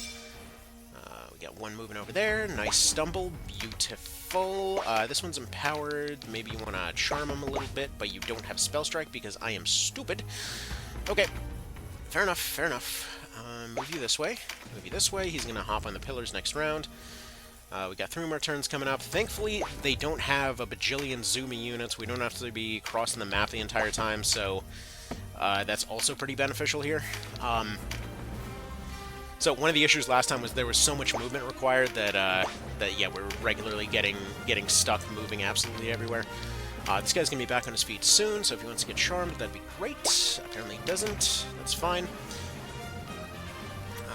Speaker 1: We got one moving over there. Nice stumble. Beautiful. This one's empowered. Maybe you want to charm him a little bit, but you don't have Spell Strike because I am stupid. Okay. Fair enough, fair enough. Move you this way. Move you this way. He's going to hop on the pillars next round. We got 3 more turns coming up. Thankfully, they don't have a bajillion zooming units. We don't have to be crossing the map the entire time, so that's also pretty beneficial here. So one of the issues last time was there was so much movement required that yeah, we're regularly getting stuck moving absolutely everywhere. This guy's going to be back on his feet soon, so if he wants to get charmed, that'd be great. Apparently he doesn't. That's fine.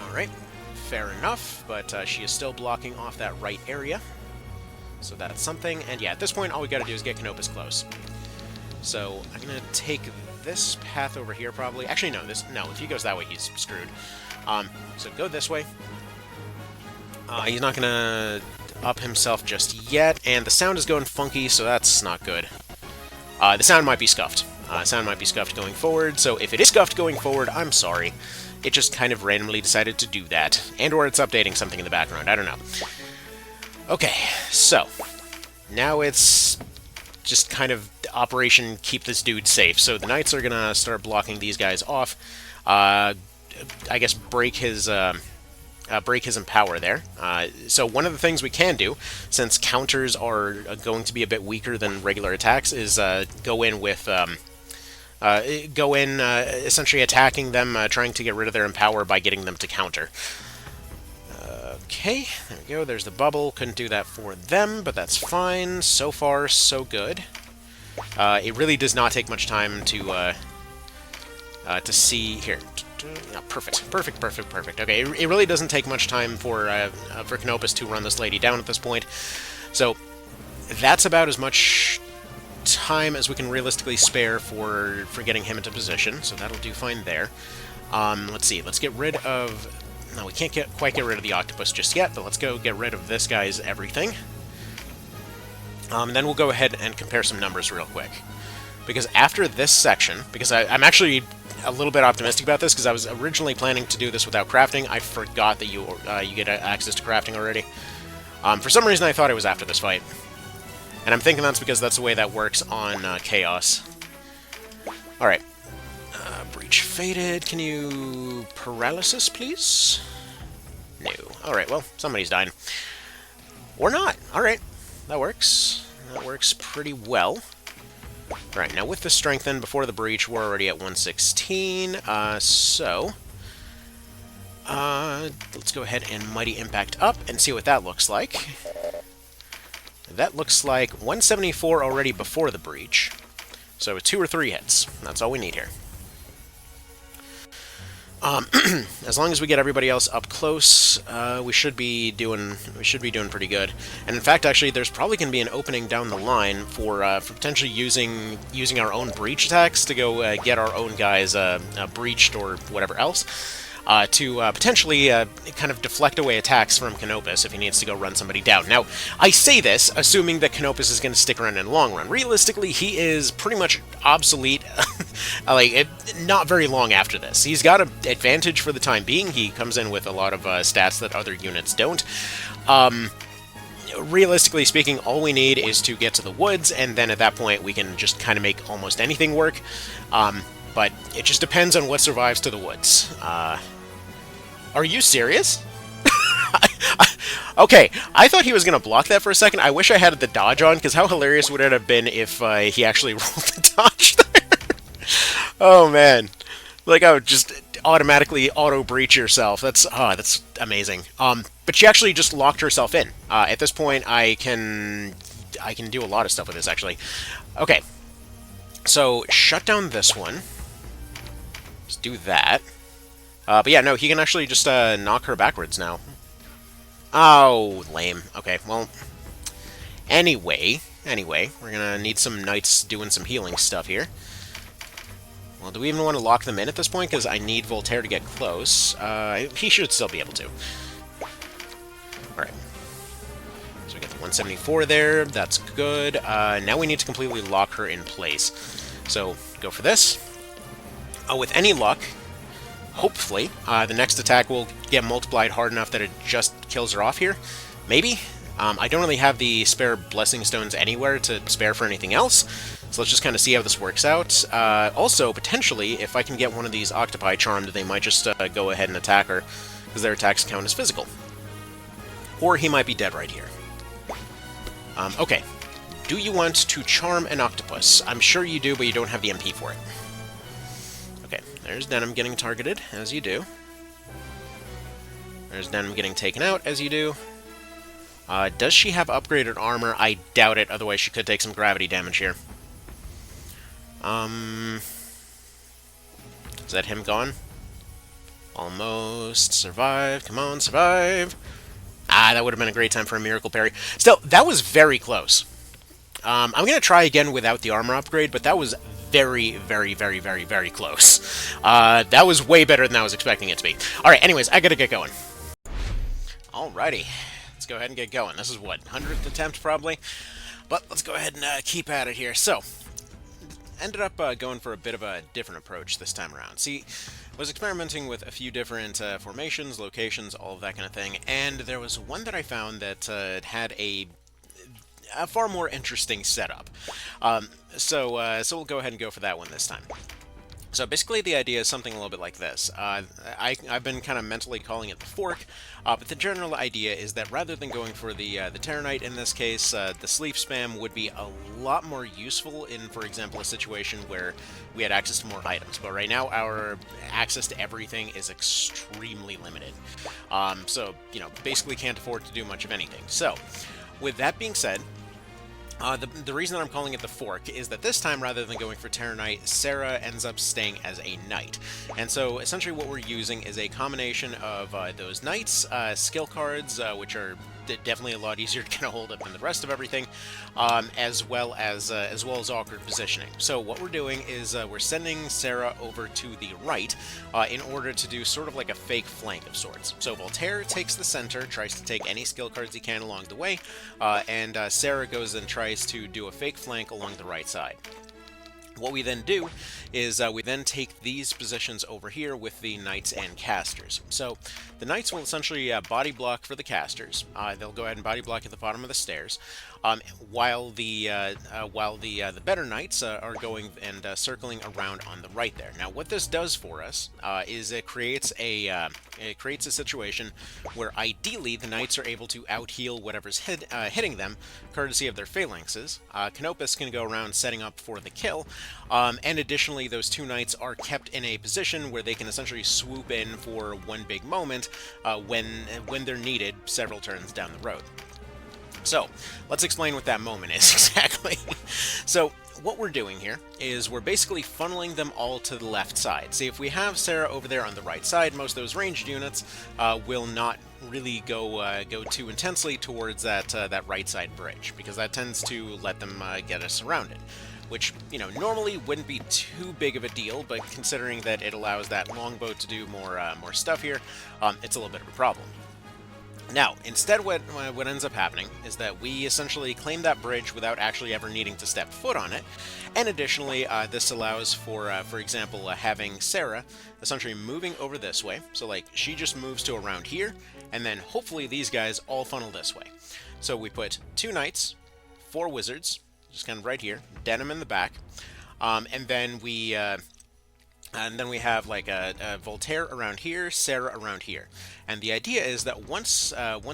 Speaker 1: Alright, fair enough, but she is still blocking off that right area. So that's something. And yeah, at this point, all we gotta do is get Canopus close. So I'm gonna take this path over here, probably. Actually, no, if he goes that way, he's screwed. So go this way. He's not gonna up himself just yet, and the sound is going funky, so that's not good. The sound might be scuffed. The sound might be scuffed going forward, so if it is scuffed going forward, I'm sorry. It just kind of randomly decided to do that. And or it's updating something in the background, I don't know. Okay, so now it's just kind of Operation Keep This Dude Safe. So the Knights are gonna start blocking these guys off. I guess break his Empower there. So one of the things we can do, since counters are going to be a bit weaker than regular attacks, is go in with essentially attacking them, trying to get rid of their Empower by getting them to counter. Okay, there we go. There's the bubble. Couldn't do that for them, but that's fine. So far, so good. It really does not take much time to see here. Perfect. Okay, it really doesn't take much time for Canopus to run this lady down at this point. So that's about as much time as we can realistically spare for getting him into position. So that'll do fine there. Let's see. Let's get rid of. No, we can't quite get rid of the octopus just yet, but let's go get rid of this guy's everything. Then we'll go ahead and compare some numbers real quick. Because after this section, because I'm actually a little bit optimistic about this, because I was originally planning to do this without crafting. I forgot that you get access to crafting already. For some reason, I thought it was after this fight. And I'm thinking that's because that's the way that works on Chaos. Alright. Breach faded. Can you paralysis, please? No. Alright, well, somebody's dying. Or not. Alright. That works. That works pretty well. Right, now with the strengthen before the breach, we're already at 116. Let's go ahead and Mighty Impact up and see what that looks like. That looks like 174 already before the breach. So 2 or 3 hits. That's all we need here. As long as we get everybody else up close, we should be doing pretty good. And in fact, actually, there's probably going to be an opening down the line for potentially using our own breach attacks to go get our own guys breached or whatever else to potentially kind of deflect away attacks from Canopus if he needs to go run somebody down. Now, I say this assuming that Canopus is going to stick around in the long run. Realistically, he is pretty much obsolete, not very long after this. He's got an advantage for the time being. He comes in with a lot of stats that other units don't. Realistically speaking, all we need is to get to the woods, and then at that point we can just kind of make almost anything work. But it just depends on what survives to the woods. Are you serious? Okay, I thought he was going to block that for a second. I wish I had the dodge on, because how hilarious would it have been if he actually rolled the dodge there? Oh, man. Like, I would just automatically auto-breach yourself. That's amazing. But she actually just locked herself in. At this point, I can do a lot of stuff with this, actually. Okay. So, shut down this one. Just do that. But yeah, no, he can actually just knock her backwards now. Oh, lame. Okay, well, anyway, we're gonna need some knights doing some healing stuff here. Well, do we even want to lock them in at this point? Because I need Voltaire to get close. He should still be able to. Alright. So we get the 174 there. That's good. Now we need to completely lock her in place. So, go for this. Oh, with any luck, hopefully, the next attack will get multiplied hard enough that it just kills her off here. Maybe. I don't really have the spare Blessing Stones anywhere to spare for anything else, so let's just kind of see how this works out. Also, potentially, if I can get one of these Octopi charmed, they might just go ahead and attack her, because their attacks count as physical. Or he might be dead right here. Okay. Do you want to charm an octopus? I'm sure you do, but you don't have the MP for it. Okay, there's Denim getting targeted, as you do. There's Denim getting taken out, as you do. Does she have upgraded armor? I doubt it, otherwise she could take some gravity damage here. Is that him gone? Almost. Survive. Come on, survive. Ah, that would have been a great time for a miracle parry. Still, that was very close. I'm going to try again without the armor upgrade, but that was very, very, very, very, very close. That was way better than I was expecting it to be. Alright, anyways, I gotta get going. Alrighty. Let's go ahead and get going. This is, what, 100th attempt, probably? But let's go ahead and keep at it here. So, ended up going for a bit of a different approach this time around. See, was experimenting with a few different formations, locations, all of that kind of thing, and there was one that I found that had a far more interesting setup. So we'll go ahead and go for that one this time. So basically the idea is something a little bit like this. I've been kind of mentally calling it the fork, but the general idea is that rather than going for the Terenius in this case, the sleep spam would be a lot more useful in, for example, a situation where we had access to more items. But right now our access to everything is extremely limited. So, basically can't afford to do much of anything. So, with that being said, the reason that I'm calling it the fork is that this time, rather than going for Terenius, Sarah ends up staying as a knight. And so, essentially what we're using is a combination of those knights, skill cards, which are definitely a lot easier to get a hold of than the rest of everything, as well as awkward positioning. So what we're doing is we're sending Sarah over to the right in order to do sort of like a fake flank of sorts. So Voltaire takes the center, tries to take any skill cards he can along the way, and Sarah goes and tries to do a fake flank along the right side. What we then do is we then take these positions over here with the knights and casters. So the knights will essentially body block for the casters. They'll go ahead and body block at the bottom of the stairs, while the better knights are going and circling around on the right there. Now, what this does for us is it creates a situation where ideally the knights are able to out-heal whatever's hitting them, courtesy of their phalanxes. Canopus can go around setting up for the kill, and additionally those two knights are kept in a position where they can essentially swoop in for one big moment when they're needed several turns down the road. So, let's explain what that moment is exactly. So, what we're doing here is we're basically funneling them all to the left side. See, if we have Sarah over there on the right side, most of those ranged units will not really go too intensely towards that right side bridge, because that tends to let them get us surrounded. Which, normally wouldn't be too big of a deal, but considering that it allows that longbow to do more stuff here, it's a little bit of a problem. Now, instead what ends up happening is that we essentially claim that bridge without actually ever needing to step foot on it, and additionally, this allows for example, having Sarah essentially moving over this way, so like, she just moves to around here, and then hopefully these guys all funnel this way. So we put 2 knights, 4 wizards, just kind of right here, denim in the back, and then we have like a Voltaire around here, Sarah around here. And the idea is that once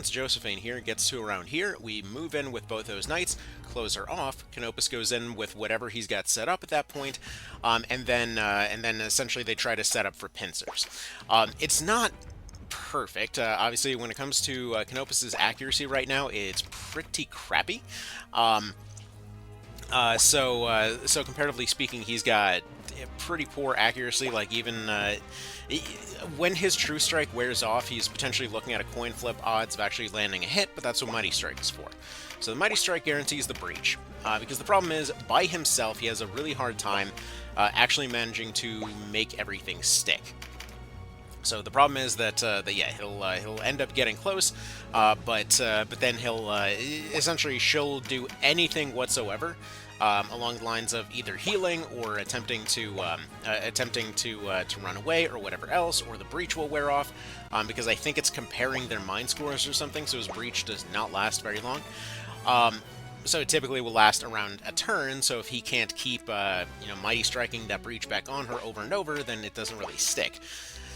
Speaker 1: Josephine here gets to around here, we move in with both those knights, close her off. Canopus goes in with whatever he's got set up at that point, and then essentially they try to set up for pincers. It's not perfect. Obviously, when it comes to Canopus's accuracy right now, it's pretty crappy. So comparatively speaking, he's got pretty poor accuracy. Like, even when his True Strike wears off, he's potentially looking at a coin flip odds of actually landing a hit, but that's what Mighty Strike is for. So the Mighty Strike guarantees the breach, because the problem is, by himself, he has a really hard time actually managing to make everything stick. So the problem is that he'll end up getting close, but then he'll she'll do anything whatsoever along the lines of either healing or attempting to run away or whatever else, or the breach will wear off, because I think it's comparing their mind scores or something. So his breach does not last very long. So it typically will last around a turn. So if he can't keep Mighty Striking that breach back on her over and over, then it doesn't really stick.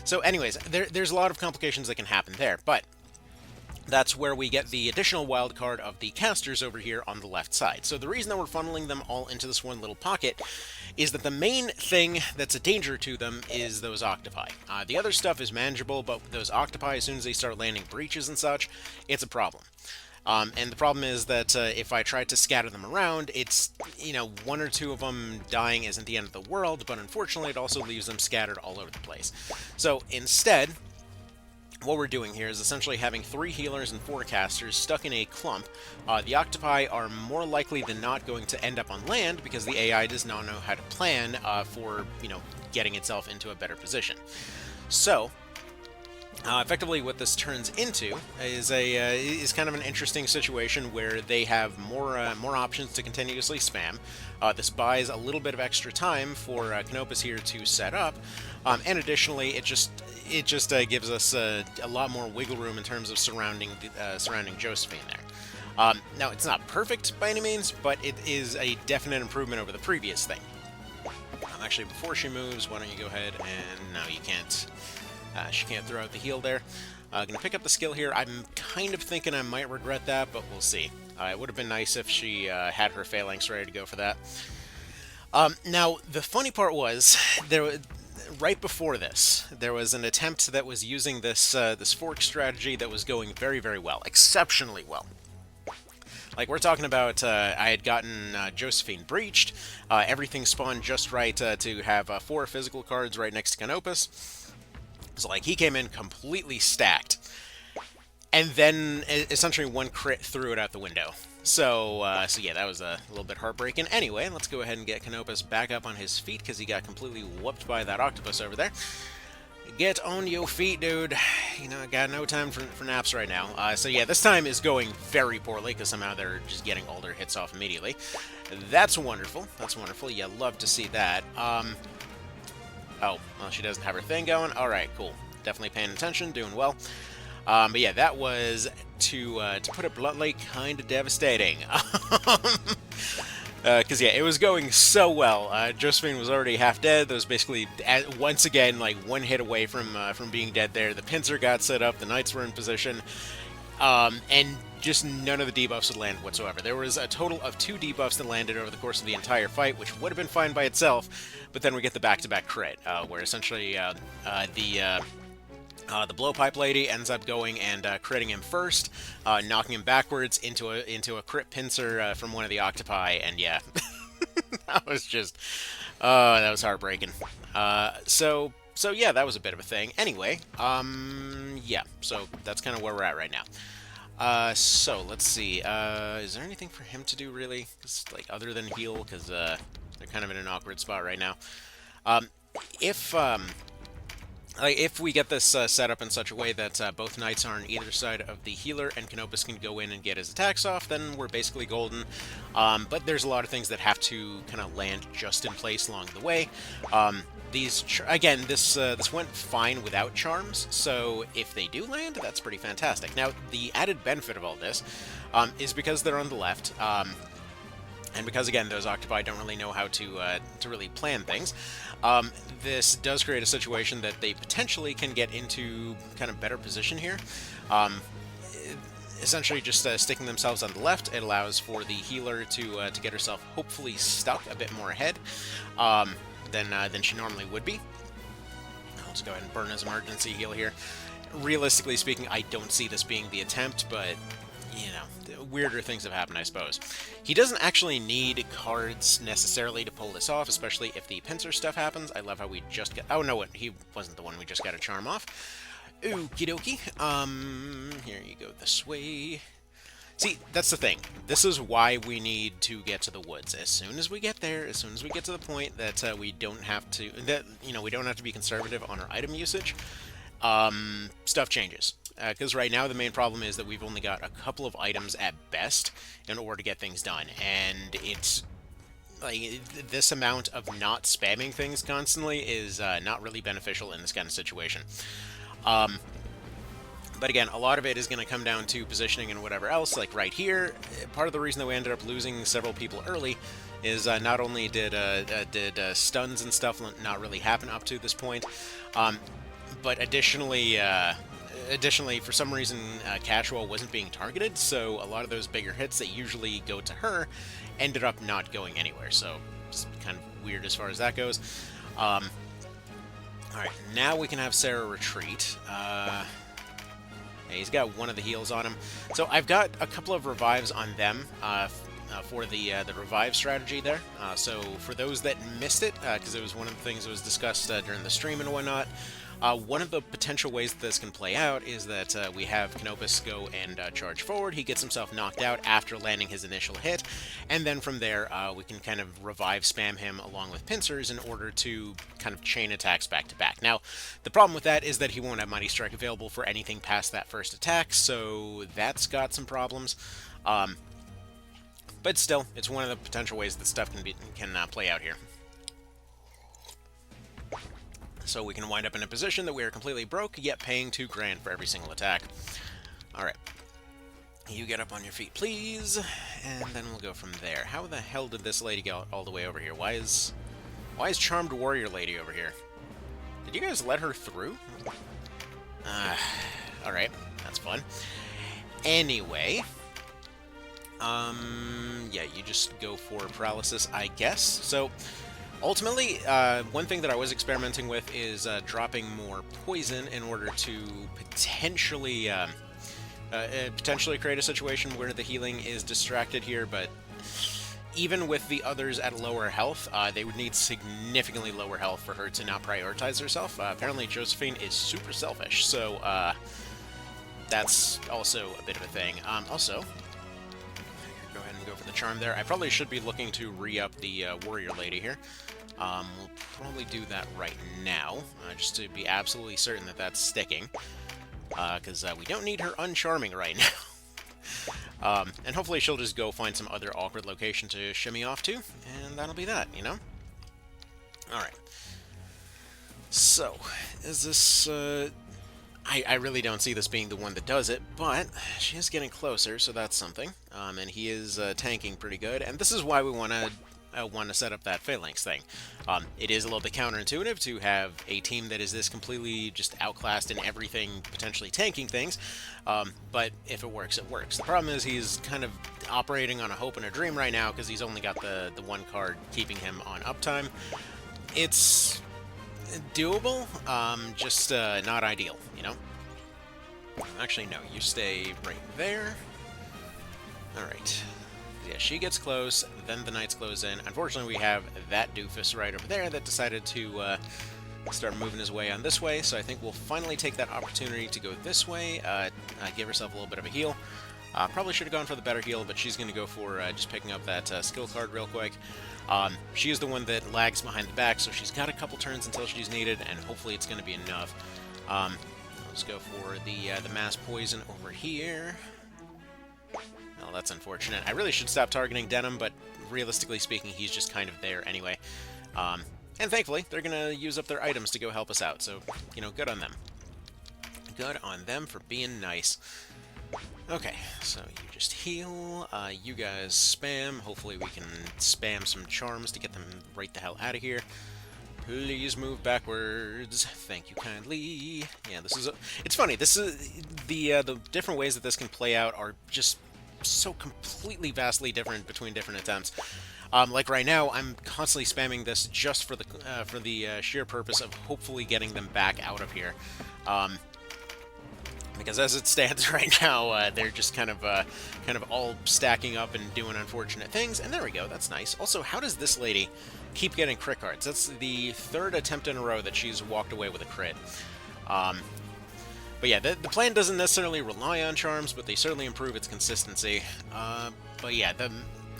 Speaker 1: So anyways, there's a lot of complications that can happen there, but that's where we get the additional wild card of the casters over here on the left side. So the reason that we're funneling them all into this one little pocket is that the main thing that's a danger to them is those octopi. The other stuff is manageable, but those octopi, as soon as they start landing breaches and such, it's a problem. And the problem is that if I try to scatter them around, it's, 1 or 2 of them dying isn't the end of the world, but unfortunately it also leaves them scattered all over the place. So instead, what we're doing here is essentially having 3 healers and 4 casters stuck in a clump. The octopi are more likely than not going to end up on land, because the AI does not know how to plan for, getting itself into a better position. So Effectively, what this turns into is kind of an interesting situation where they have more options to continuously spam. This buys a little bit of extra time for Canopus here to set up, and additionally, it just gives us a lot more wiggle room in terms of surrounding Josephine there. Now, it's not perfect by any means, but it is a definite improvement over the previous thing. Actually, before she moves, why don't you go ahead and... No, you can't. She can't throw out the heal there. Gonna pick up the skill here. I'm kind of thinking I might regret that, but we'll see. It would have been nice if she had her phalanx ready to go for that. Now, the funny part was, right before this, there was an attempt that was using this fork strategy that was going very, very well. Exceptionally well. Like, we're talking about, I had gotten Josephine breached, everything spawned just right to have 4 physical cards right next to Canopus. So, like, he came in completely stacked, and then essentially one crit threw it out the window. So yeah, that was a little bit heartbreaking. Anyway, let's go ahead and get Canopus back up on his feet, because he got completely whooped by that octopus over there. Get on your feet, dude. You know, I got no time for naps right now. So yeah, this time is going very poorly, because somehow they're just getting all their hits off immediately. That's wonderful. That's wonderful. You love to see that. Oh, well, she doesn't have her thing going. All right, cool. Definitely paying attention, doing well. But yeah, that was, to put it bluntly, kind of devastating. Because yeah, it was going so well. Josephine was already half dead. That was basically, once again, like, one hit away from being dead there. The pincer got set up. The knights were in position. And just none of the debuffs would land whatsoever. There was a total of 2 debuffs that landed over the course of the entire fight, which would have been fine by itself, but then we get the back-to-back crit, where essentially the blowpipe lady ends up going and critting him first, knocking him backwards into a crit pincer from one of the octopi, and yeah, that was just that was heartbreaking. So yeah, that was a bit of a thing. Anyway, yeah, so that's kind of where we're at right now. So let's see. Is there anything for him to do really? Like, other than heal, because they're kind of in an awkward spot right now. If we get this set up in such a way that both knights are on either side of the healer and Canopus can go in and get his attacks off, then we're basically golden. But there's a lot of things that have to kind of land just in place along the way. Again, this went fine without charms, so if they do land, that's pretty fantastic. Now, the added benefit of all this is because they're on the left, and because, again, those octopi don't really know how to really plan things, this does create a situation that they potentially can get into kind of better position here. Essentially, just sticking themselves on the left, it allows for the healer to get herself hopefully stuck a bit more ahead than she normally would be. I'll just go ahead and burn his emergency heal here. Realistically speaking, I don't see this being the attempt, but, you know, weirder things have happened, I suppose. He doesn't actually need cards necessarily to pull this off, especially if the pincer stuff happens. I love how we just got... Oh, no, he wasn't the one we just got a charm off. Okie dokie. Here you go this way. See, that's the thing. This is why we need to get to the woods. As soon as we get there, as soon as we get to the point that we don't have to... we don't have to be conservative on our item usage, stuff changes. Because right now the main problem is that we've only got a couple of items at best in order to get things done, and it's like this amount of not spamming things constantly is not really beneficial in this kind of situation. But again, a lot of it is going to come down to positioning and whatever else. Like right here, part of the reason that we ended up losing several people early is not only did stuns and stuff not really happen up to this point, but additionally, for some reason, Casual wasn't being targeted, so a lot of those bigger hits that usually go to her ended up not going anywhere, so it's kind of weird as far as that goes. Alright, now we can have Sarah retreat. Yeah, he's got one of the heals on him. So I've got a couple of revives on them for the revive strategy there. So for those that missed it, because it was one of the things that was discussed during the stream and whatnot, One of the potential ways that this can play out is that we have Canopus go and charge forward. He gets himself knocked out after landing his initial hit, and then from there we can kind of revive spam him along with pincers in order to kind of chain attacks back to back. Now, the problem with that is that he won't have Mighty Strike available for anything past that first attack, so that's got some problems. But still, it's one of the potential ways that stuff can play out here. So we can wind up in a position that we are completely broke, yet paying $2 grand for every single attack. Alright. You get up on your feet, please. And then we'll go from there. How the hell did this lady get all the way over here? Why is Charmed Warrior Lady over here? Did you guys let her through? Alright. That's fun. Anyway. Yeah, you just go for paralysis, I guess. So, ultimately, one thing that I was experimenting with is dropping more poison in order to potentially create a situation where the healing is distracted here, but even with the others at lower health, they would need significantly lower health for her to not prioritize herself. Apparently, Josephine is super selfish, so that's also a bit of a thing. Also, go ahead and go for the charm there. I probably should be looking to re-up the warrior lady here. We'll probably do that right now, just to be absolutely certain that that's sticking, because we don't need her uncharming right now. And hopefully she'll just go find some other awkward location to shimmy off to, and that'll be that, you know? Alright. So, is this, I really don't see this being the one that does it, but she is getting closer, so that's something. And he is tanking pretty good, and this is why we want to set up that phalanx thing. It is a little bit counterintuitive to have a team that is this completely just outclassed in everything, potentially tanking things, but if it works, it works. The problem is he's kind of operating on a hope and a dream right now because he's only got the one card keeping him on uptime. It's doable, just not ideal, you know? Actually, no, you stay right there. Alright. Yeah, she gets close, then the knights close in. Unfortunately, we have that doofus right over there that decided to start moving his way on this way, so I think we'll finally take that opportunity to go this way, give herself a little bit of a heal. Probably should have gone for the better heal, but she's going to go for just picking up that skill card real quick. She is the one that lags behind the back, so she's got a couple turns until she's needed, and hopefully it's going to be enough. Let's go for the mass poison over here. Well, that's unfortunate. I really should stop targeting Denim, but realistically speaking, he's just kind of there anyway. And thankfully, they're going to use up their items to go help us out, so, you know, good on them. Good on them for being nice. Okay, so you just heal, you guys spam. Hopefully we can spam some charms to get them right the hell out of here. Please move backwards. Thank you kindly. Yeah, this is it's funny. This is the different ways that this can play out are just so completely vastly different between different attempts. Like right now, I'm constantly spamming this just for the sheer purpose of hopefully getting them back out of here. Because as it stands right now, they're just kind of all stacking up and doing unfortunate things. And there we go. That's nice. Also, how does this lady keep getting crit cards? That's the third attempt in a row that she's walked away with a crit. But yeah, the plan doesn't necessarily rely on charms, but they certainly improve its consistency. But yeah,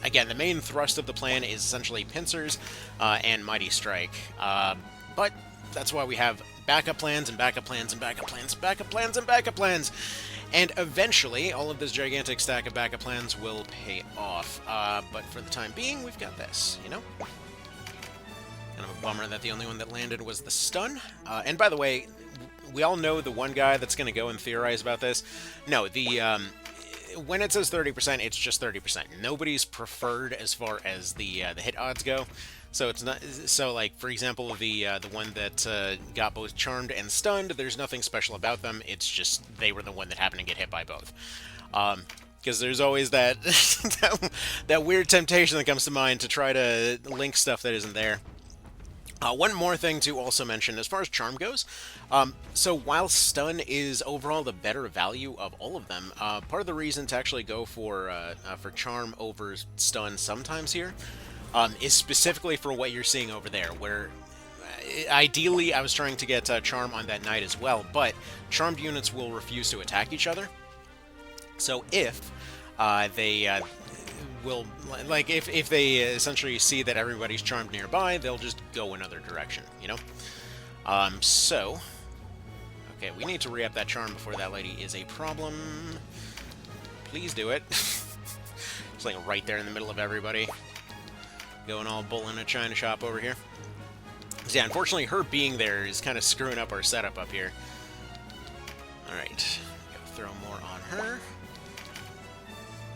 Speaker 1: again, the main thrust of the plan is essentially pincers and Mighty Strike. But that's why we have backup plans and backup plans and backup plans, backup plans and backup plans. And eventually, all of this gigantic stack of backup plans will pay off. But for the time being, we've got this, you know? Kind of a bummer that the only one that landed was the stun. And by the way, we all know the one guy that's going to go and theorize about this. No, when it says 30%, it's just 30%. Nobody's preferred as far as the hit odds go. So it's not. So like for example, the one that got both charmed and stunned. There's nothing special about them. It's just they were the one that happened to get hit by both. Because there's always that that weird temptation that comes to mind to try to link stuff that isn't there. One more thing to also mention as far as charm goes. So while stun is overall the better value of all of them, part of the reason to actually go for charm over stun sometimes here is specifically for what you're seeing over there, where ideally, I was trying to get Charm on that knight as well, but charmed units will refuse to attack each other. So if they will, like, if they essentially see that everybody's charmed nearby, they'll just go another direction, you know? So, okay, we need to re-up that charm before that lady is a problem. Please do it. It's like right there in the middle of everybody. Going all bull in a china shop over here. So yeah, unfortunately, her being there is kind of screwing up our setup up here. Alright, throw more on her.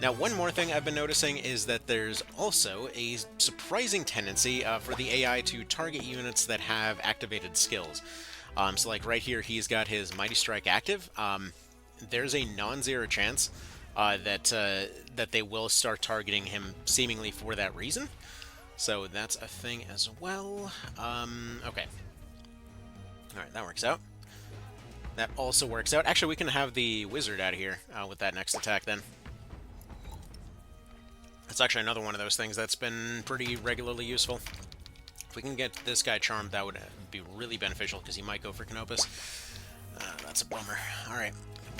Speaker 1: Now, one more thing I've been noticing is that there's also a surprising tendency for the AI to target units that have activated skills. So like right here, he's got his Mighty Strike active. There's a non-zero chance that they will start targeting him seemingly for that reason. So that's a thing as well. Okay. Alright, that works out. That also works out. Actually, we can have the wizard out of here with that next attack then. That's actually another one of those things that's been pretty regularly useful. If we can get this guy charmed, that would be really beneficial, because he might go for Canopus. That's a bummer. Alright.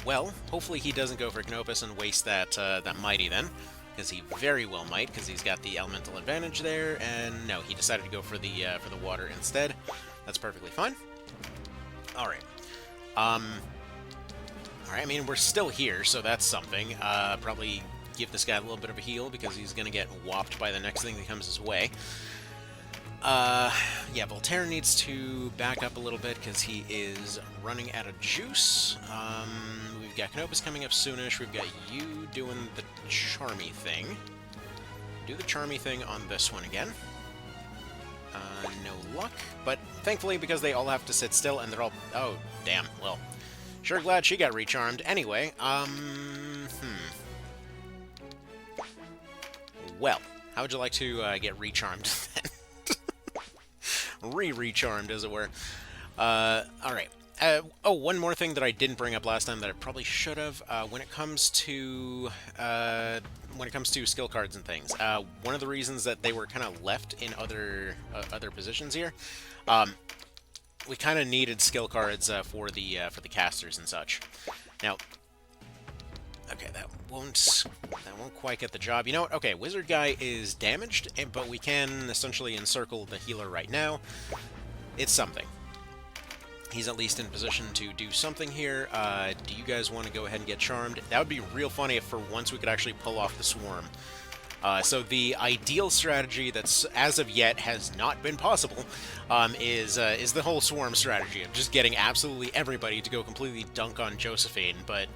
Speaker 1: Well, hopefully he doesn't go for Canopus and waste that that Mighty then, because he very well might, because he's got the elemental advantage there, and no, he decided to go for the water instead. That's perfectly fine. Alright. Alright, I mean, we're still here, so that's something. Probably give this guy a little bit of a heal, because he's going to get whopped by the next thing that comes his way. Yeah, Voltaire needs to back up a little bit, because he is running out of juice. We've got Canopus coming up soonish. We've got you doing the charmy thing. Do the charmy thing on this one again. No luck. But thankfully, because they all have to sit still, and they're all... Oh, damn. Well, sure glad she got recharmed. Anyway, Well, how would you like to get recharmed then? Re-recharmed, as it were. Alright. Oh, one more thing that I didn't bring up last time that I probably should have. When it comes to skill cards and things, one of the reasons that they were kind of left in other positions here, we kind of needed skill cards for the casters and such. Now, okay, that won't quite get the job. You know what? Okay, wizard guy is damaged, but we can essentially encircle the healer right now. It's something. He's at least in position to do something here. Do you guys want to go ahead and get charmed? That would be real funny if for once we could actually pull off the swarm. So the ideal strategy that's as of yet has not been possible is the whole swarm strategy of just getting absolutely everybody to go completely dunk on Josephine, but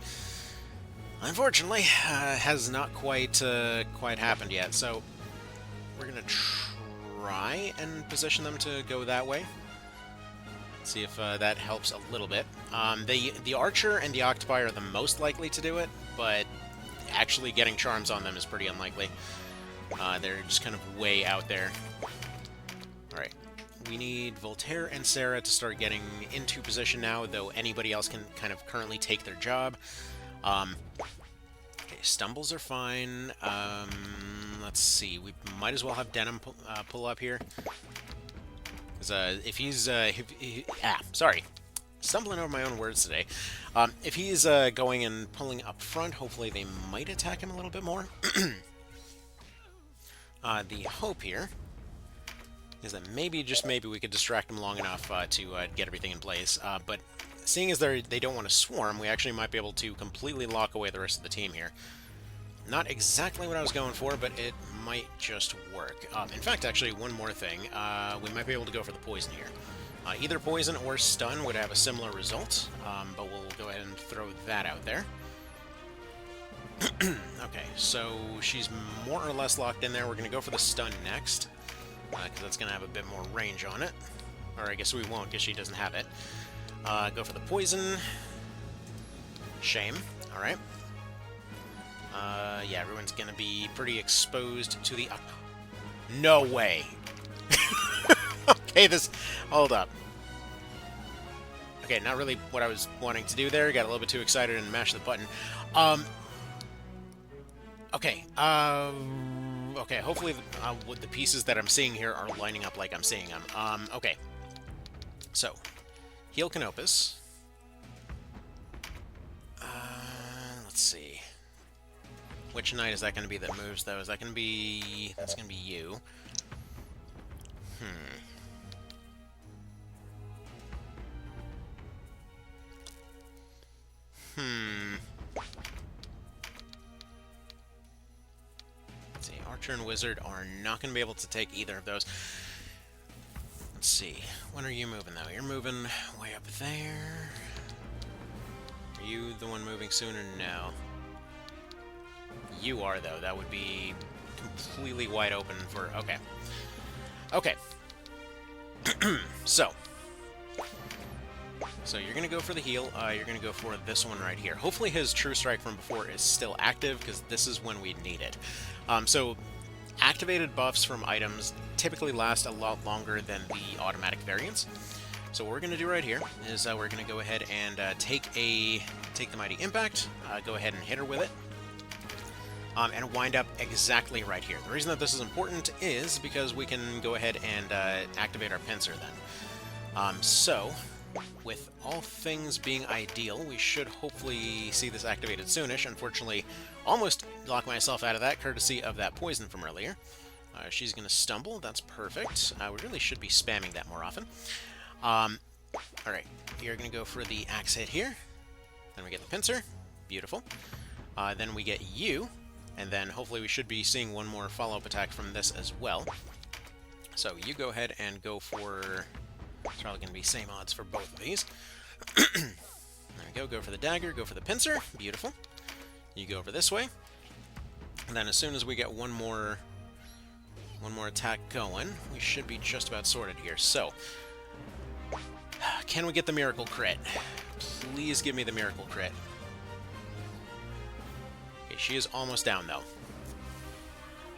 Speaker 1: unfortunately has not quite happened yet. So we're gonna try and position them to go that way. See if that helps a little bit. The Archer and the Octopi are the most likely to do it, but actually getting charms on them is pretty unlikely. They're just kind of way out there. Alright. We need Voltaire and Sarah to start getting into position now, though anybody else can kind of currently take their job. Okay, stumbles are fine. Let's see. We might as well have Denim pull up here. If he's, sorry, stumbling over my own words today. If he's going and pulling up front, hopefully they might attack him a little bit more. The hope here is that maybe, just maybe, we could distract him long enough to get everything in place. But seeing as they don't want to swarm, we actually might be able to completely lock away the rest of the team here. Not exactly what I was going for, but it might just work. In fact, actually, one more thing. We might be able to go for the poison here. Either poison or stun would have a similar result, but we'll go ahead and throw that out there. Okay, so she's more or less locked in there. We're going to go for the stun next, because that's going to have a bit more range on it. Or I guess we won't, because she doesn't have it. Go for the poison. Shame. Alright. Yeah, everyone's gonna be pretty exposed to the... No way! Okay, hold up. Okay, not really what I was wanting to do there. Got a little bit too excited and mashed the button. Okay, okay, hopefully the pieces that I'm seeing here are lining up like I'm seeing them. Okay. So, heal Canopus. Let's see. Which knight is that going to be that moves, though? Is that going to be... That's going to be you. Let's see. Archer and Wizard are not going to be able to take either of those. Let's see. When are you moving, though? You're moving way up there. Are you the one moving sooner? No. You are, though. That would be completely wide open for... Okay. Okay. So you're going to go for the heal. You're going to go for this one right here. Hopefully his True Strike from before is still active, because this is when we need it. So activated buffs from items typically last a lot longer than the automatic variants. So what we're going to do right here is we're going to go ahead and take the Mighty Impact, go ahead and hit her with it, and wind up exactly right here. The reason that this is important is because we can go ahead and activate our pincer then. So, with all things being ideal, we should hopefully see this activated soonish. Unfortunately, almost locked myself out of that, courtesy of that poison from earlier. She's going to stumble. That's perfect. We really should be spamming that more often. Alright, you're going to go for the axe hit here. Then we get the pincer. Beautiful. Then we get you. And then hopefully we should be seeing one more follow-up attack from this as well. So you go ahead and go for... It's probably going to be same odds for both of these. There we go. Go for the dagger. Go for the pincer. Beautiful. You go over this way. And then as soon as we get one more attack going, we should be just about sorted here. So, can we get the miracle crit? Please give me the miracle crit. Okay, she is almost down though.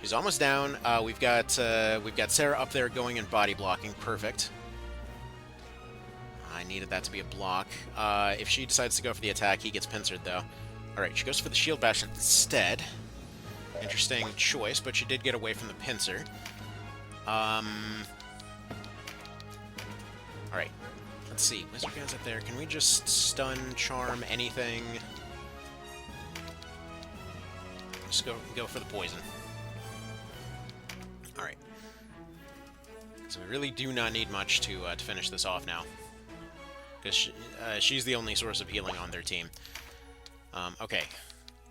Speaker 1: She's almost down. We've got Sarah up there going and body blocking. Perfect. I needed that to be a block. If she decides to go for the attack, he gets pincered though. Alright, she goes for the shield bash instead. Interesting choice, but she did get away from the pincer. Alright. Let's see. Wizard guys up there. Can we just stun, charm, anything? Just go for the poison. Alright. So we really do not need much to finish this off now. Because she's the only source of healing on their team. Okay.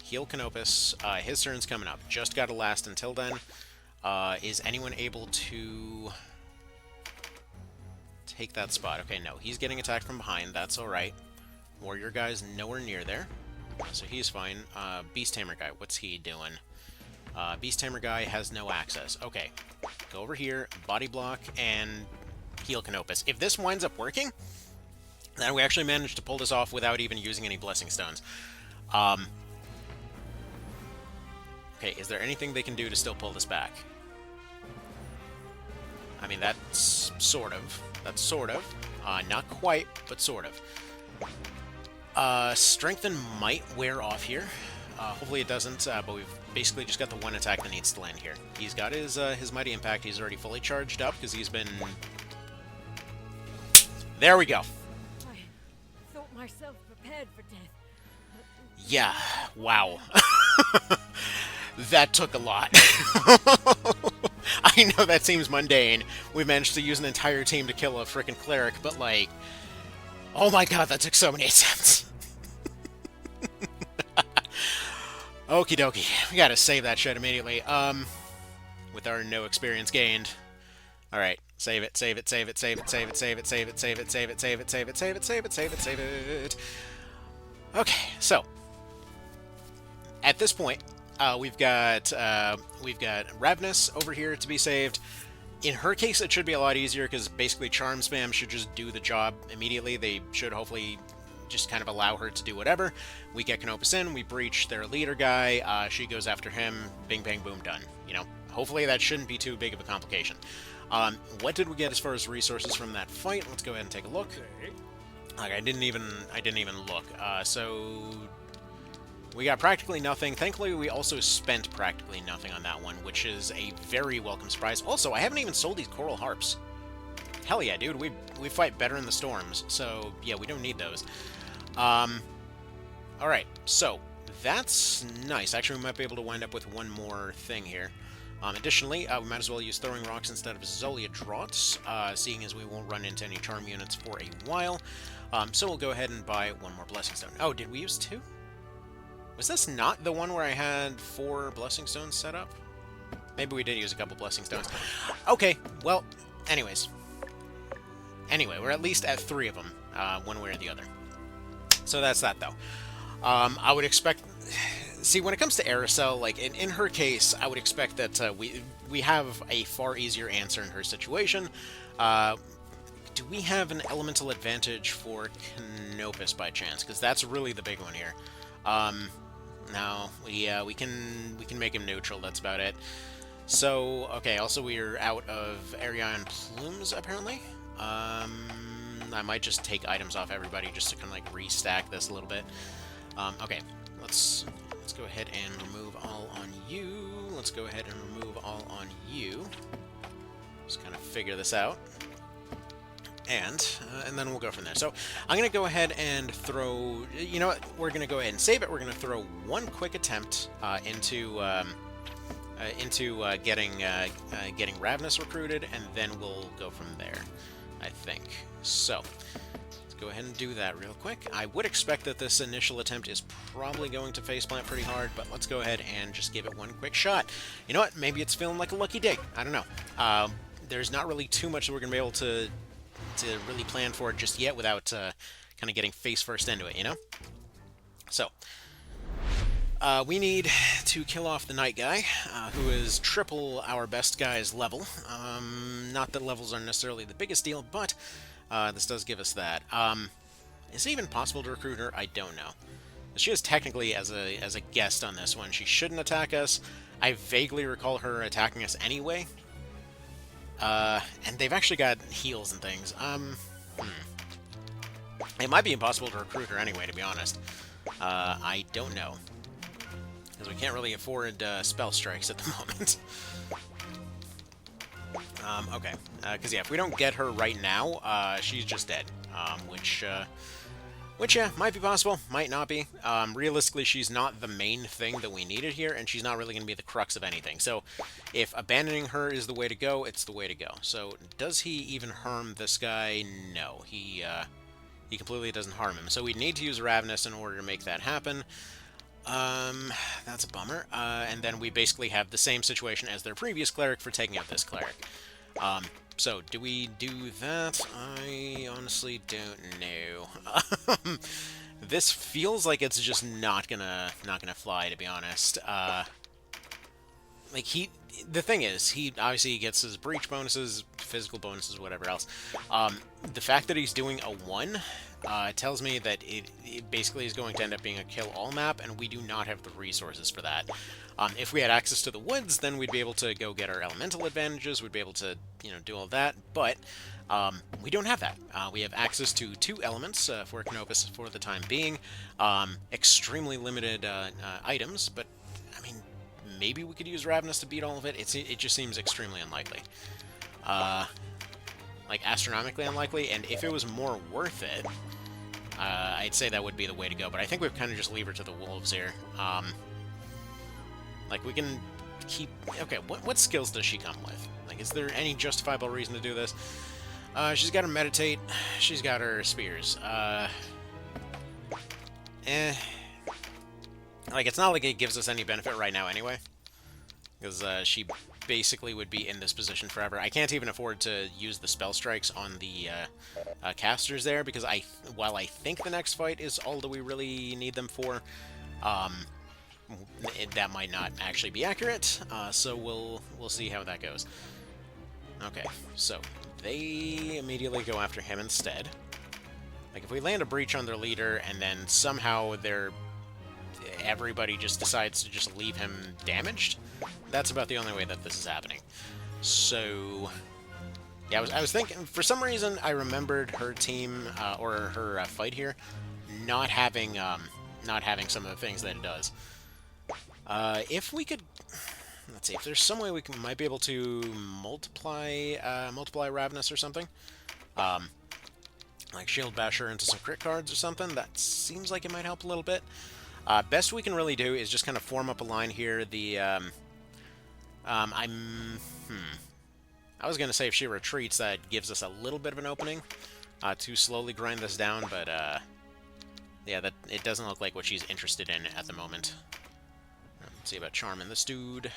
Speaker 1: Heal Canopus. His turn's coming up. Just gotta last until then. Is anyone able to take that spot? Okay, no. He's getting attacked from behind. That's alright. Warrior guy's nowhere near there. So he's fine. Beast Tamer guy, what's he doing? Beast Tamer guy has no access. Okay. Go over here, body block, and heal Canopus. If this winds up working, then we actually managed to pull this off without even using any Blessing Stones. Okay, is there anything they can do to still pull this back? I mean, that's sort of. That's sort of. Not quite, but sort of. Strengthen might wear off here. Hopefully it doesn't, but we've basically just got the one attack that needs to land here. He's got his Mighty Impact. He's already fully charged up because he's been... There we go.
Speaker 2: I thought myself prepared for death.
Speaker 1: Yeah, wow. That took a lot. I know that seems mundane. We managed to use an entire team to kill a frickin' cleric, but like... Oh my god, that took so many attempts. Okie dokie. We gotta save that shit immediately. With our no experience gained. Alright. Save it, save it, save it, save it, save it, save it, save it, save it, save it, save it, save it, save it, save it, save it, save it. Okay, so at this point, we've got Ravenous over here to be saved. In her case, it should be a lot easier because basically Charm Spam should just do the job immediately. They should hopefully just kind of allow her to do whatever. We get Canopus in, we breach their leader guy, she goes after him, bing, bang, boom, done. You know, hopefully that shouldn't be too big of a complication. What did we get as far as resources from that fight? Let's go ahead and take a look. Like, I didn't even look. So we got practically nothing. Thankfully, we also spent practically nothing on that one, which is a very welcome surprise. Also, I haven't even sold these coral harps. hell yeah, dude. We fight better in the storms, so yeah, we don't need those. Alright, so that's nice. Actually, we might be able to wind up with one more thing here. Additionally, we might as well use Throwing Rocks instead of Zolia Draughts, seeing as we won't run into any charm units for a while. So we'll go ahead and buy one more Blessing Stone. Oh, did we use 2? Was this not the one where I had 4 Blessing Stones set up? Maybe we did use a couple Blessing Stones. Okay, well, anyways. Anyway, we're at least at 3 of them, one way or the other. So that's that, though. I would expect... See, when it comes to Aracel, like, in her case, I would expect that we have a far easier answer in her situation. Do we have an elemental advantage for Canopus by chance? Because that's really the big one here. No, we can make him neutral, that's about it. So, okay, also we're out of Arion Plumes, apparently. I might just take items off everybody just to kind of, like, restack this a little bit. Okay, let's go ahead and remove all on you. Let's go ahead and remove all on you. Just kind of figure this out. And then we'll go from there. So I'm going to go ahead and throw... You know what? We're going to go ahead and save it. We're going to throw one quick attempt into getting Ravenous recruited, and then we'll go from there, I think. So... go ahead and do that real quick. I would expect that this initial attempt is probably going to faceplant pretty hard, but let's go ahead and just give it one quick shot. You know what? Maybe it's feeling like a lucky dig. I don't know. There's not really too much that we're going to be able to really plan for it just yet without kind of getting face first into it, you know? So, we need to kill off the Night Guy, who is triple our best guy's level. Not that levels are necessarily the biggest deal, but... this does give us that. Is it even possible to recruit her? I don't know. She is technically as a guest on this one. She shouldn't attack us. I vaguely recall her attacking us anyway. And they've actually got heals and things. It might be impossible to recruit her anyway, to be honest. I don't know. Because we can't really afford spell strikes at the moment. Okay, because yeah, if we don't get her right now, she's just dead, which, yeah, might be possible, might not be. Realistically, she's not the main thing that we needed here, and she's not really going to be the crux of anything. So, if abandoning her is the way to go, it's the way to go. So, does he even harm this guy? No, he completely doesn't harm him. So, we'd need to use Ravenous in order to make that happen. That's a bummer. And then we basically have the same situation as their previous cleric for taking out this cleric. So, do we do that? I honestly don't know. This feels like it's just not gonna fly, to be honest. Like, the thing is, he obviously gets his breach bonuses, physical bonuses, whatever else. The fact that he's doing a 1 tells me that it basically is going to end up being a kill-all map, and we do not have the resources for that. If we had access to the woods, then we'd be able to go get our elemental advantages, we'd be able to, you know, do all that, but we don't have that. We have access to 2 elements for Canopus for the time being, extremely limited items, but, I mean, maybe we could use Ravenous to beat all of it. It just seems extremely unlikely. Like, astronomically unlikely, and if it was more worth it, I'd say that would be the way to go, but I think we've kind of just leave her to the wolves here. Like, we can keep... Okay, what skills does she come with? Like, is there any justifiable reason to do this? She's got her Meditate, she's got her Spears. Like, it's not like it gives us any benefit right now anyway, because she basically would be in this position forever. I can't even afford to use the spell strikes on the casters there, because while I think the next fight is all that we really need them for, that might not actually be accurate, so we'll see how that goes. Okay, so they immediately go after him instead. Like, if we land a breach on their leader, and then somehow everybody just decides to just leave him damaged, that's about the only way that this is happening. So, yeah, I was thinking, for some reason, I remembered her team, or her fight here, not having some of the things that it does. If we could... let's see if there's some way we might be able to multiply Ravenous or something. Like Shield Basher into some crit cards or something. That seems like it might help a little bit. Best we can really do is just kind of form up a line here. I was going to say if she retreats, that gives us a little bit of an opening to slowly grind this down, but yeah, it doesn't look like what she's interested in at the moment. Let's see about charming this dude.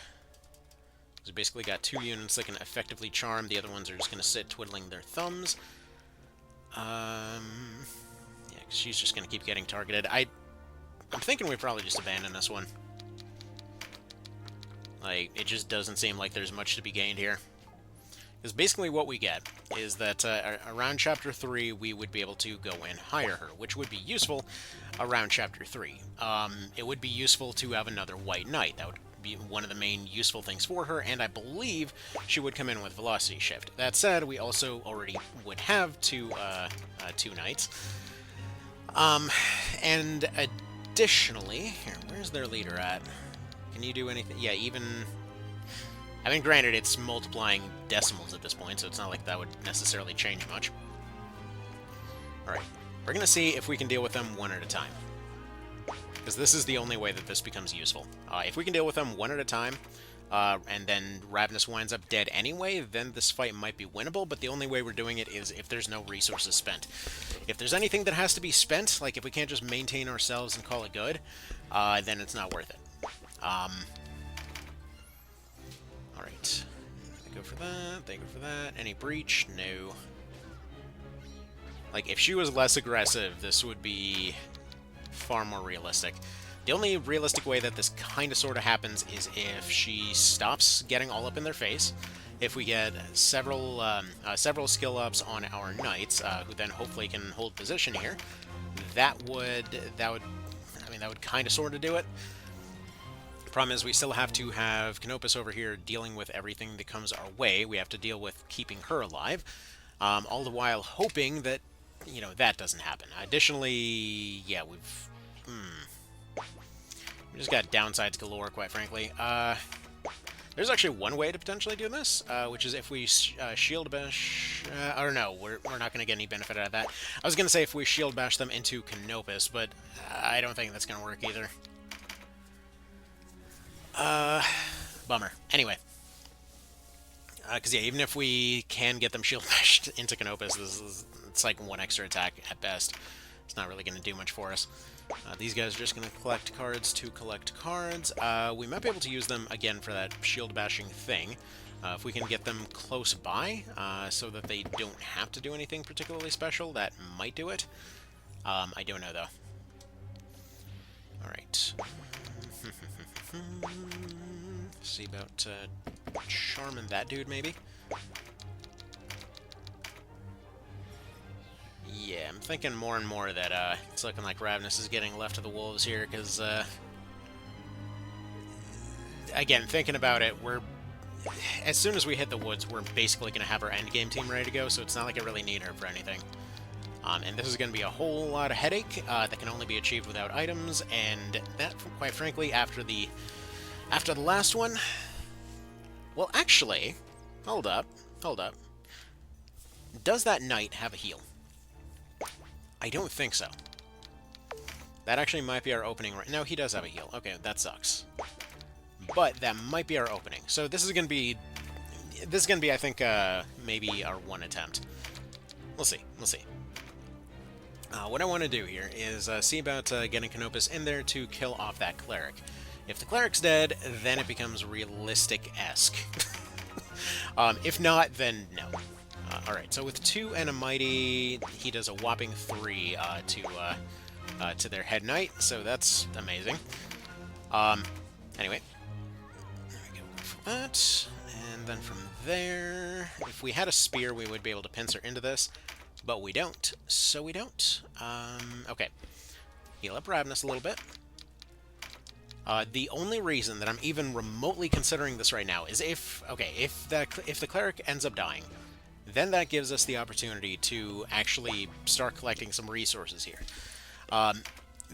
Speaker 1: So basically got 2 units that can effectively charm. The other ones are just going to sit twiddling their thumbs. Yeah, 'cause she's just going to keep getting targeted. I'm thinking we probably just abandon this one. Like, it just doesn't seem like there's much to be gained here. Because basically what we get is that around Chapter 3, we would be able to go and hire her, which would be useful around Chapter 3. It would be useful to have another White Knight. That would be one of the main useful things for her, and I believe she would come in with Velocity Shift. That said, we also already would have two knights. And additionally, here, where's their leader at? Can you do anything? Yeah, even... I mean, granted, it's multiplying decimals at this point, so it's not like that would necessarily change much. Alright, we're going to see if we can deal with them one at a time. Because this is the only way that this becomes useful. If we can deal with them one at a time, and then Ravenous winds up dead anyway, then this fight might be winnable, but the only way we're doing it is if there's no resources spent. If there's anything that has to be spent, like if we can't just maintain ourselves and call it good, then it's not worth it. Alright. They go for that, they go for that. Any breach? No. Like, if she was less aggressive, this would be far more realistic. The only realistic way that this kind of sort of happens is if she stops getting all up in their face, if we get several skill ups on our knights, who then hopefully can hold position here. That would kind of sort of do it. Problem is, we still have to have Canopus over here dealing with everything that comes our way. We have to deal with keeping her alive, all the while hoping that, you know, that doesn't happen. Additionally, yeah, we've just got downsides galore, quite frankly. There's actually one way to potentially do this, which is if we shield bash... I don't know, we're not going to get any benefit out of that. I was going to say if we shield bash them into Canopus, but I don't think that's going to work either. Bummer. Anyway. Because, yeah, even if we can get them shield bashed into Canopus, it's like one extra attack at best. It's not really going to do much for us. These guys are just going to collect cards to collect cards. We might be able to use them, again, for that shield bashing thing. If we can get them close by, so that they don't have to do anything particularly special, that might do it. I don't know, though. Alright. See about charming that dude, maybe? Yeah, I'm thinking more and more that it's looking like Ravenous is getting left to the wolves here, because, again, thinking about it, as soon as we hit the woods, we're basically going to have our endgame team ready to go, so it's not like I really need her for anything. And this is going to be a whole lot of headache that can only be achieved without items, and that, quite frankly, after the last one... Well, actually, hold up. Does that knight have a heal? I don't think so. That actually might be our opening right... No, he does have a heal. Okay, that sucks. But that might be our opening. So this is going to be, I think, maybe our one attempt. We'll see. What I want to do here is see about getting Canopus in there to kill off that cleric. If the cleric's dead, then it becomes realistic-esque. If not, then no. Alright, so with 2 and a Mighty, he does a whopping 3 to their head knight, so that's amazing. Anyway. There we go for that. And then from there, if we had a spear, we would be able to pincer into this. But we don't, so we don't. Okay. Heal up Ravenous a little bit. The only reason that I'm even remotely considering this right now is if the cleric ends up dying, then that gives us the opportunity to actually start collecting some resources here.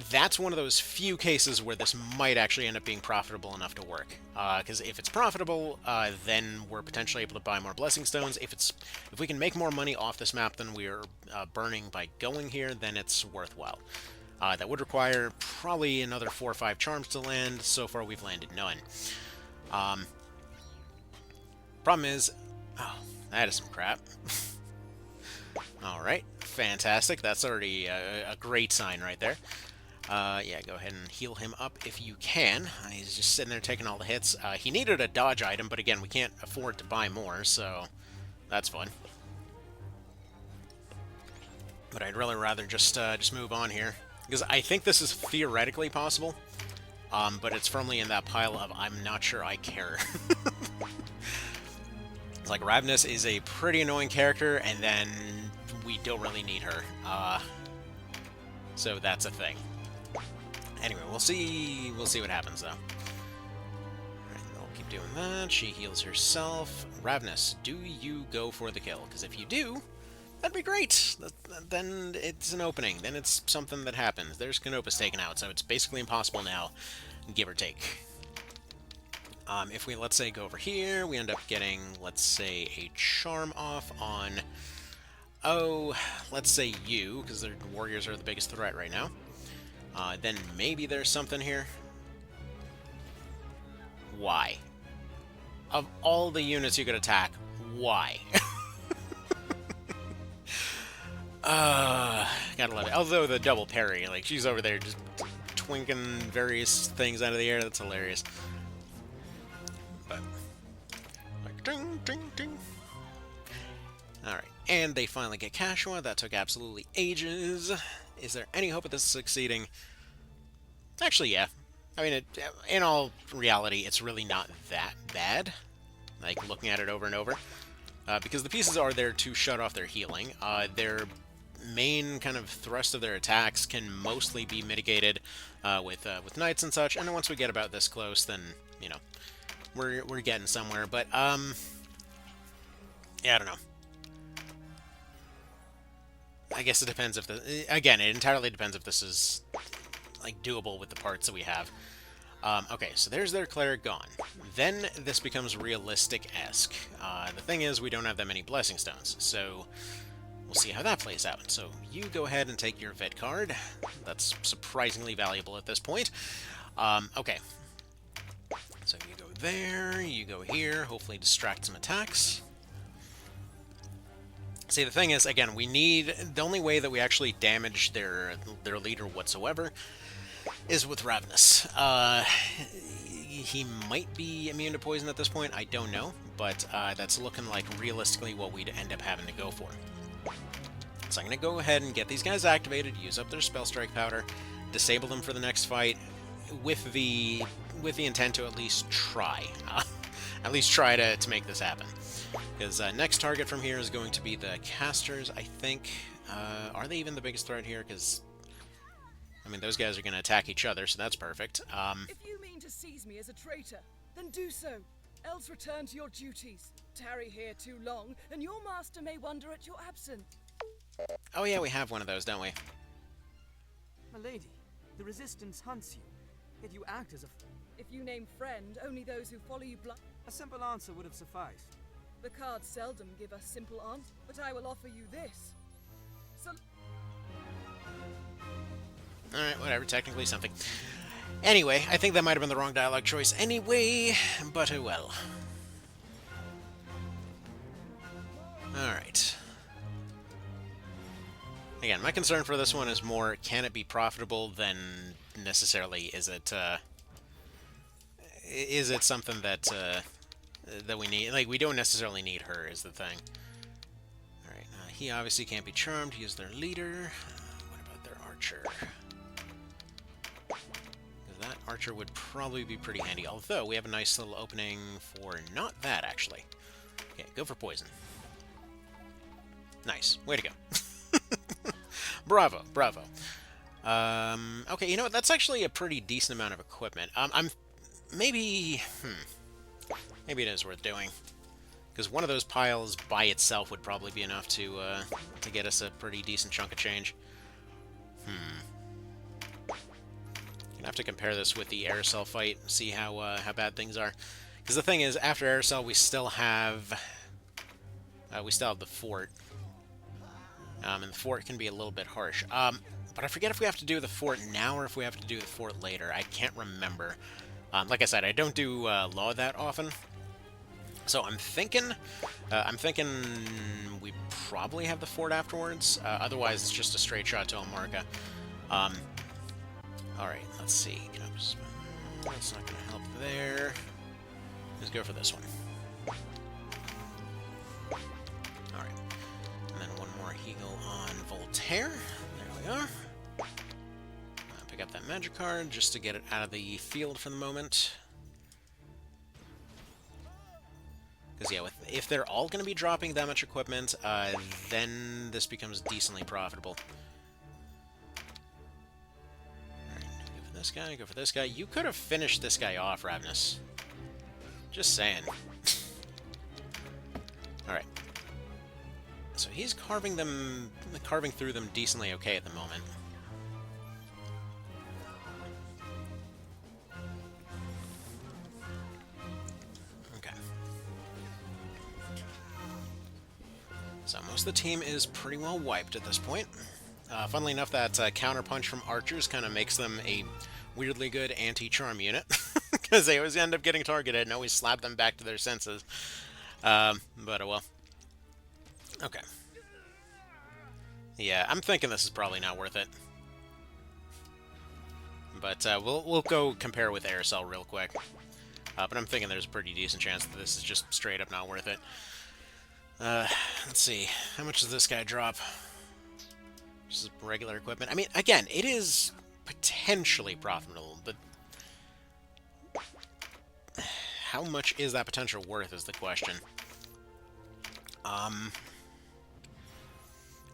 Speaker 1: that's one of those few cases where this might actually end up being profitable enough to work. Because if it's profitable, then we're potentially able to buy more blessing stones. If we can make more money off this map than we're burning by going here, then it's worthwhile. That would require probably another 4 or 5 charms to land. So far, we've landed none. Problem is, oh, that is some crap. Alright, fantastic. That's already a great sign right there. Yeah, go ahead and heal him up if you can. He's just sitting there taking all the hits. He needed a dodge item, but again, we can't afford to buy more, so that's fun. But I'd really rather just move on here, because I think this is theoretically possible, but it's firmly in that pile of I'm not sure I care. It's like Ravnus is a pretty annoying character, and then we don't really need her. So that's a thing. Anyway, we'll see what happens, though. Alright, we'll keep doing that. She heals herself. Ravnus, do you go for the kill? Because if you do, that'd be great. Then it's an opening. Then it's something that happens. There's Canopus taken out, so it's basically impossible now, give or take. If we, let's say, go over here, we end up getting, let's say, a charm off on, oh, let's say you, because the warriors are the biggest threat right now. Then maybe there's something here. Why? Of all the units you could attack, why? Gotta love it. Although the double parry, like, she's over there just twinking various things out of the air, that's hilarious. But, like, ding, ding, ding. Alright, and they finally get Kashua. That took absolutely ages. Is there any hope of this succeeding? Actually, yeah. I mean, in all reality, it's really not that bad. Like, looking at it over and over. Because the pieces are there to shut off their healing. Their main kind of thrust of their attacks can mostly be mitigated with knights and such. And then once we get about this close, then, you know, we're getting somewhere. But, yeah, I don't know. I guess it depends if the... Again, it entirely depends if this is, like, doable with the parts that we have. Okay, so there's their cleric gone. Then this becomes realistic-esque. The thing is, we don't have that many blessing stones, so we'll see how that plays out. So you go ahead and take your vet card. That's surprisingly valuable at this point. Okay. So you go there, you go here, hopefully distract some attacks. See, the thing is, again, we need... The only way that we actually damage their leader whatsoever is with Ravnus. He might be immune to poison at this point, I don't know, but that's looking like realistically what we'd end up having to go for. So I'm going to go ahead and get these guys activated, use up their Spell Strike powder, disable them for the next fight, with the intent to at least try. At least try to make this happen. Because next target from here is going to be the casters, I think. Are they even the biggest threat here? Because, I mean, those guys are going to attack each other, so that's perfect.
Speaker 3: If you mean to seize me as a traitor, then do so. Else return to your duties. Tarry here too long, and your master may wonder at your absence.
Speaker 1: Oh yeah, we have one of those, don't we?
Speaker 4: My lady, the resistance hunts you, yet you act as a...
Speaker 3: If you name friend, only those who follow you blind.
Speaker 4: A simple answer would have sufficed.
Speaker 3: The cards seldom give us simple answers, but I will offer you this. So...
Speaker 1: Alright, whatever, technically something. Anyway, I think that might have been the wrong dialogue choice anyway, but oh well. Alright. Again, my concern for this one is more, can it be profitable than necessarily is it something that that we need? Like, we don't necessarily need her, is the thing. Alright, he obviously can't be charmed, he is their leader. What about their archer? That archer would probably be pretty handy, although we have a nice little opening for not that, actually. Okay, go for poison. Nice. Way to go. Bravo, bravo. Okay, you know what? That's actually a pretty decent amount of equipment. Maybe it is worth doing. Because one of those piles by itself would probably be enough to get us a pretty decent chunk of change. Gonna have to compare this with the Aerosol fight, see how bad things are. Because the thing is, after Aerosol, we still have the fort. And the fort can be a little bit harsh. But I forget if we have to do the fort now or if we have to do the fort later. I can't remember. Like I said, I don't do law that often. So I'm thinking we probably have the fort afterwards. Otherwise, it's just a straight shot to Omarka. Alright, let's see. That's not going to help there. Let's go for this one. Alright. And then one more Heagle on Voltaire. There we are. Pick up that magic card just to get it out of the field for the moment. Because, yeah, if they're all going to be dropping that much equipment, then this becomes decently profitable. Alright, go for this guy, go for this guy. You could have finished this guy off, Ravenous. Just saying. Alright. So he's carving through them decently okay at the moment. So most of the team is pretty well wiped at this point. Funnily enough, that counterpunch from archers kind of makes them a weirdly good anti-charm unit. Because they always end up getting targeted and always slap them back to their senses. But oh well. Okay. Yeah, I'm thinking this is probably not worth it. But we'll go compare with Aerosol real quick. But I'm thinking there's a pretty decent chance that this is just straight up not worth it. Let's see. How much does this guy drop? Just regular equipment. I mean, again, it is potentially profitable, but how much is that potential worth is the question.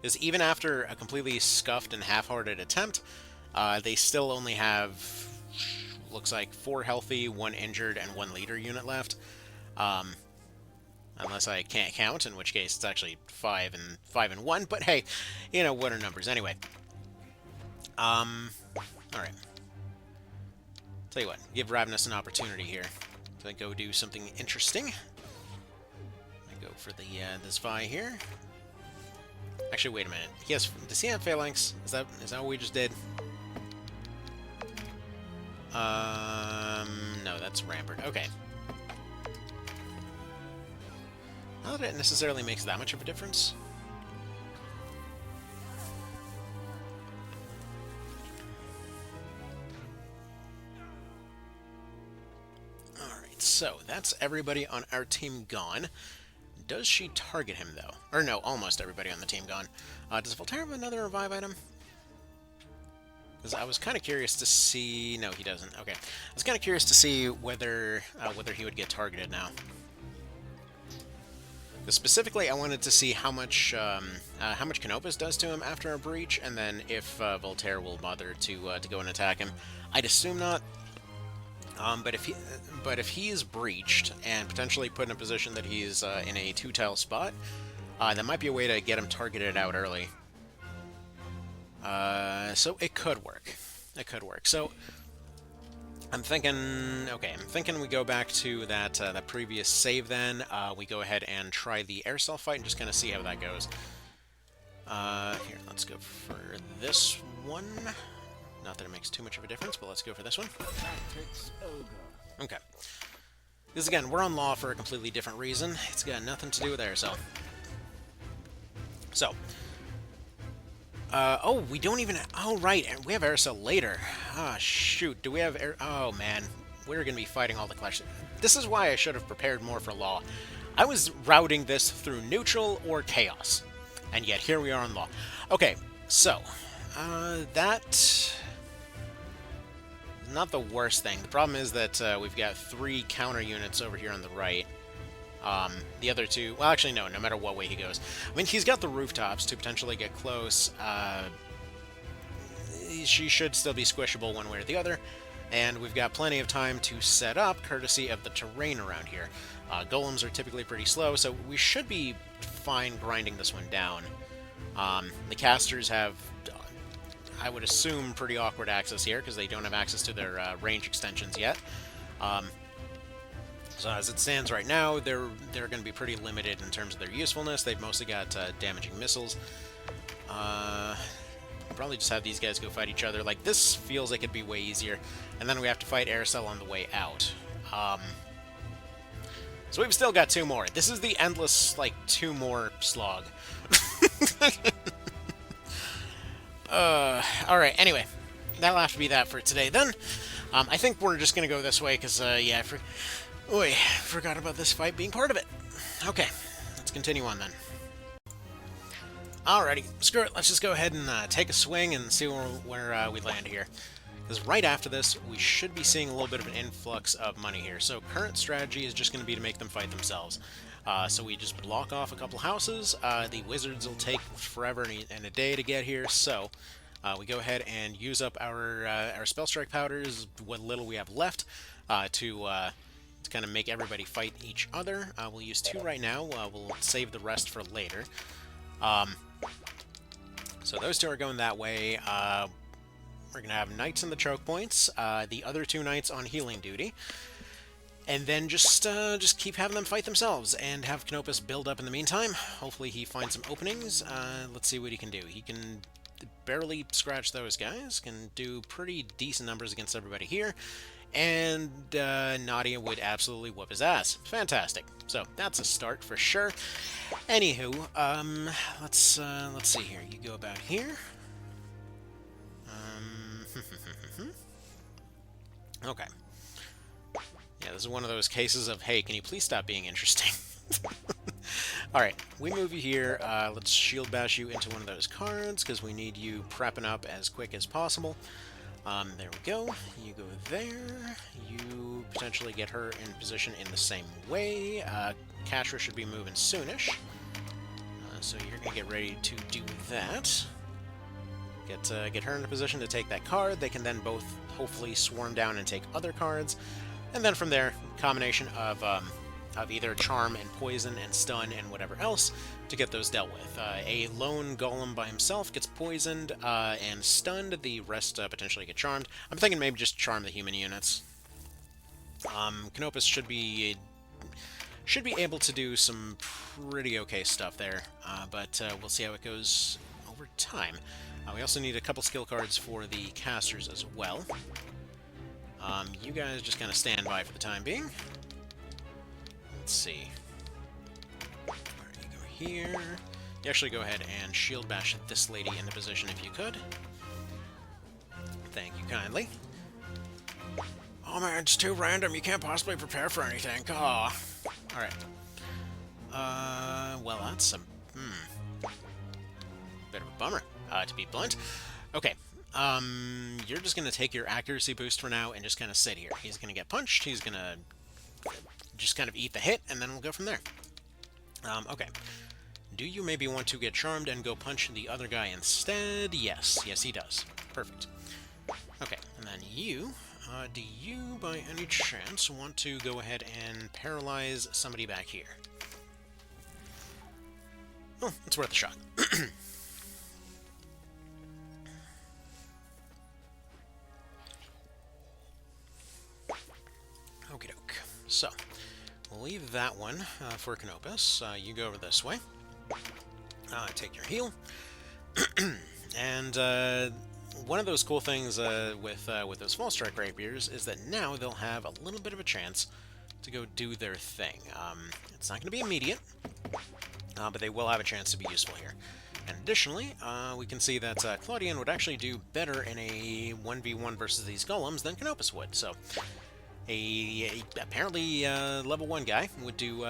Speaker 1: Because even after a completely scuffed and half-hearted attempt, they still only have, looks like, 4 healthy, 1 injured, and 1 leader unit left. Unless I can't count, in which case it's actually 5 and 1. But hey, you know, what are numbers anyway? Alright. Tell you what, give Ravenous an opportunity here to go do something interesting. I go for the this Vi here. Actually, wait a minute. Does he have Phalanx? Is that what we just did? No, that's Rampart. Okay. Not that it necessarily makes that much of a difference. Alright, so that's everybody on our team gone. Does she target him, though? Or no, almost everybody on the team gone. Does Voltaire have another revive item? Because I was kind of curious to see... No, he doesn't. Okay. I was kind of curious to see whether he would get targeted now. Specifically, I wanted to see how much Canopus does to him after a breach, and then if Voltaire will bother to go and attack him. I'd assume not. But if he is breached and potentially put in a position that he's in a 2-tile spot, that might be a way to get him targeted out early. So it could work. It could work. So I'm thinking we go back to that previous save then. We go ahead and try the Aerosol fight and just kind of see how that goes. Here, let's go for this one. Not that it makes too much of a difference, but let's go for this one. Okay. Because again, we're on law for a completely different reason. It's got nothing to do with Aerosol. So. Oh, we don't even... Oh, right, and we have Aerosol later. Ah, shoot. Do we have... Oh, man. We're going to be fighting all the Clash. This is why I should have prepared more for Law. I was routing this through Neutral or Chaos. And yet, here we are on Law. Okay, so... that... Not the worst thing. The problem is that we've got 3 counter units over here on the right. The other 2... Well, actually, no matter what way he goes. I mean, he's got the rooftops to potentially get close. She should still be squishable one way or the other. And we've got plenty of time to set up, courtesy of the terrain around here. Golems are typically pretty slow, so we should be fine grinding this one down. The casters have I would assume, pretty awkward access here, because they don't have access to their range extensions yet. So as it stands right now, they're going to be pretty limited in terms of their usefulness. They've mostly got damaging missiles. Probably just have these guys go fight each other. Like, this feels like it'd be way easier. And then we have to fight Aircel on the way out. So we've still got 2 more. This is the endless, like, 2 more slog. Alright, anyway. That'll have to be that for today then. I think we're just gonna go this way, because, yeah, forgot about this fight being part of it. Okay, let's continue on then. Alrighty, screw it, let's just go ahead and take a swing and see where we land here. Because right after this, we should be seeing a little bit of an influx of money here. So current strategy is just going to be to make them fight themselves. So we just block off a couple houses. The wizards will take forever and a day to get here, so we go ahead and use up our spell strike powders, what little we have left, to kind of make everybody fight each other. We'll use 2 right now. We'll save the rest for later. So those 2 are going that way. We're going to have knights in the choke points, the other 2 knights on healing duty, and then just keep having them fight themselves, and have Canopus build up in the meantime. Hopefully he finds some openings. Let's see what he can do. He can barely scratch those guys, can do pretty decent numbers against everybody here, and Nadia would absolutely whoop his ass. Fantastic. So that's a start for sure. Anywho, let's see here. You go about here. Okay. Yeah, this is one of those cases of, hey, can you please stop being interesting? Alright, we move you here. Let's shield bash you into one of those cards, because we need you prepping up as quick as possible. There we go. You go there. You potentially get her in position in the same way. Kashra should be moving soonish. So you're going to get ready to do that. Get her in a position to take that card. They can then both hopefully swarm down and take other cards. And then from there, combination of either charm and poison and stun and whatever else to get those dealt with. A lone golem by himself gets poisoned and stunned. The rest potentially get charmed. I'm thinking maybe just charm the human units. Canopus should be able to do some pretty okay stuff there, but we'll see how it goes over time. We also need a couple skill cards for the casters as well. You guys just kind of stand by for the time being. Let's see. Where you go here. You actually go ahead and shield bash this lady into position if you could. Thank you kindly. Oh man, it's too random. You can't possibly prepare for anything. Aw. Alright. Well, that's a bit of a bummer, to be blunt. Okay. You're just going to take your accuracy boost for now and just kind of sit here. He's going to get punched. He's going to just kind of eat the hit, and then we'll go from there. Okay. Do you maybe want to get charmed and go punch the other guy instead? Yes. Yes, he does. Perfect. Okay, and then you... do you, by any chance, want to go ahead and paralyze somebody back here? Oh, it's worth a shot. Okie doke. So, we'll leave that one for Canopus. You go over this way. Take your heal. And one of those cool things with those Fall Strike Rapiers is that now they'll have a little bit of a chance to go do their thing. It's not going to be immediate, but they will have a chance to be useful here. And additionally, we can see that Claudian would actually do better in a 1v1 versus these golems than Canopus would. So, apparently level 1 guy would do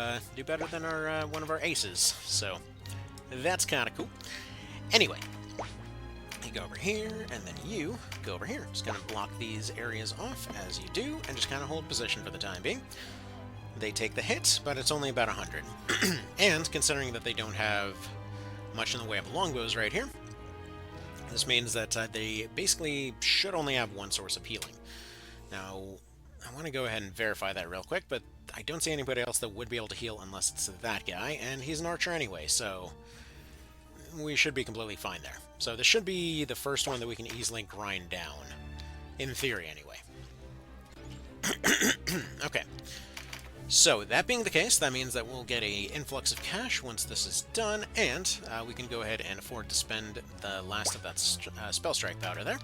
Speaker 1: better than one of our aces. So, that's kind of cool. Anyway. You go over here, and then you go over here. Just kind of block these areas off as you do, and just kind of hold position for the time being. They take the hit, but it's only about 100. And considering that they don't have much in the way of longbows right here, this means that they basically should only have one source of healing. Now, I want to go ahead and verify that real quick, but I don't see anybody else that would be able to heal unless it's that guy, and he's an archer anyway, so we should be completely fine there. So this should be the first one that we can easily grind down. In theory, anyway. Okay. So, that being the case, that means that we'll get a influx of cash once this is done, and we can go ahead and afford to spend the last of that spell strike powder there.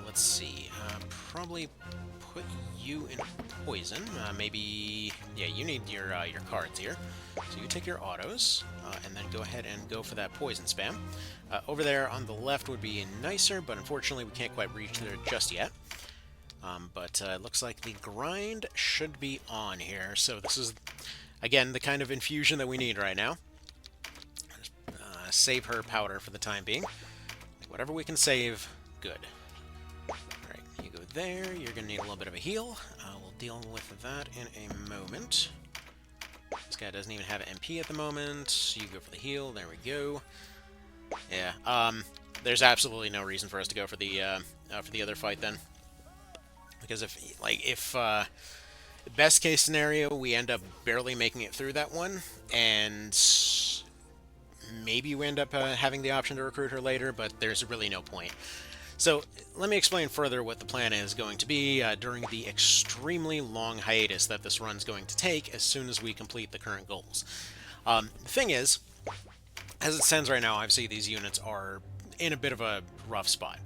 Speaker 1: Let's see. Probably put you in poison. Maybe... Yeah, you need your cards here. So you take your autos, and then go ahead and go for that poison spam. Over there on the left would be nicer, but unfortunately we can't quite reach there just yet. But it looks like the grind should be on here. So this is, again, the kind of infusion that we need right now. Save her powder for the time being. Whatever we can save, good. Alright, you go there. You're going to need a little bit of a heal. We'll deal with that in a moment. This guy doesn't even have an MP at the moment. You go for the heal. There we go. Yeah, there's absolutely no reason for us to go for the other fight then. Because if best case scenario, we end up barely making it through that one, and maybe we end up having the option to recruit her later, but there's really no point. So let me explain further what the plan is going to be during the extremely long hiatus that this run's going to take as soon as we complete the current goals. The thing is, as it stands right now, obviously these units are in a bit of a rough spot.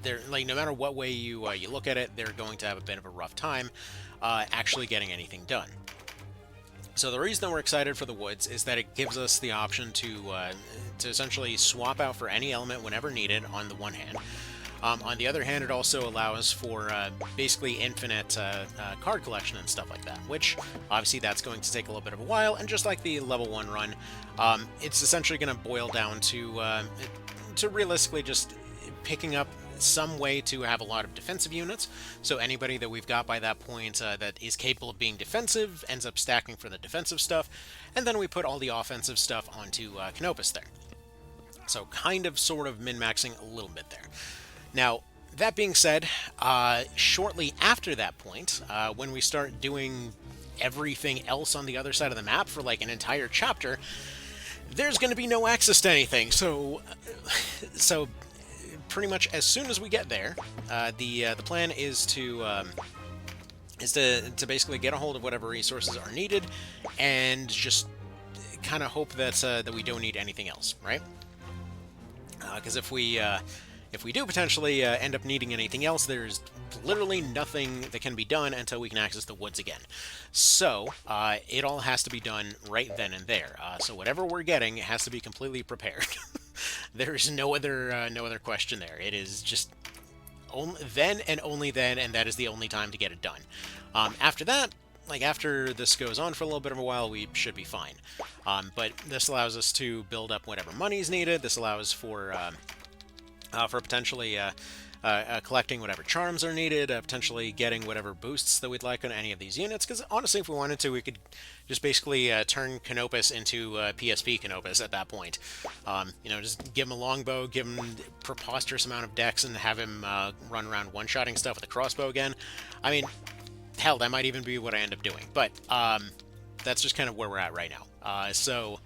Speaker 1: They're like, no matter what way you look at it, they're going to have a bit of a rough time actually getting anything done. So the reason that we're excited for the woods is that it gives us the option to essentially swap out for any element whenever needed on the one hand. On the other hand, it also allows for basically infinite card collection and stuff like that, which obviously that's going to take a little bit of a while, and just like the level 1 run, it's essentially going to boil down to realistically just picking up some way to have a lot of defensive units, so anybody that we've got by that point that is capable of being defensive ends up stacking for the defensive stuff, and then we put all the offensive stuff onto Canopus there. So kind of sort of min-maxing a little bit there. Now, that being said, shortly after that point, when we start doing everything else on the other side of the map for like an entire chapter, there's going to be no access to anything, so pretty much as soon as we get there, the plan is to basically get a hold of whatever resources are needed, and just kind of hope that that we don't need anything else, right? Because if we do potentially end up needing anything else, there's literally nothing that can be done until we can access the woods again. So it all has to be done right then and there. So whatever we're getting has to be completely prepared. There's no other question there. It is just then and only then, and that is the only time to get it done. After that, like after this goes on for a little bit of a while, we should be fine. But this allows us to build up whatever money is needed. This allows for potentially collecting whatever charms are needed, potentially getting whatever boosts that we'd like on any of these units, because honestly, if we wanted to, we could just basically turn Canopus into PSP Canopus at that point. You know, just give him a longbow, give him a preposterous amount of dex, and have him run around one-shotting stuff with a crossbow again. I mean, hell, that might even be what I end up doing, but that's just kind of where we're at right now. So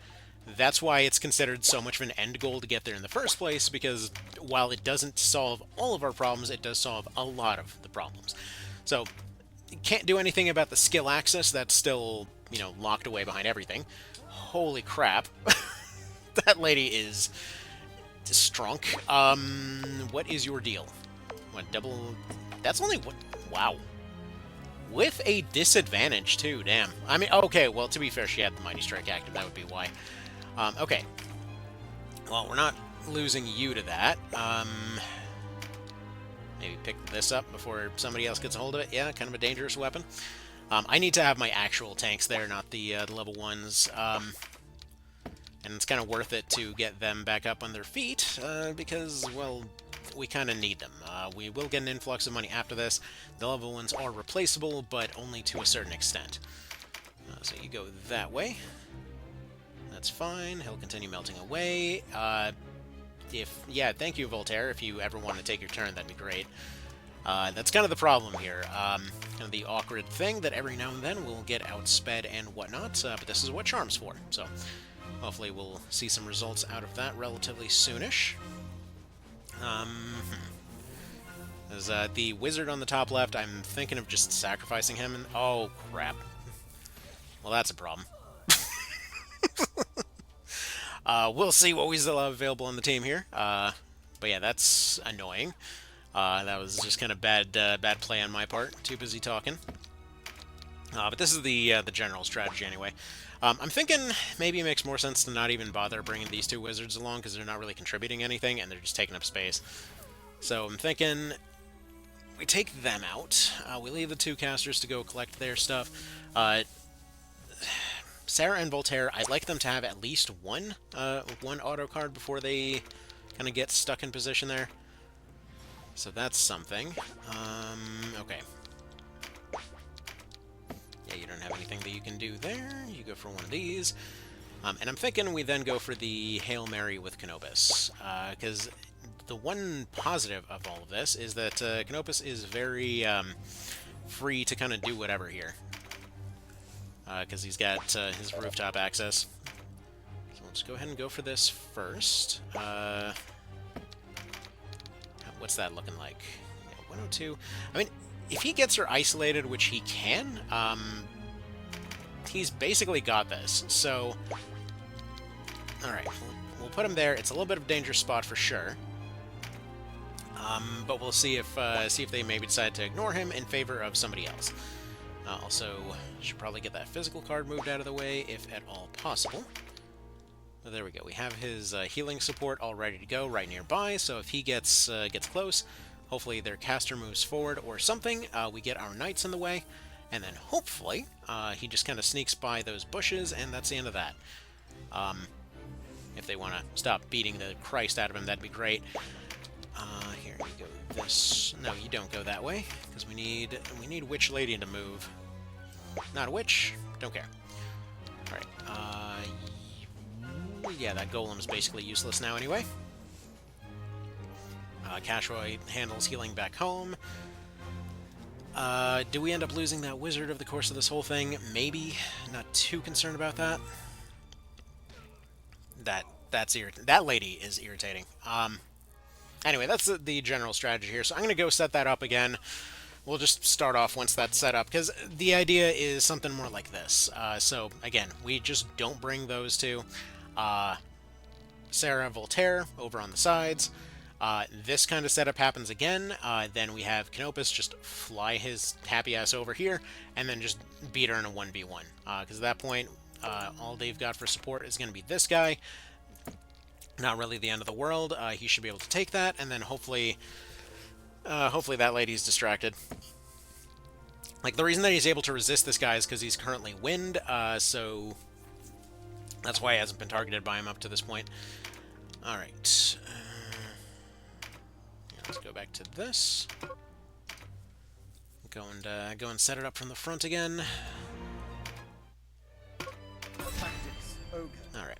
Speaker 1: that's why it's considered so much of an end goal to get there in the first place, because while it doesn't solve all of our problems, it does solve a lot of the problems. So, can't do anything about the skill access, that's still, you know, locked away behind everything. Holy crap. That lady is strong. What is your deal? What, double... That's only what... Wow. With a disadvantage, too, damn. I mean, okay, well, to be fair, she had the Mighty Strike active, that would be why. Okay. Well, we're not losing you to that. Maybe pick this up before somebody else gets a hold of it. Yeah, kind of a dangerous weapon. I need to have my actual tanks there, not the level 1s. And it's kind of worth it to get them back up on their feet, because, well, we kind of need them. We will get an influx of money after this. The level 1s are replaceable, but only to a certain extent. So you go that way. That's fine. He'll continue melting away. Yeah, thank you, Voltaire. If you ever want to take your turn, that'd be great. That's kind of the problem here. Kind of the awkward thing that every now and then we'll get outsped and whatnot, but this is what Charm's for. So, Hopefully we'll see some results out of that relatively soonish. There's the wizard on the top left. I'm thinking of just sacrificing him. And oh, crap. Well, that's a problem. We'll see what we still have available on the team here. But yeah, that's annoying. That was just kind of bad play on my part. Too busy talking. But this is the general strategy anyway. I'm thinking maybe it makes more sense to not even bother bringing these two wizards along because they're not really contributing anything and they're just taking up space. So I'm thinking we take them out. We leave the two casters to go collect their stuff. Sarah and Voltaire, I'd like them to have at least one auto card before they kind of get stuck in position there. So that's something. Okay. Yeah, you don't have anything that you can do there. You go for one of these. And I'm thinking we then go for the Hail Mary with Canopus. Because the one positive of all of this is that Canopus is very free to kind of do whatever here. Because he's got his rooftop access. So let's go ahead and go for this first. What's that looking like? Yeah, 102. I mean, if he gets her isolated, which he can, he's basically got this. So, alright, we'll put him there. It's a little bit of a dangerous spot for sure. But we'll see if they maybe decide to ignore him in favor of somebody else. Also, should probably get that physical card moved out of the way, if at all possible. There we go. We have his healing support all ready to go right nearby, so if he gets close, hopefully their caster moves forward or something, we get our knights in the way, and then hopefully he just kind of sneaks by those bushes, and that's the end of that. If they want to stop beating the Christ out of him, that'd be great. Here you go. This. No, you don't go that way, because we need Witch Lady to move. Not a witch. Don't care. All right. Yeah, that golem's basically useless now anyway. Cashroy handles healing back home. Do we end up losing that wizard over the course of this whole thing? Maybe. Not too concerned about that. That lady is irritating. Anyway, that's the general strategy here. So I'm going to go set that up again. We'll just start off once that's set up, because the idea is something more like this. So, again, we just don't bring those two. Sarah, Voltaire, over on the sides. This kind of setup happens again. Then we have Canopus just fly his happy ass over here, and then just beat her in a 1v1. Because at that point, all they've got for support is going to be this guy. Not really the end of the world. He should be able to take that, and then hopefully that lady's distracted. Like, the reason that he's able to resist this guy is because he's currently wind, so that's why he hasn't been targeted by him up to this point. Alright. Let's go back to this. Go and set it up from the front again. Alright.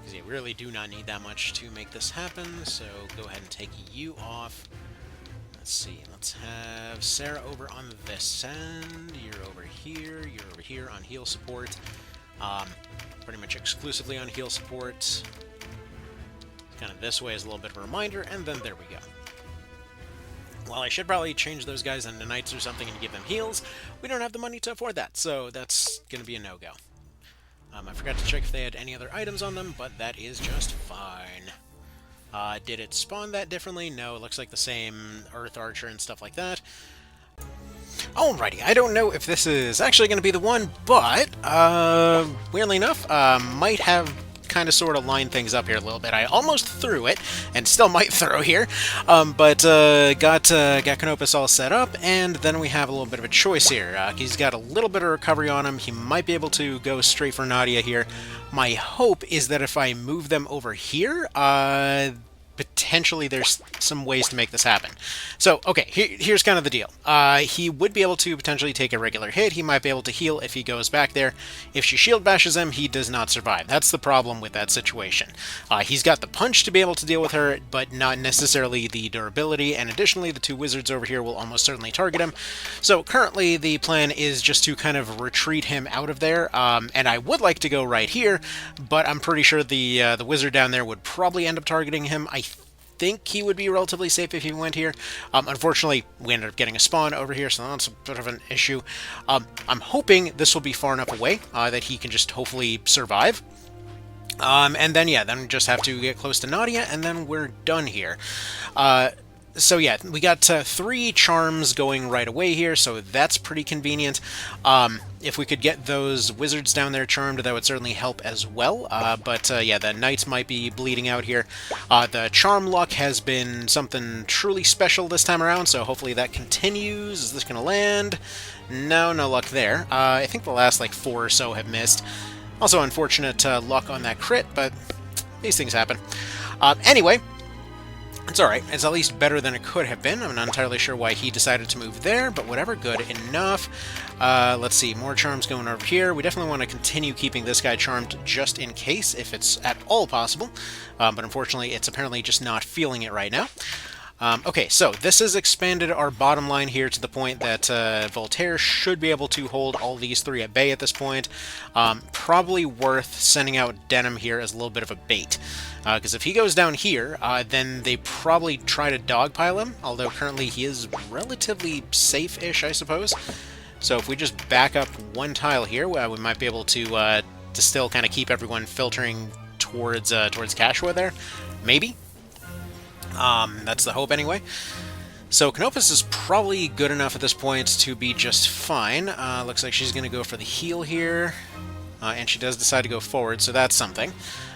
Speaker 1: Because you really do not need that much to make this happen, so go ahead and take you off. Let's see, let's have Sarah over on this end, you're over here on heal support. Pretty much exclusively on heal support. Kind of this way is a little bit of a reminder, and then there we go. Well, I should probably change those guys into knights or something and give them heals. We don't have the money to afford that, so that's going to be a no-go. I forgot to check if they had any other items on them, but that is just fine. Did it spawn that differently? No, it looks like the same Earth Archer and stuff like that. Alrighty, I don't know if this is actually going to be the one, but, weirdly enough, might have kind of sort of lined things up here a little bit. I almost threw it, and still might throw here, but got Canopus all set up, and then we have a little bit of a choice here. He's got a little bit of recovery on him. He might be able to go straight for Nadia here. My hope is that if I move them over here, potentially there's some ways to make this happen. So, okay, here's kind of the deal. He would be able to potentially take a regular hit. He might be able to heal if he goes back there. If she shield bashes him, he does not survive. That's the problem with that situation. He's got the punch to be able to deal with her, but not necessarily the durability, and additionally, the two wizards over here will almost certainly target him. So currently, the plan is just to kind of retreat him out of there, and I would like to go right here, but I'm pretty sure the wizard down there would probably end up targeting him. I think he would be relatively safe if he went here. Unfortunately, we ended up getting a spawn over here, so that's a bit of an issue. I'm hoping this will be far enough away that he can just hopefully survive. And then, yeah, then we just have to get close to Nadia, and then we're done here. So yeah, we got 3 charms going right away here, so that's pretty convenient. If we could get those wizards down there charmed, that would certainly help as well. But yeah, the knights might be bleeding out here. The charm luck has been something truly special this time around, so hopefully that continues. Is this going to land? No, no luck there. I think the last, like, 4 or so have missed. Also unfortunate luck on that crit, but these things happen. Anyway, it's alright. It's at least better than it could have been. I'm not entirely sure why he decided to move there, but whatever, good enough. Let's see, more charms going over here. We definitely want to continue keeping this guy charmed just in case, if it's at all possible. But unfortunately, it's apparently just not feeling it right now. Okay, so this has expanded our bottom line here to the point that Voltaire should be able to hold all these 3 at bay at this point. Probably worth sending out Denim here as a little bit of a bait. Because if he goes down here, then they probably try to dogpile him, although currently he is relatively safe-ish, I suppose. So if we just back up 1 tile here, we might be able to still kind of keep everyone filtering towards Cashua there. Maybe. That's the hope anyway. So Canopus is probably good enough at this point to be just fine. Looks like she's going to go for the heal here. And she does decide to go forward, so that's something.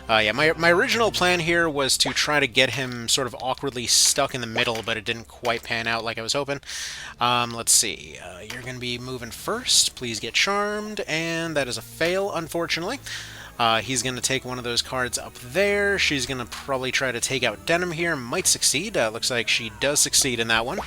Speaker 1: Yeah, my original plan here was to try to get him sort of awkwardly stuck in the middle, but it didn't quite pan out like I was hoping. Let's see. You're going to be moving first. Please get charmed. And that is a fail, unfortunately. He's going to take one of those cards up there. She's going to probably try to take out Denim here. Might succeed. Looks like she does succeed in that one.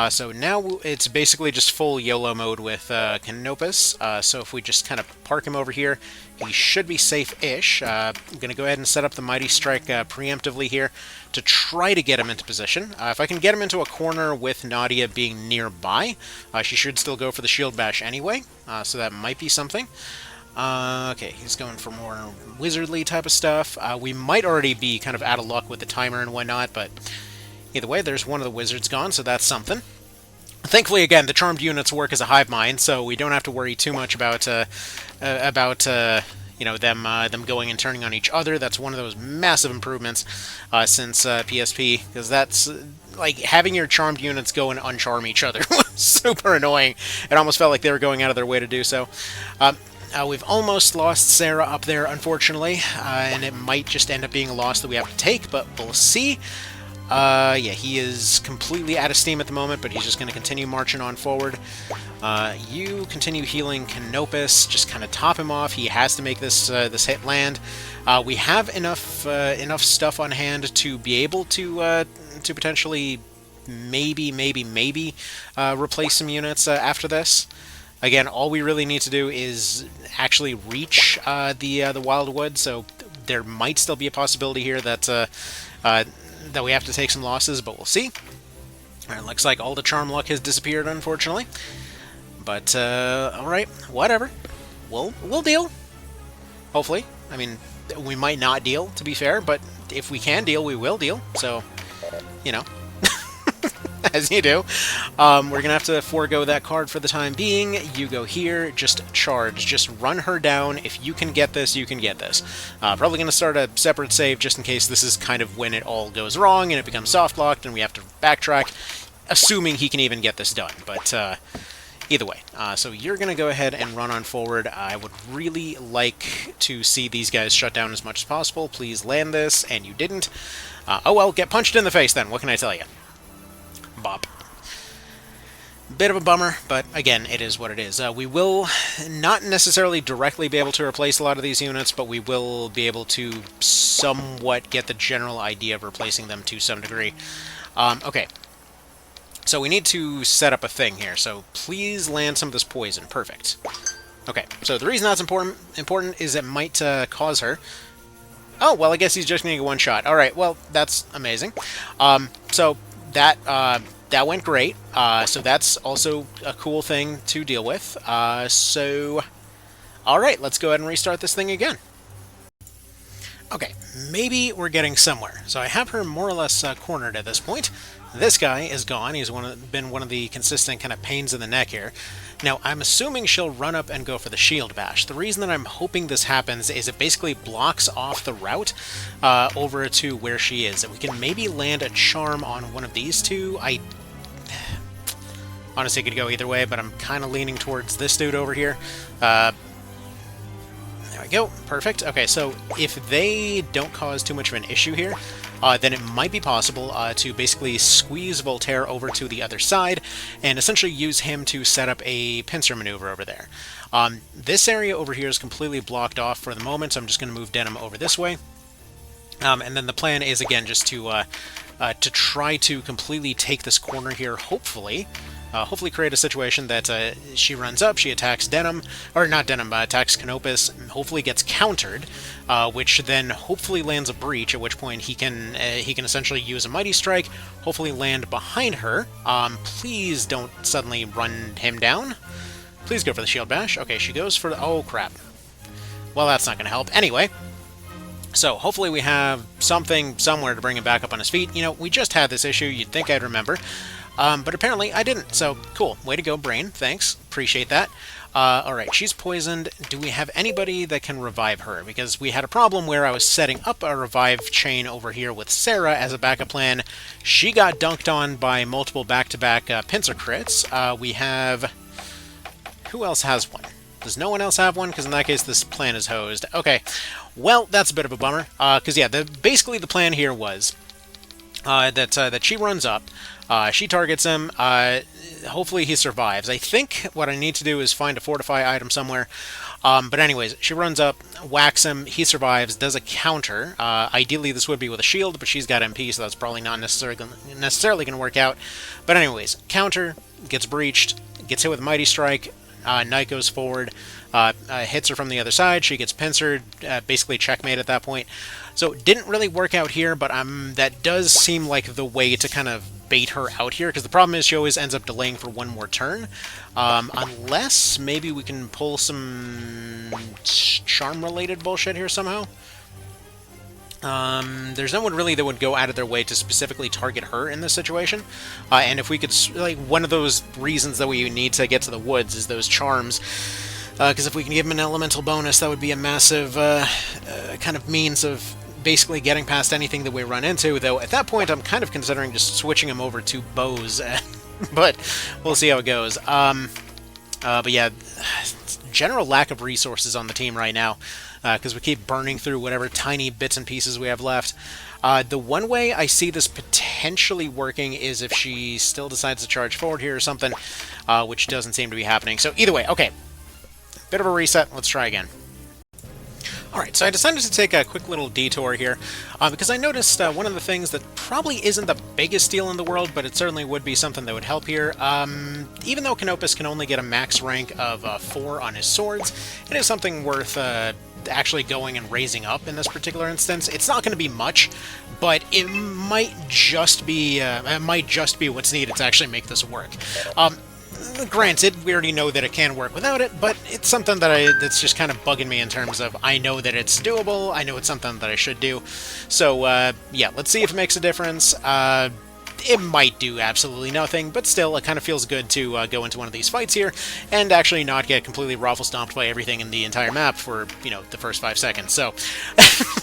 Speaker 1: So now it's basically just full YOLO mode with Canopus. So if we just kind of park him over here, he should be safe-ish. I'm going to go ahead and set up the Mighty Strike preemptively here to try to get him into position. If I can get him into a corner with Nadia being nearby, she should still go for the Shield Bash anyway, so that might be something. Okay, he's going for more wizardly type of stuff. We might already be kind of out of luck with the timer and whatnot, but either way, there's one of the wizards gone, so that's something. Thankfully, again, the charmed units work as a hive mind, so we don't have to worry too much about you know, them going and turning on each other. That's one of those massive improvements since PSP, because that's like having your charmed units go and uncharm each other was super annoying. It almost felt like they were going out of their way to do so. We've almost lost Sarah up there, unfortunately, and it might just end up being a loss that we have to take, but we'll see. Yeah, he is completely out of steam at the moment, but he's just going to continue marching on forward. You continue healing Canopus, just kind of top him off. He has to make this this hit land. We have enough stuff on hand to be able to potentially maybe replace some units after this. Again, all we really need to do is actually reach the Wildwood, so there might still be a possibility here that that we have to take some losses, but we'll see. It looks like all the charm luck has disappeared, unfortunately. But alright, whatever. We'll deal. Hopefully. I mean, we might not deal, to be fair, but if we can deal, we will deal. So, you know. As you do. We're going to have to forego that card for the time being. You go here, just charge. Just run her down. If you can get this, you can get this. Probably going to start a separate save just in case this is kind of when it all goes wrong and it becomes soft-locked and we have to backtrack, assuming he can even get this done. But either way. So you're going to go ahead and run on forward. I would really like to see these guys shut down as much as possible. Please land this, and you didn't. Oh well, get punched in the face then. What can I tell you? Bop. Bit of a bummer, but again, it is what it is. We will not necessarily directly be able to replace a lot of these units, but we will be able to somewhat get the general idea of replacing them to some degree. Okay, so we need to set up a thing here, so please land some of this poison. Perfect. Okay, so the reason that's important is it might cause her... Oh, well, I guess he's just going to get one shot. Alright, well, that's amazing. So that went great. So that's also a cool thing to deal with. So, alright, let's go ahead and restart this thing again. Okay, maybe we're getting somewhere. So I have her more or less cornered at this point. This guy is gone. He's been one of the consistent kind of pains in the neck here. Now, I'm assuming she'll run up and go for the shield bash. The reason that I'm hoping this happens is it basically blocks off the route over to where she is. And we can maybe land a charm on one of these two. I honestly could go either way, but I'm kind of leaning towards this dude over here. There we go. Perfect. Okay, so if they don't cause too much of an issue here, then it might be possible to basically squeeze Voltaire over to the other side and essentially use him to set up a pincer maneuver over there. This area over here is completely blocked off for the moment, so I'm just going to move Denim over this way. And then the plan is, again, just to try to completely take this corner here, hopefully. Hopefully create a situation that she runs up, she attacks Denim, or not Denim, attacks Canopus, hopefully gets countered, which then hopefully lands a breach, at which point he can essentially use a Mighty Strike, hopefully land behind her. Please don't suddenly run him down. Please go for the Shield Bash. Okay, she goes for the... Oh, crap. Well, that's not going to help. Anyway, so hopefully we have something somewhere to bring him back up on his feet. You know, we just had this issue. You'd think I'd remember. But apparently I didn't, so cool. Way to go, Brain. Thanks. Appreciate that. Alright, she's poisoned. Do we have anybody that can revive her? Because we had a problem where I was setting up a revive chain over here with Sarah as a backup plan. She got dunked on by multiple back-to-back pincer crits. We have... Who else has one? Does no one else have one? Because in that case, this plan is hosed. Okay, well, that's a bit of a bummer. Because, yeah, basically the plan here was that she runs up. She targets him. Hopefully he survives. I think what I need to do is find a fortify item somewhere. But anyways, she runs up, whacks him, he survives, does a counter. Ideally this would be with a shield, but she's got MP, so that's probably not necessarily going to work out. But anyways, counter, gets breached, gets hit with a Mighty Strike, Knight goes forward, hits her from the other side, she gets pincered, basically checkmate at that point. So it didn't really work out here, but that does seem like the way to kind of bait her out here, because the problem is she always ends up delaying for one more turn. Unless maybe we can pull some charm-related bullshit here somehow. There's no one really that would go out of their way to specifically target her in this situation. And if we could, like, one of those reasons that we need to get to the woods is those charms. Because if we can give him an elemental bonus, that would be a massive kind of means of basically getting past anything that we run into, though at that point I'm kind of considering just switching him over to bows, but we'll see how it goes. But yeah, general lack of resources on the team right now, because we keep burning through whatever tiny bits and pieces we have left. The one way I see this potentially working is if she still decides to charge forward here or something, which doesn't seem to be happening. So either way, okay, bit of a reset, let's try again. Alright, so I decided to take a quick little detour here, because I noticed one of the things that probably isn't the biggest deal in the world, but it certainly would be something that would help here. Even though Canopus can only get a max rank of 4 on his swords, it is something worth actually going and raising up in this particular instance. It's not going to be much, but it might just be what's needed to actually make this work. Granted, we already know that it can work without it, but it's something that's just kind of bugging me in terms of I know that it's doable, I know it's something that I should do. So, yeah, let's see if it makes a difference. It might do absolutely nothing, but still, it kind of feels good to go into one of these fights here and actually not get completely raffle-stomped by everything in the entire map for, you know, the first 5 seconds. So,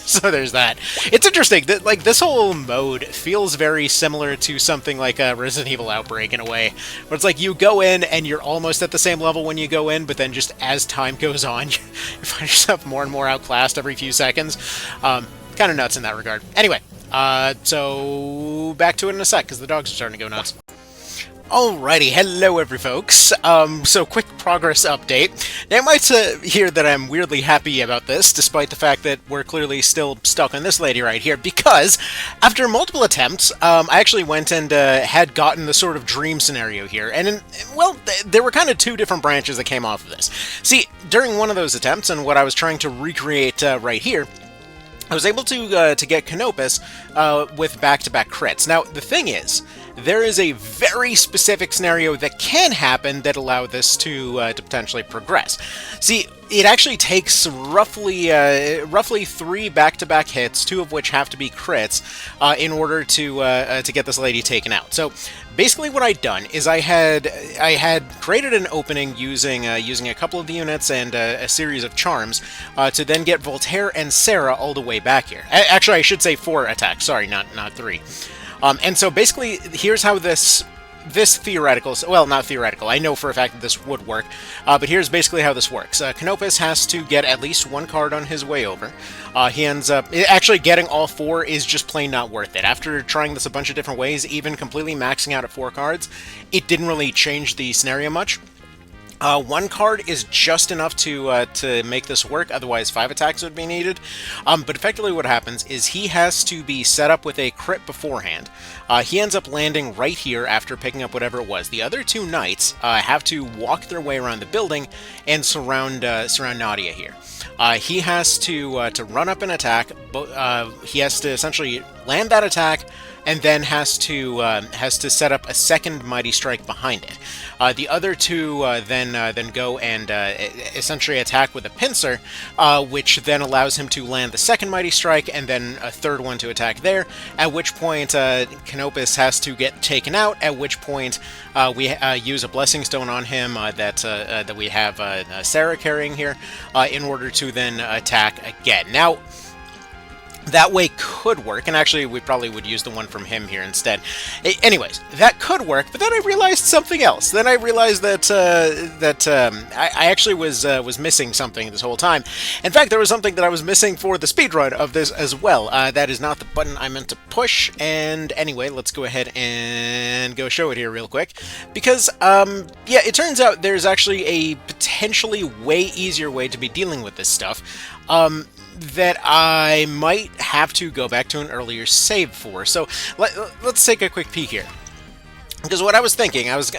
Speaker 1: so there's that. It's interesting that, like, this whole mode feels very similar to something like a Resident Evil Outbreak in a way, where it's like you go in and you're almost at the same level when you go in, but then just as time goes on, you find yourself more and more outclassed every few seconds. Kind of nuts in that regard. Anyway. So back to it in a sec, because the dogs are starting to go nuts. Alrighty, hello every folks. So quick progress update. Now you might hear that I'm weirdly happy about this, despite the fact that we're clearly still stuck on this lady right here, because after multiple attempts, I actually went and had gotten the sort of dream scenario here, and well, there were kind of two different branches that came off of this. See, during one of those attempts, and what I was trying to recreate right here, I was able to get Canopus with back-to-back crits. Now, the thing is, there is a very specific scenario that can happen that allow this to potentially progress. See, it actually takes roughly 3 back-to-back hits, 2 of which have to be crits, in order to get this lady taken out. So basically, what I'd done is I had created an opening using a couple of the units and a series of charms to then get Voltaire and Sarah all the way back here. Actually, I should say 4 attacks. Sorry, not 3. And so basically, here's how this theoretical, well, not theoretical, I know for a fact that this would work, but here's basically how this works. Canopus has to get at least 1 card on his way over. He ends up, actually getting all 4 is just plain not worth it. After trying this a bunch of different ways, even completely maxing out at 4 cards, it didn't really change the scenario much. 1 card is just enough to make this work, otherwise 5 attacks would be needed. But effectively what happens is he has to be set up with a crit beforehand. He ends up landing right here after picking up whatever it was. The other 2 knights have to walk their way around the building and surround Nadia here. He has to run up an attack. He has to essentially land that attack, and then has to set up a second Mighty Strike behind it. The other 2 then go and essentially attack with a pincer, which then allows him to land the second Mighty Strike, and then a third one to attack there, at which point Canopus has to get taken out, at which point we use a Blessing Stone on him that we have Sarah carrying here, in order to then attack again. Now, that way could work, and actually we probably would use the one from him here instead. Anyways, that could work, but then I realized something else. Then I realized that I actually was missing something this whole time. In fact, there was something that I was missing for the speedrun of this as well. That is not the button I meant to push, and anyway, let's go ahead and go show it here real quick. Because, yeah, it turns out there's actually a potentially way easier way to be dealing with this stuff. That I might have to go back to an earlier save for. So let's take a quick peek here. Because what I was thinking, I was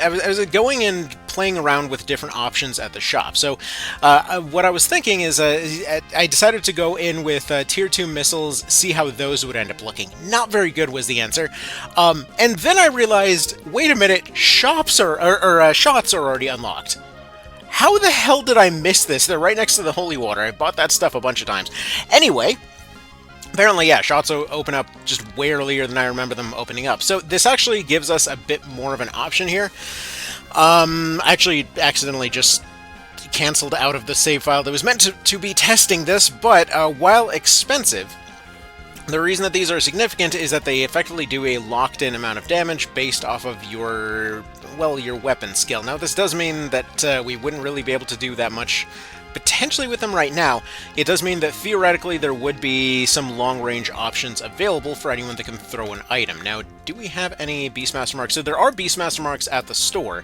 Speaker 1: going and playing around with different options at the shop. So what I was thinking is I decided to go in with tier 2 missiles, see how those would end up looking. Not very good was the answer. And then I realized, wait a minute, shots are already unlocked. How the hell did I miss this? They're right next to the holy water. I bought that stuff a bunch of times. Anyway, apparently, yeah, shots open up just way earlier than I remember them opening up. So this actually gives us a bit more of an option here. I actually accidentally just canceled out of the save file that was meant to be testing this, but while expensive, the reason that these are significant is that they effectively do a locked-in amount of damage based off of your weapon skill. Now, this does mean that we wouldn't really be able to do that much potentially with them right now. It does mean that theoretically there would be some long-range options available for anyone that can throw an item. Now, do we have any Beastmaster marks? So there are Beastmaster marks at the store,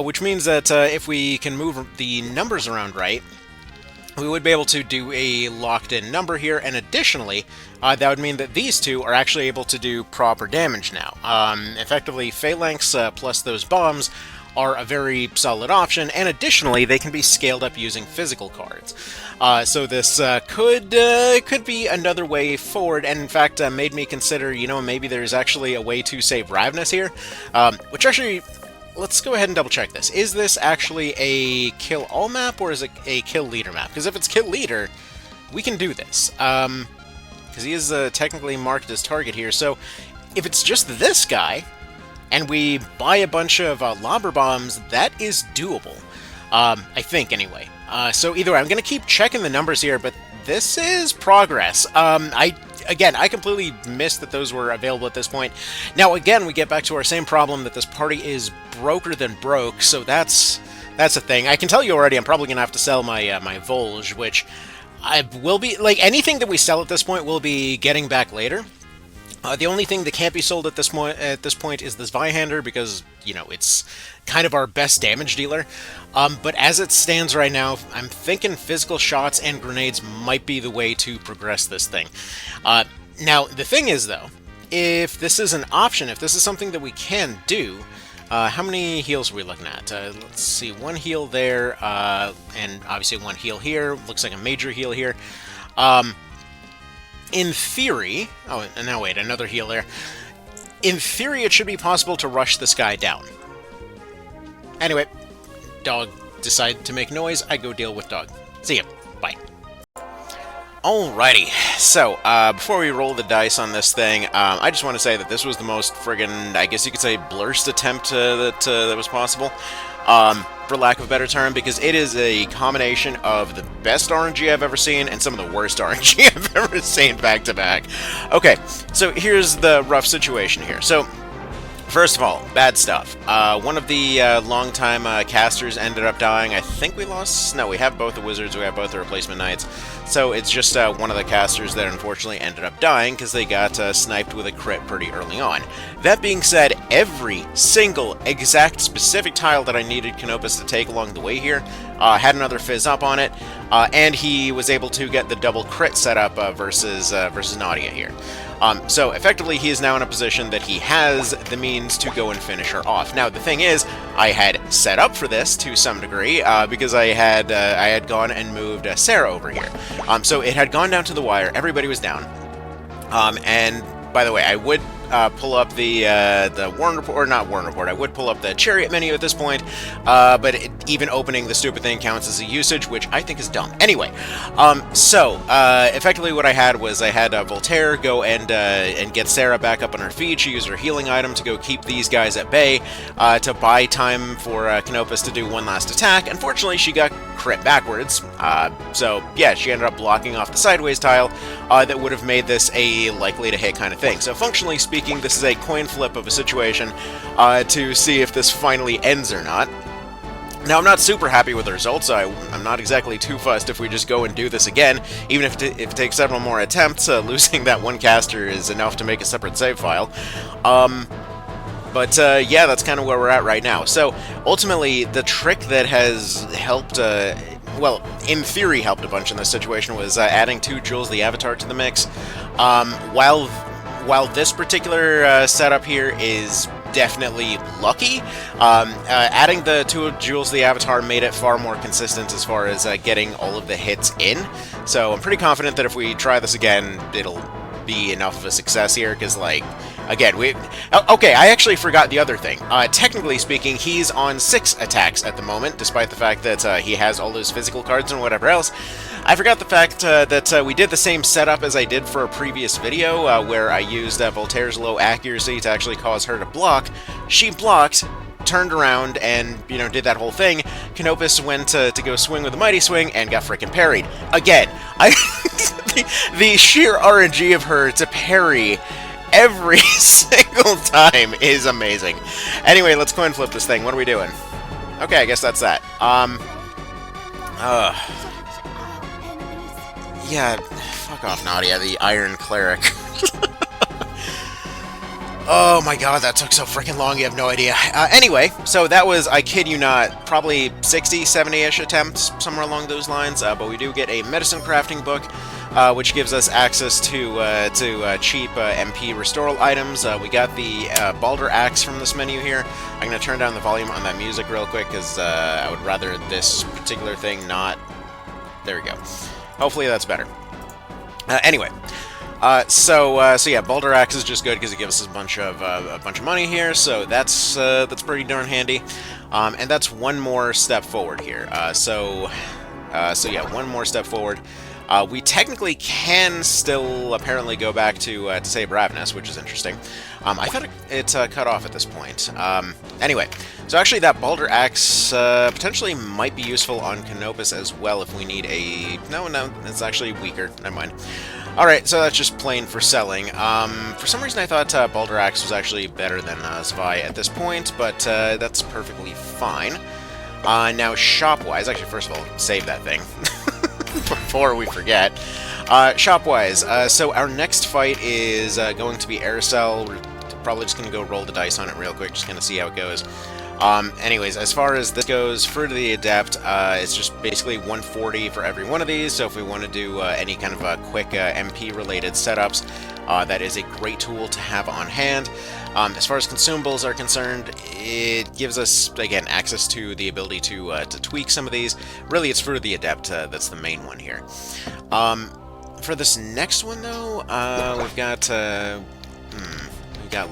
Speaker 1: which means that if we can move the numbers around right, we would be able to do a locked-in number here, and additionally, that would mean that these 2 are actually able to do proper damage now. Effectively, Phalanx plus those bombs are a very solid option, and additionally, they can be scaled up using physical cards. So this could be another way forward, and in fact made me consider, maybe there's actually a way to save Ravenous here, which actually... Let's go ahead and double check this. Is this actually a kill all map, or is it a kill leader map? Because if it's kill leader, we can do this. Because he is technically marked as target here. So if it's just this guy, and we buy a bunch of lobber bombs, that is doable. I think, anyway. So either way, I'm going to keep checking the numbers here, but this is progress. Again, I completely missed that those were available at this point. Now, again, we get back to our same problem that this party is broker than broke, so that's a thing. I can tell you already, I'm probably going to have to sell my my Volge, which I will be... Like, anything that we sell at this point will be getting back later. The only thing that can't be sold at this point is this Vihander, because, you know, it's kind of our best damage dealer. But as it stands right now, I'm thinking physical shots and grenades might be the way to progress this thing. Now, the thing is, though, if this is an option, if this is something that we can do, how many heals are we looking at? Let's see, one heal there, and obviously one heal here. Looks like a major heal here. In theory... Oh, now wait, another heal there. In theory, it should be possible to rush this guy down. Anyway, dog decided to make noise. I go deal with dog. See ya. Bye. Alrighty, so, before we roll the dice on this thing, I just want to say that this was the most friggin', I guess you could say, blurst attempt that was possible, for lack of a better term, because it is a combination of the best RNG I've ever seen and some of the worst RNG I've ever seen back-to-back. Okay, so here's the rough situation here. So, first of all, bad stuff. One of the longtime casters ended up dying. I think we lost... No, we have both the wizards, we have both the replacement knights. So it's just one of the casters that unfortunately ended up dying because they got sniped with a crit pretty early on. That being said, every single exact specific tile that I needed Canopus to take along the way here had another fizz up on it, and he was able to get the double crit set up versus Nadia here. So effectively, he is now in a position that he has the means to go and finish her off. Now, the thing is, I had set up for this to some degree because I had gone and moved Sarah over here. So it had gone down to the wire. Everybody was down. And by the way, I would pull up the Warren Report, or not Warren Report, I would pull up the Chariot menu at this point, but even opening the stupid thing counts as a usage, which I think is dumb. Anyway, effectively what I had was I had Voltaire go and get Sarah back up on her feet. She used her healing item to go keep these guys at bay, to buy time for Canopus to do one last attack. Unfortunately, she got crit backwards, so yeah, she ended up blocking off the sideways tile that would have made this a likely to hit kind of thing. So functionally speaking, this is a coin flip of a situation to see if this finally ends or not. Now, I'm not super happy with the results. I'm not exactly too fussed if we just go and do this again, even if it takes several more attempts. Losing that one caster is enough to make a separate save file. But yeah, that's kind of where we're at right now. So, ultimately, the trick that has helped, well, in theory helped a bunch in this situation was adding 2 Jules the Avatar to the mix. While this particular setup here is definitely lucky, adding the 2 Jules the Avatar made it far more consistent as far as getting all of the hits in. So I'm pretty confident that if we try this again, it'll be enough of a success here, because, like, again, okay, I actually forgot the other thing. Technically speaking, he's on 6 attacks at the moment, despite the fact that he has all those physical cards and whatever else. I forgot the fact that we did the same setup as I did for a previous video, where I used Voltaire's low accuracy to actually cause her to block. She blocked, turned around, and, you know, did that whole thing. Canopus went to go swing with a Mighty Swing and got frickin' parried. Again, the sheer RNG of her to parry every single time is amazing. Anyway, let's coin flip this thing. What are we doing? Okay, I guess that's that. Yeah, fuck off, Nadia, the Iron Cleric. Oh my god, that took so freaking long, you have no idea. Anyway, so that was, I kid you not, probably 60, 70-ish attempts, somewhere along those lines, but we do get a medicine crafting book, which gives us access to cheap MP restoral items. We got the Balder Axe from this menu here. I'm going to turn down the volume on that music real quick, because I would rather this particular thing not... There we go. Hopefully that's better. Anyway. So yeah, Balder Axe is just good because it gives us a bunch of money here, so that's pretty darn handy, and that's one more step forward here. So yeah, one more step forward. We technically can still apparently go back to Saber Ravenous, which is interesting. I thought it cut off at this point. Anyway, so actually that Balder Axe potentially might be useful on Canopus as well if we need a... No, it's actually weaker. Never mind. Alright, so that's just plain for selling. For some reason I thought Balder Axe was actually better than Zwei at this point, but that's perfectly fine. Now, shop-wise, actually, first of all, save that thing before we forget. Shop-wise, so our next fight is going to be Aircell. We're probably just going to go roll the dice on it real quick, just going to see how it goes. Anyways, as far as this goes, for the Adept, it's just basically 140 for every one of these, so if we want to do any kind of quick MP-related setups, that is a great tool to have on hand. As far as consumables are concerned, it gives us, again, access to the ability to tweak some of these. Really, it's for the Adept that's the main one here. For this next one, though, we've got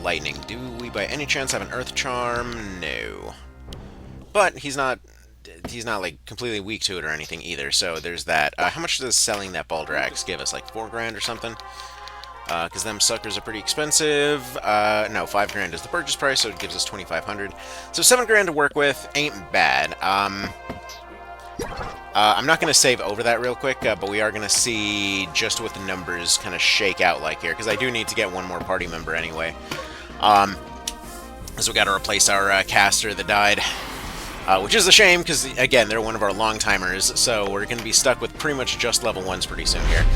Speaker 1: Lightning. Do we by any chance have an Earth Charm? No. But he's not like completely weak to it or anything either, so there's that. How much does selling that Baldrax give us? Like 4 grand or something? Because them suckers are pretty expensive. No, 5 grand is the purchase price, so it gives us 2,500. So 7 grand to work with ain't bad. I'm not going to save over that real quick, but we are going to see just what the numbers kind of shake out like here, because I do need to get one more party member anyway. So we got to replace our caster that died, which is a shame, because, again, they're one of our long-timers, so we're going to be stuck with pretty much just level 1s pretty soon here.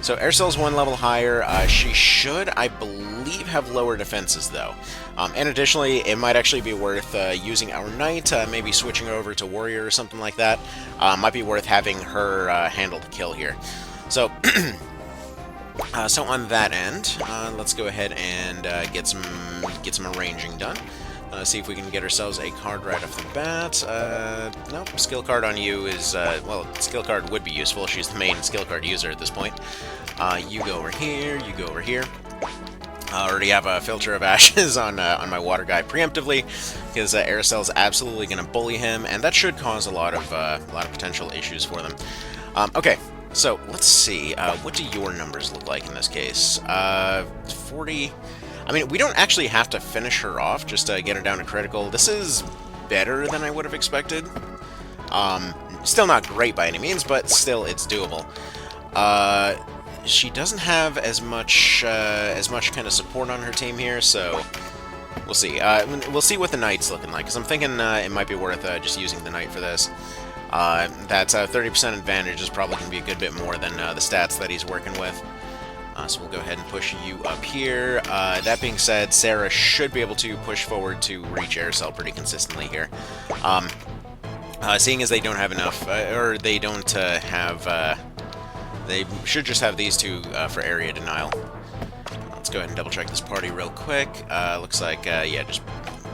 Speaker 1: So Aircell's 1 level higher. She should, I believe, have lower defenses, though. And additionally, it might actually be worth using our Knight, maybe switching over to Warrior or something like that. Might be worth having her handle the kill here. So, so on that end, let's go ahead and get some arranging done. See if we can get ourselves a card right off the bat. Nope, skill card on you is, well, skill card would be useful. She's the main skill card user at this point. You go over here, you go over here. I already have a Filter of Ashes on my water guy preemptively, because Aircell's absolutely going to bully him, and that should cause a lot of potential issues for them. Okay, so let's see. What do your numbers look like in this case? 40... I mean, we don't actually have to finish her off, just to get her down to critical. This is better than I would have expected. Still not great by any means, but still, it's doable. She doesn't have as much kind of support on her team here, so we'll see. We'll see what the Knight's looking like, because I'm thinking it might be worth just using the Knight for this. That 30% advantage is probably going to be a good bit more than the stats that he's working with. So we'll go ahead and push you up here. That being said, Sarah should be able to push forward to reach Aircell pretty consistently here. Seeing as they don't have enough, or they don't have, they should just have these two for area denial. Let's go ahead and double check this party real quick. Looks like, yeah, just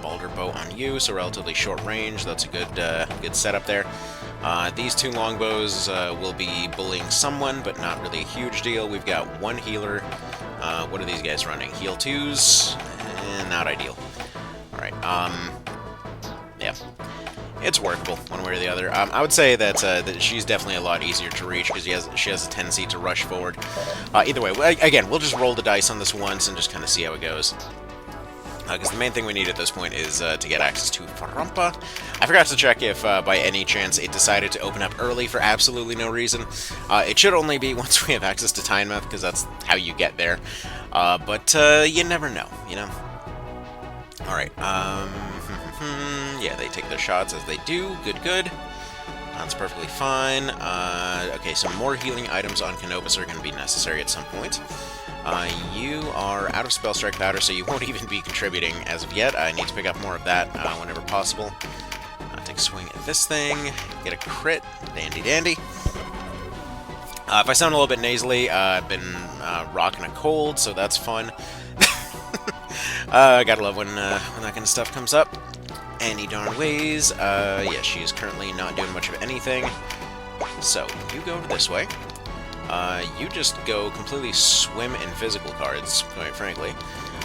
Speaker 1: Balder Bow on you, so relatively short range. That's a good setup there. These two longbows will be bullying someone, but not really a huge deal. We've got one healer. What are these guys running? Heal 2s? Not ideal. Alright, yeah. It's workable, one way or the other. I would say that she's definitely a lot easier to reach, because she has a tendency to rush forward. Either way, again, we'll just roll the dice on this once and just kind of see how it goes. Because the main thing we need at this point is to get access to Farumpa. I forgot to check if, by any chance, it decided to open up early for absolutely no reason. It should only be once we have access to Tynemouth, because that's how you get there. But you never know, you know? Alright, yeah, they take their shots as they do. Good, good. That's perfectly fine. Okay, some more healing items on Canopus are going to be necessary at some point. You are out of Spell Strike Powder, so you won't even be contributing as of yet. I need to pick up more of that whenever possible. Take a swing at this thing, get a crit, dandy dandy. If I sound a little bit nasally, I've been rocking a cold, so that's fun. I gotta love when that kind of stuff comes up. Any darn ways. Yeah, she is currently not doing much of anything. So, you go this way. You just go completely swim in physical cards, quite frankly.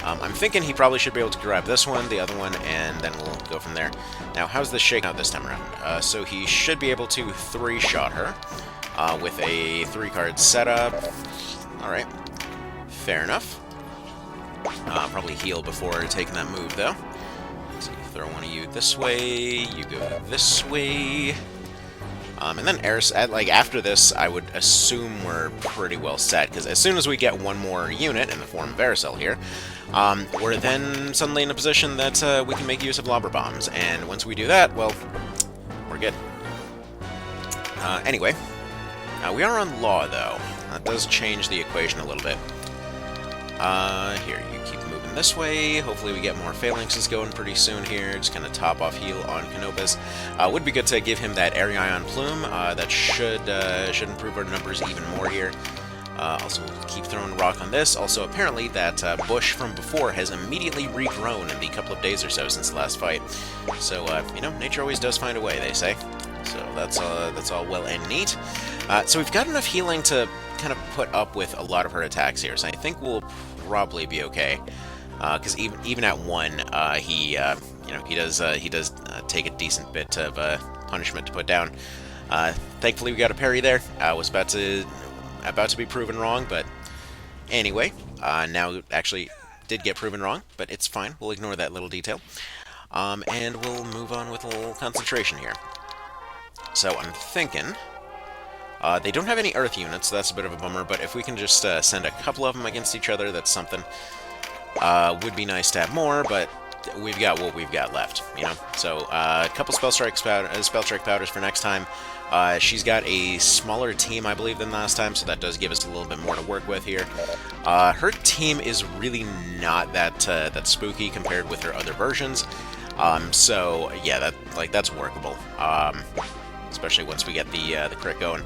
Speaker 1: I'm thinking he probably should be able to grab this one, the other one, and then we'll go from there. Now, how's this shaking out this time around? So he should be able to 3-shot her with a 3-card setup. Alright, fair enough. Probably heal before taking that move, though. So you throw one of you this way, you go this way. And then like after this, I would assume we're pretty well set, because as soon as we get one more unit in the form of Aircell here, we're then suddenly in a position that we can make use of Lobber Bombs, and once we do that, well, we're good. Anyway, We are on law, though. That does change the equation a little bit. Here, you keep moving this way. Hopefully we get more phalanxes going pretty soon here. Just kind of top off heal on Canopus. Would be good to give him that Airy Ion Plume. That should improve our numbers even more here. Also, we'll keep throwing rock on this. Also, apparently that bush from before has immediately regrown in the couple of days or so since the last fight. So, you know, nature always does find a way, they say. So that's all well and neat. So we've got enough healing to kind of put up with a lot of her attacks here. So I think we'll probably be okay. Because even at 1, he does take a decent bit of punishment to put down. Thankfully, we got a parry there. Was about to be proven wrong, but anyway, now actually did get proven wrong, but it's fine. We'll ignore that little detail. And we'll move on with a little concentration here. So I'm thinking, they don't have any earth units, so that's a bit of a bummer, but if we can just send a couple of them against each other, that's something. Would be nice to have more, but we've got what we've got left, you know? So, a couple spell strike powders for next time. She's got a smaller team, I believe, than last time, so that does give us a little bit more to work with here. Her team is really not that spooky compared with her other versions. So yeah, that's workable. Especially once we get the crit going.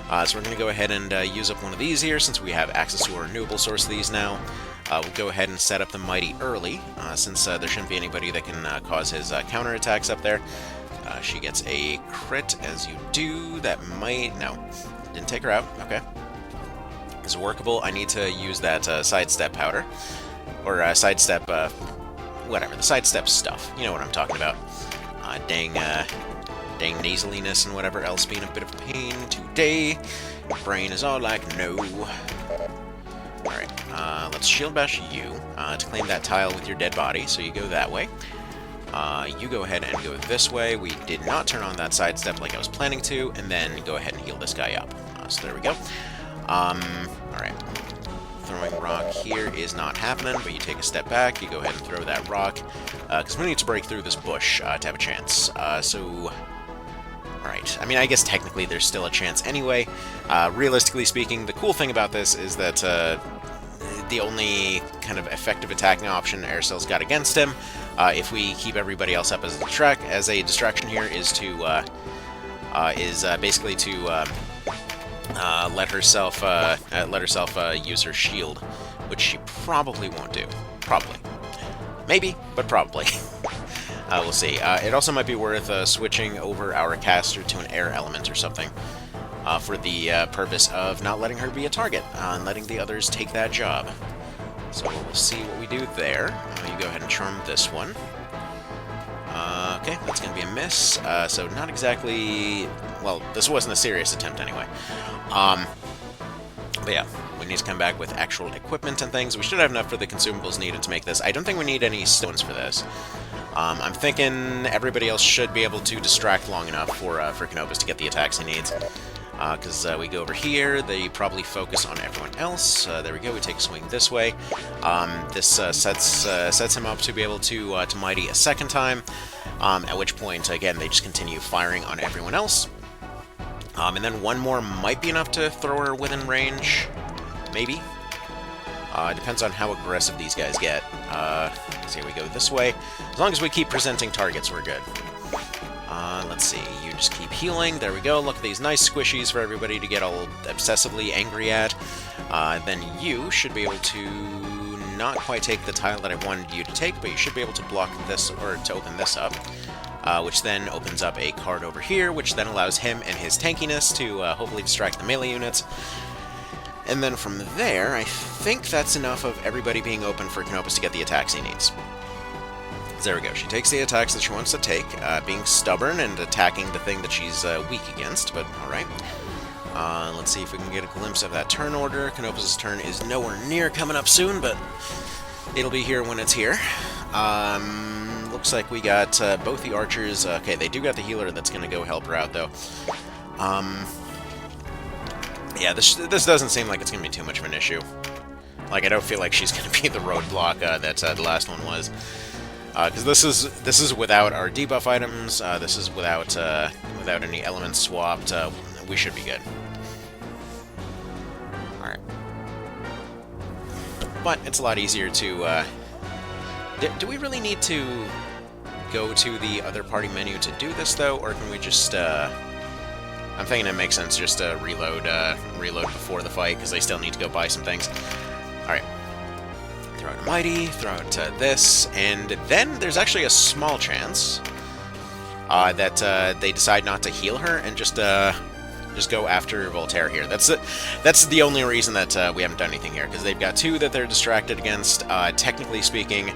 Speaker 1: So we're going to go ahead and use up one of these here, since we have access to a renewable source of these now. We'll go ahead and set up the Mighty early, since there shouldn't be anybody that can cause his counterattacks up there. She gets a crit, as you do. That might... No, didn't take her out. Okay. Is workable. I need to use that sidestep powder. Or sidestep... whatever. The sidestep stuff. You know what I'm talking about. Dang nasaliness and whatever else being a bit of a pain today. Brain is all like, no. Alright, let's shield bash you to claim that tile with your dead body, so you go that way. You go ahead and go this way. We did not turn on that sidestep like I was planning to, and then go ahead and heal this guy up. So there we go. Alright. Throwing rock here is not happening, but you take a step back, you go ahead and throw that rock, because we need to break through this bush to have a chance. Alright, I mean, I guess technically there's still a chance anyway. Realistically speaking, the cool thing about this is that the only kind of effective attacking option Aircell's got against him, if we keep everybody else up as a distraction here, is basically to let herself use her shield, which she probably won't do. Probably. Maybe, but probably. We'll see. It also might be worth switching over our caster to an air element or something, for the purpose of not letting her be a target, and letting the others take that job. So we'll see what we do there. You go ahead and charm this one. Okay, that's going to be a miss. So not exactly... Well, this wasn't a serious attempt anyway. But yeah, we need to come back with actual equipment and things. We should have enough for the consumables needed to make this. I don't think we need any stones for this. I'm thinking everybody else should be able to distract long enough for Canopus to get the attacks he needs. Because we go over here, they probably focus on everyone else. There we go, we take a swing this way. This sets him up to be able to Mighty a second time, at which point, again, they just continue firing on everyone else. And then one more might be enough to throw her within range, maybe. Depends on how aggressive these guys get. So here we go this way. As long as we keep presenting targets, we're good. Let's see, you just keep healing. There we go. Look at these nice squishies for everybody to get all obsessively angry at. Then you should be able to not quite take the tile that I wanted you to take, but you should be able to block this, or to open this up. Which then opens up a card over here, which then allows him and his tankiness to hopefully distract the melee units. And then from there, I think that's enough of everybody being open for Canopus to get the attacks he needs. There we go. She takes the attacks that she wants to take, being stubborn and attacking the thing that she's weak against, but alright. Let's see if we can get a glimpse of that turn order. Canopus' turn is nowhere near coming up soon, but it'll be here when it's here. Looks like we got both the archers. Okay, they do got the healer that's going to go help her out, though. Yeah, this doesn't seem like it's going to be too much of an issue. Like, I don't feel like she's going to be the roadblock that the last one was. Because this is without our debuff items. This is without any elements swapped. We should be good. but it's a lot easier to... do we really need to go to the other party menu to do this, though, or can we just... I'm thinking it makes sense just to reload before the fight, because I still need to go buy some things. Alright. Throw out a Mighty, throw out this, and then there's actually a small chance that they decide not to heal her and just go after Voltaire here. That's the only reason that we haven't done anything here, because they've got two that they're distracted against. Technically speaking,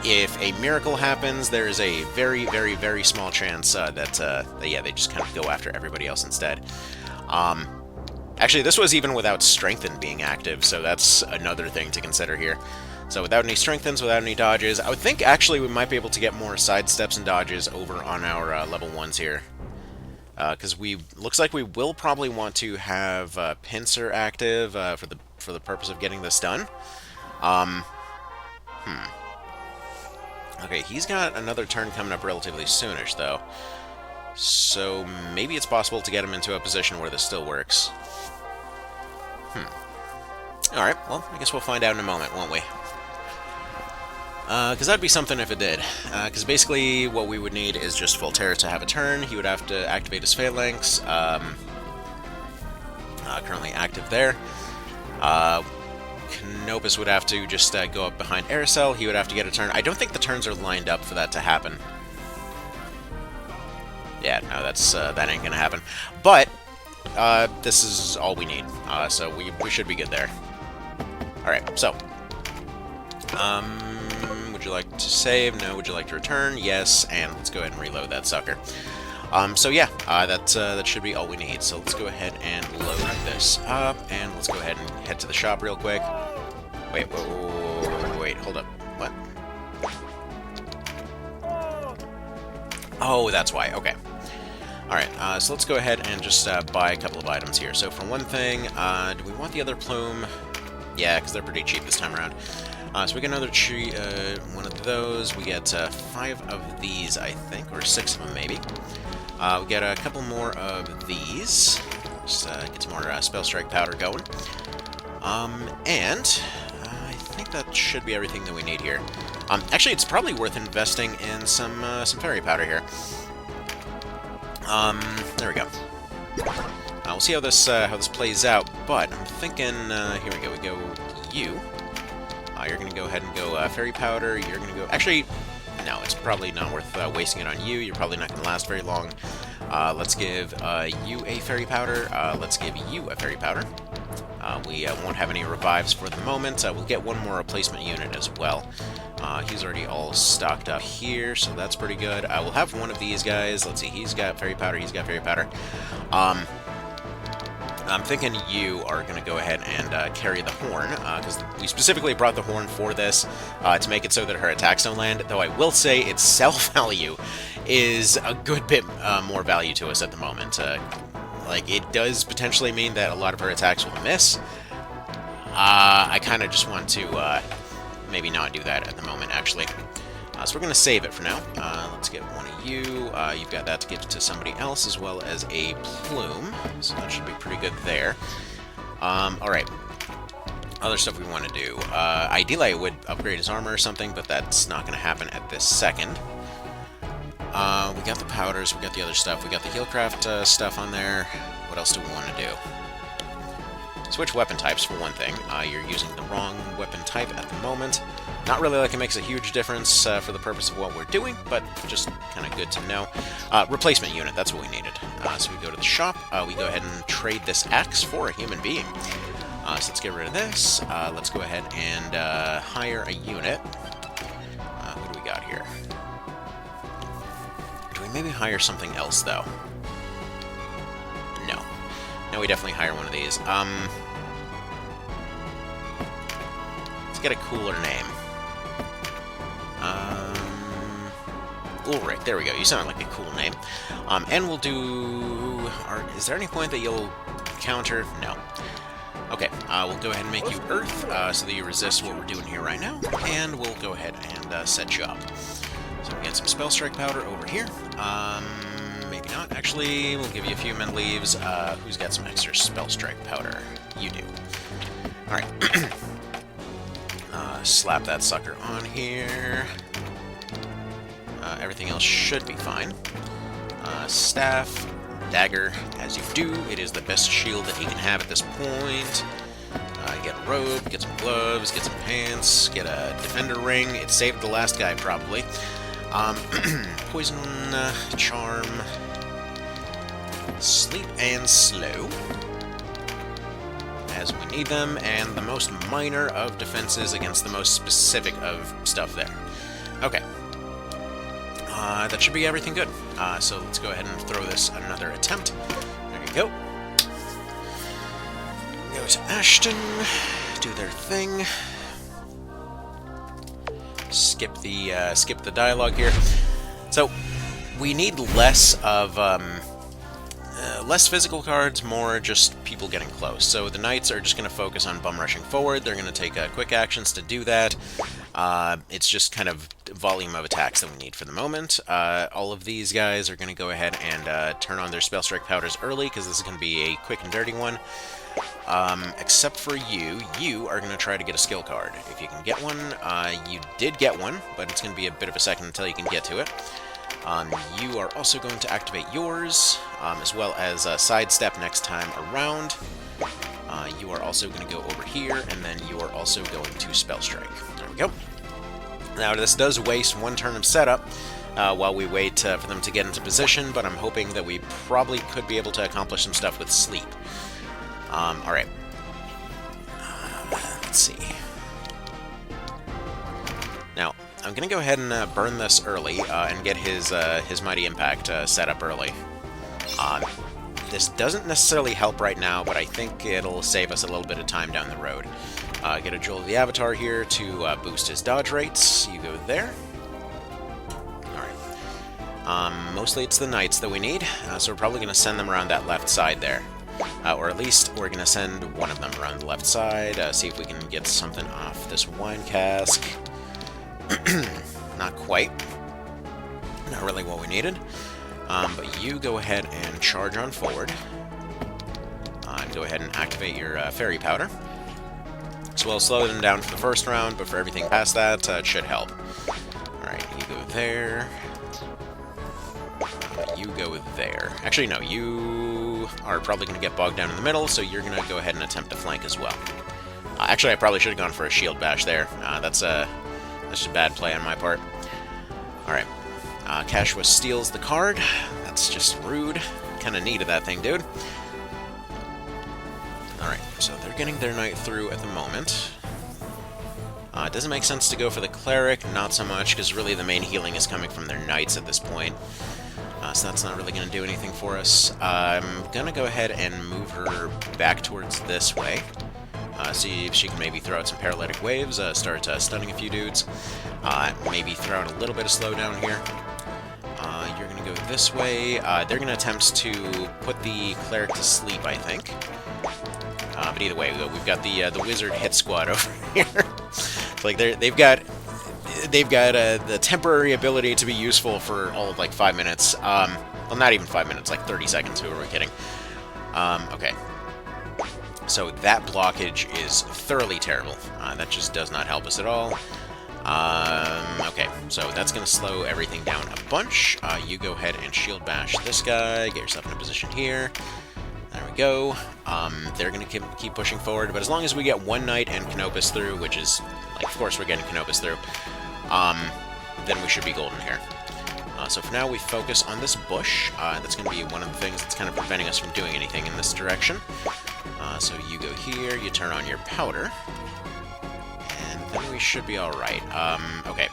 Speaker 1: if a miracle happens, there is a very, very, very small chance that they just kind of go after everybody else instead. Actually, this was even without Strengthen being active, so that's another thing to consider here. So without any Strengthens, without any dodges, I would think actually we might be able to get more sidesteps and dodges over on our level 1s here. Because looks like we will probably want to have Pincer active for the purpose of getting this done. Okay, he's got another turn coming up relatively soonish, though. So maybe it's possible to get him into a position where this still works. Alright, well, I guess we'll find out in a moment, won't we? Because that'd be something if it did. Because basically what we would need is just Voltaire to have a turn. He would have to activate his Phalanx. Currently active there. Canopus would have to just go up behind Aerosel. He would have to get a turn. I don't think the turns are lined up for that to happen. Yeah, no, that ain't gonna happen. But this is all we need, so we should be good there. Alright, so would you like to save? No. Would you like to return? Yes, and let's go ahead and reload that sucker. So yeah, that should be all we need. So let's go ahead and load this up, and let's go ahead and head to the shop real quick. Wait, wait, hold up. What? Oh, that's why. Okay. Alright, so let's go ahead and just buy a couple of items here. So for one thing, do we want the other plume? Yeah, because they're pretty cheap this time around. So we get another one of those. We get 5 of these, I think, or 6 of them maybe. We get a couple more of these. Just get some more Spell Strike powder going. And I think that should be everything that we need here. Actually, it's probably worth investing in some fairy powder here. There we go. We'll see how this plays out, but I'm thinking, here we go, you. You're going to go ahead and go fairy powder, you're going to go, actually, no, it's probably not worth wasting it on you, you're probably not going to last very long. Let's give you a fairy powder, let's give you a fairy powder. We won't have any revives for the moment, we'll get one more replacement unit as well. He's already all stocked up here, so that's pretty good. We'll have one of these guys. Let's see, he's got fairy powder, he's got fairy powder. I'm thinking you are going to go ahead and carry the horn, because we specifically brought the horn for this, to make it so that her attacks don't land, though I will say its sell value is a good bit more value to us at the moment. Like, it does potentially mean that a lot of her attacks will miss. I kind of just want to maybe not do that at the moment, actually. So we're going to save it for now. Let's get one of you. You've got that to give to somebody else, as well as a plume. So that should be pretty good there. Alright. Other stuff we want to do. Ideally, I would upgrade his armor or something, but that's not going to happen at this second. We got the powders, we got the other stuff, we got the Healcraft stuff on there. What else do we want to do? Switch weapon types, for one thing. You're using the wrong weapon type at the moment. Not really like it makes a huge difference for the purpose of what we're doing, but just kind of good to know. Replacement unit, that's what we needed. So we go to the shop, we go ahead and trade this axe for a human being. So let's get rid of this. Let's go ahead and hire a unit. What do we got here? Do we maybe hire something else, though? No. No, we definitely hire one of these. Let's get a cooler name. Ulrich, there we go. You sound like a cool name. And we'll do... is there any point that you'll counter? No. Okay, we'll go ahead and make you Earth, so that you resist what we're doing here right now. And we'll go ahead and set you up. So we get some Spell Strike powder over here. Maybe not. Actually, we'll give you a few Mend Leaves. Who's got some extra Spell Strike powder? You do. Alright. Slap that sucker on here. Everything else should be fine. Staff, dagger, as you do, it is the best shield that he can have at this point. Get a robe, get some gloves, get some pants, get a defender ring. It saved the last guy, probably. Poison, charm, sleep, and slow, as we need them, and the most minor of defenses against the most specific of stuff there. Okay. That should be everything good. So let's go ahead and throw this another attempt. There you go. Go to Ashton, do their thing. Skip the dialogue here. So we need less of less physical cards, more just people getting close. So the knights are just going to focus on bum rushing forward. They're going to take quick actions to do that. It's just kind of volume of attacks that we need for the moment. All of these guys are going to go ahead and turn on their spell strike powders early, because this is going to be a quick and dirty one. Except for you. You are going to try to get a skill card. If you can get one, you did get one, but it's going to be a bit of a second until you can get to it. You are also going to activate yours, as well as sidestep next time around. You are also going to go over here, and then you are also going to spell strike. There we go. Now, this does waste one turn of setup while we wait for them to get into position, but I'm hoping that we probably could be able to accomplish some stuff with sleep. Alright. Let's see. Now, I'm going to go ahead and burn this early and get his Mighty Impact set up early. This doesn't necessarily help right now, but I think it'll save us a little bit of time down the road. Get a Jewel of the Avatar here to boost his dodge rates. You go there. Alright. Mostly it's the knights that we need, so we're probably going to send them around that left side there. Or at least we're going to send one of them around the left side, see if we can get something off this wine cask. Not quite. Not really what we needed. But you go ahead and charge on forward. Go ahead and activate your fairy powder. So we'll slow them down for the first round, but for everything past that, it should help. Alright, you go there. You go there. Actually, no, you are probably going to get bogged down in the middle, so you're going to go ahead and attempt to flank as well. Actually, I probably should have gone for a shield bash there. That's just a bad play on my part. Alright. Kashwa steals the card. That's just rude. Kind of needed that thing, dude. Alright, so they're getting their knight through at the moment. It doesn't make sense to go for the cleric, not so much, because really the main healing is coming from their knights at this point. So that's not really going to do anything for us. I'm going to go ahead and move her back towards this way. See if she can maybe throw out some paralytic waves, start stunning a few dudes. Maybe throw out a little bit of slowdown here. You're going to go this way. They're going to attempt to put the cleric to sleep, I think. But either way, we've got the wizard hit squad over here. It's like they've got the temporary ability to be useful for all of like 5 minutes. Well, not even 5 minutes, like 30 seconds. Who are we kidding? Okay. So that blockage is thoroughly terrible. That just does not help us at all. Okay, so that's going to slow everything down a bunch. You go ahead and shield bash this guy. Get yourself in a position here. There we go. They're going to keep pushing forward, but as long as we get one knight and Canopus through, which is, like, of course we're getting Canopus through, then we should be golden here. So for now, we focus on this bush. That's going to be one of the things that's kind of preventing us from doing anything in this direction. So you go here, you turn on your powder, and then we should be alright. Okay.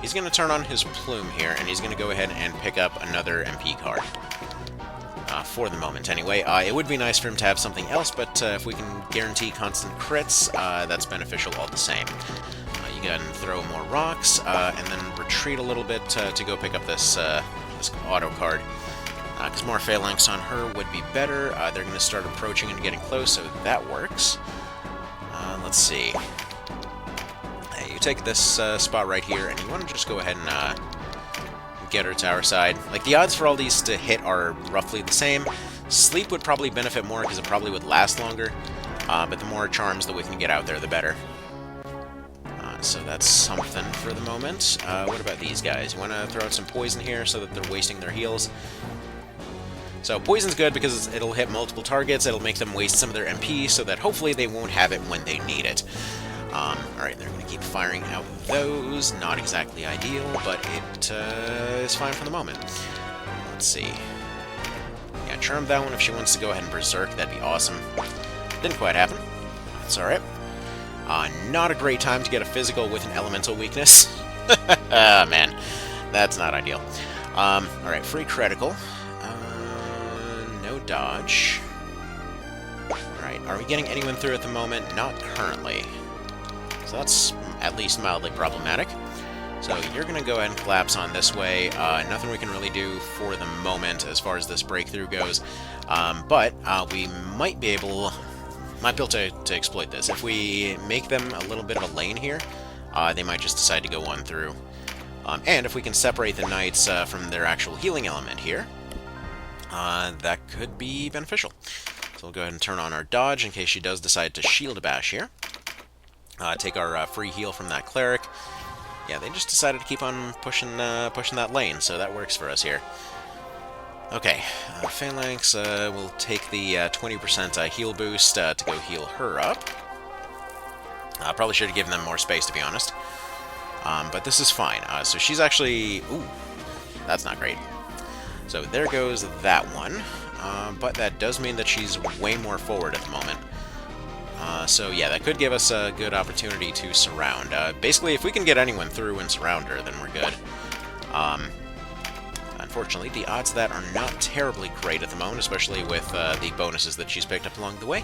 Speaker 1: He's going to turn on his plume here, and he's going to go ahead and pick up another MP card. For the moment, anyway. It would be nice for him to have something else, but if we can guarantee constant crits, that's beneficial all the same. You can throw more rocks, and then retreat a little bit to go pick up this auto card. Because more phalanx on her would be better. They're going to start approaching and getting close, so that works. Let's see. Hey, you take this spot right here, and you want to just go ahead and get her to our side. Like, the odds for all these to hit are roughly the same. Sleep would probably benefit more because it probably would last longer, but the more charms that we can get out there, the better. So that's something for the moment. What about these guys? You want to throw out some poison here so that they're wasting their heals? So poison's good because it'll hit multiple targets, it'll make them waste some of their MP, so that hopefully they won't have it when they need it. Alright, they're going to keep firing out those. Not exactly ideal, but it is fine for the moment. Let's see. Yeah, charm that one if she wants to go ahead and berserk, that'd be awesome. Didn't quite happen. That's alright. Not a great time to get a physical with an elemental weakness. Man, that's not ideal. Alright, free critical. No dodge. Alright, are we getting anyone through at the moment? Not currently. So that's at least mildly problematic. So you're going to go ahead and collapse on this way. Nothing we can really do for the moment as far as this breakthrough goes. But we might be able to exploit this. If we make them a little bit of a lane here, they might just decide to go on through. And if we can separate the knights from their actual healing element here, that could be beneficial. So we'll go ahead and turn on our dodge in case she does decide to shield bash here. Take our free heal from that cleric. Yeah, they just decided to keep on pushing that lane, so that works for us here. Okay, Phalanx will take the 20% heal boost to go heal her up. Probably should have given them more space, to be honest. But this is fine. So she's actually... Ooh, that's not great. So there goes that one. But that does mean that she's way more forward at the moment. So yeah, that could give us a good opportunity to surround. Basically, if we can get anyone through and surround her, then we're good. Unfortunately, the odds of that are not terribly great at the moment, especially with the bonuses that she's picked up along the way.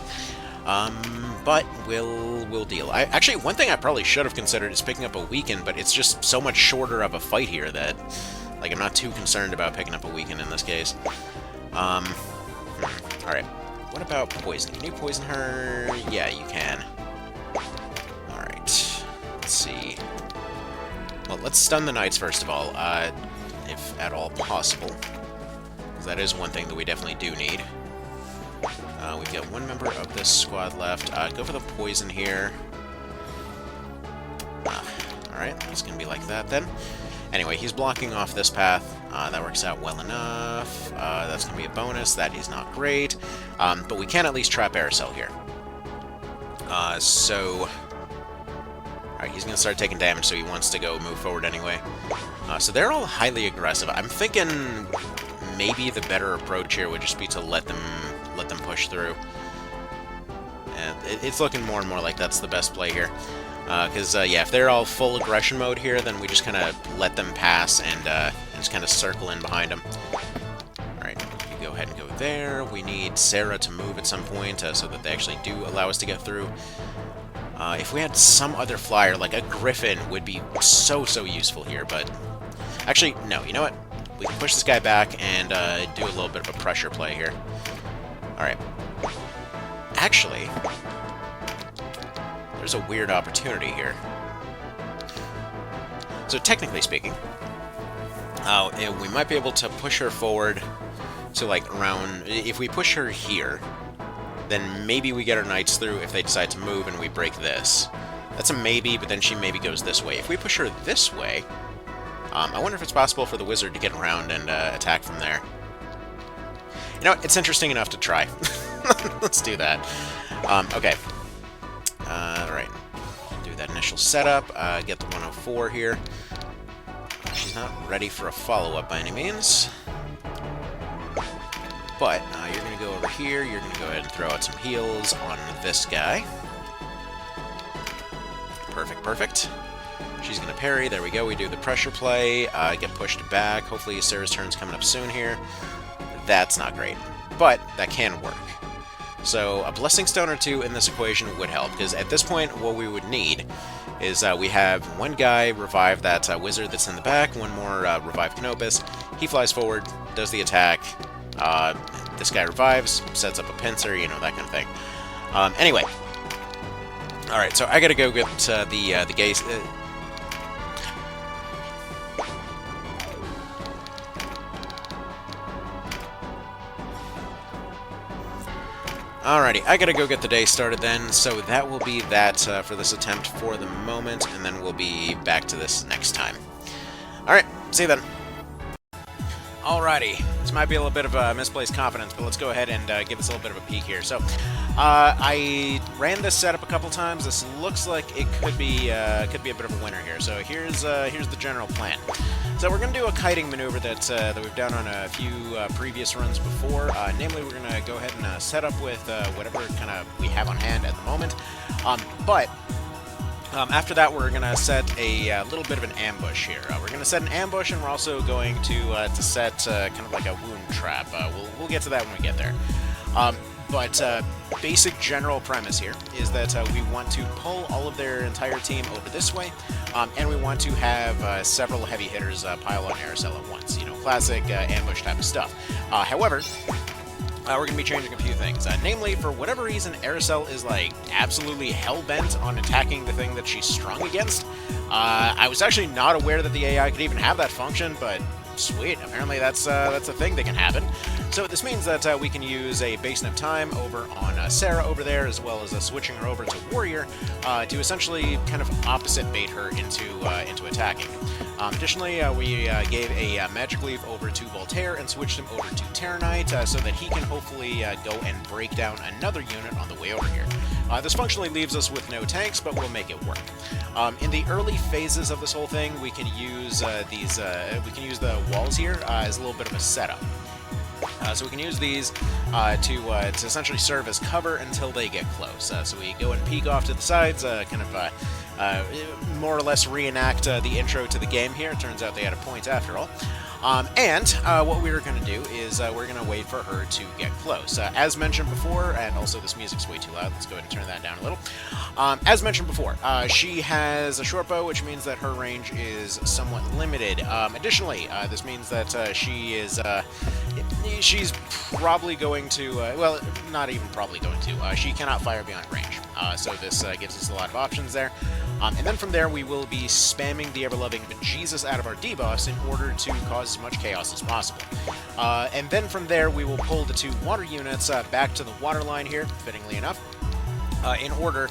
Speaker 1: But we'll deal. Actually, one thing I probably should have considered is picking up a weaken, but it's just so much shorter of a fight here that, like, I'm not too concerned about picking up a weaken in this case. Alright. What about poison? Can you poison her? Yeah, you can. Alright. Let's see. Well, let's stun the knights first of all, if at all possible. Because that is one thing that we definitely do need. We've got one member of this squad left. Go for the poison here. Alright, it's going to be like that then. Anyway, he's blocking off this path. That works out well enough. That's going to be a bonus. That is not great. But we can at least trap Aerosol here. Alright, he's going to start taking damage, so he wants to go move forward anyway. So they're all highly aggressive. I'm thinking maybe the better approach here would just be to let them push through. And it's looking more and more like that's the best play here. Because, yeah, if they're all full aggression mode here, then we just kind of let them pass and just kind of circle in behind them. Alright, you go ahead and go there. We need Sarah to move at some point so that they actually do allow us to get through. If we had some other flyer, like a Griffin, would be so useful here, but... Actually, no, you know what? We can push this guy back and do a little bit of a pressure play here. Alright. Actually... There's a weird opportunity here. So technically speaking, we might be able to push her forward to like around... If we push her here, then maybe we get our knights through if they decide to move and we break this. That's a maybe, but then she maybe goes this way. If we push her this way, I wonder if it's possible for the wizard to get around and attack from there. You know what? It's interesting enough to try. Let's do that. Okay. Alright. Do that initial setup. Get the 104 here. She's not ready for a follow-up by any means. But you're going to go over here. You're going to go ahead and throw out some heals on this guy. Perfect, perfect. She's going to parry. There we go. We do the pressure play. Get pushed back. Hopefully Sarah's turn's coming up soon here. That's not great. But that can work. So a Blessing Stone or two in this equation would help, because at this point what we would need is we have one guy revive that wizard that's in the back, one more revive Canopus. He flies forward, does the attack, this guy revives, sets up a pincer, you know, that kind of thing. Anyway. Alright, so I gotta go get the gaze... Alrighty, I gotta go get the day started then, so that will be that for this attempt for the moment, and then we'll be back to this next time. Alright, see you then. Alrighty, this might be a little bit of misplaced confidence, but let's go ahead and give this a little bit of a peek here. So, I ran this setup a couple times. This looks like it could be a bit of a winner here. So here's the general plan. So we're going to do a kiting maneuver that we've done on a few previous runs before. Namely, we're going to go ahead and set up with whatever kind of we have on hand at the moment. After that, we're going to set a little bit of an ambush here. We're going to set an ambush, and we're also going to set kind of like a wound trap. We'll get to that when we get there. Basic general premise here is that we want to pull all of their entire team over this way, and we want to have several heavy hitters pile on Aerosel at once. You know, classic ambush type of stuff. However, we're going to be changing a few things. Namely, for whatever reason, Aerosel is, like, absolutely hell-bent on attacking the thing that she's strung against. I was actually not aware that the AI could even have that function, but sweet, apparently that's a thing that can happen. So this means that we can use a Basin of Time over on Sarah over there, as well as switching her over to Warrior, to essentially kind of opposite bait her into attacking. Additionally, we gave a Magic Leaf over to Voltaire and switched him over to Terenius, so that he can hopefully go and break down another unit on the way over here. This functionally leaves us with no tanks, but we'll make it work. In the early phases of this whole thing, we can use the walls here as a little bit of a setup. So we can use these to essentially serve as cover until they get close. So we go and peek off to the sides, kind of more or less reenact the intro to the game here. It turns out they had a point after all. What we're going to do is we're going to wait for her to get close. As mentioned before, and also this music's way too loud, let's go ahead and turn that down a little. As mentioned before, she has a short bow, which means that her range is somewhat limited. Additionally, this means that she's probably going to, well, not even probably going to, she cannot fire beyond range. So this gives us a lot of options there. And then from there, we will be spamming the ever-loving bejesus out of our debuffs in order to cause as much chaos as possible. And then from there, we will pull the two water units back to the water line here, fittingly enough, in order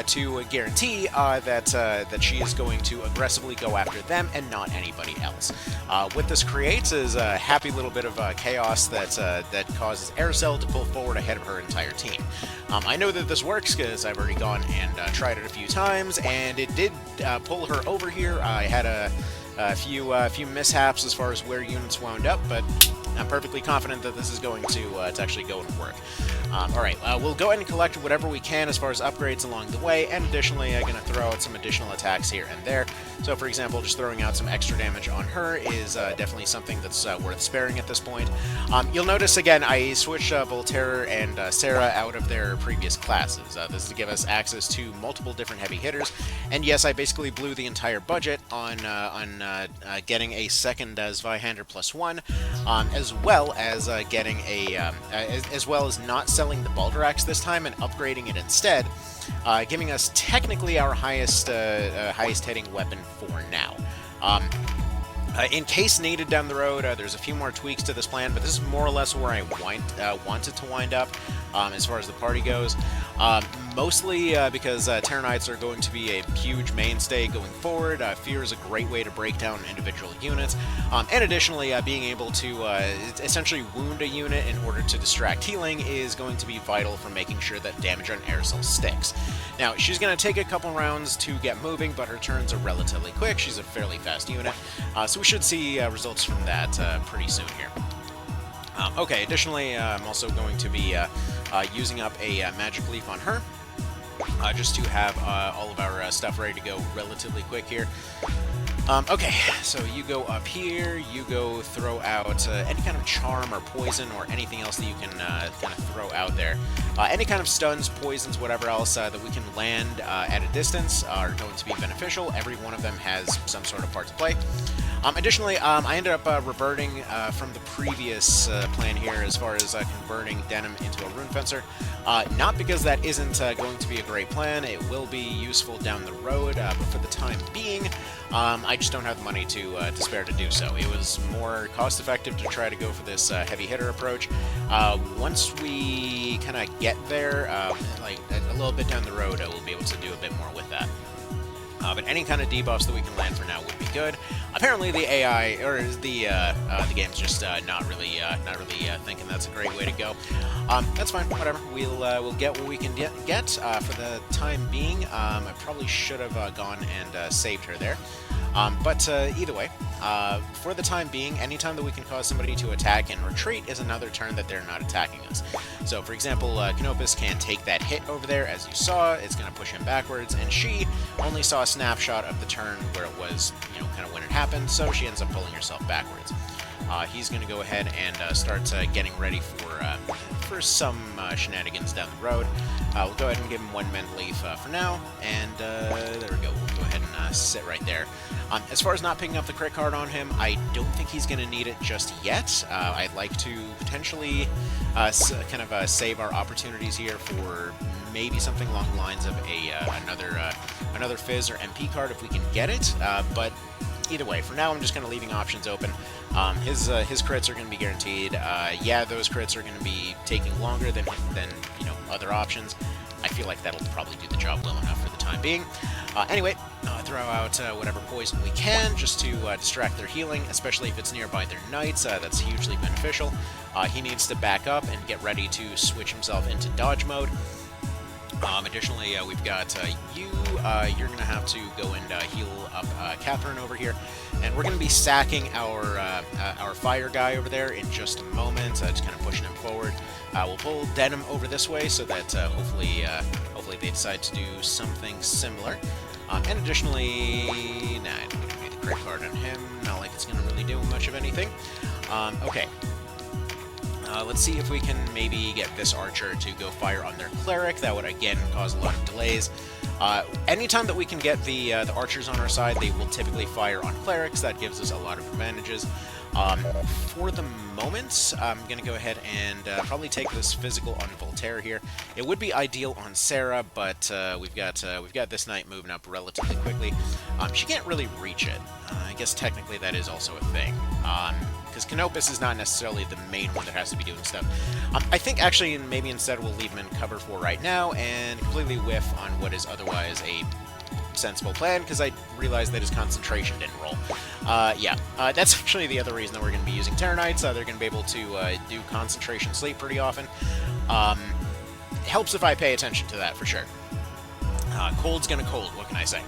Speaker 1: to guarantee that she is going to aggressively go after them and not anybody else. What this creates is a happy little bit of chaos that causes Aerosel to pull forward ahead of her entire team. I know that this works because I've already gone and tried it a few times, and it did pull her over here. I had a few mishaps as far as where units wound up, but I'm perfectly confident that this is going to actually go and work. Alright, we'll go ahead and collect whatever we can as far as upgrades along the way, and additionally I'm going to throw out some additional attacks here and there. So for example, just throwing out some extra damage on her is definitely something that's worth sparing at this point. You'll notice again, I switched Voltaire and Sarah out of their previous classes. This is to give us access to multiple different heavy hitters, and yes, I basically blew the entire budget on getting a second Zweihander +1, as well as getting as well as not selling the Balderax this time and upgrading it instead, giving us technically our highest hitting weapon for now. In case needed down the road, there's a few more tweaks to this plan, but this is more or less where I wanted to wind up as far as the party goes. Mostly because Terenites are going to be a huge mainstay going forward. Fear is a great way to break down individual units. And additionally, being able to essentially wound a unit in order to distract healing is going to be vital for making sure that damage on Aerosel sticks. Now, she's going to take a couple rounds to get moving, but her turns are relatively quick. She's a fairly fast unit, so we should see results from that pretty soon here. Okay, additionally, I'm also going to be using up a Magic Leaf on her, just to have all of our stuff ready to go relatively quick here. Okay, so you go up here, you go throw out any kind of charm or poison or anything else that you can kind of throw out there. Any kind of stuns, poisons, whatever else that we can land at a distance are going to be beneficial. Every one of them has some sort of part to play. Additionally, I ended up reverting from the previous plan here as far as converting Denim into a Rune Fencer. Not because that isn't going to be a great plan. It will be useful down the road, but for the time being, I just don't have the money to spare to do so. It was more cost-effective to try to go for this heavy hitter approach. Once we kind of get there, like a little bit down the road, we'll be able to do a bit more with that. But any kind of debuffs that we can land for now would be good. Apparently, the AI or the game's just not really thinking that's a great way to go. That's fine. Whatever. We'll get what we can get. For the time being, I probably should have gone and saved her there. But either way, for the time being, anytime that we can cause somebody to attack and retreat is another turn that they're not attacking us. So, for example, Canopus can take that hit over there, as you saw. It's going to push him backwards, and she only saw a snapshot of the turn where it was, kind of when it happened, so she ends up pulling herself backwards. He's going to go ahead and start getting ready for some shenanigans down the road. We'll go ahead and give him 1 Mental Leaf for now, and there we go. We'll go ahead and sit right there. As far as not picking up the crit card on him, I don't think he's going to need it just yet. I'd like to potentially save our opportunities here for maybe something along the lines of another Fizz or MP card if we can get it, but either way, for now I'm just kind of leaving options open. His crits are going to be guaranteed. Yeah, those crits are going to be taking longer than other options. I feel like that'll probably do the job well enough for the time being. Anyway, throw out whatever poison we can just to distract their healing, especially if it's nearby their knights. That's hugely beneficial. He needs to back up and get ready to switch himself into dodge mode. Additionally, we've got you. You're going to have to go and heal up Catherine over here, and we're going to be sacking our fire guy over there in just a moment. Just kind of pushing him forward. We'll pull Denim over this way so that hopefully they decide to do something similar. And additionally, nah, I don't think I made the crit card on him. Not like it's going to really do much of anything. Okay. Let's see if we can maybe get this archer to go fire on their cleric. That would, again, cause a lot of delays. Anytime that we can get the archers on our side, they will typically fire on clerics. That gives us a lot of advantages. For the moment, I'm going to go ahead and probably take this physical on Voltaire here. It would be ideal on Sarah, but we've got this knight moving up relatively quickly. She can't really reach it. I guess technically that is also a thing. Because Canopus is not necessarily the main one that has to be doing stuff. I think actually maybe instead we'll leave him in cover for right now and completely whiff on what is otherwise a sensible plan, because I realized that his concentration didn't roll. Yeah, that's actually the other reason that we're going to be using Terenites. They're going to be able to do concentration sleep pretty often. It helps if I pay attention to that for sure. Cold's gonna cold, what can I say?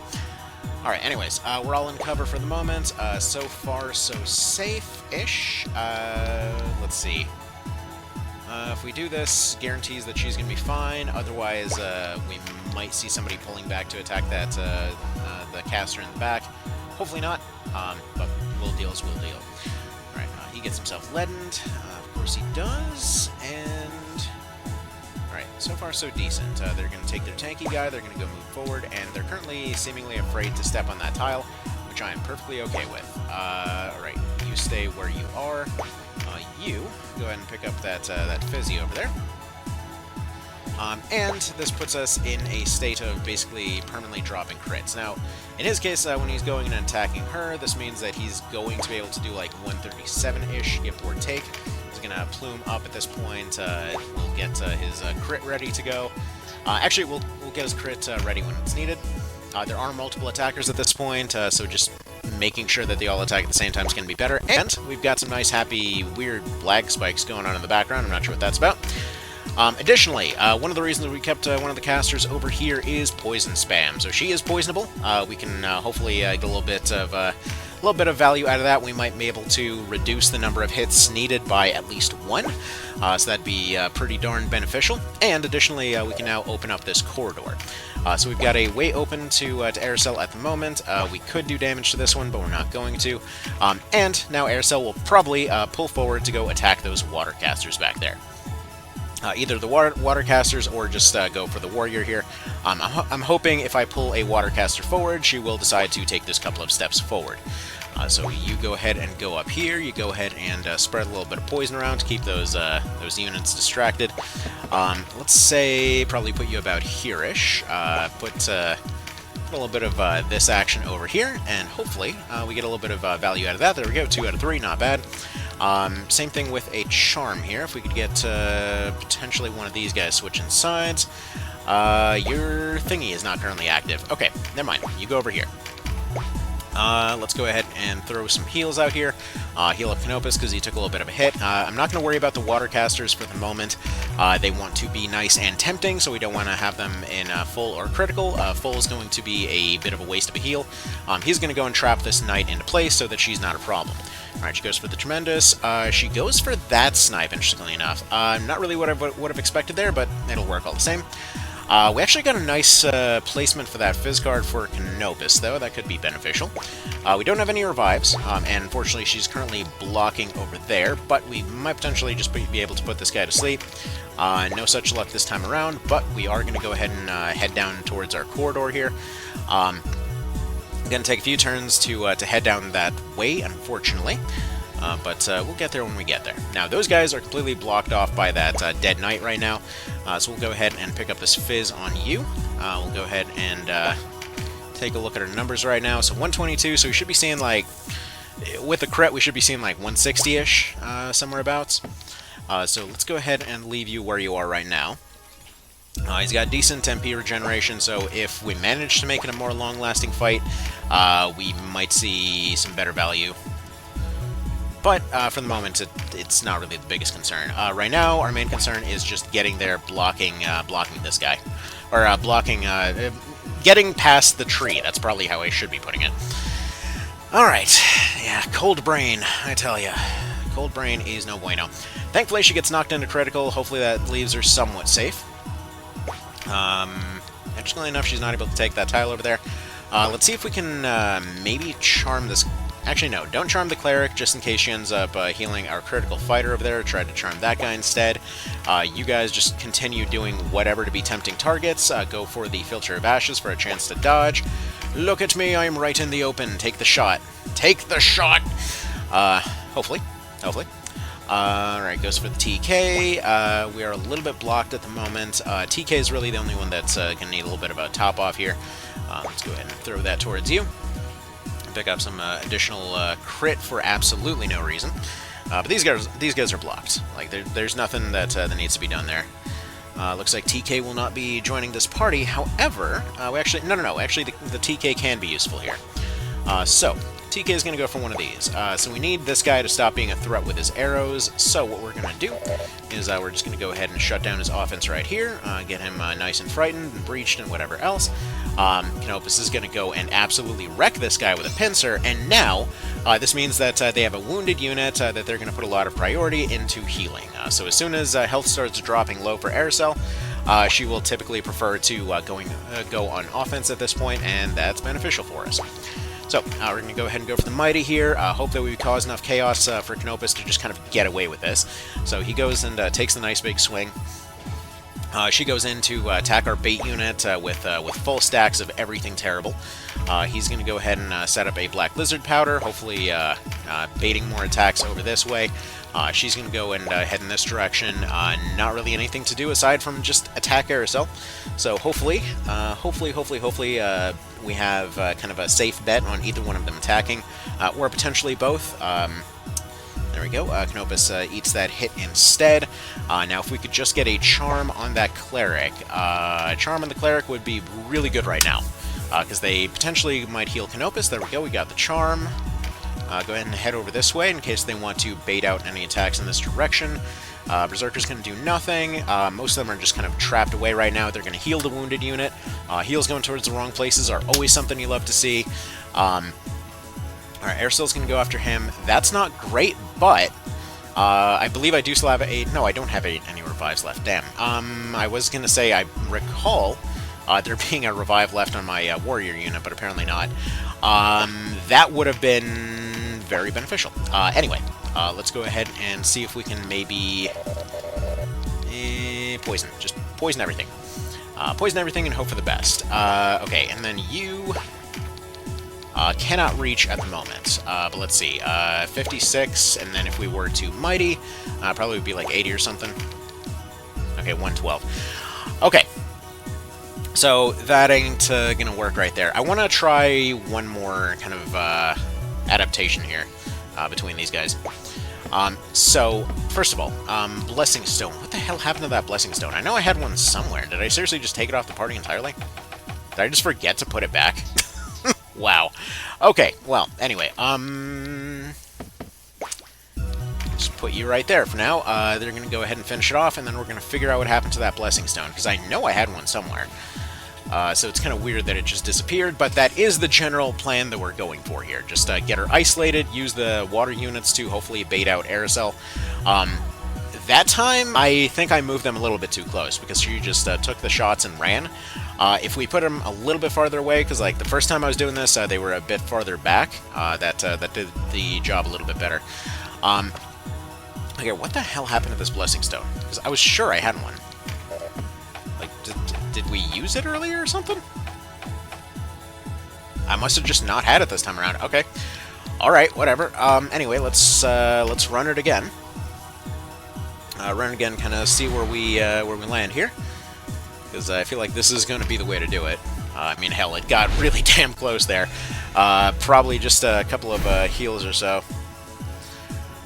Speaker 1: Alright, anyways, we're all in cover for the moment. So far, so safe-ish. Let's see. If we do this, guarantees that she's going to be fine. Otherwise, we might see somebody pulling back to attack that the caster in the back. Hopefully not, but we'll deal as we'll deal. Alright, he gets himself leadened. Of course he does, and... Alright, so far so decent. They're going to take their tanky guy, they're going to go move forward, and they're currently seemingly afraid to step on that tile, which I am perfectly okay with. Alright, you stay where you are. You go ahead and pick up that fizzy over there. And this puts us in a state of basically permanently dropping crits. Now, in his case, when he's going and attacking her, this means that he's going to be able to do like 137-ish, give or take. He's going to plume up at this point. We'll get his crit ready to go. Actually, we'll get his crit ready when it's needed. There are multiple attackers at this point, so just making sure that they all attack at the same time is going to be better. And we've got some nice, happy, weird lag spikes going on in the background. I'm not sure what that's about. Additionally, one of the reasons that we kept one of the casters over here is poison spam. So she is poisonable. We can hopefully get a little bit of value out of that. We might be able to reduce the number of hits needed by at least one. So that'd be pretty darn beneficial. And additionally, we can now open up this corridor. So we've got a way open to Aircell at the moment. We could do damage to this one, but we're not going to. And now Aircell will probably pull forward to go attack those water casters back there. Either the water casters or just go for the warrior here. I'm hoping if I pull a water caster forward, she will decide to take this couple of steps forward. So you go ahead and go up here. You go ahead and spread a little bit of poison around to keep those units distracted. Let's say probably put you about here-ish. Put a little bit of this action over here, and hopefully we get a little bit of value out of that. There we go, 2 out of 3, not bad. Same thing with a charm here. If we could get potentially one of these guys switching sides. Your thingy is not currently active. Okay, never mind. You go over here. Let's go ahead and throw some heals out here. Heal up Canopus because he took a little bit of a hit. I'm not going to worry about the water casters for the moment. They want to be nice and tempting, so we don't want to have them in full or critical. Full is going to be a bit of a waste of a heal. He's going to go and trap this knight into place so that she's not a problem. Alright, she goes for the Tremendous. She goes for that snipe, interestingly enough. Not really what I would have expected there, but it'll work all the same. We actually got a nice placement for that Fizz Guard for Canopus, though. That could be beneficial. We don't have any revives, and unfortunately she's currently blocking over there, but we might potentially just be able to put this guy to sleep. No such luck this time around, but we are going to go ahead and head down towards our corridor here. Going to take a few turns to head down that way, unfortunately. But we'll get there when we get there. Now, those guys are completely blocked off by that dead knight right now, so we'll go ahead and pick up this Fizz on you. We'll go ahead and take a look at our numbers right now. So 122, so we should be seeing, like, with the crit, we should be seeing, like, 160-ish, somewhere abouts. So let's go ahead and leave you where you are right now. He's got decent MP regeneration, so if we manage to make it a more long-lasting fight, we might see some better value. But for the moment, it's not really the biggest concern. Right now, our main concern is just getting there, blocking this guy, or getting past the tree. That's probably how I should be putting it. All right, yeah, Cold Brain, I tell ya, Cold Brain is no bueno. Thankfully, she gets knocked into critical. Hopefully, that leaves her somewhat safe. Interestingly enough, she's not able to take that tile over there. Let's see if we can maybe charm this. Actually, no, don't charm the cleric, just in case she ends up healing our critical fighter over there. Try to charm that guy instead. You guys just continue doing whatever to be tempting targets. Go for the Filter of Ashes for a chance to dodge. Look at me, I'm right in the open. Take the shot. Take the shot! Hopefully. Alright, goes for the TK. We are a little bit blocked at the moment. TK is really the only one that's going to need a little bit of a top off here. Let's go ahead and throw that towards you. Pick up some additional crit for absolutely no reason. But these guys are blocked. Like there's nothing that needs to be done there. Looks like TK will not be joining this party. However, actually the TK can be useful here. So TK is going to go for one of these. So we need this guy to stop being a threat with his arrows. So what we're going to do is we're just going to go ahead and shut down his offense right here. Get him nice and frightened and breached and whatever else. Canopus is going to go and absolutely wreck this guy with a pincer. And now this means that they have a wounded unit that they're going to put a lot of priority into healing. So as soon as health starts dropping low for Aerosel, she will typically prefer to go on offense at this point, and that's beneficial for us. So, we're going to go ahead and go for the Mighty here. Hope that we cause enough chaos for Canopus to just kind of get away with this. So he goes and takes the nice big swing. She goes in to attack our bait unit with full stacks of everything terrible. He's going to go ahead and set up a Black Lizard Powder, hopefully baiting more attacks over this way. She's going to go and head in this direction. Not really anything to do aside from just attack Aerosel. So hopefully, we have kind of a safe bet on either one of them attacking, or potentially both. There we go. Canopus eats that hit instead. Now, if we could just get a charm on that cleric, charm on the cleric would be really good right now, because they potentially might heal Canopus. There we go. We got the charm. Go ahead and head over this way in case they want to bait out any attacks in this direction. Berserker's going to do nothing. Most of them are just kind of trapped away right now. They're going to heal the wounded unit. Heals going towards the wrong places are always something you love to see. Alright, Aerosol's going to go after him. That's not great, but I believe I do still have a... No, I don't have any revives left. Damn. I was going to say I recall there being a revive left on my warrior unit, but apparently not. That would have been very beneficial. Anyway, let's go ahead and see if we can maybe... poison. Just poison everything. Poison everything and hope for the best. Okay, and then you... Cannot reach at the moment. But let's see. 56, and then if we were to Mighty, probably would be like 80 or something. Okay, 112. Okay. So that ain't gonna work right there. I want to try one more kind of adaptation here between these guys. So, first of all, Blessing Stone. What the hell happened to that Blessing Stone? I know I had one somewhere. Did I seriously just take it off the party entirely? Did I just forget to put it back? Wow. Okay, well, anyway, just put you right there for now. They're going to go ahead and finish it off, and then we're going to figure out what happened to that Blessing Stone, because I know I had one somewhere. So it's kind of weird that it just disappeared, but that is the general plan that we're going for here. Just get her isolated, use the water units to hopefully bait out Aerosol. That time, I think I moved them a little bit too close, because she just took the shots and ran. If we put them a little bit farther away, because like the first time I was doing this, they were a bit farther back, that did the job a little bit better. Okay, what the hell happened to this Blessing Stone? Because I was sure I had one. Like, did we use it earlier or something? I must have just not had it this time around. Okay. Alright, whatever. Anyway, let's run it again. Run it again, kind of see where we land here. Because I feel like this is going to be the way to do it. I mean, hell, it got really damn close there. Probably just a couple of heals or so.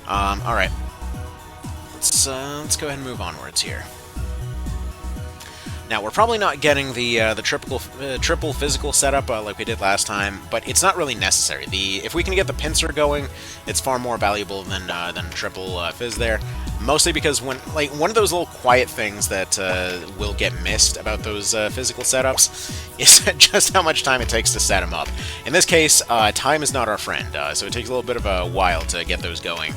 Speaker 1: Alright. Let's go ahead and move onwards here. Now, we're probably not getting the triple physical setup like we did last time, but it's not really necessary. If we can get the pincer going, it's far more valuable than triple phys there. Mostly because one of those little quiet things that will get missed about those physical setups is just how much time it takes to set them up. In this case, time is not our friend, so it takes a little bit of a while to get those going.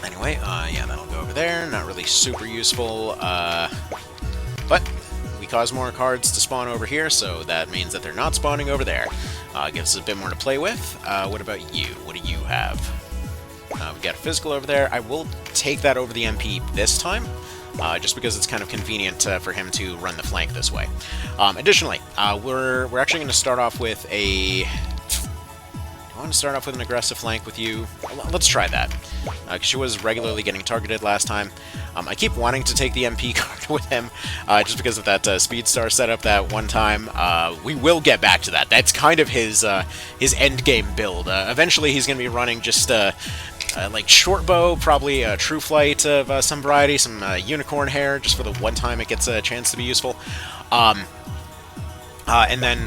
Speaker 1: Anyway, yeah, that'll go over there. Not really super useful, but we cause more cards to spawn over here, so that means that they're not spawning over there. Gives us a bit more to play with. What about you? What do you have? We've got a physical over there. I will take that over the MP this time, just because it's kind of convenient for him to run the flank this way. Additionally, we're actually going to start off with a... I want to start off with an aggressive flank with you. Let's try that, because she was regularly getting targeted last time. I keep wanting to take the MP card with him, just because of that Speed Star setup that one time. We will get back to that. That's kind of his end game build. Eventually, he's going to be running just like short bow, probably a true flight of some variety, some unicorn hair, just for the one time it gets a chance to be useful. And then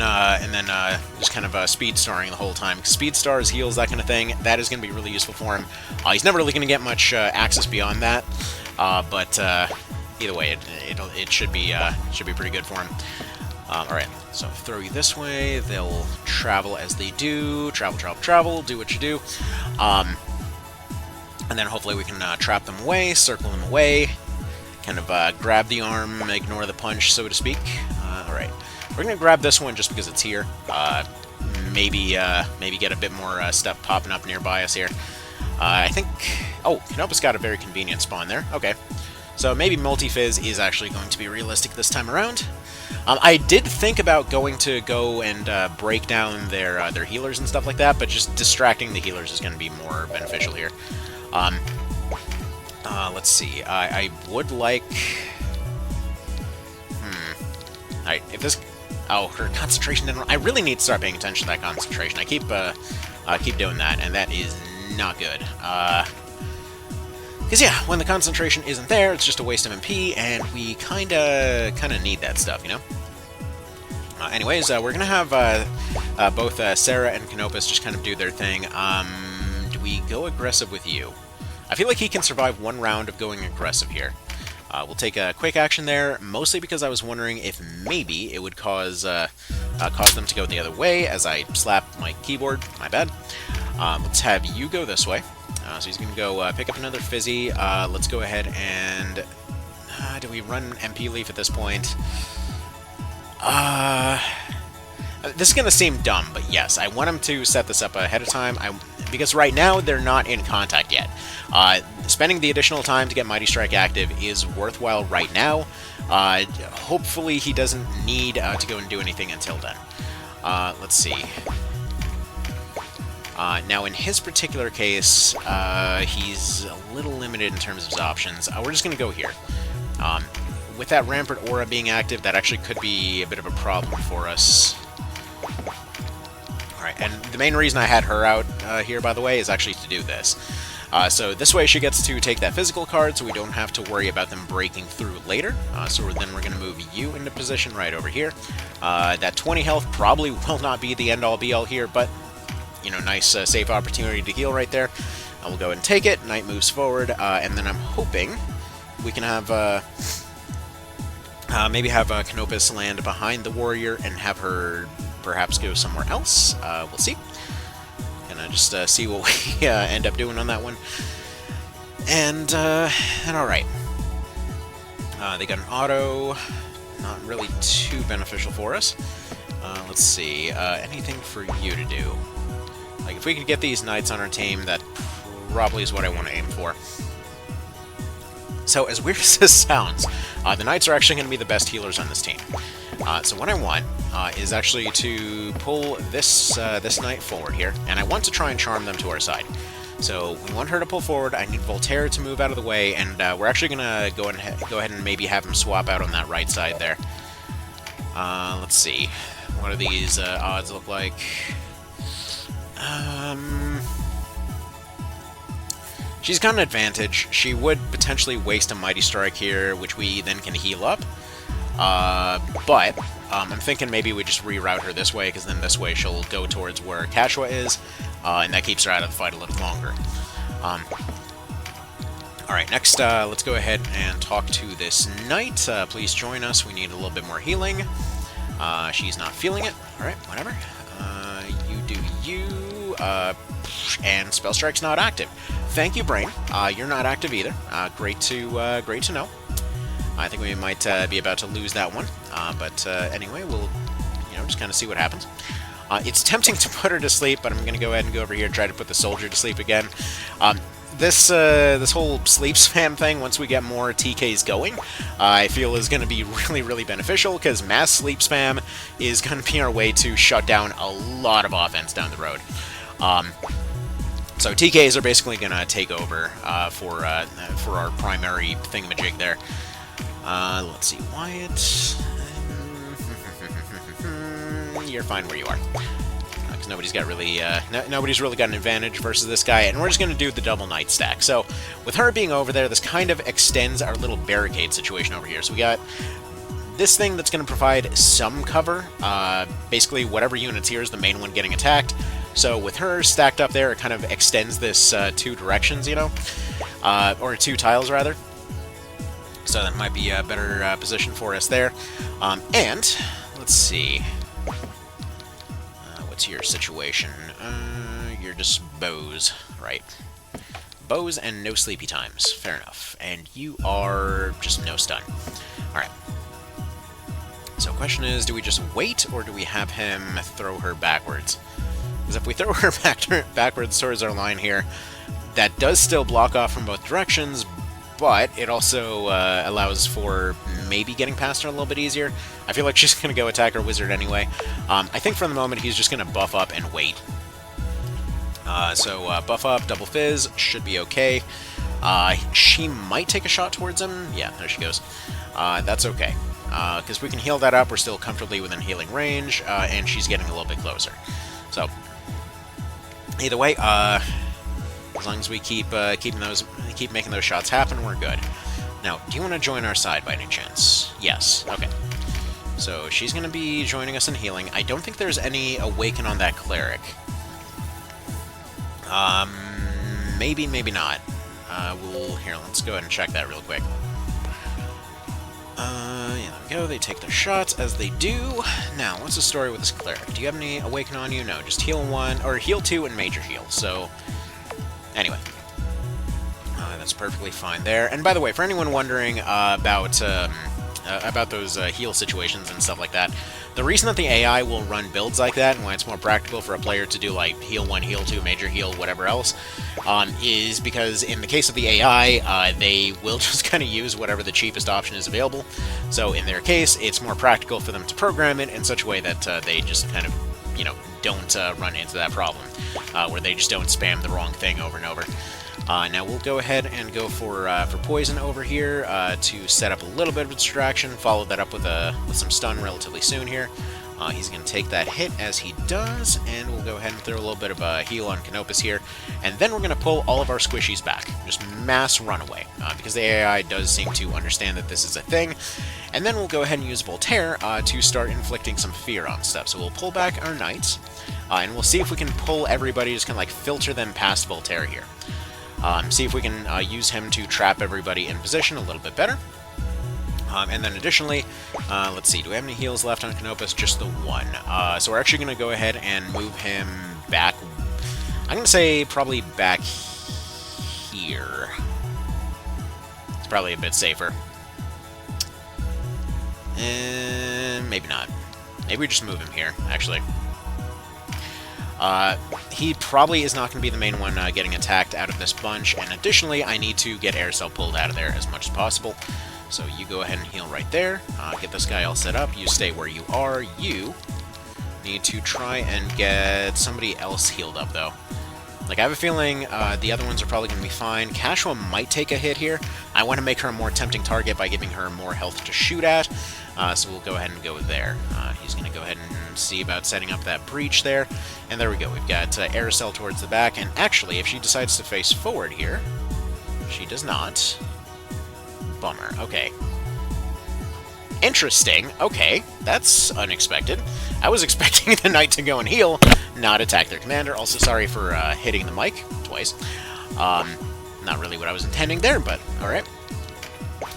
Speaker 1: just kind of speed starring the whole time. Speed stars, heals, that kind of thing. That is going to be really useful for him. He's never really going to get much access beyond that, but either way, it should be pretty good for him. All right, so throw you this way. They'll travel as they do. Travel, travel, travel. Do what you do. And then hopefully we can trap them away, circle them away, kind of grab the arm, ignore the punch, so to speak. All right. We're going to grab this one just because it's here. Maybe get a bit more stuff popping up nearby us here. I think... Oh, Ennokos got a very convenient spawn there. Okay. So maybe multi-fizz is actually going to be realistic this time around. I did think about go and break down their healers and stuff like that, but just distracting the healers is going to be more beneficial here. Let's see. I would like... Alright, if this... Oh, her concentration didn't... I really need to start paying attention to that concentration. I keep doing that, and that is not good. Because, yeah, when the concentration isn't there, it's just a waste of MP, and we kind of need that stuff, you know? Anyways, we're going to have both Sarah and Ennokos just kind of do their thing. Do we go aggressive with you? I feel like he can survive one round of going aggressive here. We'll take a quick action there, mostly because I was wondering if maybe it would cause them to go the other way as I slap my keyboard. My bad. Let's have you go this way. So he's going to go pick up another Fizzy. Let's go ahead and... do we run MP Leaf at this point? This is going to seem dumb, but yes, I want him to set this up ahead of time. Because right now, they're not in contact yet. Spending the additional time to get Mighty Strike active is worthwhile right now. Hopefully, he doesn't need to go and do anything until then. Let's see. Now, in his particular case, he's a little limited in terms of his options. We're just going to go here. With that Rampart Aura being active, that actually could be a bit of a problem for us. Alright, and the main reason I had her out here, by the way, is actually to do this. So this way she gets to take that physical card, so we don't have to worry about them breaking through later. So then we're going to move you into position right over here. That 20 health probably will not be the end-all be-all here, but, you know, nice safe opportunity to heal right there. We'll go ahead and take it. Knight moves forward, and then I'm hoping we can have... maybe have Canopus land behind the warrior and have her perhaps go somewhere else. We'll see. And just see what we end up doing on that one. And alright. They got an auto. Not really too beneficial for us. Let's see. Anything for you to do? Like, if we could get these knights on our team, that probably is what I want to aim for. So, as weird as this sounds, the knights are actually going to be the best healers on this team. So what I want is actually to pull this this knight forward here, and I want to try and charm them to our side. So we want her to pull forward. I need Voltaire to move out of the way, and we're actually going to go ahead and maybe have him swap out on that right side there. Let's see. What do these odds look like? She's got an advantage. She would potentially waste a Mighty Strike here, which we then can heal up. But I'm thinking maybe we just reroute her this way, because then this way she'll go towards where Kashua is, and that keeps her out of the fight a little longer. Alright, next let's go ahead and talk to this knight. Please join us. We need a little bit more healing. She's not feeling it. Alright, whatever. You do you. And Spell Strike's not active. Thank you, Brain. You're not active either. Great to know. I think we might be about to lose that one, but anyway, we'll just kind of see what happens. It's tempting to put her to sleep, but I'm going to go ahead and go over here and try to put the soldier to sleep again. This whole sleep spam thing, once we get more TKs going, I feel is going to be really, really beneficial, because mass sleep spam is going to be our way to shut down a lot of offense down the road. So TKs are basically going to take over for our primary thingamajig there. Let's see, Wyatt. You're fine where you are, because nobody's really got an advantage versus this guy, and we're just going to do the double knight stack. So with her being over there, this kind of extends our little barricade situation over here. So we got this thing that's going to provide some cover. Basically, whatever unit's here is the main one getting attacked. So with her stacked up there, it kind of extends this two directions, or two tiles rather. So that might be a better position for us there. And let's see, what's your situation? You're just bows, right? Bows and no sleepy times. Fair enough. And you are just no stun. All right. So question is, do we just wait, or do we have him throw her backwards? Because if we throw her backwards towards our line here, that does still block off from both directions, but it also allows for maybe getting past her a little bit easier. I feel like she's going to go attack her wizard anyway. I think for the moment he's just going to buff up and wait. So buff up, double fizz, should be okay. She might take a shot towards him. Yeah, there she goes. That's okay. Because we can heal that up, we're still comfortably within healing range, and she's getting a little bit closer. So, either way, as long as we keep making those shots happen, we're good. Now, do you want to join our side by any chance? Yes. Okay. So she's going to be joining us in healing. I don't think there's any awaken on that cleric. Maybe, maybe not. Here, let's go ahead and check that real quick. Yeah, there we go. They take their shots, as they do. Now, what's the story with this cleric? Do you have any awaken on you? No, just heal 1, or heal 2 and major heal. So, anyway. That's perfectly fine there. And by the way, for anyone wondering about those heal situations and stuff like that, the reason that the AI will run builds like that, and why it's more practical for a player to do like heal 1, heal 2, major heal, whatever else, is because in the case of the AI, they will just kind of use whatever the cheapest option is available. So in their case, it's more practical for them to program it in such a way that they just kind of you know, don't run into that problem, where they just don't spam the wrong thing over and over. Now we'll go ahead and go for poison over here to set up a little bit of a distraction, follow that up with some stun relatively soon here. He's going to take that hit as he does, and we'll go ahead and throw a little bit of a heal on Canopus here, and then we're going to pull all of our squishies back. Just mass runaway, because the AI does seem to understand that this is a thing. And then we'll go ahead and use Voltaire to start inflicting some fear on stuff. So we'll pull back our knights, and we'll see if we can pull everybody, just kind of like filter them past Voltaire here. See if we can use him to trap everybody in position a little bit better. And then additionally, let's see, do we have any heals left on Canopus? Just the one. So we're actually going to go ahead and move him back. I'm going to say probably back here. It's probably a bit safer. And maybe not. Maybe we just move him here, actually. He probably is not going to be the main one getting attacked out of this bunch, and additionally, I need to get Air Cell pulled out of there as much as possible. So you go ahead and heal right there, get this guy all set up, you stay where you are, you need to try and get somebody else healed up, though. Like, I have a feeling the other ones are probably going to be fine. Cashua might take a hit here. I want to make her a more tempting target by giving her more health to shoot at, so we'll go ahead and go there. He's going to go ahead and see about setting up that breach there, and there we go. We've got Air Cell towards the back, and actually, if she decides to face forward here, she does not. Bummer. Okay. Interesting. Okay, that's unexpected. I was expecting the knight to go and heal, not attack their commander. Also, sorry for hitting the mic twice. Not really what I was intending there, but alright.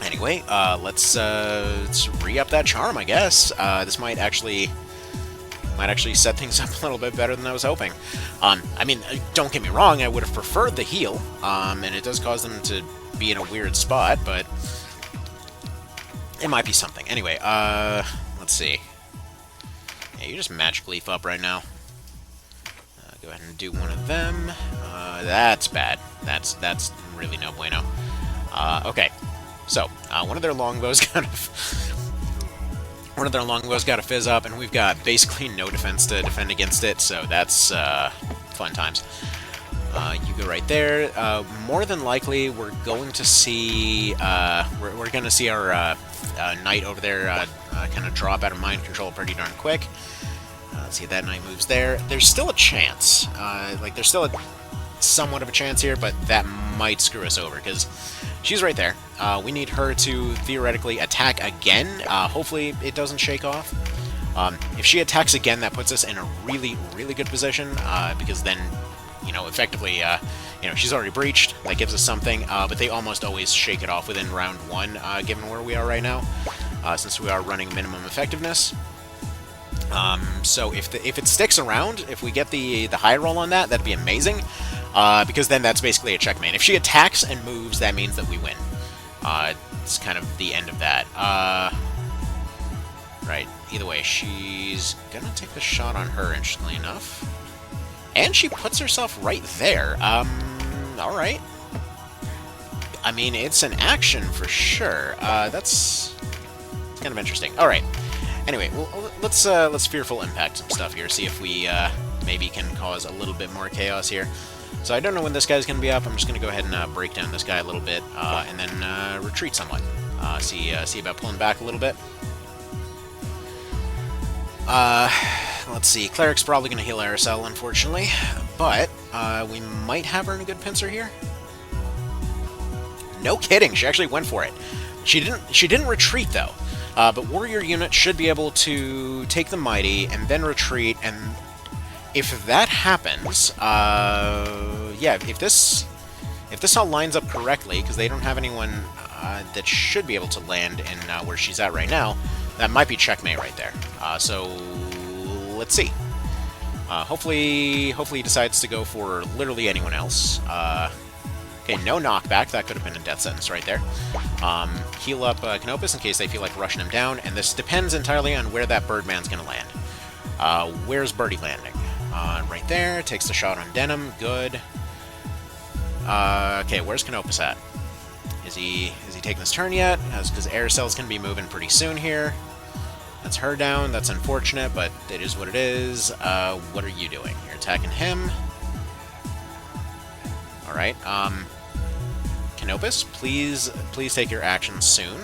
Speaker 1: Anyway, let's re-up that charm, I guess. This might actually set things up a little bit better than I was hoping. I mean, don't get me wrong, I would have preferred the heal, and it does cause them to be in a weird spot, but it might be something. Anyway, let's see. Yeah, you just magic leaf up right now. Go ahead and do one of them. That's bad. That's really no bueno. Okay, so one of their longbows got a fizz up, and we've got basically no defense to defend against it. So that's fun times. You go right there. More than likely, we're going to see we're going to see our knight over there kind of drop out of mind control pretty darn quick. Let's see, that knight moves there. There's still a chance. Like, there's still somewhat of a chance here, but that might screw us over, because she's right there. We need her to theoretically attack again. Hopefully it doesn't shake off. If she attacks again, that puts us in a really, really good position, because then, you know, effectively, you know, she's already breached. That gives us something, but they almost always shake it off within round one, given where we are right now, since we are running minimum effectiveness. So if it sticks around, if we get the high roll on that, that'd be amazing, because then that's basically a checkmate. If she attacks and moves, that means that we win. It's kind of the end of that. Right, either way, she's gonna take the shot on her, interestingly enough. And she puts herself right there. Alright. I mean, it's an action for sure. That's kind of interesting. Alright. Anyway, well, let's fearful impact some stuff here, see if we maybe can cause a little bit more chaos here. So I don't know when this guy's going to be up. I'm just going to go ahead and break down this guy a little bit, and then retreat somewhat. See about pulling back a little bit. Let's see. Cleric's probably going to heal Aracel, unfortunately, but we might have her in a good pincer here. No kidding, she actually went for it. She didn't retreat though. But warrior unit should be able to take the mighty and then retreat, and if that happens, yeah, if this all lines up correctly, because they don't have anyone that should be able to land in where she's at right now, that might be checkmate right there. So let's see. Hopefully he decides to go for literally anyone else. Okay, no knockback. That could have been a death sentence right there. Heal up Canopus in case they feel like rushing him down, and this depends entirely on where that Birdman's going to land. Where's Birdie landing? Right there. Takes the shot on Denim. Good. Okay, where's Canopus at? Is he taking this turn yet? Because Aracel's going to be moving pretty soon here. That's her down. That's unfortunate, but it is what it is. What are you doing? You're attacking him. Alright, Canopus, please take your action soon.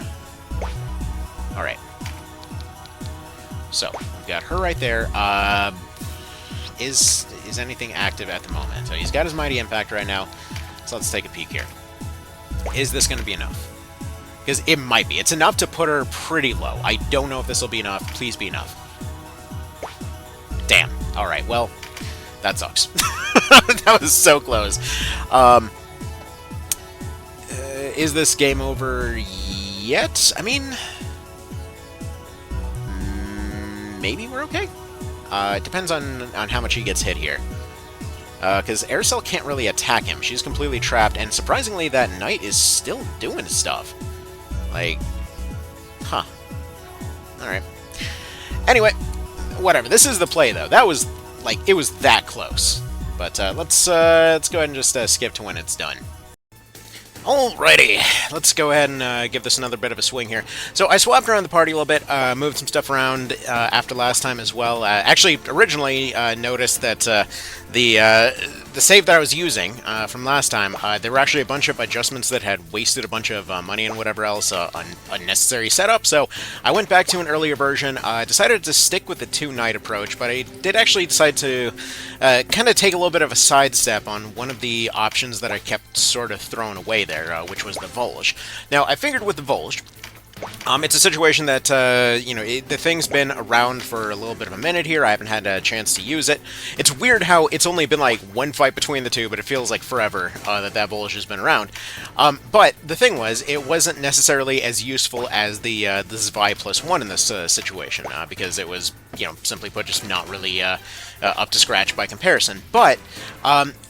Speaker 1: Alright. So, we've got her right there. Is anything active at the moment? So he's got his Mighty Impact right now, so let's take a peek here. Is this going to be enough? Because it might be. It's enough to put her pretty low. I don't know if this will be enough. Please be enough. Damn. Alright, well, that sucks. That was so close. Is this game over yet? I mean, maybe we're okay. It depends on how much he gets hit here. Because Aircell can't really attack him. She's completely trapped, and surprisingly, that knight is still doing stuff. Like, huh. Alright. Anyway, whatever. This is the play, though. That was, like, it was that close. But let's go ahead and just skip to when it's done. Alrighty, let's go ahead and give this another bit of a swing here. So I swapped around the party a little bit, moved some stuff around after last time as well. Actually, originally noticed that the save that I was using from last time, there were actually a bunch of adjustments that had wasted a bunch of money and whatever else, unnecessary setup. So I went back to an earlier version, decided to stick with the two-knight approach, but I did actually decide to kind of take a little bit of a sidestep on one of the options that I kept sort of throwing away there. Which was the Volge. Now, I figured with the Volge, it's a situation that, the thing's been around for a little bit of a minute here. I haven't had a chance to use it. It's weird how it's only been like one fight between the two, but it feels like forever that Volge has been around. But the thing was, it wasn't necessarily as useful as the Zwei +1 in this situation, because it was, simply put, just not really up to scratch by comparison. But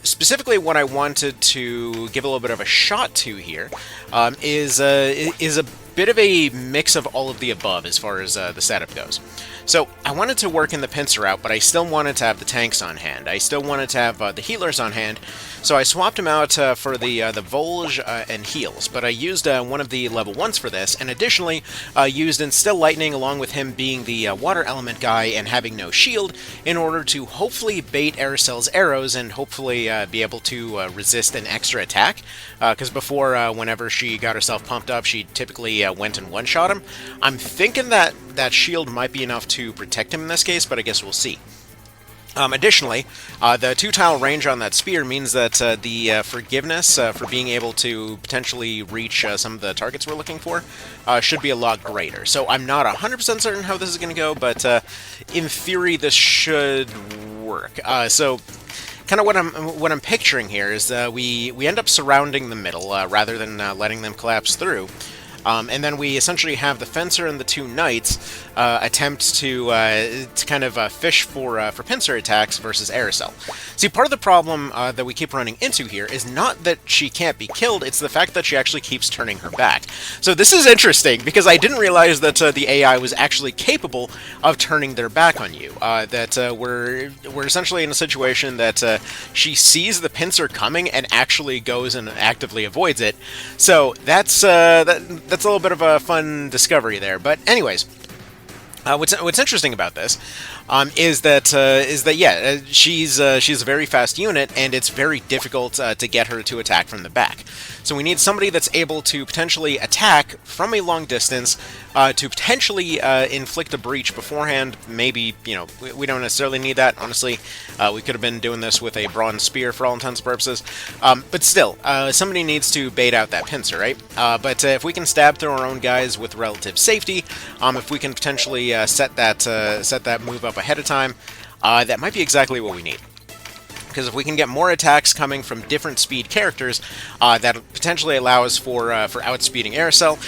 Speaker 1: specifically what I wanted to give a little bit of a shot to here is a bit of a mix of all of the above as far as the setup goes. So I wanted to work in the pincer route, but I still wanted to have the tanks on hand. I still wanted to have the healers on hand, so I swapped them out for the Volge and heals. But I used one of the level 1s for this, and additionally used Instill Lightning along with him being the water element guy and having no shield in order to hopefully bait Aircell's arrows and hopefully be able to resist an extra attack. Because before, whenever she got herself pumped up, she typically went and one-shot him. I'm thinking that that shield might be enough to protect him in this case, but I guess we'll see. Additionally, the 2-tile range on that spear means that the forgiveness for being able to potentially reach some of the targets we're looking for should be a lot greater. So I'm not 100% certain how this is going to go, but in theory this should work. So kind of what I'm picturing here is we end up surrounding the middle rather than letting them collapse through. And then we essentially have the Fencer and the two Knights attempt to kind of fish for pincer attacks versus Aircell. See, part of the problem that we keep running into here is not that she can't be killed, it's the fact that she actually keeps turning her back. So this is interesting, because I didn't realize that the AI was actually capable of turning their back on you. That we're essentially in a situation that she sees the pincer coming and actually goes and actively avoids it. So that's a little bit of a fun discovery there. But anyways, what's interesting about this is that yeah, she's a very fast unit, and it's very difficult to get her to attack from the back. So we need somebody that's able to potentially attack from a long distance, to potentially inflict a breach beforehand. Maybe, we don't necessarily need that, honestly. We could have been doing this with a bronze spear for all intents and purposes. But still, somebody needs to bait out that pincer, right? But if we can stab through our own guys with relative safety, if we can potentially set that move up ahead of time, that might be exactly what we need. Because if we can get more attacks coming from different speed characters, that potentially allows for outspeeding Aircell,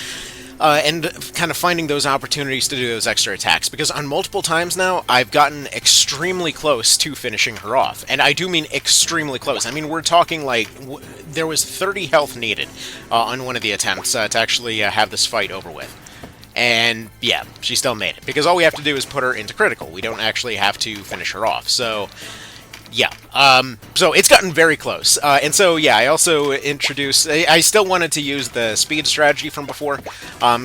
Speaker 1: and kind of finding those opportunities to do those extra attacks. Because on multiple times now, I've gotten extremely close to finishing her off. And I do mean extremely close. I mean, we're talking like, there was 30 health needed on one of the attempts to actually have this fight over with. And yeah, she still made it. Because all we have to do is put her into critical. We don't actually have to finish her off. So yeah, so it's gotten very close. And so, yeah, I also introduced... I still wanted to use the speed strategy from before.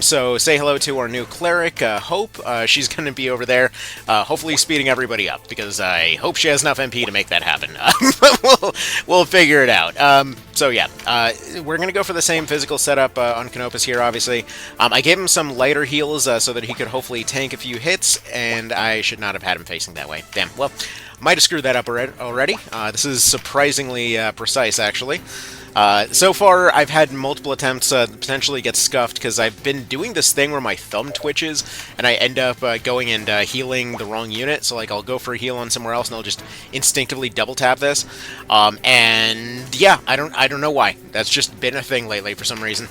Speaker 1: So say hello to our new cleric, Hope. She's going to be over there, hopefully speeding everybody up, because I hope she has enough MP to make that happen. We'll figure it out. So, yeah, we're going to go for the same physical setup on Canopus here, obviously. I gave him some lighter heals so that he could hopefully tank a few hits, and I should not have had him facing that way. Damn, well... Might have screwed that up already. This is surprisingly precise, actually. So far, I've had multiple attempts to potentially get scuffed, because I've been doing this thing where my thumb twitches, and I end up going and healing the wrong unit. So, like, I'll go for a heal on somewhere else, and I'll just instinctively double-tap this. And, yeah, I don't know why. That's just been a thing lately for some reason.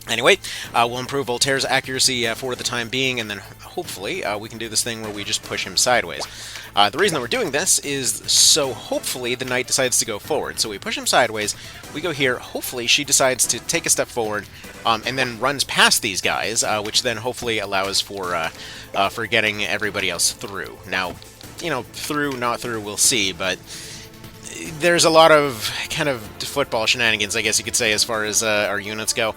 Speaker 1: Anyway, we'll improve Voltaire's accuracy for the time being, and then hopefully we can do this thing where we just push him sideways. The reason that we're doing this is so hopefully the knight decides to go forward. So we push him sideways, we go here, hopefully she decides to take a step forward, and then runs past these guys, which then hopefully allows for getting everybody else through. Now, you know, through, not through, we'll see, but... There's a lot of kind of football shenanigans, I guess you could say, as far as our units go.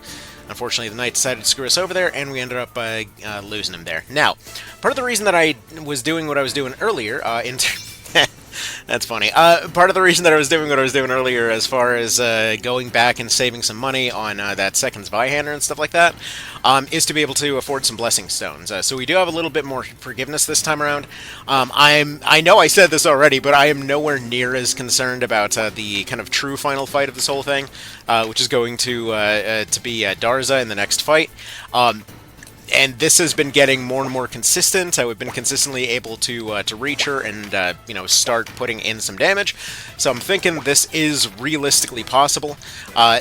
Speaker 1: Unfortunately, the knight decided to screw us over there, and we ended up losing him there. Now, part of the reason that I was doing what I was doing earlier, that's funny. Part of the reason that I was doing what I was doing earlier as far as going back and saving some money on that second Zweihander and stuff like that, is to be able to afford some Blessing Stones. So we do have a little bit more forgiveness this time around. I know I said this already, but I am nowhere near as concerned about the kind of true final fight of this whole thing, which is going to be Darza in the next fight. And this has been getting more and more consistent. We've been consistently able to reach her and you know, start putting in some damage. So I'm thinking this is realistically possible.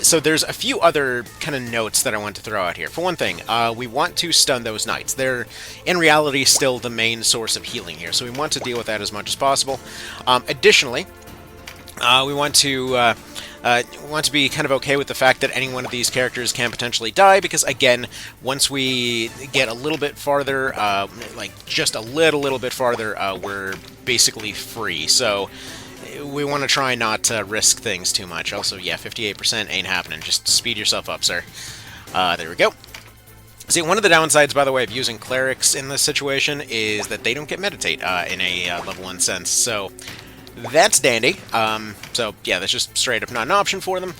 Speaker 1: So there's a few other kind of notes that I want to throw out here. For one thing, we want to stun those knights. They're in reality still the main source of healing here, so we want to deal with that as much as possible. Additionally, we want to be kind of okay with the fact that any one of these characters can potentially die, because, again, once we get a little bit farther, like just a little bit farther, we're basically free. So we want to try not to risk things too much. Also, yeah, 58% ain't happening. Just speed yourself up, sir. There we go. See, one of the downsides, by the way, of using clerics in this situation is that they don't get meditate in a level 1 sense. So... that's dandy. So, yeah, that's just straight up not an option for them.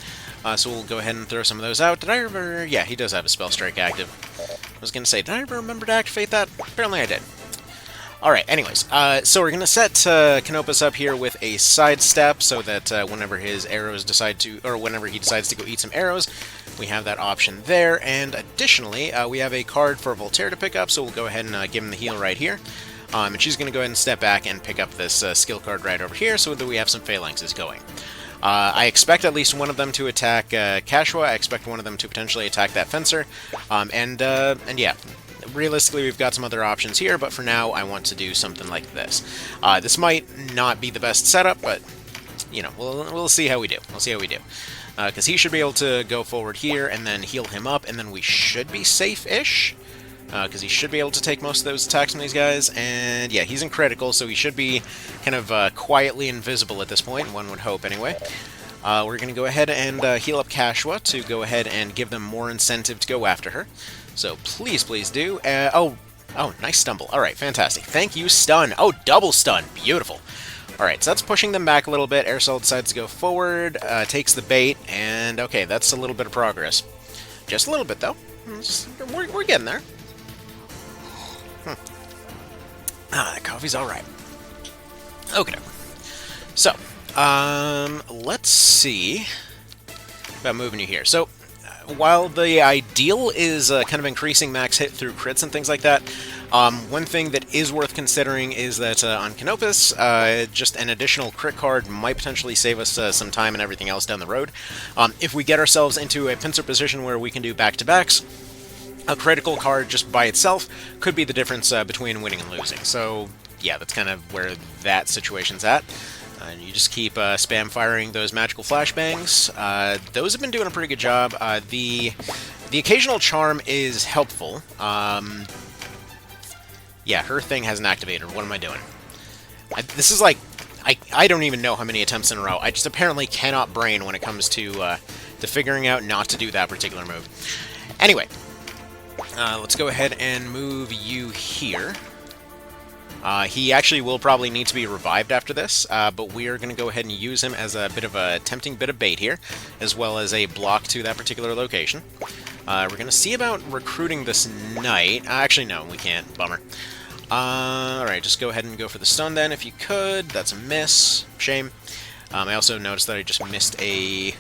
Speaker 1: So we'll go ahead and throw some of those out. Did I ever... yeah, he does have a spell strike active. I was going to say, did I ever remember to activate that? Apparently I did. Alright, anyways. So we're going to set Canopus up here with a sidestep so that whenever his arrows decide to... or whenever he decides to go eat some arrows, we have that option there. And additionally, we have a card for Voltaire to pick up, so we'll go ahead and give him the heal right here. And she's going to go ahead and step back and pick up this skill card right over here so that we have some phalanxes going. I expect at least one of them to attack Kashua. I expect one of them to potentially attack that fencer. And yeah, realistically we've got some other options here, but for now I want to do something like this. This might not be the best setup, but, you know, we'll see how we do. We'll see how we do. Because he should be able to go forward here and then heal him up, and then we should be safe-ish. Because he should be able to take most of those attacks from these guys, and yeah, he's in critical, so he should be kind of quietly invisible at this point, one would hope anyway. We're going to go ahead and heal up Kashua to go ahead and give them more incentive to go after her. So please, please do. Oh, nice stumble. Alright, fantastic. Thank you, stun. Oh, double stun. Beautiful. Alright, so that's pushing them back a little bit. Aircell decides to go forward, takes the bait, and okay, that's a little bit of progress. Just a little bit, though. We're getting there. That coffee's alright. Okay. So, let's see about moving you here. So, while the ideal is kind of increasing max hit through crits and things like that, one thing that is worth considering is that on Canopus, just an additional crit card might potentially save us some time and everything else down the road. If we get ourselves into a pincer position where we can do back-to-backs, a critical card just by itself could be the difference between winning and losing. So, yeah, that's kind of where that situation's at. You just keep spam firing those magical flashbangs. Those have been doing a pretty good job. The occasional charm is helpful. Yeah, her thing hasn't activated. What am I doing? This is like... I don't even know how many attempts in a row. I just apparently cannot brain when it comes to figuring out not to do that particular move. Anyway, let's go ahead and move you here. He actually will probably need to be revived after this, but we are going to go ahead and use him as a bit of a tempting bit of bait here, as well as a block to that particular location. We're going to see about recruiting this knight. Actually, no, we can't. Bummer. Alright, just go ahead and go for the stun then, if you could. That's a miss. Shame. I also noticed that I just missed a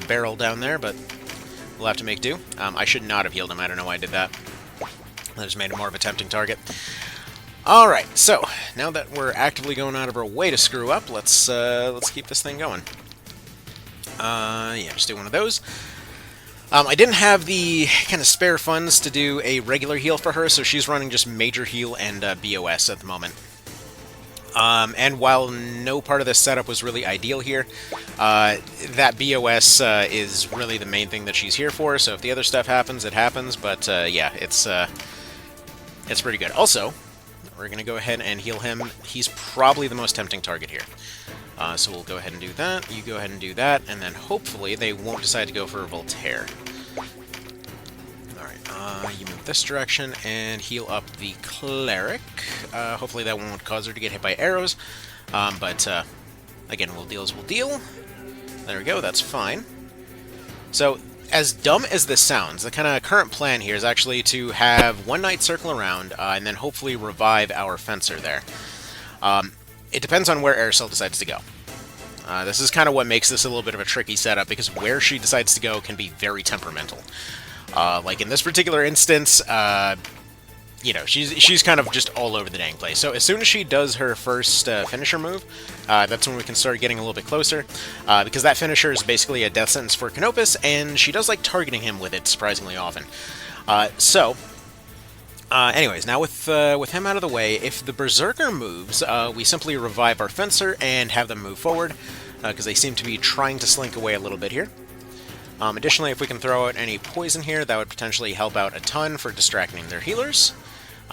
Speaker 1: barrel down there, but we'll have to make do. I should not have healed him. I don't know why I did that. I just made him more of a tempting target. Alright, so, now that we're actively going out of our way to screw up, let's keep this thing going. Yeah, just do one of those. I didn't have the kind of spare funds to do a regular heal for her, so she's running just major heal and BOS at the moment. And while no part of this setup was really ideal here, that BOS is really the main thing that she's here for, so if the other stuff happens, it happens, but yeah, it's pretty good. Also, we're going to go ahead and heal him. He's probably the most tempting target here. So we'll go ahead and do that, you go ahead and do that, and then hopefully they won't decide to go for a Voltaire. Alright, you move this direction and heal up the Cleric. Hopefully that won't cause her to get hit by arrows, but again, we'll deal as we'll deal. There we go, that's fine. So, as dumb as this sounds, the kind of current plan here is actually to have one knight circle around, and then hopefully revive our Fencer there. It depends on where Aerosol decides to go. This is kind of what makes this a little bit of a tricky setup, because where she decides to go can be very temperamental. Like in this particular instance, you know, she's kind of just all over the dang place. So as soon as she does her first finisher move, that's when we can start getting a little bit closer, because that finisher is basically a death sentence for Canopus, and she does like targeting him with it surprisingly often. Anyways, now with him out of the way, if the Berserker moves, we simply revive our Fencer and have them move forward, because they seem to be trying to slink away a little bit here. Additionally, if we can throw out any poison here, that would potentially help out a ton for distracting their healers,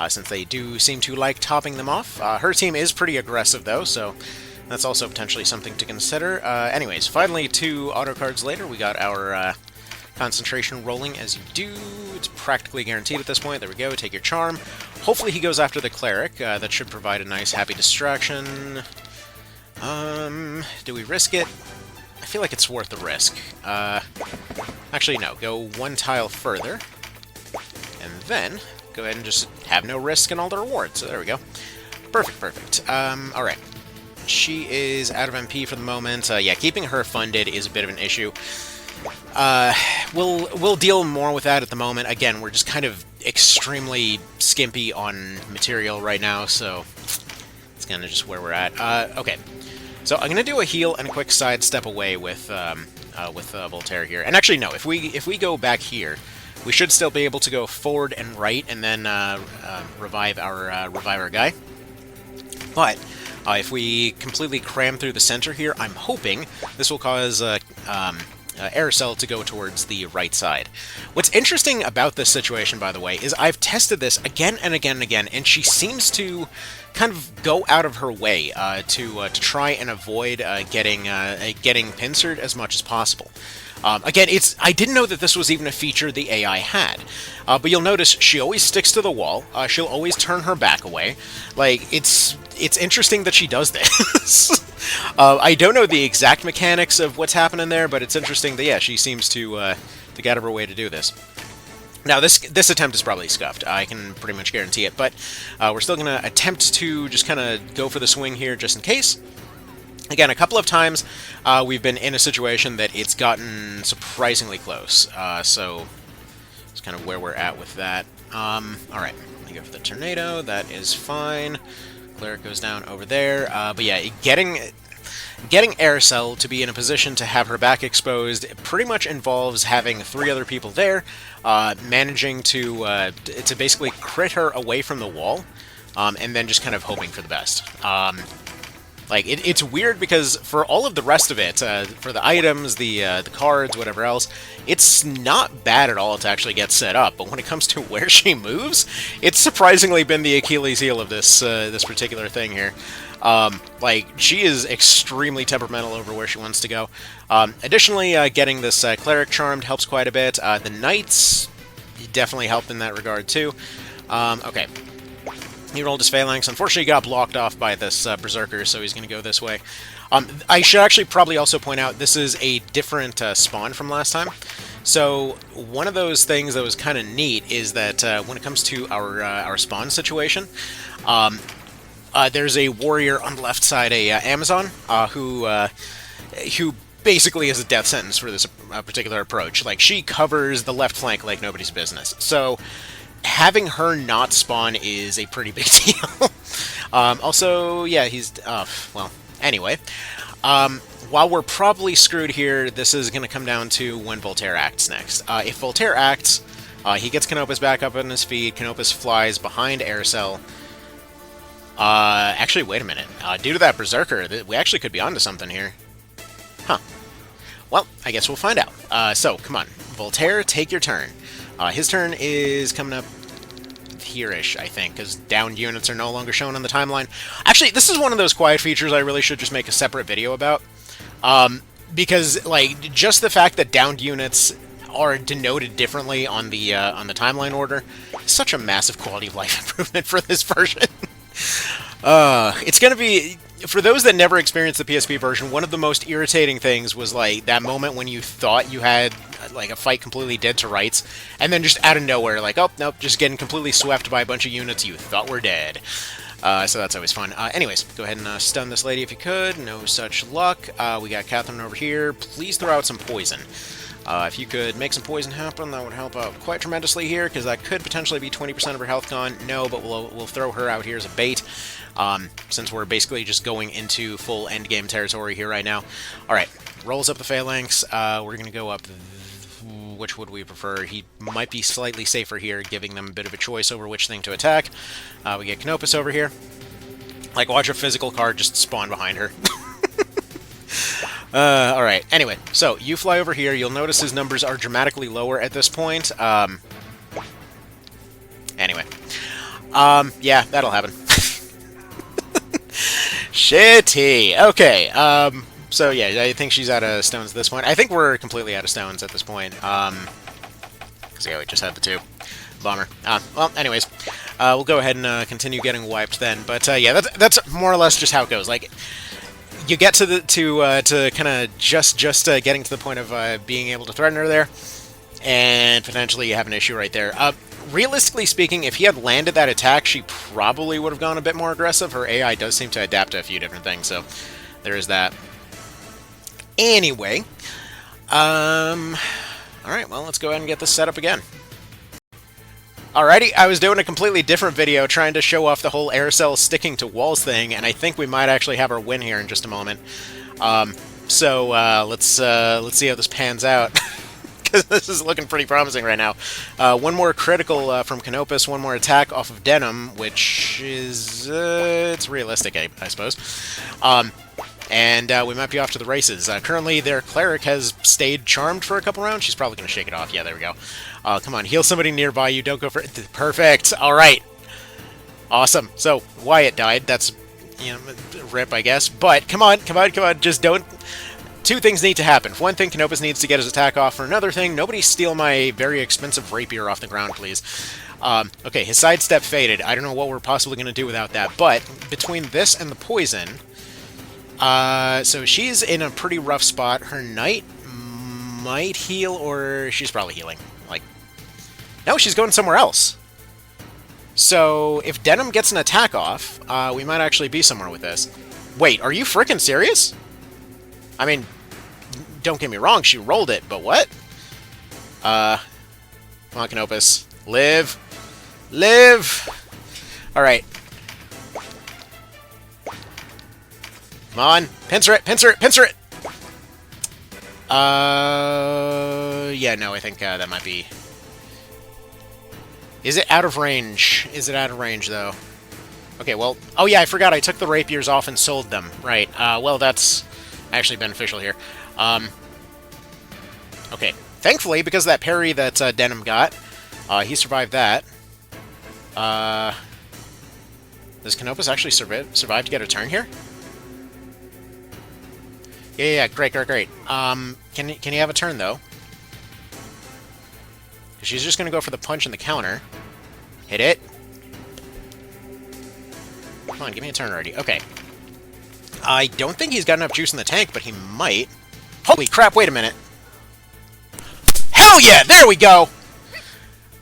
Speaker 1: since they do seem to like topping them off. Her team is pretty aggressive, though, so that's also potentially something to consider. Anyways, finally, 2 auto cards later, we got our concentration rolling as you do. It's practically guaranteed at this point. There we go, take your charm. Hopefully he goes after the Cleric. That should provide a nice, happy distraction. Do we risk it? I feel like it's worth the risk. Actually, no. Go 1 tile further. And then, go ahead and just have no risk and all the rewards. So there we go. Perfect, perfect. Alright. She is out of MP for the moment. Yeah, keeping her funded is a bit of an issue. We'll deal more with that at the moment. Again, we're just kind of extremely skimpy on material right now, so it's kind of just where we're at. Okay, so I'm gonna do a heal and a quick side step away with Voltaire here. And actually, no, if we go back here, we should still be able to go forward and right, and then revive our guy. But if we completely cram through the center here, I'm hoping this will cause Aerosol to go towards the right side. What's interesting about this situation, by the way, is I've tested this again and again and again, and she seems to kind of go out of her way to try and avoid getting pincered as much as possible. Again, I didn't know that this was even a feature the AI had, but you'll notice she always sticks to the wall. She'll always turn her back away. Like, it's interesting that she does this. I don't know the exact mechanics of what's happening there, but it's interesting that, yeah, she seems to get out of her way to do this. Now, this attempt is probably scuffed. I can pretty much guarantee it, but we're still going to attempt to just kind of go for the swing here just in case. Again, a couple of times we've been in a situation that it's gotten surprisingly close, so that's kind of where we're at with that. Alright, let me go for the Tornado. That is fine. Cleric goes down over there. But yeah, getting Aerosol to be in a position to have her back exposed pretty much involves having 3 other people there, managing to basically crit her away from the wall, and then just kind of hoping for the best. Like, it's weird because for all of the rest of it, for the items, the cards, whatever else, it's not bad at all to actually get set up. But when it comes to where she moves, it's surprisingly been the Achilles heel of this particular thing here. Like, she is extremely temperamental over where she wants to go. Additionally, getting this Cleric charmed helps quite a bit. The Knights definitely help in that regard, too. Okay. He rolled his Phalanx. Unfortunately, he got blocked off by this Berserker, so he's going to go this way. I should actually probably also point out this is a different spawn from last time. So one of those things that was kind of neat is that when it comes to our spawn situation, there's a warrior on the left side, a Amazon, who basically is a death sentence for this particular approach. Like, she covers the left flank like nobody's business. So having her not spawn is a pretty big deal. Also, yeah, he's... well, anyway. While we're probably screwed here, this is going to come down to when Voltaire acts next. If Voltaire acts, he gets Canopus back up on his feet. Canopus flies behind Aircel. Actually, wait a minute. Due to that Berserker, we actually could be onto something here. Huh. Well, I guess we'll find out. So, come on. Voltaire, take your turn. His turn is coming up here-ish, I think, because downed units are no longer shown on the timeline. Actually, this is one of those quiet features I really should just make a separate video about. Because, like, just the fact that downed units are denoted differently on the timeline order is such a massive quality of life improvement for this version. It's going to be... For those that never experienced the PSP version, one of the most irritating things was, like, that moment when you thought you had, like, a fight completely dead to rights, and then just out of nowhere, like, oh, nope, just getting completely swept by a bunch of units you thought were dead. So that's always fun. Anyways, go ahead and stun this lady if you could. No such luck. We got Catherine over here. Please throw out some poison. If you could make some poison happen, that would help out quite tremendously here, because that could potentially be 20% of her health gone. No, but we'll throw her out here as a bait, since we're basically just going into full endgame territory here right now. Alright, rolls up the Phalanx. We're going to go up... Which would we prefer? He might be slightly safer here, giving them a bit of a choice over which thing to attack. We get Canopus over here. Like, watch a physical card just spawn behind her. Alright, anyway, so you fly over here. You'll notice his numbers are dramatically lower at this point. Anyway. Yeah, that'll happen. Shitty. Okay, so yeah, I think she's out of stones at this point. I think we're completely out of stones at this point. Because yeah, we just had the two. Bummer. Well, anyways, we'll go ahead and continue getting wiped then. But yeah, that's more or less just how it goes. Like, you get to kind of just getting to the point of being able to threaten her there, and potentially you have an issue right there. Realistically speaking, if he had landed that attack, she probably would have gone a bit more aggressive. Her AI does seem to adapt to a few different things, so there is that. Anyway, alright, well, let's go ahead and get this set up again. Alrighty, I was doing a completely different video trying to show off the whole aircell sticking to walls thing, and I think we might actually have our win here in just a moment. So let's see how this pans out, because this is looking pretty promising right now. One more critical from Canopus, one more attack off of Denim, which is, it's realistic, I suppose. And we might be off to the races. Currently, their Cleric has stayed charmed for a couple rounds. She's probably going to shake it off. Yeah, there we go. Come on, heal somebody nearby you. Don't go for it. Perfect. All right. Awesome. So, Wyatt died. That's, you know, rip, I guess. But, come on. Just don't... Two things need to happen. For one thing, Canopus needs to get his attack off. For another thing, nobody steal my very expensive rapier off the ground, please. Okay, his sidestep faded. I don't know what we're possibly going to do without that. But, between this and the poison... so she's in a pretty rough spot. Her Knight might heal, or she's probably healing. Like, no, she's going somewhere else. So, if Denim gets an attack off, we might actually be somewhere with this. Wait, are you frickin' serious? I mean, don't get me wrong, she rolled it, but what? Come on, Canopus. Live! Live! Alright. Come on! Pincer it! Pincer it! Pincer it! Yeah, no, I think that might be... Is it out of range? Is it out of range, though? Okay, well... Oh, yeah, I forgot. I took the rapiers off and sold them. Right. Well, that's actually beneficial here. Okay. Thankfully, because of that parry that Denim got, he survived that. Does Canopus actually survive to get a turn here? Yeah, great. Can you have a turn, though? She's just going to go for the punch and the counter. Hit it. Come on, give me a turn already. Okay. I don't think he's got enough juice in the tank, but he might. Holy crap, wait a minute. Hell yeah, there we go!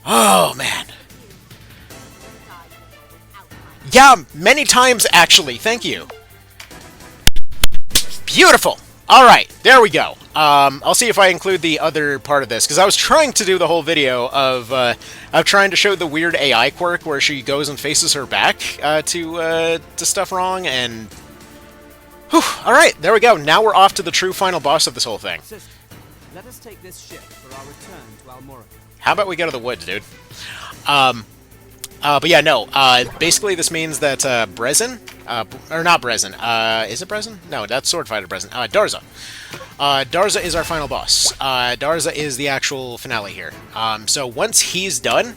Speaker 1: Oh, man. Yeah, many times, actually. Thank you. Beautiful! Alright, there we go. I'll see if I include the other part of this, because I was trying to do the whole video of trying to show the weird AI quirk where she goes and faces her back to stuff wrong, and... Whew, alright, there we go. Now we're off to the true final boss of this whole thing.
Speaker 4: Sister, let us take this ship for our return to Almorica.
Speaker 1: How about we go to the woods, dude? But yeah, no. Basically, this means that Brezin, or not Brezin. Is it Brezin? No, that's Sword Fighter Brezin. Darza. Darza is our final boss. Darza is the actual finale here. So once he's done,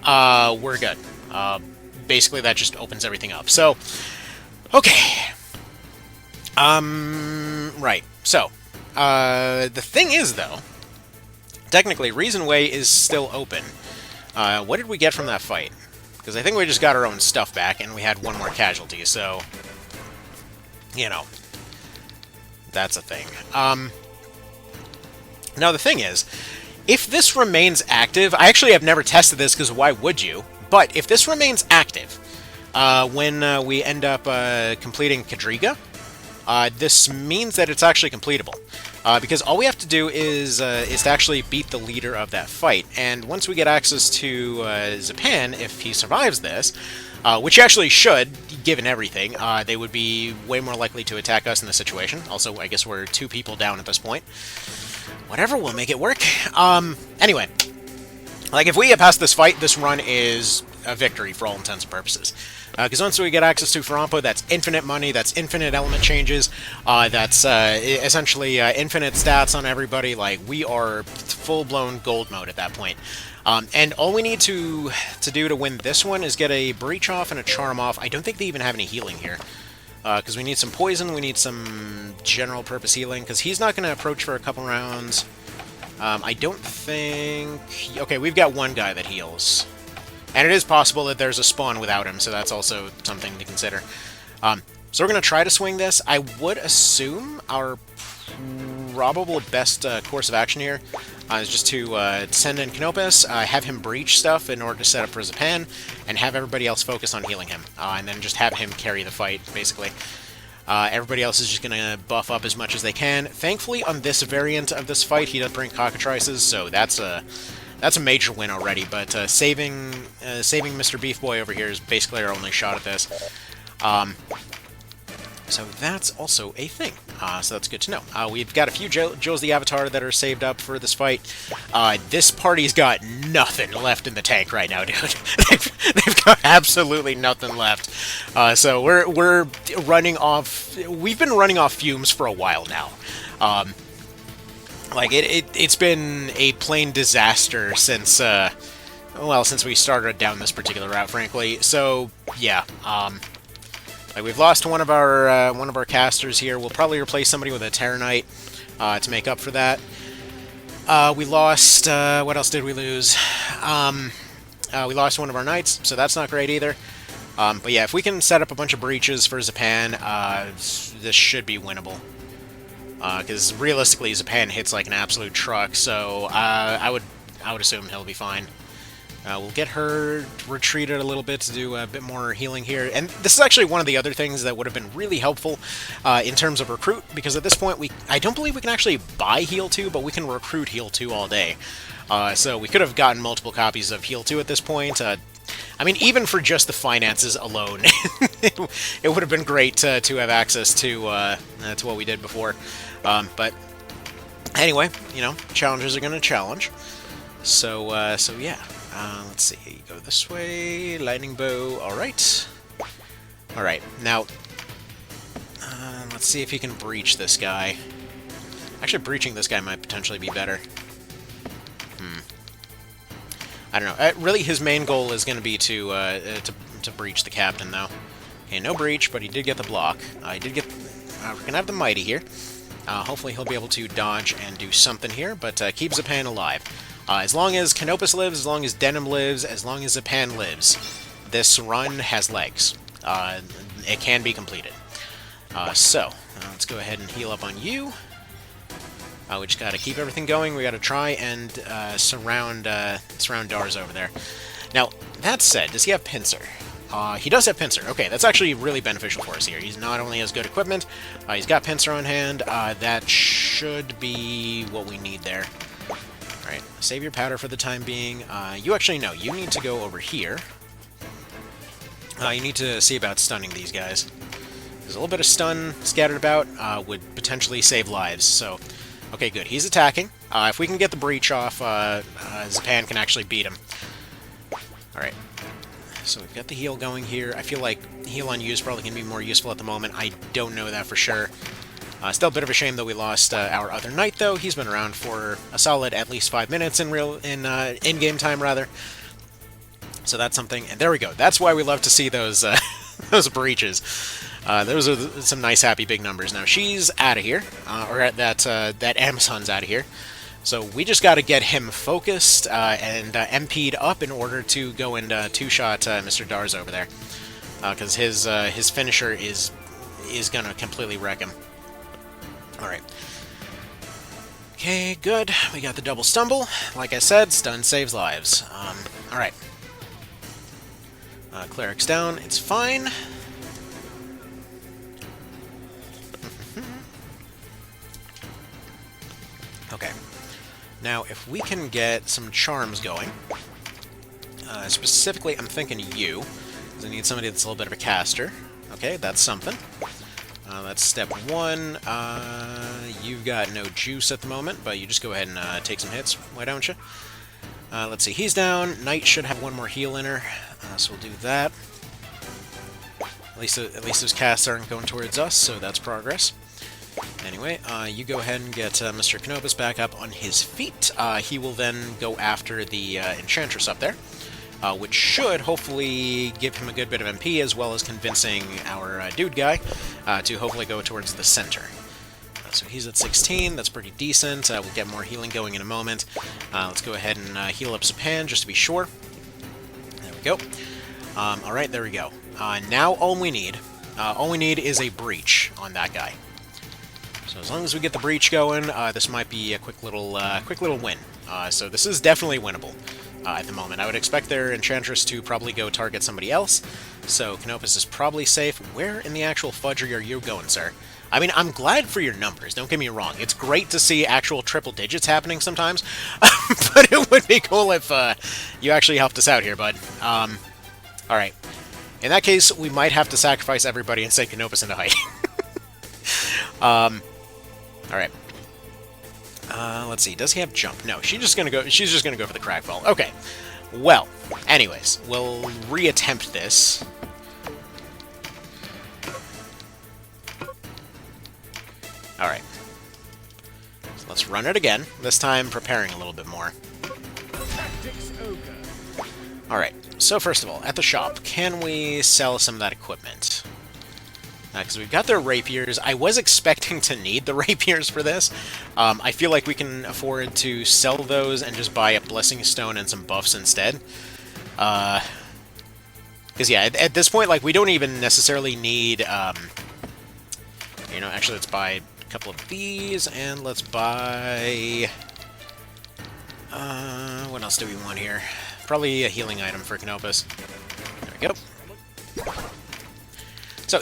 Speaker 1: we're good. Basically, that just opens everything up. So, okay. Right. So, the thing is, though, technically, Reason Way is still open. What did we get from that fight? Because I think we just got our own stuff back, and we had one more casualty, so... You know. That's a thing. Now, the thing is, if this remains active... I actually have never tested this, because why would you? But if this remains active, when we end up completing Kadriga, this means that it's actually completable. Because all we have to do is to actually beat the leader of that fight. And once we get access to Zapan, if he survives this, which he actually should, given everything, they would be way more likely to attack us in this situation. Also, I guess we're 2 people down at this point. Whatever, we'll make it work. Anyway, like, if we get past this fight, this run is a victory for all intents and purposes. Because once we get access to Farampo, that's infinite money, that's infinite element changes, that's essentially infinite stats on everybody. Like, we are full-blown gold mode at that point. And all we need to do to win this one is get a Breach off and a Charm off. I don't think they even have any healing here. Because we need some poison, we need some general-purpose healing, because he's not going to approach for a couple rounds. I don't think... Okay, we've got one guy that heals. And it is possible that there's a spawn without him, so that's also something to consider. So we're going to try to swing this. I would assume our probable best course of action here is just to send in Canopus, have him breach stuff in order to set up for Zapan, and have everybody else focus on healing him. And then just have him carry the fight, basically. Everybody else is just going to buff up as much as they can. Thankfully, on this variant of this fight, he does bring cockatrices, so that's a major win already, but saving Mr. Beef Boy over here is basically our only shot at this. So that's also a thing. So that's good to know. We've got a few Jules the Avatar that are saved up for this fight. This party's got nothing left in the tank right now, dude. they've got absolutely nothing left. So we're running off... We've been running off fumes for a while now. Like, it's been a plain disaster since, well, since we started down this particular route, frankly. So, yeah, like, we've lost one of our casters here. We'll probably replace somebody with a Terranite, to make up for that. We lost, what else did we lose? We lost one of our Knights, so that's not great either. But yeah, if we can set up a bunch of breaches for Zapan, this should be winnable. Because realistically, Zapan hits like an absolute truck, so I would assume he'll be fine. We'll get her retreated a little bit to do a bit more healing here. And this is actually one of the other things that would have been really helpful in terms of recruit, because at this point, I don't believe we can actually buy Heal 2, but we can recruit Heal 2 all day. So we could have gotten multiple copies of Heal 2 at this point. I mean, even for just the finances alone, it would have been great to have access to what we did before. But anyway, you know, challengers are going to challenge. So yeah. Let's see. Go this way. Lightning bow. All right. All right. Now, let's see if he can breach this guy. Actually, breaching this guy might potentially be better. I don't know. Really, his main goal is going to be to breach the captain, though. Okay, no breach, but he did get the block. He did get... we're gonna have the Mighty here. Hopefully he'll be able to dodge and do something here, but keep Zapan alive. As long as Canopus lives, as long as Denim lives, as long as Zapan lives, this run has legs. It can be completed. Let's go ahead and heal up on you. We just gotta keep everything going. We gotta try and surround Dars over there. Now, that said, does he have Pincer? He does have Pincer. Okay, that's actually really beneficial for us here. He's not only has good equipment, he's got Pincer on hand. That should be what we need there. Alright, save your powder for the time being. You actually, no, you need to go over here. You need to see about stunning these guys. There's a little bit of stun scattered about, would potentially save lives, so... Okay, good. He's attacking. If we can get the breach off, Zapan can actually beat him. Alright. So we've got the heal going here. I feel like heal on you is probably going to be more useful at the moment. I don't know that for sure. Still a bit of a shame that we lost our other knight, though. He's been around for a solid at least 5 minutes in-game time, rather. So that's something. And there we go. That's why we love to see those those breaches. Those are some nice, happy big numbers. Now she's out of here, or that Amazon's out of here. So we just got to get him focused and MP'd up in order to go and two-shot Mr. Dars over there, because his finisher is gonna completely wreck him. All right. Okay, good. We got the double stumble. Like I said, stun saves lives. All right. Cleric's down. It's fine. Okay. Now, if we can get some charms going, specifically, I'm thinking you, because I need somebody that's a little bit of a caster. Okay, that's something. That's step one. You've got no juice at the moment, but you just go ahead and take some hits. Why don't you? Let's see, he's down. Knight should have one more heal in her, so we'll do that. At least those casts aren't going towards us, so that's progress. Anyway, you go ahead and get Mr. Canopus back up on his feet. He will then go after the Enchantress up there, which should hopefully give him a good bit of MP, as well as convincing our dude guy to hopefully go towards the center. So he's at 16, that's pretty decent. We'll get more healing going in a moment. Let's go ahead and heal up Zapan, just to be sure. There we go. Alright, there we go. Now all we need is a breach on that guy. So as long as we get the breach going, this might be a quick little win. So this is definitely winnable at the moment. I would expect their Enchantress to probably go target somebody else, so Canopus is probably safe. Where in the actual fudgery are you going, sir? I mean, I'm glad for your numbers, don't get me wrong. It's great to see actual triple digits happening sometimes, but it would be cool if you actually helped us out here, bud. Alright. In that case, we might have to sacrifice everybody and send Canopus into hiding. Alright. Let's see. Does he have jump? No, she's just gonna go for the crackball. Okay. Well, anyways, we'll reattempt this. Alright. So let's run it again. This time preparing a little bit more. Alright. So first of all, at the shop, can we sell some of that equipment? Because we've got their rapiers. I was expecting to need the rapiers for this. I feel like we can afford to sell those and just buy a Blessing Stone and some buffs instead. Because, yeah, at this point, like, we don't even necessarily need, you know, actually, let's buy a couple of these, and let's buy... what else do we want here? Probably a healing item for Canopus. There we go. So,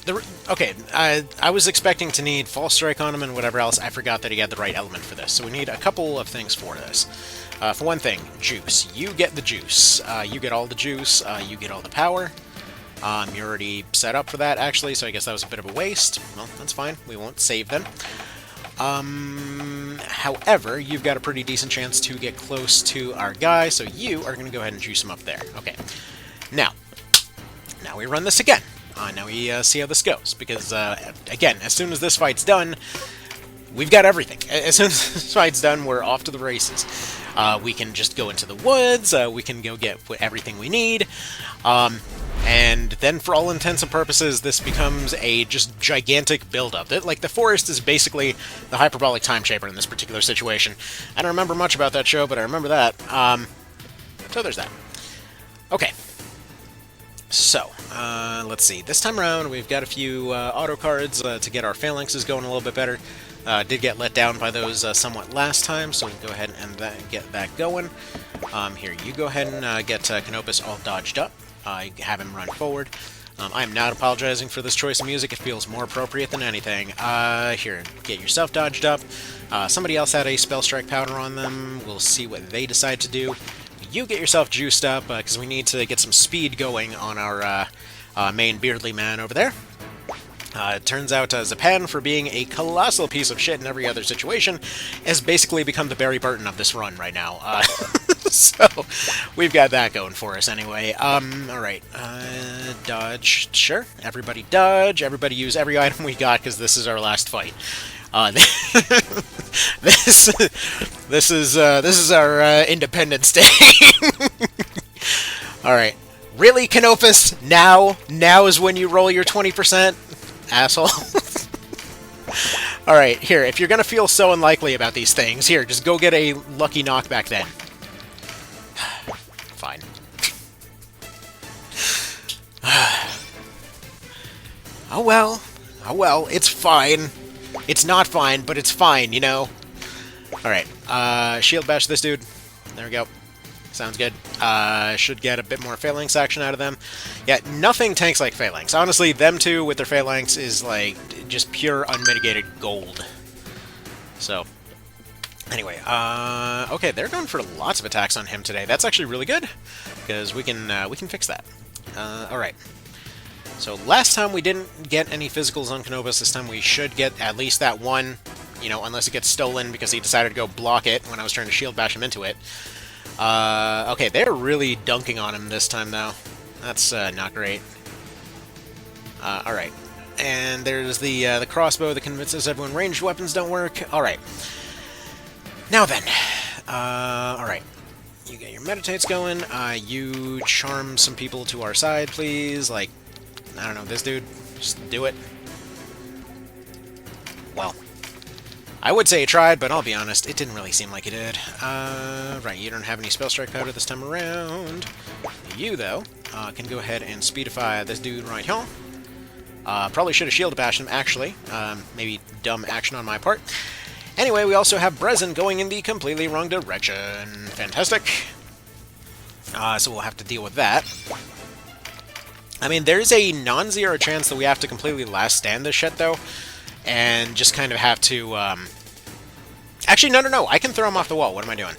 Speaker 1: okay, I was expecting to need False Strike on him and whatever else. I forgot that he had the right element for this. So we need a couple of things for this. For one thing, juice. You get the juice. You get all the juice. You get all the power. You're already set up for that, actually, so I guess that was a bit of a waste. Well, that's fine. We won't save them. However, you've got a pretty decent chance to get close to our guy, so you are going to go ahead and juice him up there. Okay. Now we run this again. Now we see how this goes, because, again, as soon as this fight's done, we've got everything. As soon as this fight's done, we're off to the races. We can just go into the woods, we can go get everything we need. And then, for all intents and purposes, this becomes a just gigantic buildup. Like, the forest is basically the hyperbolic time chamber in this particular situation. I don't remember much about that show, but I remember that. So there's that. Okay. So, let's see. This time around, we've got a few auto cards to get our phalanxes going a little bit better. Did get let down by those somewhat last time, so we'll go ahead and get that going. Here, you go ahead and get Canopus all dodged up. Have him run forward. I am not apologizing for this choice of music. It feels more appropriate than anything. Here, get yourself dodged up. Somebody else had a Spell Strike Powder on them. We'll see what they decide to do. You get yourself juiced up, because we need to get some speed going on our main Beardly man over there. It turns out Zapan, for being a colossal piece of shit in every other situation, has basically become the Barry Burton of this run right now. So, we've got that going for us anyway. Alright. Dodge. Sure. Everybody dodge. Everybody use every item we got, because this is our last fight. This is our Independence Day. Alright. Really, Canopus? Now? Now is when you roll your 20%? Asshole. Alright, here, if you're gonna feel so unlikely about these things, here, just go get a lucky knockback then. Fine. Oh well. Oh well, it's fine. It's not fine, but it's fine, you know? Alright, shield bash this dude. There we go. Sounds good. Should get a bit more Phalanx action out of them. Yeah, nothing tanks like Phalanx. Honestly, them two with their Phalanx is, like, just pure unmitigated gold. So, anyway, okay, they're going for lots of attacks on him today. That's actually really good, because we can fix that. Alright. So, last time we didn't get any physicals on Canopus. This time we should get at least that one, you know, unless it gets stolen because he decided to go block it when I was trying to shield bash him into it. Okay, they're really dunking on him this time, though. That's, not great. Alright. And there's the crossbow that convinces everyone ranged weapons don't work. Alright. Now then. Alright. You get your meditates going. You charm some people to our side, please. Like, I don't know, this dude. Just do it. Well. I would say he tried, but I'll be honest, it didn't really seem like he did. Right, you don't have any Spell Strike Powder this time around. You, though, can go ahead and speedify this dude right here. Probably should have shielded bashed him, actually. Maybe dumb action on my part. Anyway, we also have Brezin going in the completely wrong direction. Fantastic. So we'll have to deal with that. I mean, there's a non-zero chance that we have to completely last stand this shit, though. And just kind of have to, Actually, no, I can throw him off the wall. What am I doing?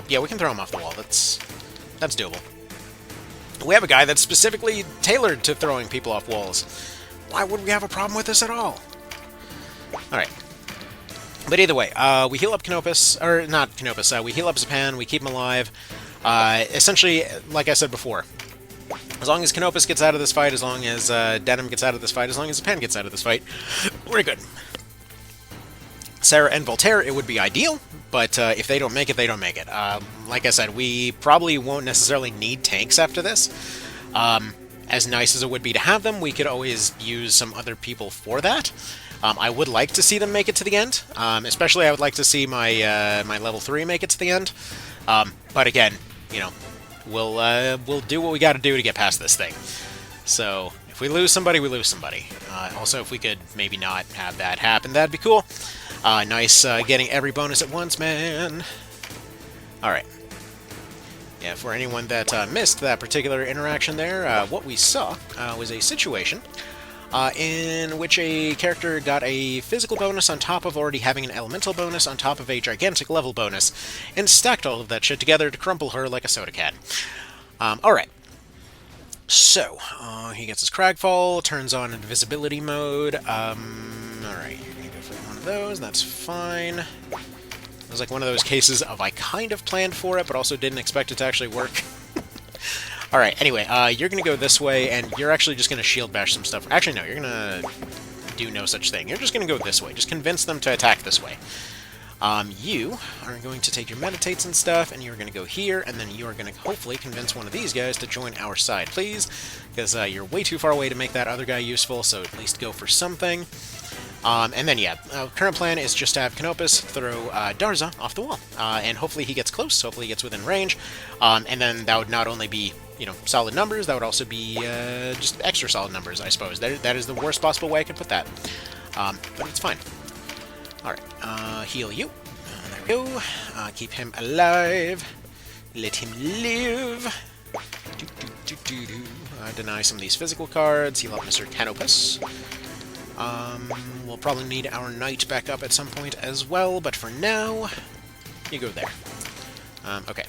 Speaker 1: Yeah, we can throw him off the wall. That's doable. We have a guy that's specifically tailored to throwing people off walls. Why would we have a problem with this at all? Alright. But either way, we heal up Canopus, or not Canopus, we heal up Zapan, we keep him alive. Essentially, like I said before, as long as Canopus gets out of this fight, as long as Denim gets out of this fight, as long as Zapan gets out of this fight, we're good. Sarah and Voltaire, it would be ideal, but if they don't make it, they don't make it. Like I said, we probably won't necessarily need tanks after this. As nice as it would be to have them, we could always use some other people for that. I would like to see them make it to the end. Especially, I would like to see my my level 3 make it to the end. But again, you know, we'll do what we got to do to get past this thing. So if we lose somebody, we lose somebody. Also, if we could maybe not have that happen, that'd be cool. Nice getting every bonus at once, man. Alright. Yeah, for anyone that missed that particular interaction there, what we saw was a situation in which a character got a physical bonus on top of already having an elemental bonus on top of a gigantic level bonus, and stacked all of that shit together to crumple her like a soda can. Alright. So, he gets his Cragfall, turns on invisibility mode. Alright, you're gonna go for one of those, that's fine. It was like one of those cases of I kind of planned for it, but also didn't expect it to actually work. Alright, anyway, you're gonna go this way, and you're actually just gonna shield bash some stuff. Actually, no, you're gonna do no such thing. You're just gonna go this way. Just convince them to attack this way. You are going to take your meditates and stuff, and you're going to go here, and then you are going to hopefully convince one of these guys to join our side, please, because you're way too far away to make that other guy useful, so at least go for something. And then, yeah, current plan is just to have Canopus throw Darza off the wall, and hopefully he gets close, hopefully he gets within range, and then that would not only be, you know, solid numbers, that would also be just extra solid numbers, I suppose. That is the worst possible way I could put that, but it's fine. Alright, heal you. There we go. Keep him alive. Let him live. Deny some of these physical cards. Heal up Mr. Canopus. We'll probably need our knight back up at some point as well, but for now, you go there. Okay.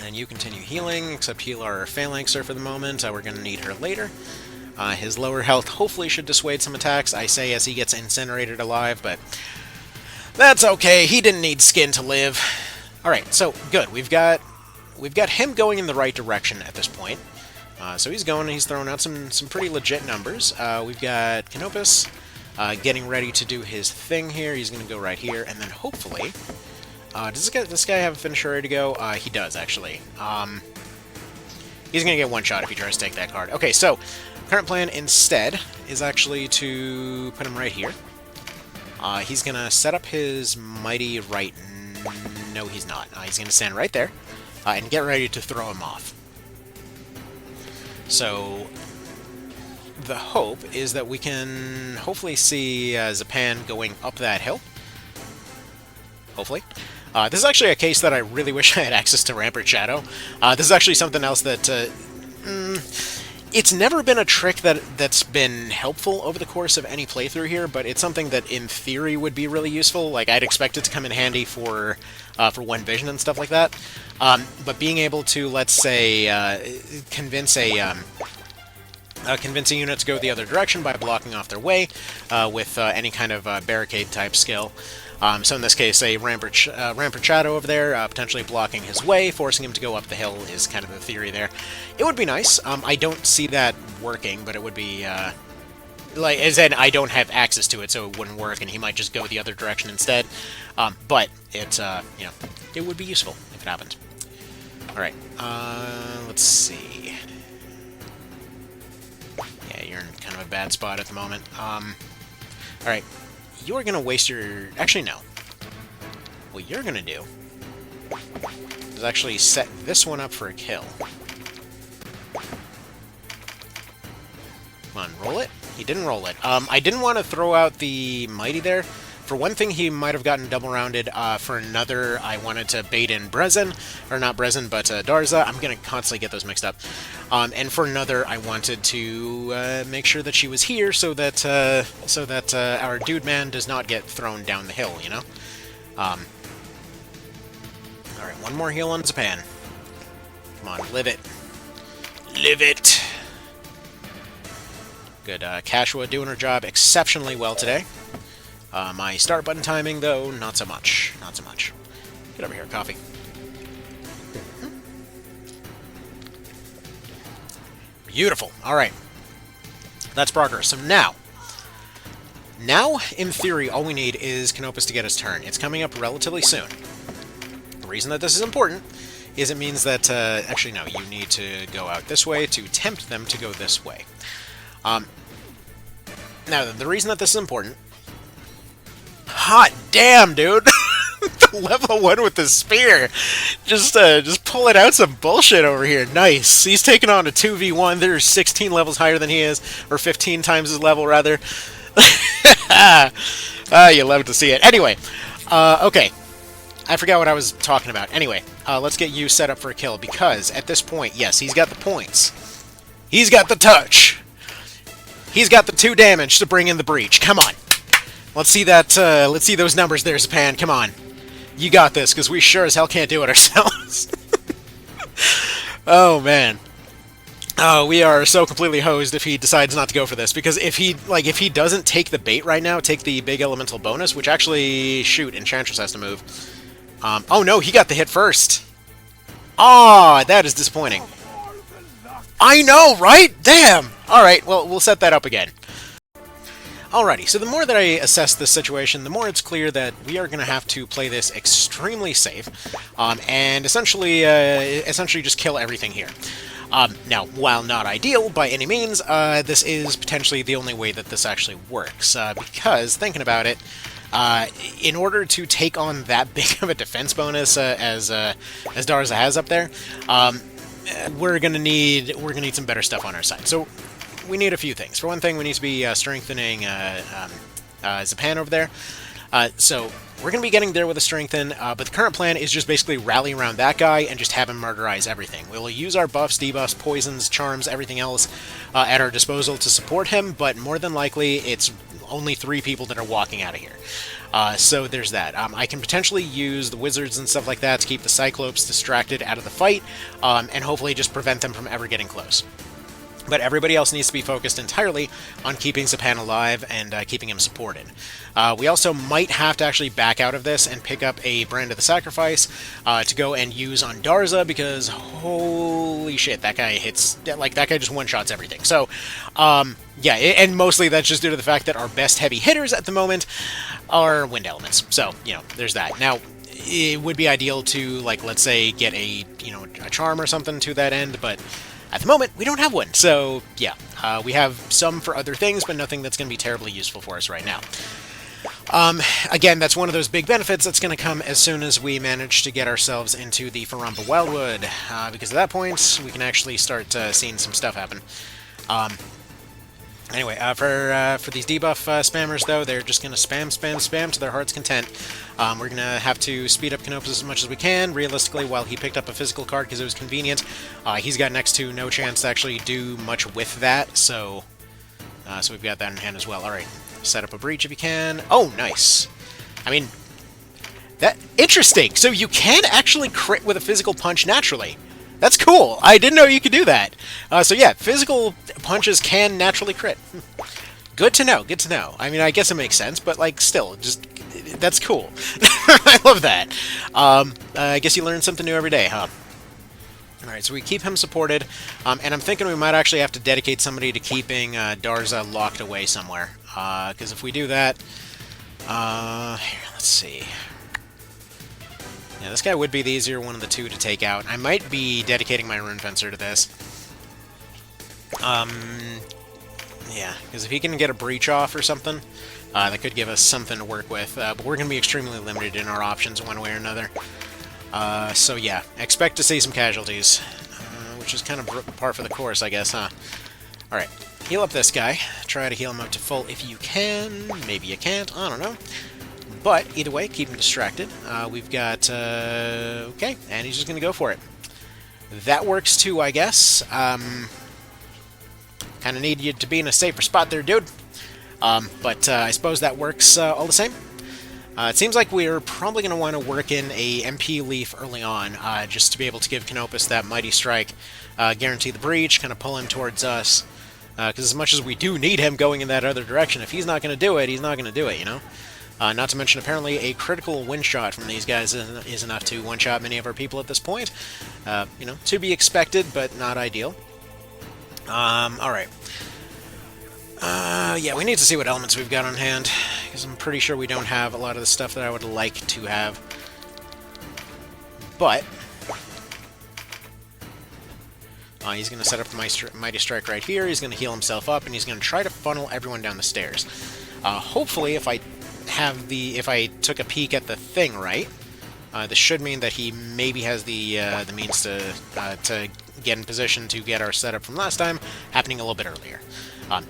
Speaker 1: And you continue healing, except heal our Phalanxer for the moment. We're going to need her later. His lower health hopefully should dissuade some attacks, I say as he gets incinerated alive, but that's okay. He didn't need skin to live. Alright, so, good. We've got him going in the right direction at this point. So he's going and he's throwing out some pretty legit numbers. We've got Canopus getting ready to do his thing here. He's going to go right here, and then hopefully... does this guy have a finisher ready to go? He does, actually. He's going to get one shot if he tries to take that card. Okay, so, current plan instead is actually to put him right here. He's going to set up his mighty right... No, he's not. He's going to stand right there and get ready to throw him off. So, the hope is that we can hopefully see Zapan going up that hill. Hopefully. This is actually a case that I really wish I had access to Rampart Shadow. This is actually something else that... it's never been a trick that's been helpful over the course of any playthrough here, but it's something that in theory would be really useful. Like, I'd expect it to come in handy for One Vision and stuff like that. But being able to, let's say, convince a unit to go the other direction by blocking off their way with any kind of barricade-type skill. So in this case, a Rampart Shadow over there, potentially blocking his way, forcing him to go up the hill is kind of the theory there. It would be nice. I don't see that working, but it would be... like, as in, I don't have access to it, so it wouldn't work, and he might just go the other direction instead. But it, you know, it would be useful if it happened. Alright, let's see. Yeah, you're in kind of a bad spot at the moment. Alright, you're gonna waste your... Actually, no. What you're gonna do is actually set this one up for a kill. Come on, roll it. He didn't roll it. I didn't want to throw out the Mighty there. For one thing, he might have gotten double-rounded. For another, I wanted to bait in Brezin. Or not Brezin, but Darza. I'm going to constantly get those mixed up. And for another, I wanted to make sure that she was here so that our dude man does not get thrown down the hill, you know? Alright, one more heal on Zapan. Come on, live it. Live it! Good. Kashua doing her job exceptionally well today. My start button timing, though, not so much. Not so much. Get over here, coffee. Beautiful. Alright. That's progress. So now, in theory, all we need is Canopus to get his turn. It's coming up relatively soon. The reason that this is important is it means that... actually, no, you need to go out this way to tempt them to go this way. Now, the reason that this is important... Hot damn, dude! Level 1 with the spear! Just pulling out some bullshit over here. Nice! He's taking on a 2v1. They're 16 levels higher than he is. Or 15 times his level, rather. You love to see it. Anyway, okay. I forgot what I was talking about. Anyway, let's get you set up for a kill, because at this point, yes, he's got the points. He's got the touch! He's got the 2 damage to bring in the breach. Come on. Let's see that, let's see those numbers there, Zapan. Come on. You got this, because we sure as hell can't do it ourselves. Oh, man. Oh, we are so completely hosed if he decides not to go for this, because if he doesn't take the bait right now, take the big elemental bonus, which actually, shoot, Enchantress has to move. Oh no, he got the hit first. Ah, that is disappointing. I know, right? Damn! Alright, well, we'll set that up again. Alrighty, so the more that I assess this situation, the more it's clear that we are going to have to play this extremely safe, and essentially just kill everything here. Now, while not ideal by any means, this is potentially the only way that this actually works, because, thinking about it, in order to take on that big of a defense bonus as Darza has up there, we're gonna need some better stuff on our side. So we need a few things. For one thing, we need to be strengthening Zapan over there. So we're going to be getting there with a strengthen, but the current plan is just basically rally around that guy and just have him murderize everything. We'll use our buffs, debuffs, poisons, charms, everything else at our disposal to support him, but more than likely it's only 3 people that are walking out of here. So there's that. I can potentially use the wizards and stuff like that to keep the Cyclopes distracted out of the fight, and hopefully just prevent them from ever getting close. But everybody else needs to be focused entirely on keeping Zapan alive and keeping him supported. We also might have to actually back out of this and pick up a Brand of the Sacrifice to go and use on Darza, because holy shit, that guy hits, like, that guy just one-shots everything. So, yeah, and mostly that's just due to the fact that our best heavy hitters at the moment are wind elements. So, you know, there's that. Now, it would be ideal to, like, let's say, get a charm or something to that end, but at the moment, we don't have one, so yeah. We have some for other things, but nothing that's going to be terribly useful for us right now. Again, that's one of those big benefits that's going to come as soon as we manage to get ourselves into the Faramba Wildwood, because at that point, we can actually start seeing some stuff happen. Anyway, for these debuff spammers, though, they're just going to spam to their heart's content. We're going to have to speed up Canopus as much as we can. Realistically, while he picked up a physical card because it was convenient, he's got next to no chance to actually do much with that, so we've got that in hand as well. Alright, set up a breach if you can. Oh, nice. I mean, interesting. So you can actually crit with a physical punch naturally. That's cool. I didn't know you could do that. So yeah, physical punches can naturally crit. Good to know, good to know. I mean, I guess it makes sense, but, like, still, just, that's cool. I love that. I guess you learn something new every day, huh? Alright, so we keep him supported, and I'm thinking we might actually have to dedicate somebody to keeping Darza locked away somewhere. Because if we do that... here, let's see... Yeah, this guy would be the easier one of the two to take out. I might be dedicating my Rune Fencer to this. Yeah, because if he can get a breach off or something, that could give us something to work with. But we're going to be extremely limited in our options one way or another. So yeah, expect to see some casualties, which is kind of par for the course, I guess, huh? Alright, heal up this guy. Try to heal him up to full if you can. Maybe you can't, I don't know. But, either way, keep him distracted. We've got, okay, and he's just going to go for it. That works too, I guess. Kind of need you to be in a safer spot there, dude. But I suppose that works all the same. It seems like we're probably going to want to work in a MP Leaf early on, just to be able to give Canopus that Mighty Strike, guarantee the breach, kind of pull him towards us. Because as much as we do need him going in that other direction, if he's not going to do it, he's not going to do it, you know? Not to mention, apparently, a critical one-shot from these guys is enough to one-shot many of our people at this point. You know, to be expected, but not ideal. Alright. Yeah, we need to see what elements we've got on hand, because I'm pretty sure we don't have a lot of the stuff that I would like to have. But... he's going to set up the Mighty Strike right here, he's going to heal himself up, and he's going to try to funnel everyone down the stairs. Hopefully, if I took a peek at the thing right, this should mean that he maybe has the means to get in position to get our setup from last time happening a little bit earlier.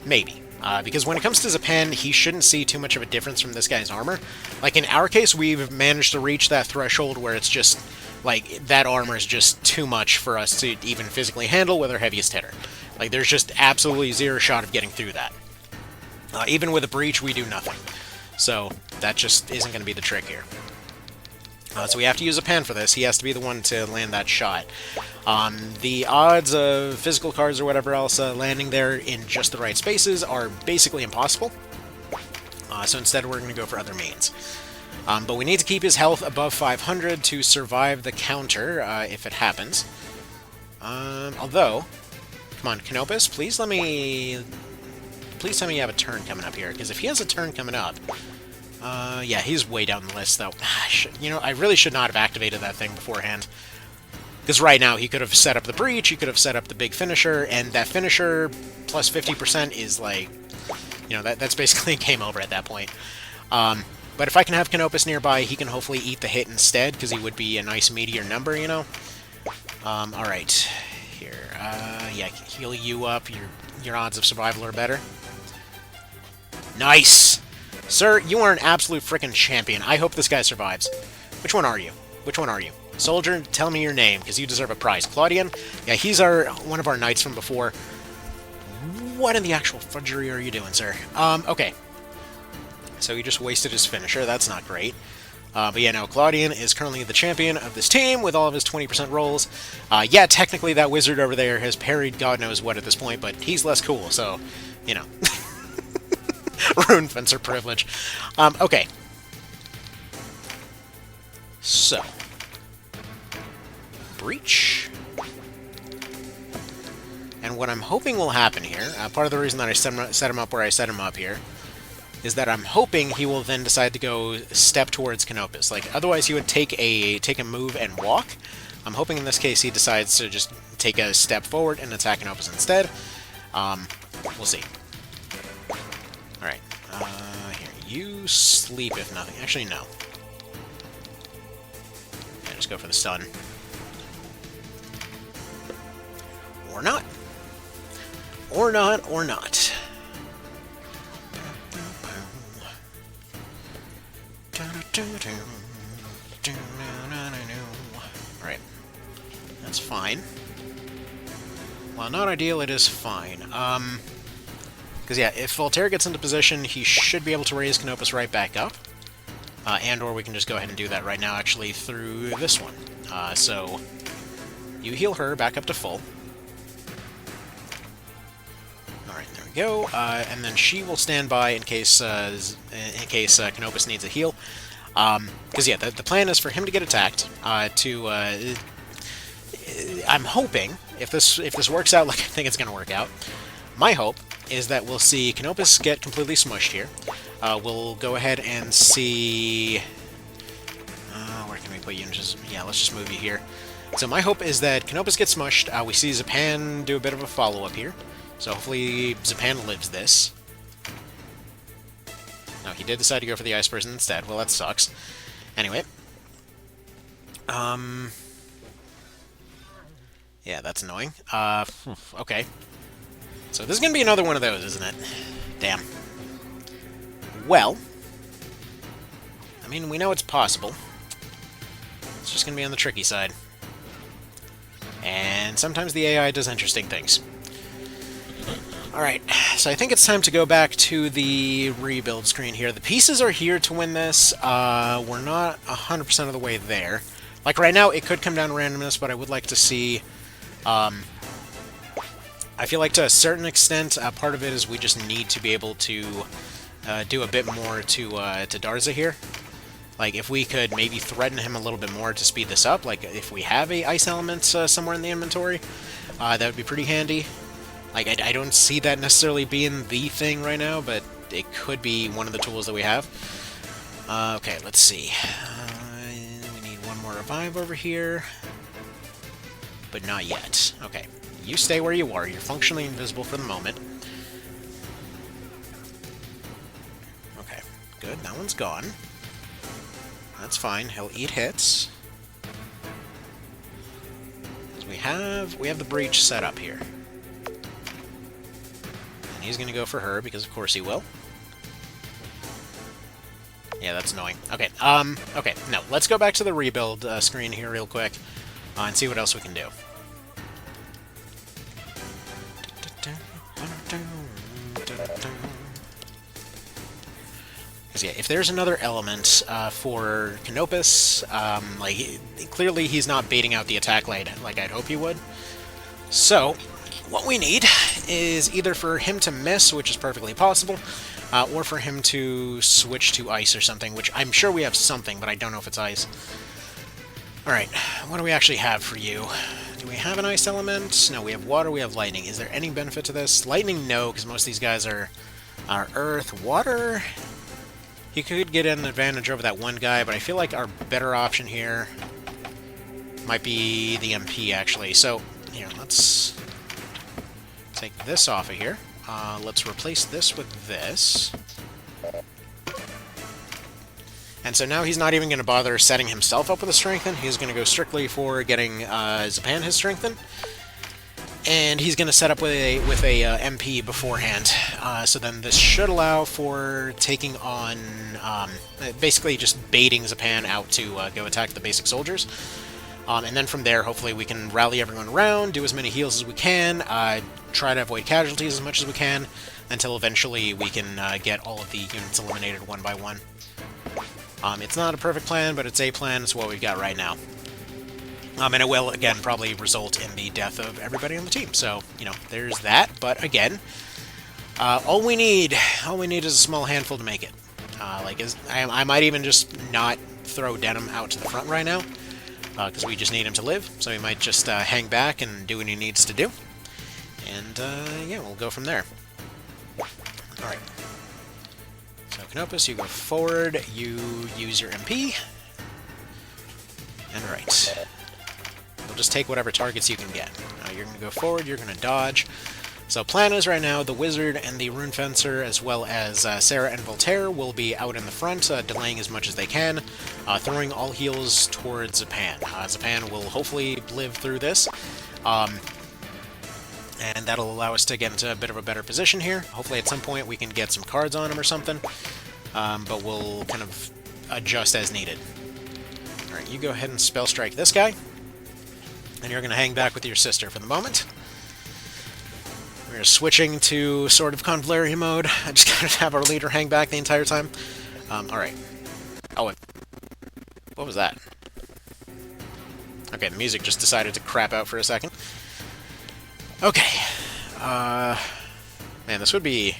Speaker 1: Maybe. Because when it comes to Zapan, he shouldn't see too much of a difference from this guy's armor. Like, in our case, we've managed to reach that threshold where it's just, like, that armor is just too much for us to even physically handle with our heaviest hitter. Like, there's just absolutely zero shot of getting through that. Even with a breach, we do nothing. So, that just isn't going to be the trick here. So we have to use a pen for this. He has to be the one to land that shot. The odds of physical cards or whatever else landing there in just the right spaces are basically impossible. So instead we're going to go for other means. But we need to keep his health above 500 to survive the counter, if it happens. Although... Come on, Canopus, please let me please tell me you have a turn coming up here, because if he has a turn coming up... yeah, he's way down the list, though. You know, I really should not have activated that thing beforehand. Because right now, he could have set up the breach, he could have set up the big finisher, and that finisher plus 50% is, like... You know, that's basically game over at that point. But if I can have Canopus nearby, he can hopefully eat the hit instead, because he would be a nice meteor number, you know? Alright. Here, yeah, heal you up. Your odds of survival are better. Nice! Sir, you are an absolute frickin' champion. I hope this guy survives. Which one are you? Which one are you? Soldier, tell me your name, because you deserve a prize. Claudian? Yeah, he's one of our knights from before. What in the actual fudgery are you doing, sir? Okay. So he just wasted his finisher. That's not great. But yeah, no, Claudian is currently the champion of this team with all of his 20% rolls. Yeah, technically that wizard over there has parried God knows what at this point, but he's less cool, so, you know. Rune Fencer privilege. Okay. So. Breach. And what I'm hoping will happen here, part of the reason that I set him up where I set him up here, is that I'm hoping he will then decide to go step towards Canopus. Like, otherwise he would take a move and walk. I'm hoping in this case he decides to just take a step forward and attack Canopus instead. We'll see. Alright. Here, you sleep if nothing. Actually, no. Yeah, just go for the stun. Or not. Or not, or not. Alright. That's fine. Well, not ideal, it is fine. Because, yeah, if Voltaire gets into position, he should be able to raise Canopus right back up. And/or we can just go ahead and do that right now, actually, through this one. So, you heal her back up to full. Alright, there we go. And then she will stand by in case Canopus needs a heal. Because, yeah, the plan is for him to get attacked, I'm hoping, if this works out like I think it's going to work out, my hope is that we'll see Canopus get completely smushed here. We'll go ahead and see... where can we put you? Yeah, let's just move you here. So my hope is that Canopus gets smushed, we see Zapan do a bit of a follow-up here. So hopefully Zapan lives this. No, he did decide to go for the Ice Person instead. Well, that sucks. Anyway. Yeah, that's annoying. Okay. So this is going to be another one of those, isn't it? Damn. Well. I mean, we know it's possible. It's just going to be on the tricky side. And sometimes the AI does interesting things. Alright, so I think it's time to go back to the rebuild screen here. The pieces are here to win this. We're not 100% of the way there. Like, right now, it could come down to randomness, but I would like to see... I feel like to a certain extent, part of it is we just need to be able to do a bit more to Darza here. Like, if we could maybe threaten him a little bit more to speed this up, like if we have a ice element somewhere in the inventory, that would be pretty handy. Like, I don't see that necessarily being the thing right now, but it could be one of the tools that we have. Okay, let's see. We need one more revive over here. But not yet. Okay, you stay where you are. You're functionally invisible for the moment. Okay, good. That one's gone. That's fine. He'll eat hits. We have the breach set up here. And he's going to go for her, because of course he will. Yeah, that's annoying. Okay, okay, no, let's go back to the rebuild screen here real quick, and see what else we can do. Because, yeah, if there's another element for Canopus, like, clearly he's not baiting out the attack light like I'd hope he would. So, what we need is either for him to miss, which is perfectly possible, or for him to switch to ice or something, which I'm sure we have something, but I don't know if it's ice. Alright, what do we actually have for you? Do we have an ice element? No, we have water, we have lightning. Is there any benefit to this? Lightning, no, because most of these guys are Our Earth, Water... He could get an advantage over that one guy, but I feel like our better option here might be the MP, actually. So, here, let's take this off of here. Let's replace this with this. And so now he's not even going to bother setting himself up with a Strengthen. He's going to go strictly for getting Zapan his Strengthen. And he's going to set up with a MP beforehand. So then this should allow for taking on, basically just baiting Zapan out to go attack the basic soldiers. And then from there, hopefully we can rally everyone around, do as many heals as we can, try to avoid casualties as much as we can, until eventually we can get all of the units eliminated one by one. It's not a perfect plan, but it's a plan. It's what we've got right now. And it will, again, probably result in the death of everybody on the team. So, you know, there's that. But again, all we need is a small handful to make it. I might even just not throw Denim out to the front right now, because we just need him to live. So he might just hang back and do what he needs to do. And, yeah, we'll go from there. Alright. So, Canopus, you go forward. You use your MP. And right. You'll just take whatever targets you can get. You're going to go forward, you're going to dodge. So plan is right now the Wizard and the Rune Fencer, as well as Sarah and Voltaire, will be out in the front, delaying as much as they can, throwing all heals towards Zapan. Zapan will hopefully live through this, and that'll allow us to get into a bit of a better position here. Hopefully at some point we can get some cards on him or something, but we'll kind of adjust as needed. Alright, you go ahead and Spell Strike this guy. And you're going to hang back with your sister for the moment. We're switching to sort of Convalary mode. I just gotta have our leader hang back the entire time. Alright. Oh, what was that? Okay, the music just decided to crap out for a second. Okay. Man, this would be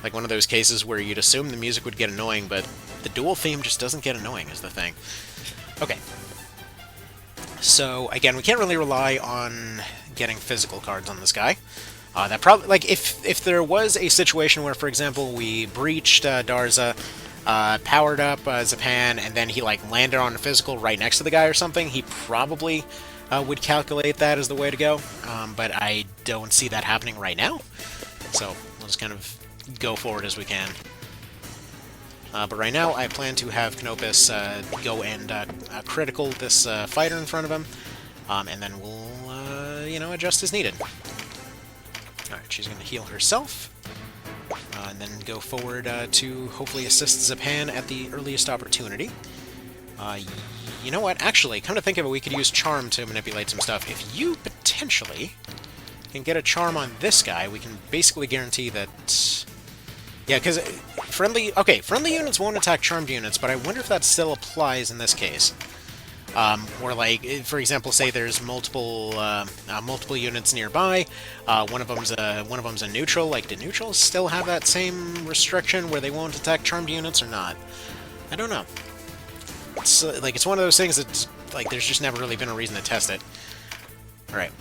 Speaker 1: like one of those cases where you'd assume the music would get annoying, but the dual theme just doesn't get annoying, is the thing. Okay. So, again, we can't really rely on getting physical cards on this guy. That probably, like, if there was a situation where, for example, we breached Darza, powered up Zapan, and then he, like, landed on a physical right next to the guy or something, he probably would calculate that as the way to go. But I don't see that happening right now. So, we'll just kind of go forward as we can. But right now, I plan to have Canopus go and critical this fighter in front of him, and then we'll, you know, adjust as needed. Alright, she's going to heal herself, and then go forward to hopefully assist Zapan at the earliest opportunity. You know what? Actually, come to think of it, we could use Charm to manipulate some stuff. If you potentially can get a Charm on this guy, we can basically guarantee that... Yeah, because friendly units won't attack charmed units, but I wonder if that still applies in this case. Or like, for example, say there's multiple units nearby. One of them's a neutral. Like, do neutrals still have that same restriction where they won't attack charmed units or not? I don't know. It's like it's one of those things that's like there's just never really been a reason to test it. All right,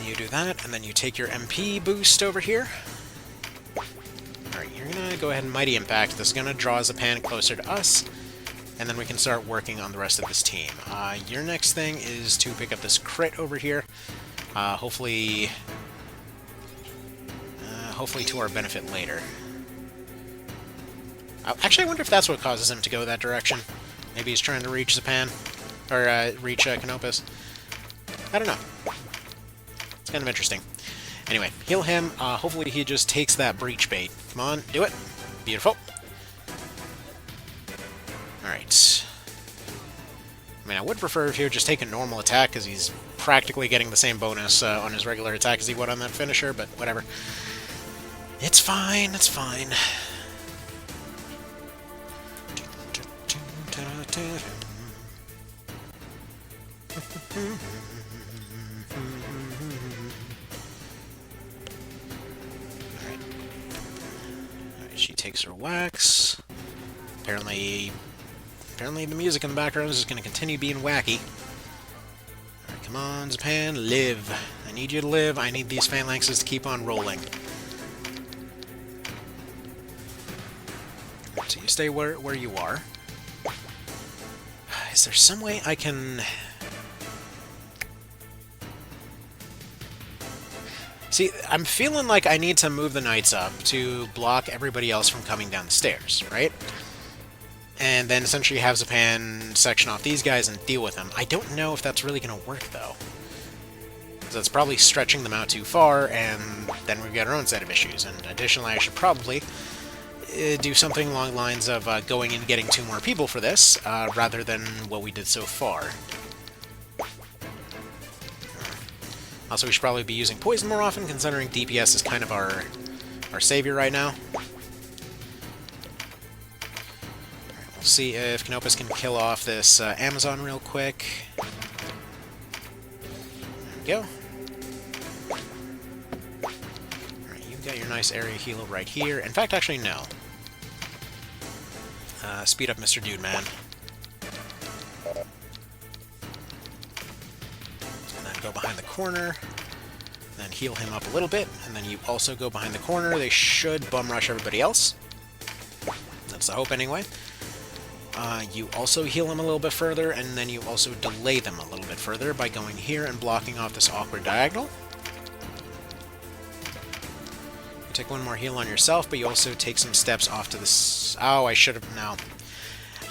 Speaker 1: you do that, and then you take your MP boost over here. Alright, you're gonna go ahead and Mighty Impact. This is gonna draw Zapan closer to us, and then we can start working on the rest of this team. Your next thing is to pick up this crit over here. Hopefully to our benefit later. Actually, I wonder if that's what causes him to go that direction. Maybe he's trying to reach Zapan, or reach Canopus. I don't know. It's kind of interesting. Anyway, heal him. Hopefully he just takes that breach bait. Come on, do it. Beautiful. Alright. I mean, I would prefer if he would just take a normal attack, because he's practically getting the same bonus on his regular attack as he would on that finisher, but whatever. It's fine, it's fine. She takes her wax. Apparently the music in the background is just going to continue being wacky. Alright, come on, Zapan, live. I need you to live. I need these phalanxes to keep on rolling. stay where you are. Is there some way I can... See, I'm feeling like I need to move the knights up to block everybody else from coming down the stairs, right? And then essentially have Zapan section off these guys and deal with them. I don't know if that's really going to work, though. So that's probably stretching them out too far, and then we've got our own set of issues. And additionally, I should probably do something along the lines of going and getting 2 more people for this, rather than what we did so far. Also, we should probably be using poison more often, considering DPS is kind of our savior right now. Alright, we'll see if Canopus can kill off this Amazon real quick. There we go. Alright, you've got your nice area heal right here. In fact, actually, no. Speed up Mr. Dude Man. Go behind the corner, then heal him up a little bit, and then you also go behind the corner. They should bum rush everybody else. That's the hope anyway. You also heal him a little bit further, and then you also delay them a little bit further by going here and blocking off this awkward diagonal. You take 1 more heal on yourself, but you also take some steps off to this... Oh, I should have... No.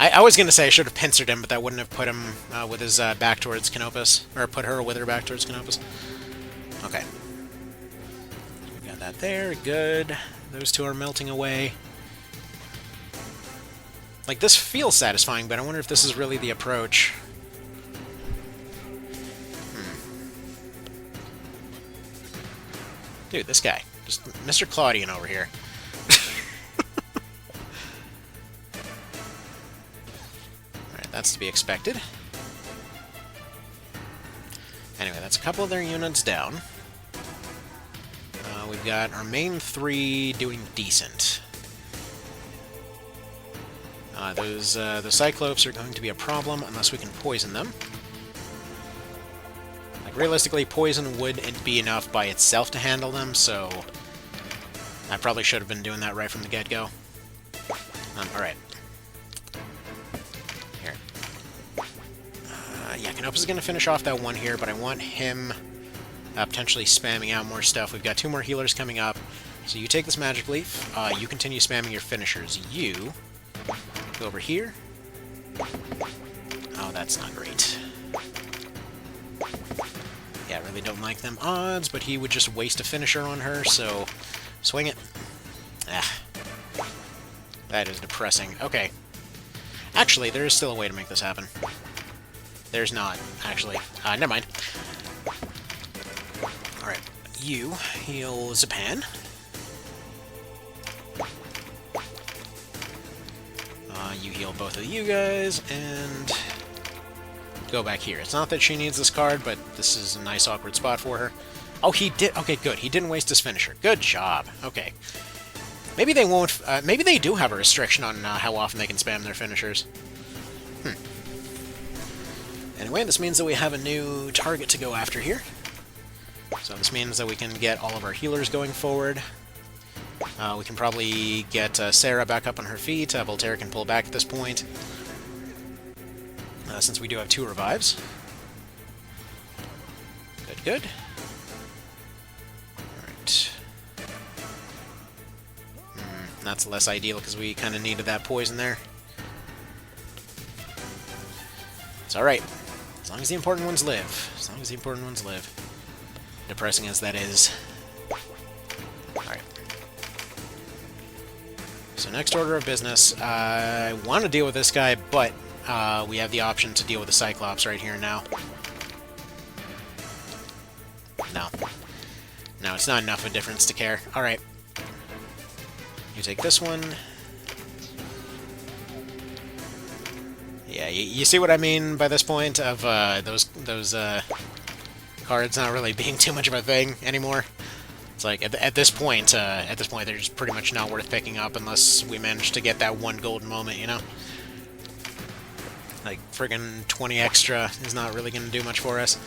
Speaker 1: I was going to say I should have pincered him, but that wouldn't have put him with his back towards Canopus. Or put her with her back towards Canopus. Okay. We got that there. Good. Those 2 are melting away. Like, this feels satisfying, but I wonder if this is really the approach. Dude, this guy. Just Mr. Claudian over here. That's to be expected. Anyway, that's a couple of their units down. We've got our main 3 doing decent. The Cyclopes are going to be a problem unless we can poison them. Like, realistically, poison wouldn't be enough by itself to handle them, so I probably should have been doing that right from the get-go. Alright. Yeah, Canopus is going to finish off that 1 here, but I want him potentially spamming out more stuff. We've got 2 more healers coming up. So you take this Magic Leaf. You continue spamming your finishers. You go over here. Oh, that's not great. Yeah, I really don't like them odds, but he would just waste a finisher on her, so swing it. Ah. That is depressing. Okay. Actually, there is still a way to make this happen. There's not, actually. Never mind. Alright, you heal Zapan. You heal both of you guys, and go back here. It's not that she needs this card, but this is a nice awkward spot for her. Oh, he did. Okay, good. He didn't waste his finisher. Good job. Okay. Maybe they won't. Maybe they do have a restriction on how often they can spam their finishers. Anyway, this means that we have a new target to go after here. So this means that we can get all of our healers going forward. We can probably get Sarah back up on her feet. Voltaire can pull back at this point, since we do have 2 revives. Good, good. Alright. That's less ideal because we kind of needed that poison there. It's alright. As long as the important ones live. As long as the important ones live. Depressing as that is. Alright. So next order of business. I want to deal with this guy, but we have the option to deal with the Cyclops right here now. No. No, it's not enough of a difference to care. Alright. You take this one. Yeah, you see what I mean by this point of those cards not really being too much of a thing anymore. It's like at this point they're just pretty much not worth picking up unless we manage to get that 1 golden moment, you know. Like friggin' 20 extra is not really going to do much for us.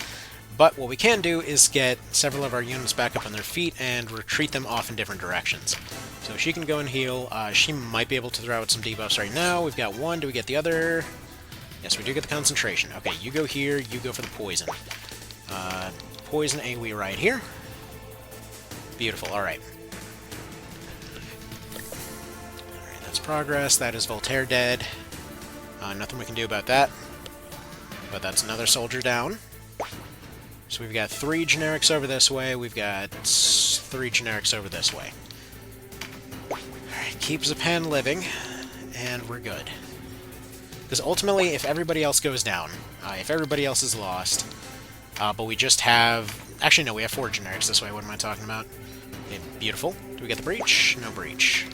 Speaker 1: But what we can do is get several of our units back up on their feet and retreat them off in different directions. So she can go and heal. She might be able to throw out some debuffs right now. We've got one. Do we get the other? Yes, we do get the concentration. Okay, you go here. You go for the poison. Poison AoE right here. Beautiful. Alright. Alright, that's progress. That is Voltaire dead. Nothing we can do about that. But that's another soldier down. So we've got 3 generics over this way. We've got 3 generics over this way. Alright, keep Zapan living, and we're good. Because ultimately, if everybody else goes down, if everybody else is lost, but we just have... Actually, no, we have 4 generics this way. What am I talking about? Okay, beautiful. Do we get the breach? No breach.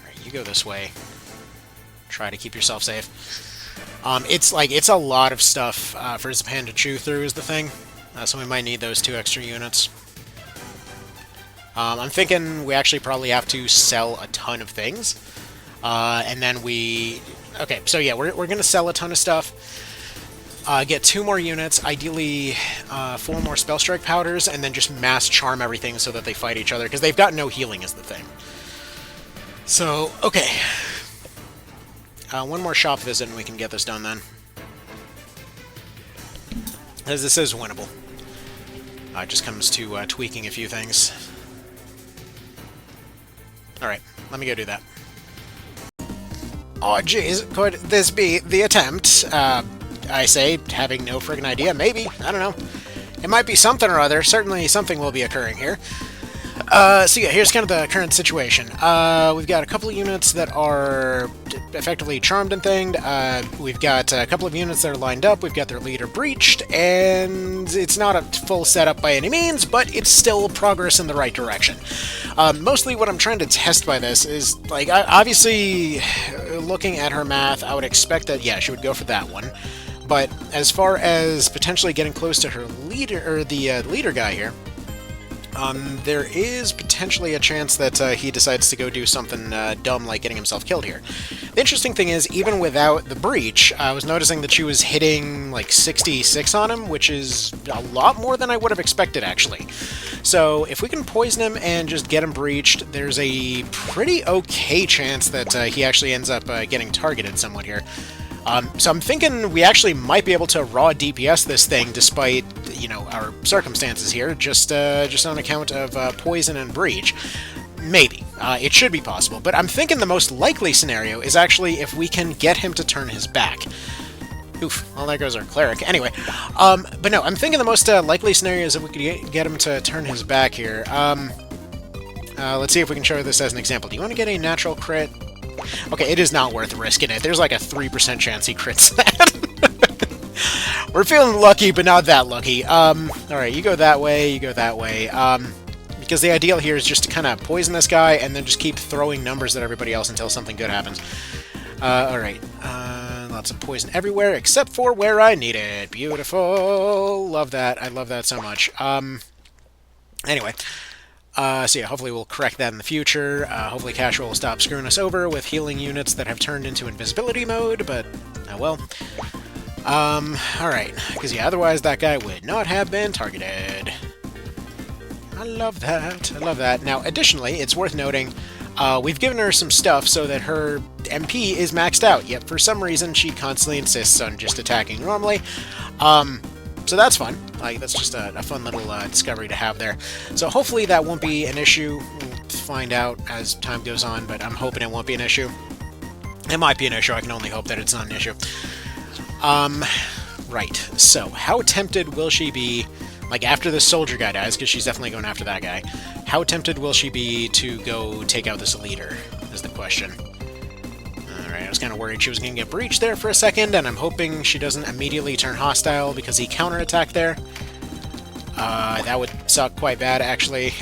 Speaker 1: Alright, you go this way. Try to keep yourself safe. It's a lot of stuff for Zapan to chew through is the thing. So we might need those 2 extra units. I'm thinking we actually probably have to sell a ton of things. And then we... Okay, so yeah, we're going to sell a ton of stuff. Get 2 more units, ideally 4 more Spell Strike powders, and then just mass charm everything so that they fight each other, because they've got no healing is the thing. So, okay. 1 more shop visit and we can get this done then. As this is winnable. It just comes to tweaking a few things. Alright, let me go do that. Oh jeez, could this be the attempt? I say, having no friggin' idea. Maybe. I don't know. It might be something or other. Certainly something will be occurring here. So yeah, here's kind of the current situation. We've got a couple of units that are effectively charmed and thinged. We've got a couple of units that are lined up. We've got their leader breached, and it's not a full setup by any means, but it's still progress in the right direction. Mostly what I'm trying to test by this is, like, obviously, looking at her math, I would expect that, yeah, she would go for that one. But as far as potentially getting close to her leader, or the leader guy here, there is potentially a chance that he decides to go do something dumb like getting himself killed here. The interesting thing is, even without the breach, I was noticing that she was hitting like 66 on him, which is a lot more than I would have expected, actually. So if we can poison him and just get him breached, there's a pretty okay chance that he actually ends up getting targeted somewhat here. So I'm thinking we actually might be able to raw DPS this thing despite, you know, our circumstances here, just on account of poison and breach. Maybe. It should be possible, but I'm thinking the most likely scenario is actually if we can get him to turn his back. Oof, well there goes our cleric. Anyway, but no, I'm thinking the most likely scenario is if we could get him to turn his back here. Let's see if we can show this as an example. Do you want to get a natural crit? Okay, it is not worth risking it. There's like a 3% chance he crits that. We're feeling lucky, but not that lucky. Alright, you go that way, you go that way. Because the ideal here is just to kind of poison this guy and then just keep throwing numbers at everybody else until something good happens. Alright. Lots of poison everywhere, except for where I need it. Beautiful. Love that. I love that so much. Anyway. So yeah, hopefully we'll correct that in the future. Hopefully Casual will stop screwing us over with healing units that have turned into invisibility mode, but, oh well. Alright, because yeah, otherwise that guy would not have been targeted. I love that. I love that. Now, additionally, it's worth noting, we've given her some stuff so that her MP is maxed out, yet for some reason she constantly insists on just attacking normally. So that's fun. Like, that's just a fun little discovery to have there. So hopefully that won't be an issue. We'll find out as time goes on, but I'm hoping it won't be an issue. It might be an issue. I can only hope that it's not an issue. Right. So, how tempted will she be, like, after this soldier guy dies, because she's definitely going after that guy, how tempted will she be to go take out this leader, is the question. I was kind of worried she was going to get breached there for a second, and I'm hoping she doesn't immediately turn hostile because he counterattacked there. That would suck quite bad, actually.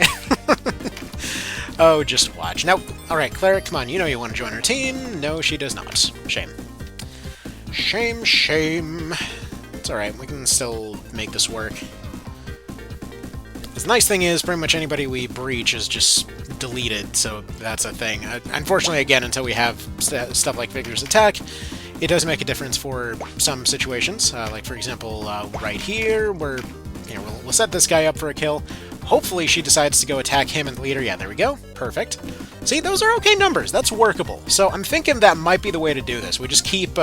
Speaker 1: Oh, just watch. Nope. Alright, Cleric, come on, you know you want to join our team. No, she does not. Shame. Shame, shame. It's alright, we can still make this work. The nice thing is, pretty much anybody we breach is just deleted, so that's a thing. Unfortunately, again, until we have stuff like Vigorous Attack, it does make a difference for some situations. Like, for example, right here, where we'll set this guy up for a kill. hopefully she decides to go attack him and the leader. Yeah, there we go. Perfect. See, those are okay numbers. That's workable. So I'm thinking that might be the way to do this. We just keep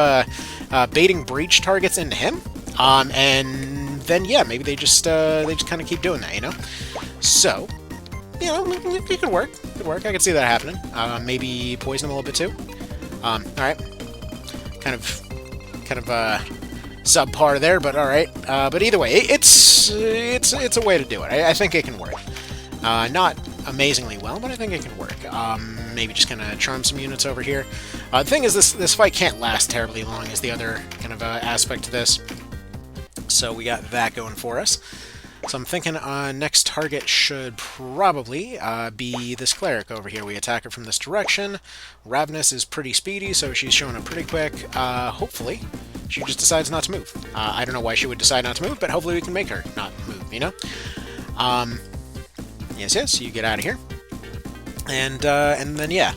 Speaker 1: baiting breach targets into him, and then yeah, maybe they just kind of keep doing that, you know. So, you know, it could work. It could work. I could see that happening. Maybe poison him a little bit too. All right. Kind of subpar there, but all right. But either way, it's a way to do it. I think it can work. Not amazingly well, but I think it can work. Maybe just kind of charm some units over here. The thing is, this fight can't last terribly long, is the other kind of aspect to this. So we got that going for us. So I'm thinking next target should probably be this cleric over here. We attack her from this direction. Ravenous is pretty speedy, so she's showing up pretty quick. Hopefully, she just decides not to move. I don't know why she would decide not to move, but hopefully we can make her not move, you know? Yes, you get out of here. And then, yeah.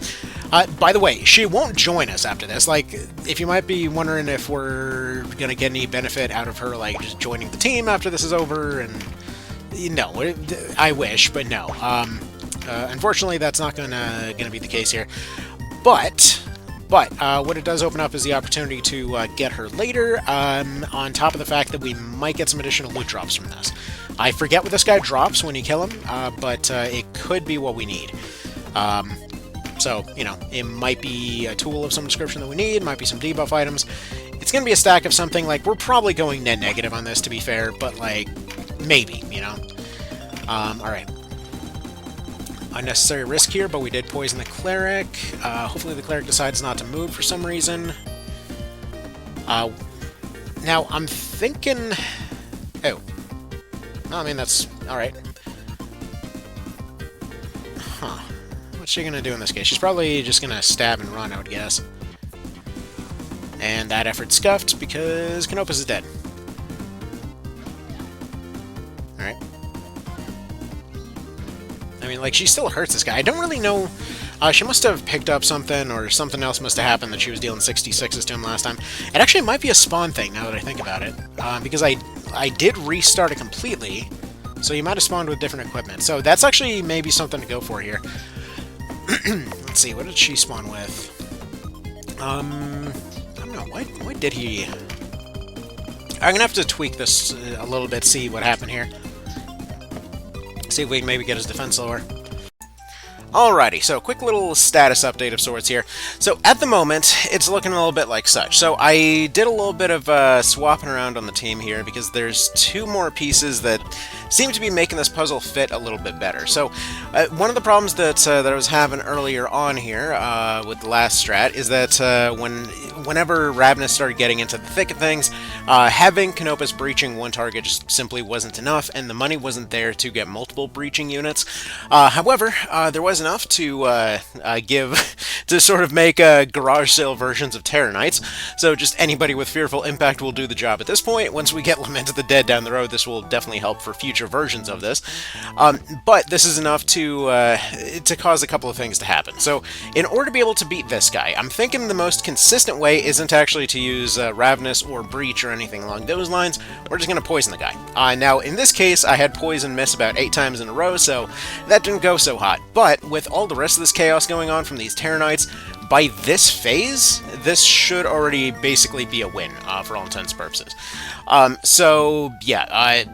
Speaker 1: By the way, she won't join us after this. Like, if you might be wondering if we're gonna get any benefit out of her, like, just joining the team after this is over, and... No, I wish, but no. Unfortunately, that's not gonna be the case here. But what it does open up is the opportunity to get her later, on top of the fact that we might get some additional loot drops from this. I forget what this guy drops when you kill him, but it could be what we need. So, you know, it might be a tool of some description that we need, might be some debuff items. It's going to be a stack of something, like, we're probably going net negative on this, to be fair, but, like, maybe, you know? Alright. Unnecessary risk here, but we did poison the cleric. Hopefully the cleric decides not to move for some reason. Now, I'm thinking... Oh. No, I mean, that's... Alright. Huh. What's she gonna do in this case? She's probably just gonna stab and run, I would guess. And that effort's scuffed because Canopus is dead. Alright. I mean, like, she still hurts this guy. I don't really know... she must have picked up something, or something else must have happened that she was dealing 66s to him last time. It actually might be a spawn thing, now that I think about it. Because I did restart it completely, so you might have spawned with different equipment. So that's actually maybe something to go for here. Let's see, what did she spawn with? I don't know, why did he... I'm gonna have to tweak this a little bit, see what happened here. See if we can maybe get his defense lower. Alrighty, so quick little status update of sorts here. So at the moment, it's looking a little bit like such. So I did a little bit of swapping around on the team here because there's two more pieces that seem to be making this puzzle fit a little bit better. So one of the problems that I was having earlier on here with the last strat is that whenever Ravenous started getting into the thick of things, having Canopus breaching one target just simply wasn't enough, and the money wasn't there to get multiple breaching units. However, there was enough to to sort of make garage sale versions of Terenites. So just anybody with Fearful Impact will do the job at this point. Once we get Lament of the Dead down the road, this will definitely help for future versions of this. But this is enough to cause a couple of things to happen. So in order to be able to beat this guy, I'm thinking the most consistent way isn't actually to use Ravenous or Breach or anything along those lines. We're just going to poison the guy. Now, in this case, I had poison miss about 8 times in a row, so that didn't go so hot. But with all the rest of this chaos going on from these Terenites, by this phase, this should already basically be a win, for all intents and purposes. So, yeah,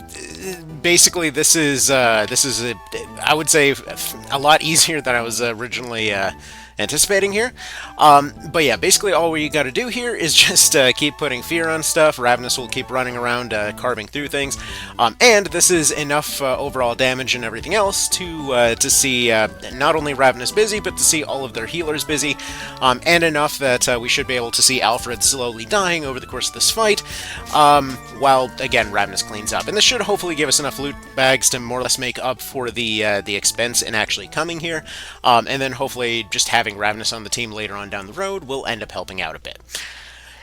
Speaker 1: basically this is I would say, a lot easier than I was originally anticipating here. But yeah, basically all we got to do here is just keep putting fear on stuff. Ravenous will keep running around carving through things, and this is enough overall damage and everything else to see not only Ravenous busy, but to see all of their healers busy, and enough that we should be able to see Alfred slowly dying over the course of this fight, while again Ravenous cleans up. And this should hopefully give us enough loot bags to more or less make up for the expense in actually coming here, and then hopefully just having Ravenous on the team later on down the road will end up helping out a bit.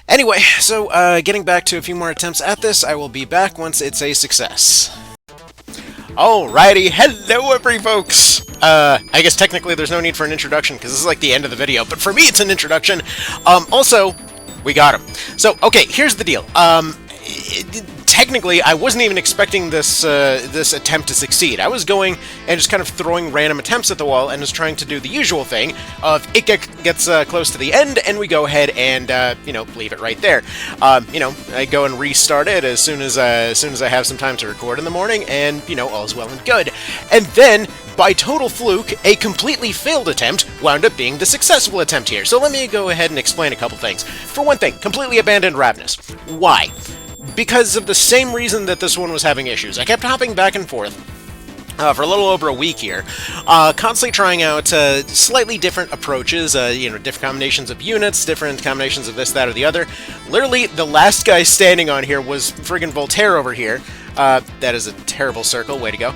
Speaker 1: Anyway, so getting back to a few more attempts at this, I will be back once it's a success. Alrighty, hello every folks! I guess technically there's no need for an introduction because this is like the end of the video, but for me it's an introduction. Also, we got him. So, okay, here's the deal. technically, I wasn't even expecting this this attempt to succeed. I was going and just kind of throwing random attempts at the wall and just trying to do the usual thing of it gets close to the end and we go ahead and leave it right there. I go and restart it as soon as I have some time to record in the morning, and all's well and good. And then, by total fluke, a completely failed attempt wound up being the successful attempt here. So let me go ahead and explain a couple things. For one thing, completely abandoned Ravenous. Why? Because of the same reason that this one was having issues. I kept hopping back and forth for a little over a week here, constantly trying out slightly different approaches, different combinations of units, different combinations of this, that, or the other. Literally, the last guy standing on here was friggin' Voltaire over here. That is a terrible circle, way to go.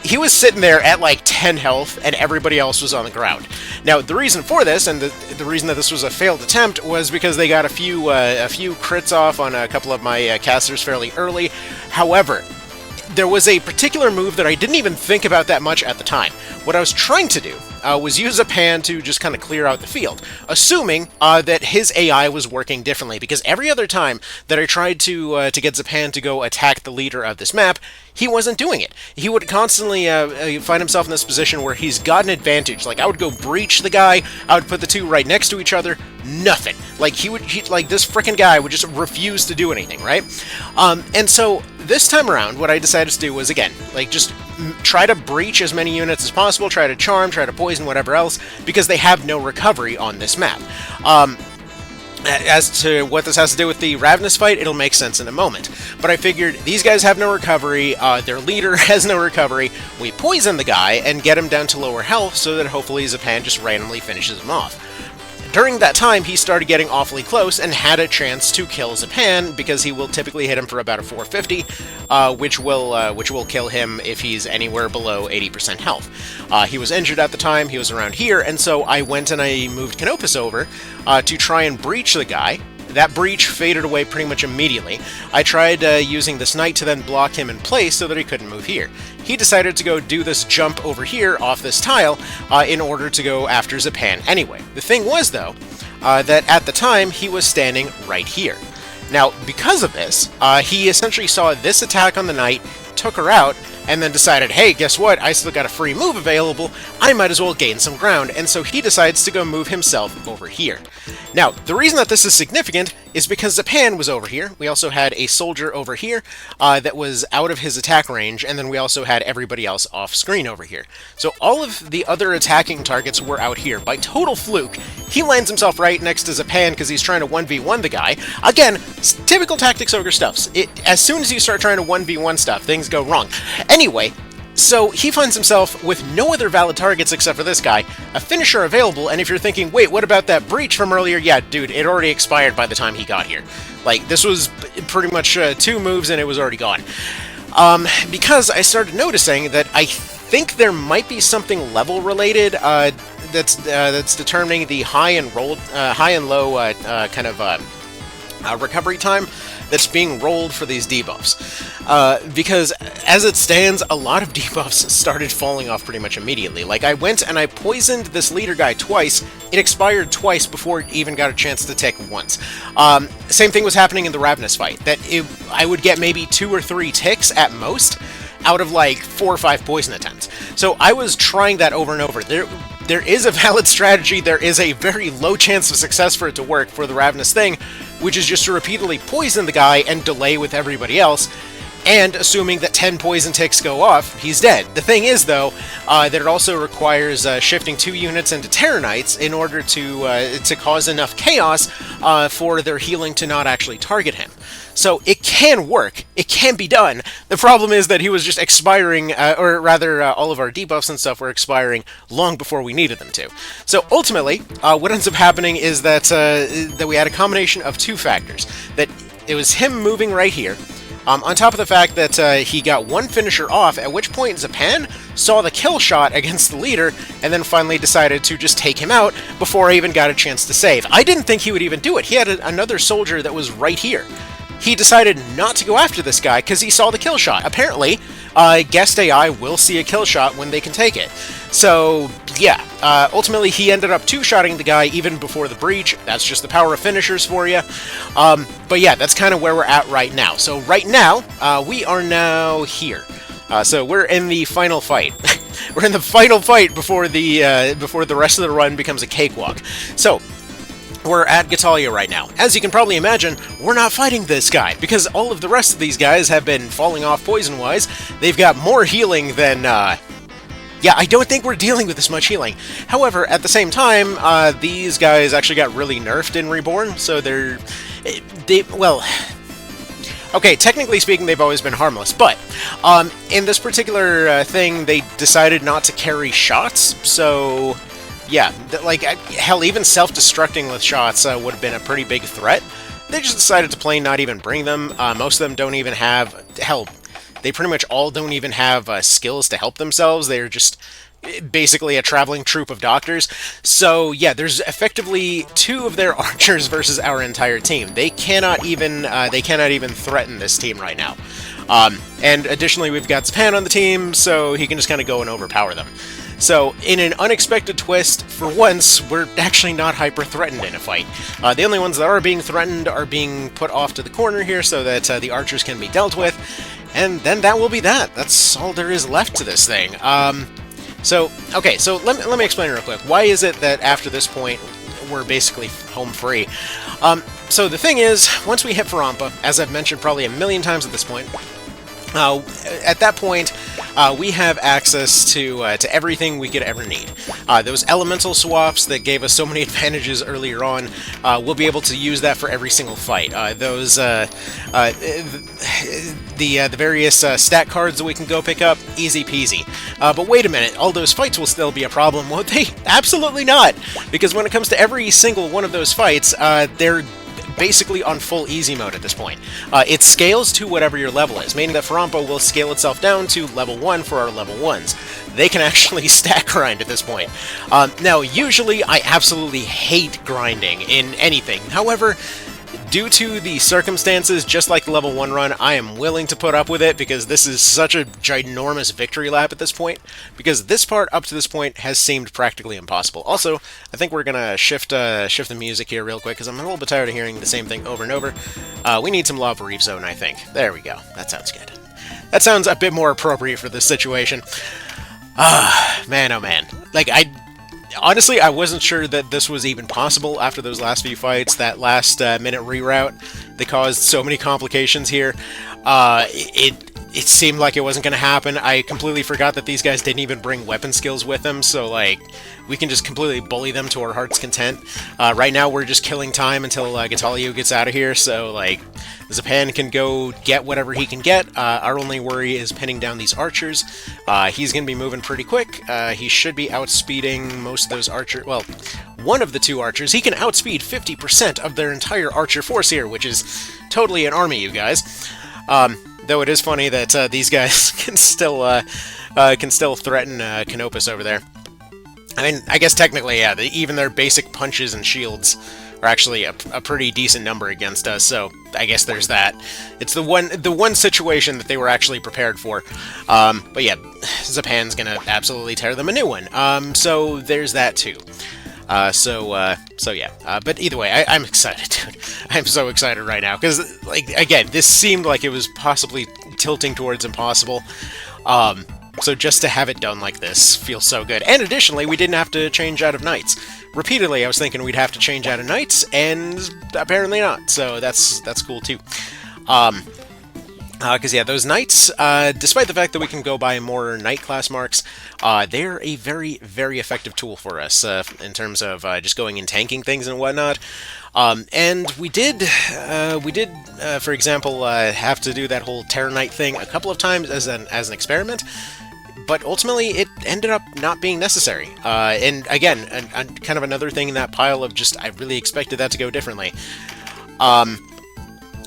Speaker 1: He was sitting there at like 10 health, and everybody else was on the ground. Now, the reason for this, and the reason that this was a failed attempt, was because they got a few crits off on a couple of my casters fairly early. However, there was a particular move that I didn't even think about that much at the time. What I was trying to do was use a pan to just kind of clear out the field, assuming that his AI was working differently, because every other time that I tried to get Zapan to go attack the leader of this map, he wasn't doing it. He would constantly find himself in this position where he's got an advantage. Like, I would go breach the guy, I would put the two right next to each other, nothing. Like, this frickin' guy would just refuse to do anything, right? And so, this time around, what I decided to do was, again, just try to breach as many units as possible, try to charm, try to poison, whatever else, because they have no recovery on this map. As to what this has to do with the Ravenous fight, it'll make sense in a moment. But I figured, these guys have no recovery, their leader has no recovery, we poison the guy and get him down to lower health so that hopefully Zapan just randomly finishes him off. During that time, he started getting awfully close and had a chance to kill Zapan, because he will typically hit him for about a 450, which will kill him if he's anywhere below 80% health. He was injured at the time, he was around here, and so I went and I moved Canopus over to try and breach the guy. That breach faded away pretty much immediately. I tried using this knight to then block him in place so that he couldn't move here. He decided to go do this jump over here off this tile in order to go after Zapan anyway. The thing was, though, that at the time he was standing right here. Now, because of this, he essentially saw this attack on the knight, took her out, and then decided, hey, guess what? I still got a free move available, I might as well gain some ground, and so he decides to go move himself over here. Now, the reason that this is significant is because Zapan was over here. We also had a soldier over here that was out of his attack range, and then we also had everybody else off screen over here. So all of the other attacking targets were out here. By total fluke, he lands himself right next to Zapan because he's trying to 1v1 the guy. Again, typical Tactics Ogre stuff. As soon as you start trying to 1v1 stuff, things go wrong. Anyway, so he finds himself with no other valid targets except for this guy, a finisher available, and if you're thinking, wait, what about that breach from earlier? Yeah, dude, it already expired by the time he got here. Like, this was pretty much 2 moves and it was already gone. Because I started noticing that I think there might be something level related that's determining the high and low kind of recovery time that's being rolled for these debuffs. Because as it stands, a lot of debuffs started falling off pretty much immediately. Like, I went and I poisoned this leader guy twice, it expired twice before it even got a chance to tick once. Same thing was happening in the Ravenous fight, that I would get maybe 2 or 3 ticks at most, out of like 4 or 5 poison attempts. So I was trying that over and over. There is a valid strategy, there is a very low chance of success for it to work for the Ravenous thing, which is just to repeatedly poison the guy and delay with everybody else, and assuming that 10 poison ticks go off, he's dead. The thing is, though, that it also requires shifting 2 units into Terenites in order to cause enough chaos for their healing to not actually target him. So it can work, it can be done. The problem is that he was just expiring, or rather all of our debuffs and stuff were expiring long before we needed them to. So ultimately, what ends up happening is that, that we had a combination of 2 factors. That it was him moving right here, on top of the fact that he got 1 finisher off, at which point Zapan saw the kill shot against the leader, and then finally decided to just take him out before I even got a chance to save. I didn't think he would even do it. He had another soldier that was right here. He decided not to go after this guy because he saw the kill shot. Apparently, guest AI will see a kill shot when they can take it. So, yeah, ultimately he ended up two-shotting the guy even before the breach. That's just the power of finishers for you. But yeah, that's kind of where we're at right now. So right now, we are now here. So we're in the final fight. We're in the final fight before the rest of the run becomes a cakewalk. So, we're at Gatalia right now. As you can probably imagine, we're not fighting this guy, because all of the rest of these guys have been falling off poison-wise. They've got more healing than, yeah, I don't think we're dealing with this much healing. However, at the same time, these guys actually got really nerfed in Reborn, so well... Okay, technically speaking, they've always been harmless, but in this particular thing, they decided not to carry shots, so... Yeah, like, hell, even self-destructing with shots would have been a pretty big threat. They just decided to plain not even bring them. Most of them don't even have... Hell, they pretty much all don't even have skills to help themselves. They're just basically a traveling troupe of doctors. So, yeah, there's effectively 2 of their archers versus our entire team. They cannot even threaten this team right now. And additionally, we've got Span on the team, so he can just kind of go and overpower them. So, in an unexpected twist, for once, we're actually not hyper-threatened in a fight. The only ones that are being threatened are being put off to the corner here so that the archers can be dealt with, and then that will be that. That's all there is left to this thing. So let me explain real quick. Why is it that after this point, we're basically home free? So the thing is, once we hit Farampa, as I've mentioned probably a million times at this point, at that point, we have access to everything we could ever need. Those elemental swaps that gave us so many advantages earlier on, we'll be able to use that for every single fight. The various stat cards that we can go pick up, easy peasy. But wait a minute, all those fights will still be a problem, won't they? Absolutely not! Because when it comes to every single one of those fights, they're basically on full easy mode at this point. It scales to whatever your level is, meaning that Farampa will scale itself down to level 1 for our level 1s. They can actually stack grind at this point. Now, usually I absolutely hate grinding in anything. However, due to the circumstances, just like the level 1 run, I am willing to put up with it because this is such a ginormous victory lap at this point, because this part up to this point has seemed practically impossible. Also, I think we're gonna shift the music here real quick because I'm a little bit tired of hearing the same thing over and over. We need some Lava Reef Zone, I think. There we go. That sounds good. That sounds a bit more appropriate for this situation. Man, oh man. Like, honestly, I wasn't sure that this was even possible after those last few fights. That last minute reroute that caused so many complications here. It seemed like it wasn't going to happen. I completely forgot that these guys didn't even bring weapon skills with them, so, like, we can just completely bully them to our heart's content. Right now, we're just killing time until Gatalia gets out of here, so, like, Zapan can go get whatever he can get. Our only worry is pinning down these archers. He's going to be moving pretty quick. He should be outspeeding most of those archers. Well, one of the 2 archers. He can outspeed 50% of their entire archer force here, which is totally an army, you guys. Though it is funny that these guys can still threaten Canopus over there. I mean, I guess technically, yeah, even their basic punches and shields are actually a pretty decent number against us, so I guess there's that. It's the one situation that they were actually prepared for. But yeah, Zapan's gonna absolutely tear them a new one. So there's that too. So yeah. But either way, I'm excited, dude. I'm so excited right now, because, like, again, this seemed like it was possibly tilting towards impossible. So just to have it done like this feels so good. And additionally, we didn't have to change out of knights. Repeatedly, I was thinking we'd have to change out of knights, and apparently not. So that's cool too. Because, yeah, those knights, despite the fact that we can go by more knight class marks, they're a very, very effective tool for us in terms of just going and tanking things and whatnot. And we did, for example, have to do that whole Terror Knight thing a couple of times as an experiment, but ultimately it ended up not being necessary. And again, kind of another thing in that pile of just, I really expected that to go differently.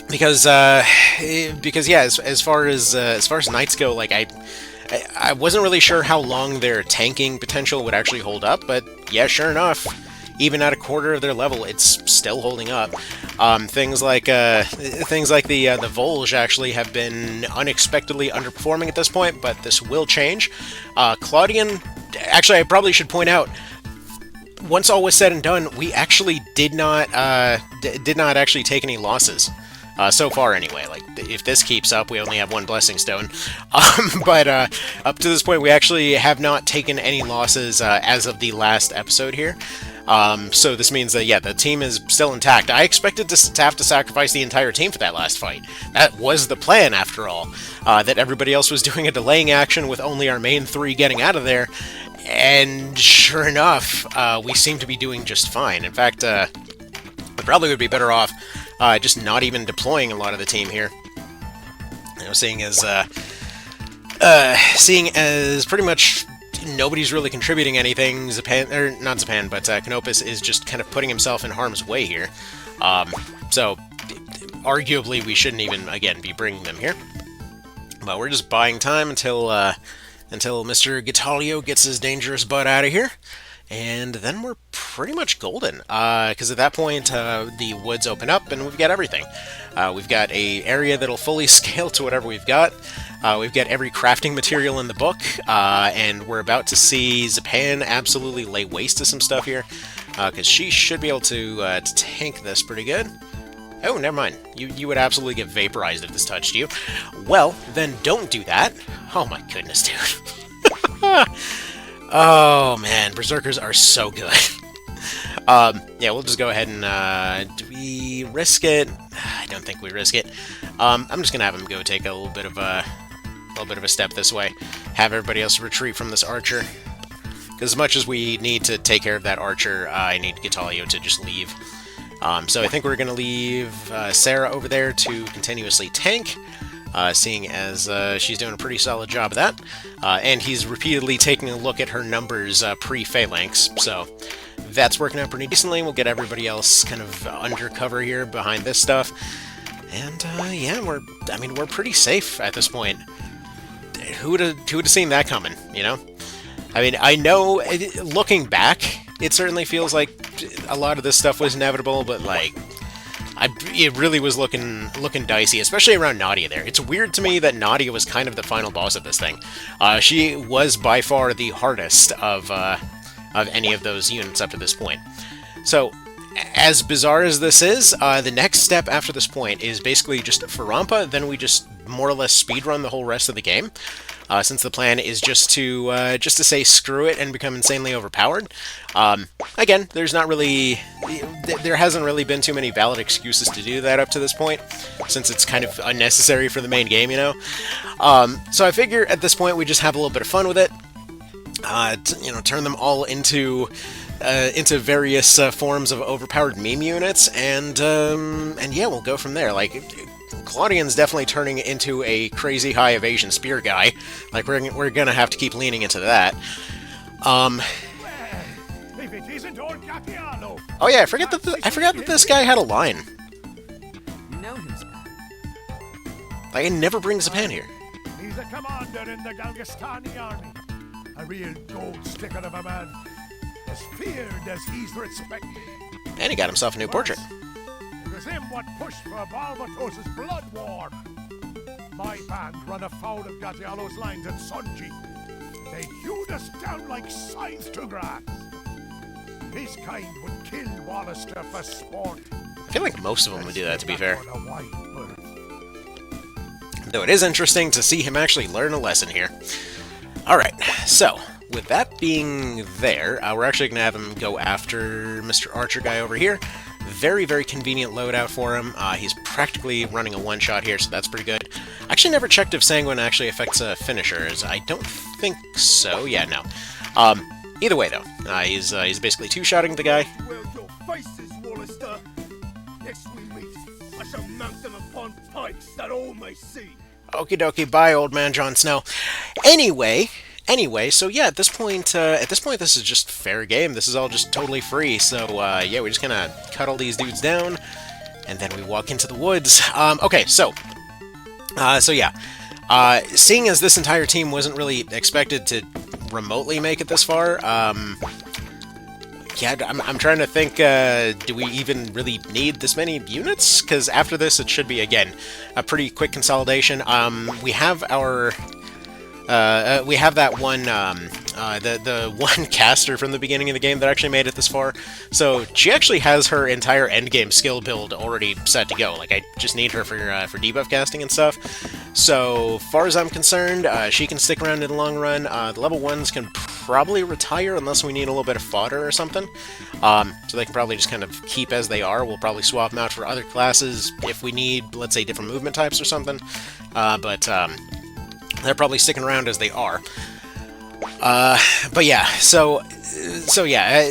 Speaker 1: Because yeah, as far as knights go, like, I wasn't really sure how long their tanking potential would actually hold up, but yeah, sure enough, even at a quarter of their level, it's still holding up. Things like the Volge actually have been unexpectedly underperforming at this point, but this will change. Claudian actually, I probably should point out, once all was said and done, we actually did not actually take any losses. So far, anyway. Like, if this keeps up, we only have one Blessing Stone. But up to this point, we actually have not taken any losses as of the last episode here. So this means that, yeah, the team is still intact. I expected to have to sacrifice the entire team for that last fight. That was the plan, after all. That everybody else was doing a delaying action with only our main three getting out of there. And sure enough, we seem to be doing just fine. In fact, we probably would be better off just not even deploying a lot of the team here. You know, seeing as pretty much nobody's really contributing anything. Not Zapan, but Canopus is just kind of putting himself in harm's way here. So arguably we shouldn't even, again, be bringing them here. But we're just buying time until Mr. Gitalio gets his dangerous butt out of here. And then we're pretty much golden, because at that point, the woods open up, and we've got everything. We've got a area that'll fully scale to whatever we've got. We've got every crafting material in the book, and we're about to see Zapan absolutely lay waste to some stuff here, because she should be able to tank this pretty good. Oh, never mind. You would absolutely get vaporized if this touched you. Well, then don't do that. Oh my goodness, dude. Oh, man, Berserkers are so good. Yeah, we'll just go ahead and, do we risk it? I don't think we risk it. I'm just gonna have him go take a little bit of a step this way. Have everybody else retreat from this archer. Because as much as we need to take care of that archer, I need Gitalio to just leave. So I think we're gonna leave Sarah over there to continuously tank. Seeing as she's doing a pretty solid job of that. And he's repeatedly taking a look at her numbers pre-phalanx, so that's working out pretty decently. We'll get everybody else kind of undercover here behind this stuff. And, yeah, we're pretty safe at this point. Who would have seen that coming, you know? I mean, I know, looking back, it certainly feels like a lot of this stuff was inevitable, but, like, it really was looking dicey, especially around Nadia there. It's weird to me that Nadia was kind of the final boss of this thing. She was by far the hardest of any of those units up to this point. So, as bizarre as this is, the next step after this point is basically just for Rampa, then we just more or less speedrun the whole rest of the game. Since the plan is just to say screw it and become insanely overpowered. Again, there hasn't really been too many valid excuses to do that up to this point, since it's kind of unnecessary for the main game, you know. So I figure at this point we just have a little bit of fun with it. Turn them all into various forms of overpowered meme units, and yeah, we'll go from there. Like, Claudian's definitely turning into a crazy high evasion spear guy. Like, we're gonna have to keep leaning into that. Oh yeah, I forgot that this guy had a line.
Speaker 4: You know him, Zapan.
Speaker 1: Like, it never brings Zapan here.
Speaker 5: He's a commander in the Galgastani army. A real gold sticker of a man. As feared as he's respected.
Speaker 1: And he got himself a new portrait.
Speaker 5: It was him what pushed for Balbatos's blood war. My band run afoul of Gatialo's lines at Sunji. They hewed us down like scythes to grass. His kind would kill Wallister for sport.
Speaker 1: I feel like most of them would do that, to be fair. Though it is interesting to see him actually learn a lesson here. Alright, so, with that being there, we're actually going to have him go after Mr. Archer guy over here. Very, very convenient loadout for him. He's practically running a one-shot here, so that's pretty good. I actually never checked if Sanguine actually affects finishers. I don't think so. Yeah, no. Either way, though, he's basically two-shotting the guy.
Speaker 5: Well, your faces, Wallister. Next we meet, I shall mount them upon pikes that all may see.
Speaker 1: Okie dokie, bye, old man Jon Snow. Anyway, so yeah, at this point, this is just fair game. This is all just totally free. So yeah, we're just gonna cut all these dudes down, and then we walk into the woods. Okay, so yeah, seeing as this entire team wasn't really expected to remotely make it this far, yeah, I'm trying to think, do we even really need this many units? Because after this, it should be, again, a pretty quick consolidation. We have our... we have that one the one caster from the beginning of the game that actually made it this far. So she actually has her entire endgame skill build already set to go. Like, I just need her for debuff casting and stuff. So far as I'm concerned, she can stick around in the long run. The level 1s can probably retire unless we need a little bit of fodder or something. So they can probably just kind of keep as they are. We'll probably swap them out for other classes if we need, let's say, different movement types or something. But they're probably sticking around as they are. But yeah, so yeah,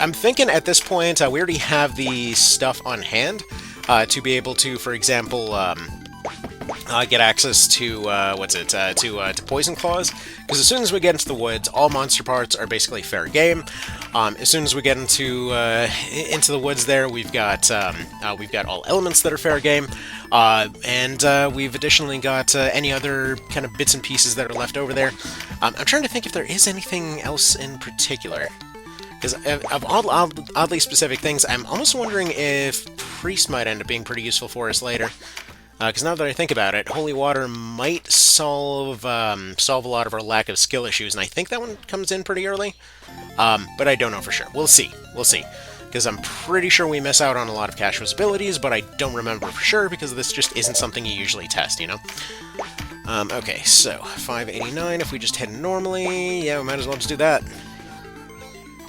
Speaker 1: I'm thinking at this point we already have the stuff on hand to be able to, for example, get access to to poison claws. Because as soon as we get into the woods, all monster parts are basically fair game. As soon as we get into the woods, there we've got all elements that are fair game, and we've additionally got any other kind of bits and pieces that are left over there. I'm trying to think if there is anything else in particular. Because of oddly specific things, I'm almost wondering if Priest might end up being pretty useful for us later. Because now that I think about it, Holy Water might solve a lot of our lack of skill issues, and I think that one comes in pretty early. But I don't know for sure. We'll see. We'll see. Because I'm pretty sure we miss out on a lot of Castro's abilities, but I don't remember for sure, because this just isn't something you usually test, you know? Okay, so 589, if we just hit normally, yeah, we might as well just do that.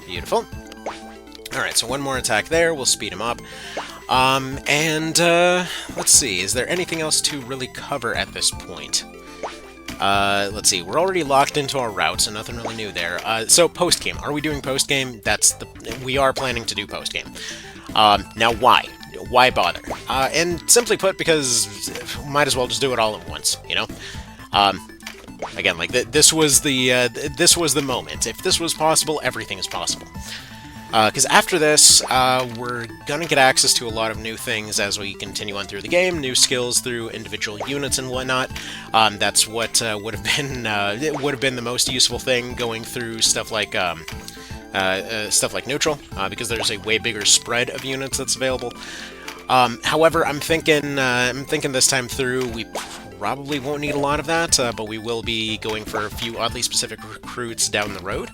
Speaker 1: Beautiful. Alright, so one more attack there, we'll speed him up. Let's see, is there anything else to really cover at this point? Let's see, we're already locked into our route, so nothing really new there. So, post-game. Are we doing post-game? We are planning to do post-game. Now, why? Why bother? And simply put, because might as well just do it all at once, you know? Again, like, this was the moment. If this was possible, everything is possible. Because after this, we're gonna get access to a lot of new things as we continue on through the game, new skills through individual units and whatnot. That's what would have been the most useful thing going through stuff like neutral, because there's a way bigger spread of units that's available. However, I'm thinking this time through we probably won't need a lot of that, but we will be going for a few oddly specific recruits down the road.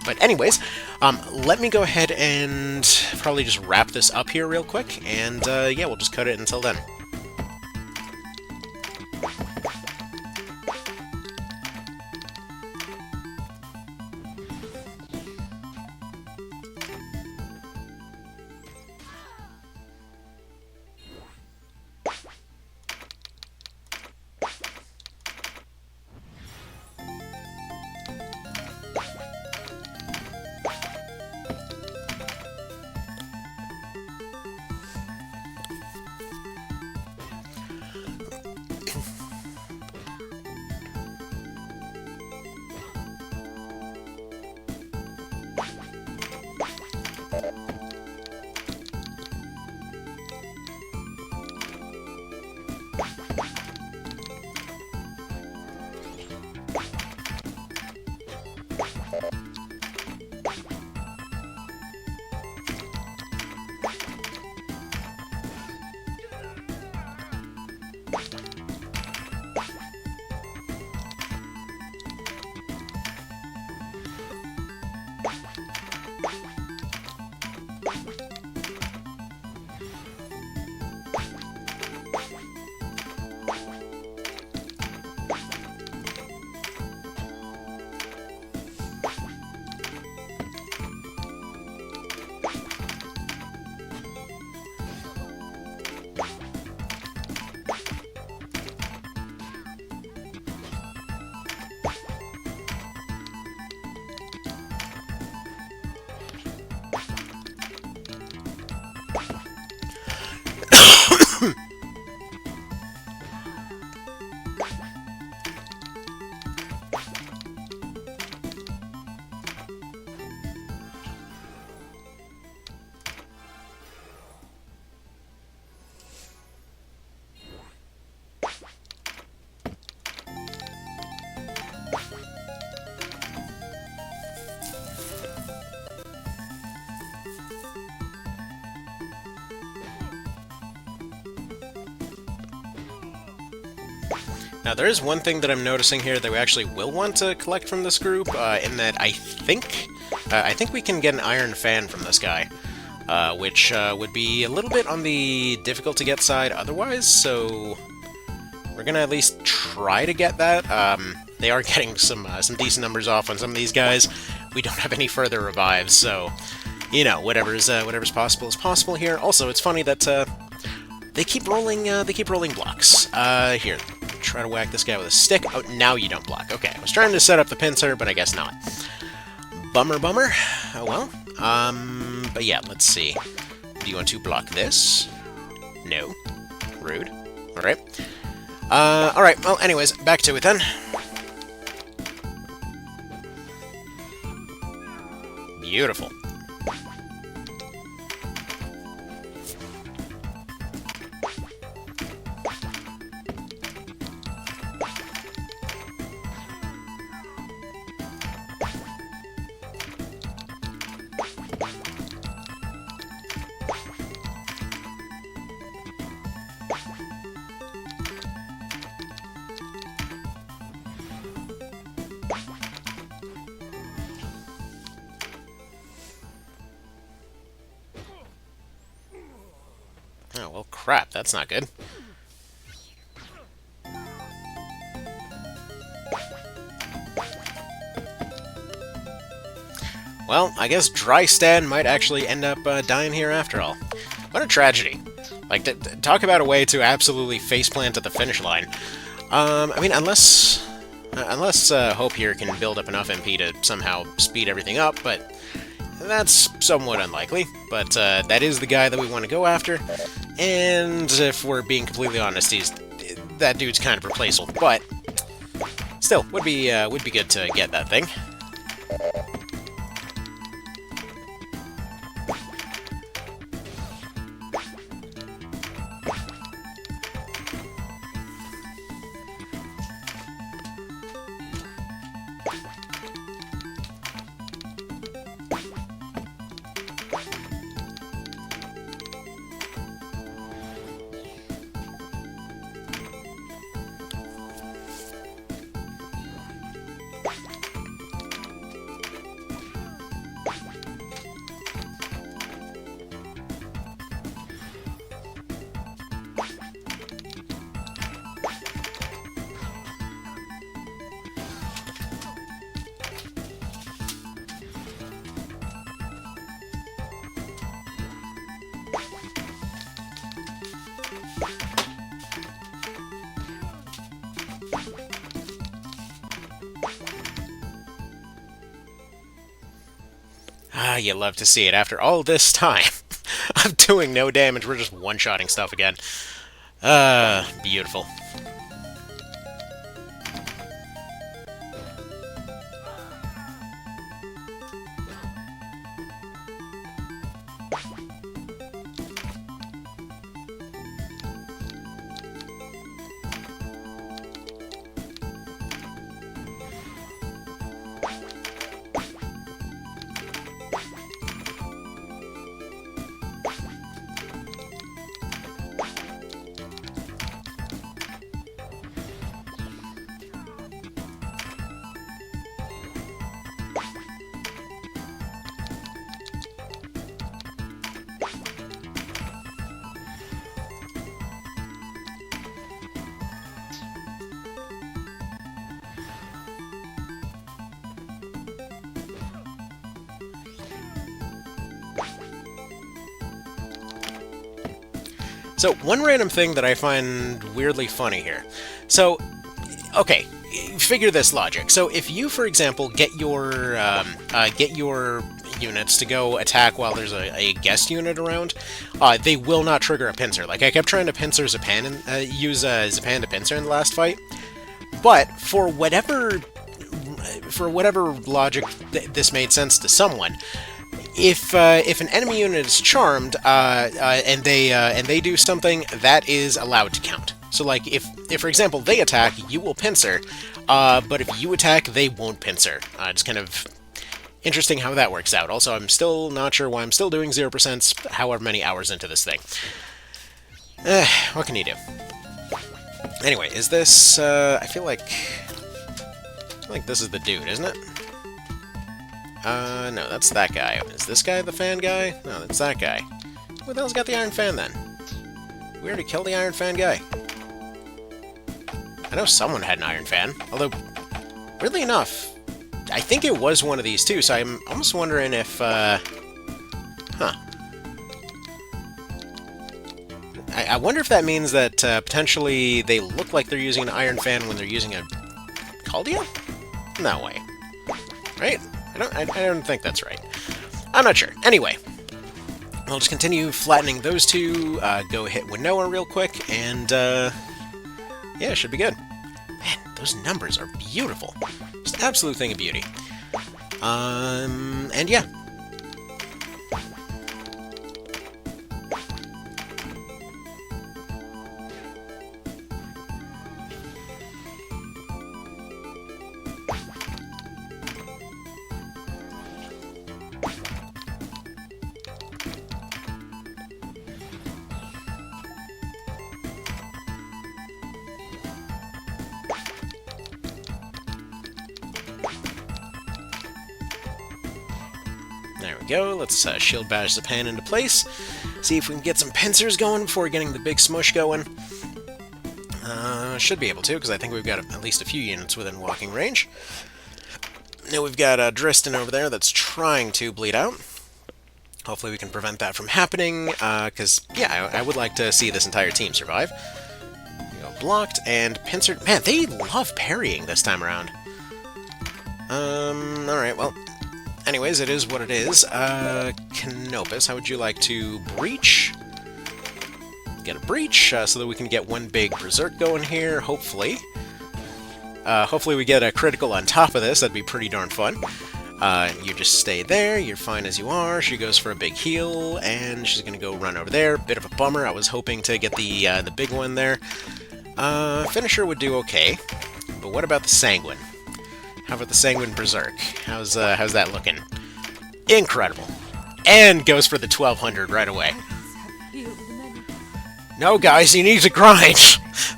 Speaker 1: But anyways, let me go ahead and probably just wrap this up here real quick, and yeah, we'll just cut it until then. Now, there is one thing that I'm noticing here that we actually will want to collect from this group, in that I think we can get an iron fan from this guy, which would be a little bit on the difficult to get side otherwise, so we're gonna at least try to get that. They are getting some decent numbers off on some of these guys. We don't have any further revives, so, you know, whatever's possible is possible here. Also, it's funny that they keep rolling blocks. Here, try to whack this guy with a stick. Oh, now you don't block. Okay, I was trying to set up the pincer, but I guess not. Bummer. Oh well. But yeah, let's see. Do you want to block this? No. Rude. Alright. Alright, well, anyways, back to it then. Beautiful. Oh, well, crap, that's not good. Well, I guess Dry Stan might actually end up dying here after all. What a tragedy. Like, talk about a way to absolutely faceplant at the finish line. I mean, unless Hope here can build up enough MP to somehow speed everything up, but that's somewhat unlikely. But that is the guy that we want to go after, and if we're being completely honest, that dude's kind of replaceable. But still, would be good to get that thing. Ah, you love to see it. After all this time of doing no damage, we're just one-shotting stuff again. Beautiful. So, one random thing that I find weirdly funny here. So, okay, figure this logic. So, if you, for example, get your units to go attack while there's a guest unit around, they will not trigger a pincer. Like, I kept trying to pincer Zapan and use Zapan to pincer in the last fight, but for whatever logic this made sense to someone. If an enemy unit is charmed and they do something, that is allowed to count. So like if for example they attack, you will pincer, but if you attack, they won't pincer. It's kind of interesting how that works out. Also, I'm still not sure why I'm still doing 0% however many hours into this thing. What can you do? Anyway, is this, I feel like this is the dude, isn't it? No, that's that guy. Is this guy the fan guy? No, that's that guy. Who the hell's got the Iron Fan, then? We already killed the Iron Fan guy. I know someone had an Iron Fan, although, weirdly enough, I think it was one of these two, so I'm almost wondering if, huh. I wonder if that means that, potentially, they look like they're using an Iron Fan when they're using a Caldia? No way. Right? I don't think that's right. I'm not sure. Anyway, I'll just continue flattening those two, go hit Winnoa real quick, and, yeah, should be good. Man, those numbers are beautiful. Just an absolute thing of beauty. And yeah. There we go. Let's shield bash the pan into place. See if we can get some pincers going before getting the big smush going. Should be able to, because I think we've got at least a few units within walking range. Now we've got Dristan over there that's trying to bleed out. Hopefully we can prevent that from happening, because, yeah, I would like to see this entire team survive. You know, blocked and pincered. Man, they love parrying this time around. Alright, well, anyways, it is what it is. Canopus, how would you like to breach? Get a breach, so that we can get one big berserk going here, hopefully. Hopefully we get a critical on top of this, that'd be pretty darn fun. You just stay there, you're fine as you are. She goes for a big heal, and she's gonna go run over there. Bit of a bummer, I was hoping to get the big one there. Finisher would do okay, but what about the Sanguine? How about the Sanguine Berserk? How's that looking? Incredible. And goes for the 1200 right away. No, guys, you need to grind!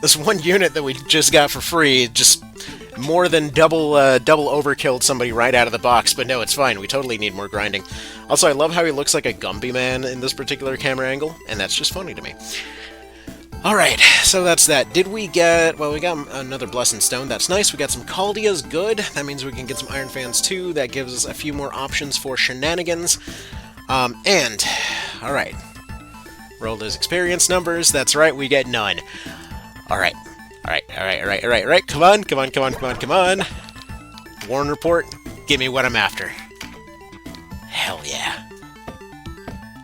Speaker 1: This one unit that we just got for free just more than double overkilled somebody right out of the box, but no, it's fine. We totally need more grinding. Also, I love how he looks like a Gumby man in this particular camera angle, and that's just funny to me. Alright, so that's that. Did we get... well, we got another Blessed Stone. That's nice. We got some Caldias. Good. That means we can get some Iron Fans, too. That gives us a few more options for shenanigans. And... alright. Roll those experience numbers. That's right, we get none. Alright. Alright. Come on. Warren report. Give me what I'm after. Hell yeah.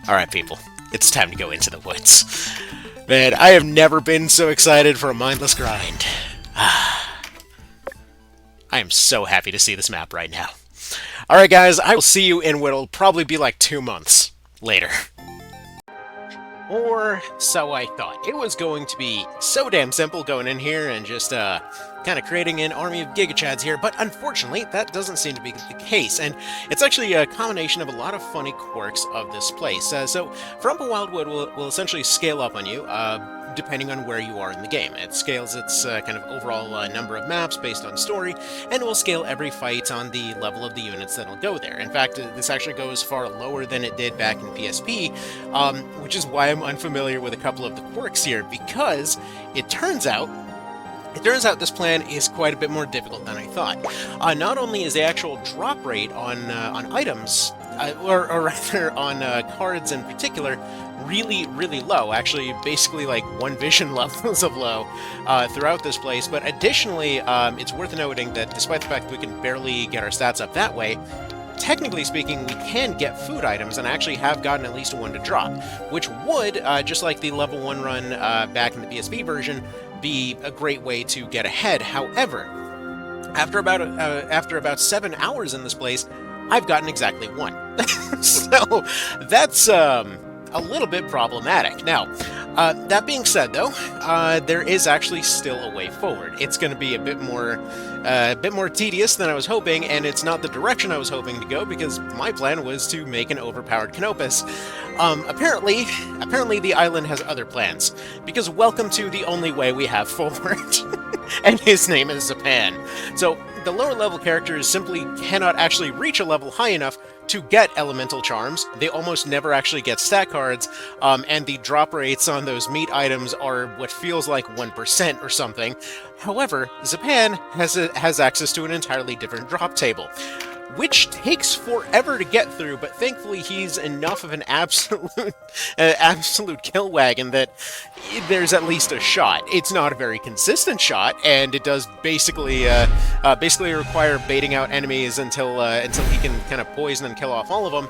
Speaker 1: Alright, people. It's time to go into the woods. Man, I have never been so excited for a mindless grind. I am so happy to see this map right now. Alright guys, I will see you in what'll probably be like 2 months later. Or so I thought. It was going to be so damn simple going in here and just kind of creating an army of Gigachads here, but unfortunately that doesn't seem to be the case, and it's actually a combination of a lot of funny quirks of this place. So Frumpa Wildwood will essentially scale up on you, depending on where you are in the game. It scales its kind of overall number of maps based on story, and it will scale every fight on the level of the units that'll go there. In fact, this actually goes far lower than it did back in PSP, which is why I'm unfamiliar with a couple of the quirks here, because it turns out this plan is quite a bit more difficult than I thought. Not only is the actual drop rate on items, or rather on cards in particular, really low, actually basically like 1 vision levels of low throughout this place, but additionally it's worth noting that despite the fact that we can barely get our stats up that way, technically speaking we can get food items, and actually have gotten at least 1 to drop, which would, just like the level 1 run back in the PSP version, be a great way to get ahead. However, after about 7 hours in this place, I've gotten exactly 1. So that's a little bit problematic. Now, that being said, though, there is actually still a way forward. It's going to be a bit more tedious than I was hoping, and it's not the direction I was hoping to go, because my plan was to make an overpowered Canopus. Apparently the island has other plans, because welcome to the only way we have forward, and his name is Zapan. So, the lower level characters simply cannot actually reach a level high enough to get elemental charms. They almost never actually get stat cards, and the drop rates on those meat items are what feels like 1% or something. However, Zapan has access to an entirely different drop table, which takes forever to get through, but thankfully he's enough of an absolute kill wagon that there's at least a shot. It's not a very consistent shot, and it does basically require baiting out enemies until he can kind of poison and kill off all of them,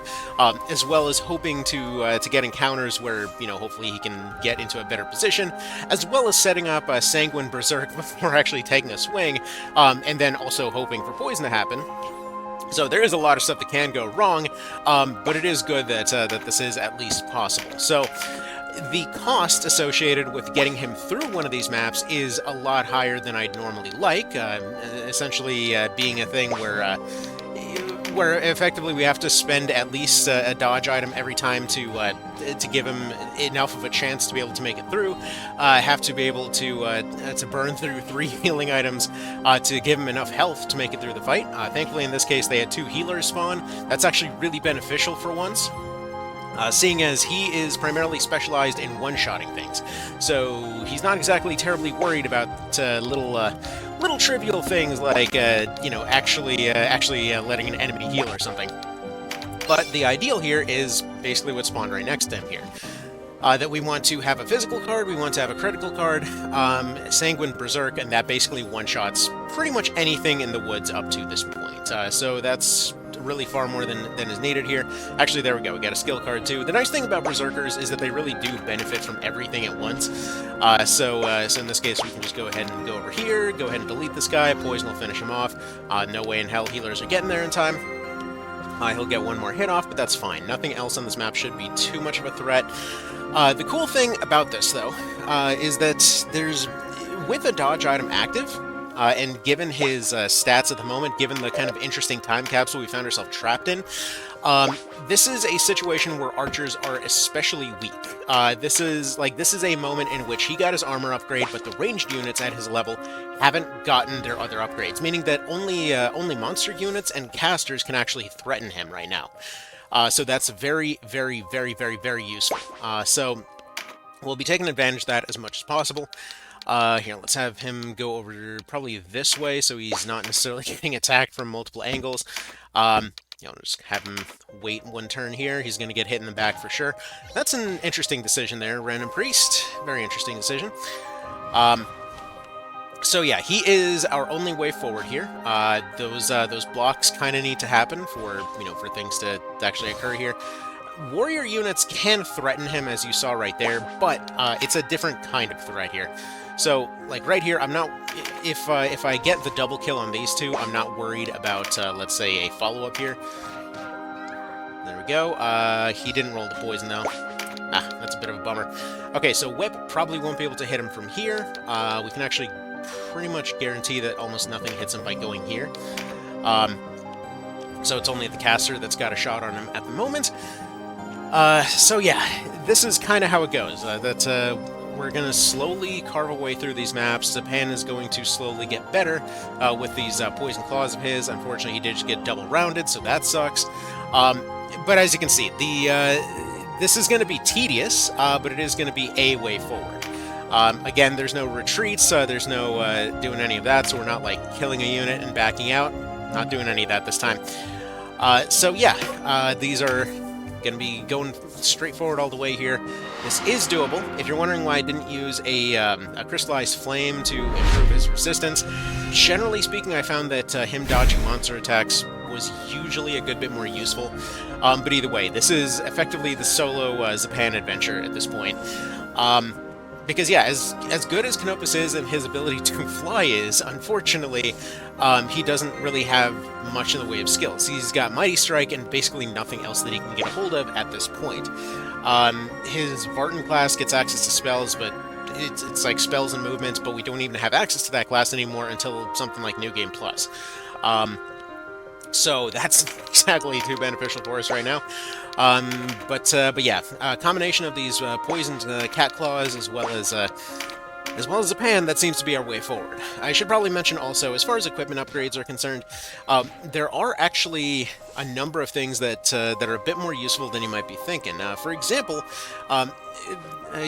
Speaker 1: as well as hoping to get encounters where, you know, hopefully he can get into a better position, as well as setting up a Sanguine Berserk before actually taking a swing, and then also hoping for poison to happen. So there is a lot of stuff that can go wrong, but it is good that this is at least possible. So the cost associated with getting him through one of these maps is a lot higher than I'd normally like, essentially being a thing where effectively we have to spend at least a dodge item every time to give him enough of a chance to be able to make it through. Have to be able to burn through 3 healing items to give him enough health to make it through the fight. Thankfully in this case they had 2 healers spawn. That's actually really beneficial for once. Seeing as he is primarily specialized in one-shotting things. So he's not exactly terribly worried about little trivial things like, actually letting an enemy heal or something. But the ideal here is basically what spawned right next to him here. That we want to have a physical card, we want to have a critical card, Sanguine Berserk, and that basically one-shots pretty much anything in the woods up to this point. So that's really far more than is needed here. Actually, there we go, we got a skill card too. The nice thing about Berserkers is that they really do benefit from everything at once. So in this case, we can just go ahead and go over here, go ahead and delete this guy, poison will finish him off. No way in hell healers are getting there in time. He'll get one more hit off, but that's fine. Nothing else on this map should be too much of a threat. The cool thing about this, though, is that with a dodge item active, and given his stats at the moment, given the kind of interesting time capsule we found ourselves trapped in, this is a situation where archers are especially weak. This is a moment in which he got his armor upgrade, but the ranged units at his level haven't gotten their other upgrades, meaning that only monster units and casters can actually threaten him right now. So that's very, very, very, very, very useful. So we'll be taking advantage of that as much as possible. Here, let's have him go over probably this way, so he's not necessarily getting attacked from multiple angles. Just have him wait one turn here. He's going to get hit in the back for sure. That's an interesting decision there, Random Priest. Very interesting decision. So yeah, he is our only way forward here. Those blocks kind of need to happen for things to actually occur here. Warrior units can threaten him, as you saw right there, but it's a different kind of threat here. So, like right here, I'm not. If I get the double kill on these two, I'm not worried about, let's say, a follow-up here. There we go. He didn't roll the poison though. That's a bit of a bummer. Okay, so Whip probably won't be able to hit him from here. We can actually pretty much guarantee that almost nothing hits him by going here. So it's only the caster that's got a shot on him at the moment. So yeah, this is kind of how it goes. We're going to slowly carve our way through these maps. Zapan is going to slowly get better with these Poison Claws of his. Unfortunately, he did just get double-rounded, so that sucks. But as you can see, this is going to be tedious, but it is going to be a way forward. Again, there's no retreats, there's no doing any of that, so we're not like killing a unit and backing out. Not doing any of that this time. So yeah, these are going to be going straight forward all the way here. This is doable. If you're wondering why I didn't use a crystallized flame to improve his resistance, generally speaking, I found that him dodging monster attacks was usually a good bit more useful. But either way, this is effectively the solo Zapan adventure at this point. Because yeah, as good as Canopus is and his ability to fly is, unfortunately, he doesn't really have much in the way of skills. He's got Mighty Strike and basically nothing else that he can get a hold of at this point. His Vartan class gets access to spells, but it's like spells and movements, but we don't even have access to that class anymore until something like New Game Plus. So that's exactly too beneficial for us right now. But yeah, a combination of these poisoned cat claws as well as a pan, that seems to be our way forward. I should probably mention also, as far as equipment upgrades are concerned, there are actually a number of things that are a bit more useful than you might be thinking. For example,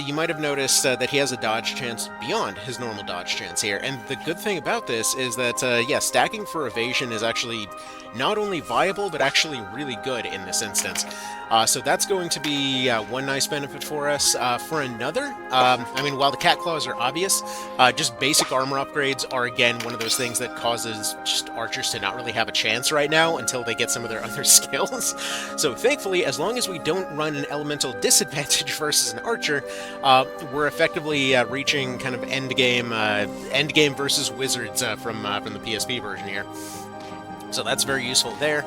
Speaker 1: you might have noticed that he has a dodge chance beyond his normal dodge chance here, and the good thing about this is that, yeah, stacking for evasion is actually not only viable, but actually really good in this instance. So that's going to be one nice benefit for us. For another, I mean, while the cat claws are obvious, just basic armor upgrades are, again, one of those things that causes just archers to not really have a chance right now until they get some of their other skills. So thankfully, as long as we don't run an elemental disadvantage versus an archer, we're effectively reaching kind of endgame versus wizards from the PSP version here. So that's very useful there.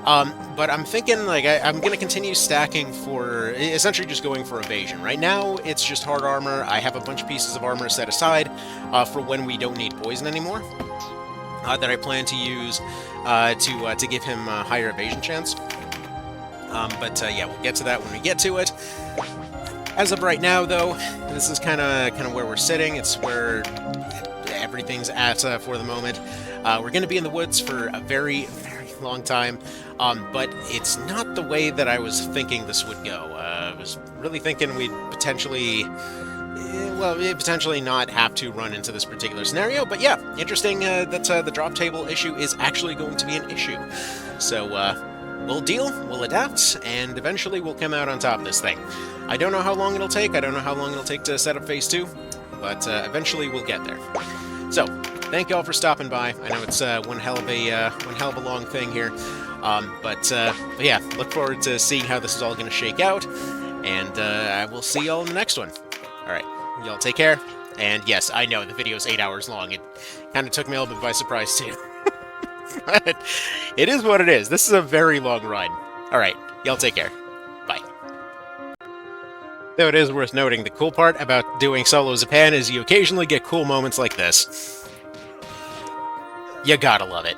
Speaker 1: But I'm thinking, like, I'm going to continue stacking for, essentially just going for evasion. Right now, it's just hard armor. I have a bunch of pieces of armor set aside for when we don't need poison anymore, that I plan to use to give him a higher evasion chance. But yeah, we'll get to that when we get to it. As of right now, though, this is kind of where we're sitting. It's where everything's at for the moment. We're going to be in the woods for a very, very long time, but it's not the way that I was thinking this would go. I was really thinking we'd potentially not have to run into this particular scenario, but yeah, interesting that the drop table issue is actually going to be an issue. So, we'll deal, we'll adapt, and eventually we'll come out on top of this thing. I don't know how long it'll take. I don't know how long it'll take to set up Phase 2, but eventually we'll get there. So, thank you all for stopping by. I know it's one hell of a long thing here, but yeah, look forward to seeing how this is all going to shake out, and I will see y'all in the next one. All right, y'all take care. And yes, I know the video is 8 hours long. It kind of took me a little bit by surprise too. But it is what it is. This is a very long ride. All right, y'all take care. Bye. Though it is worth noting, the cool part about doing solo as a pan is you occasionally get cool moments like this. You gotta love it.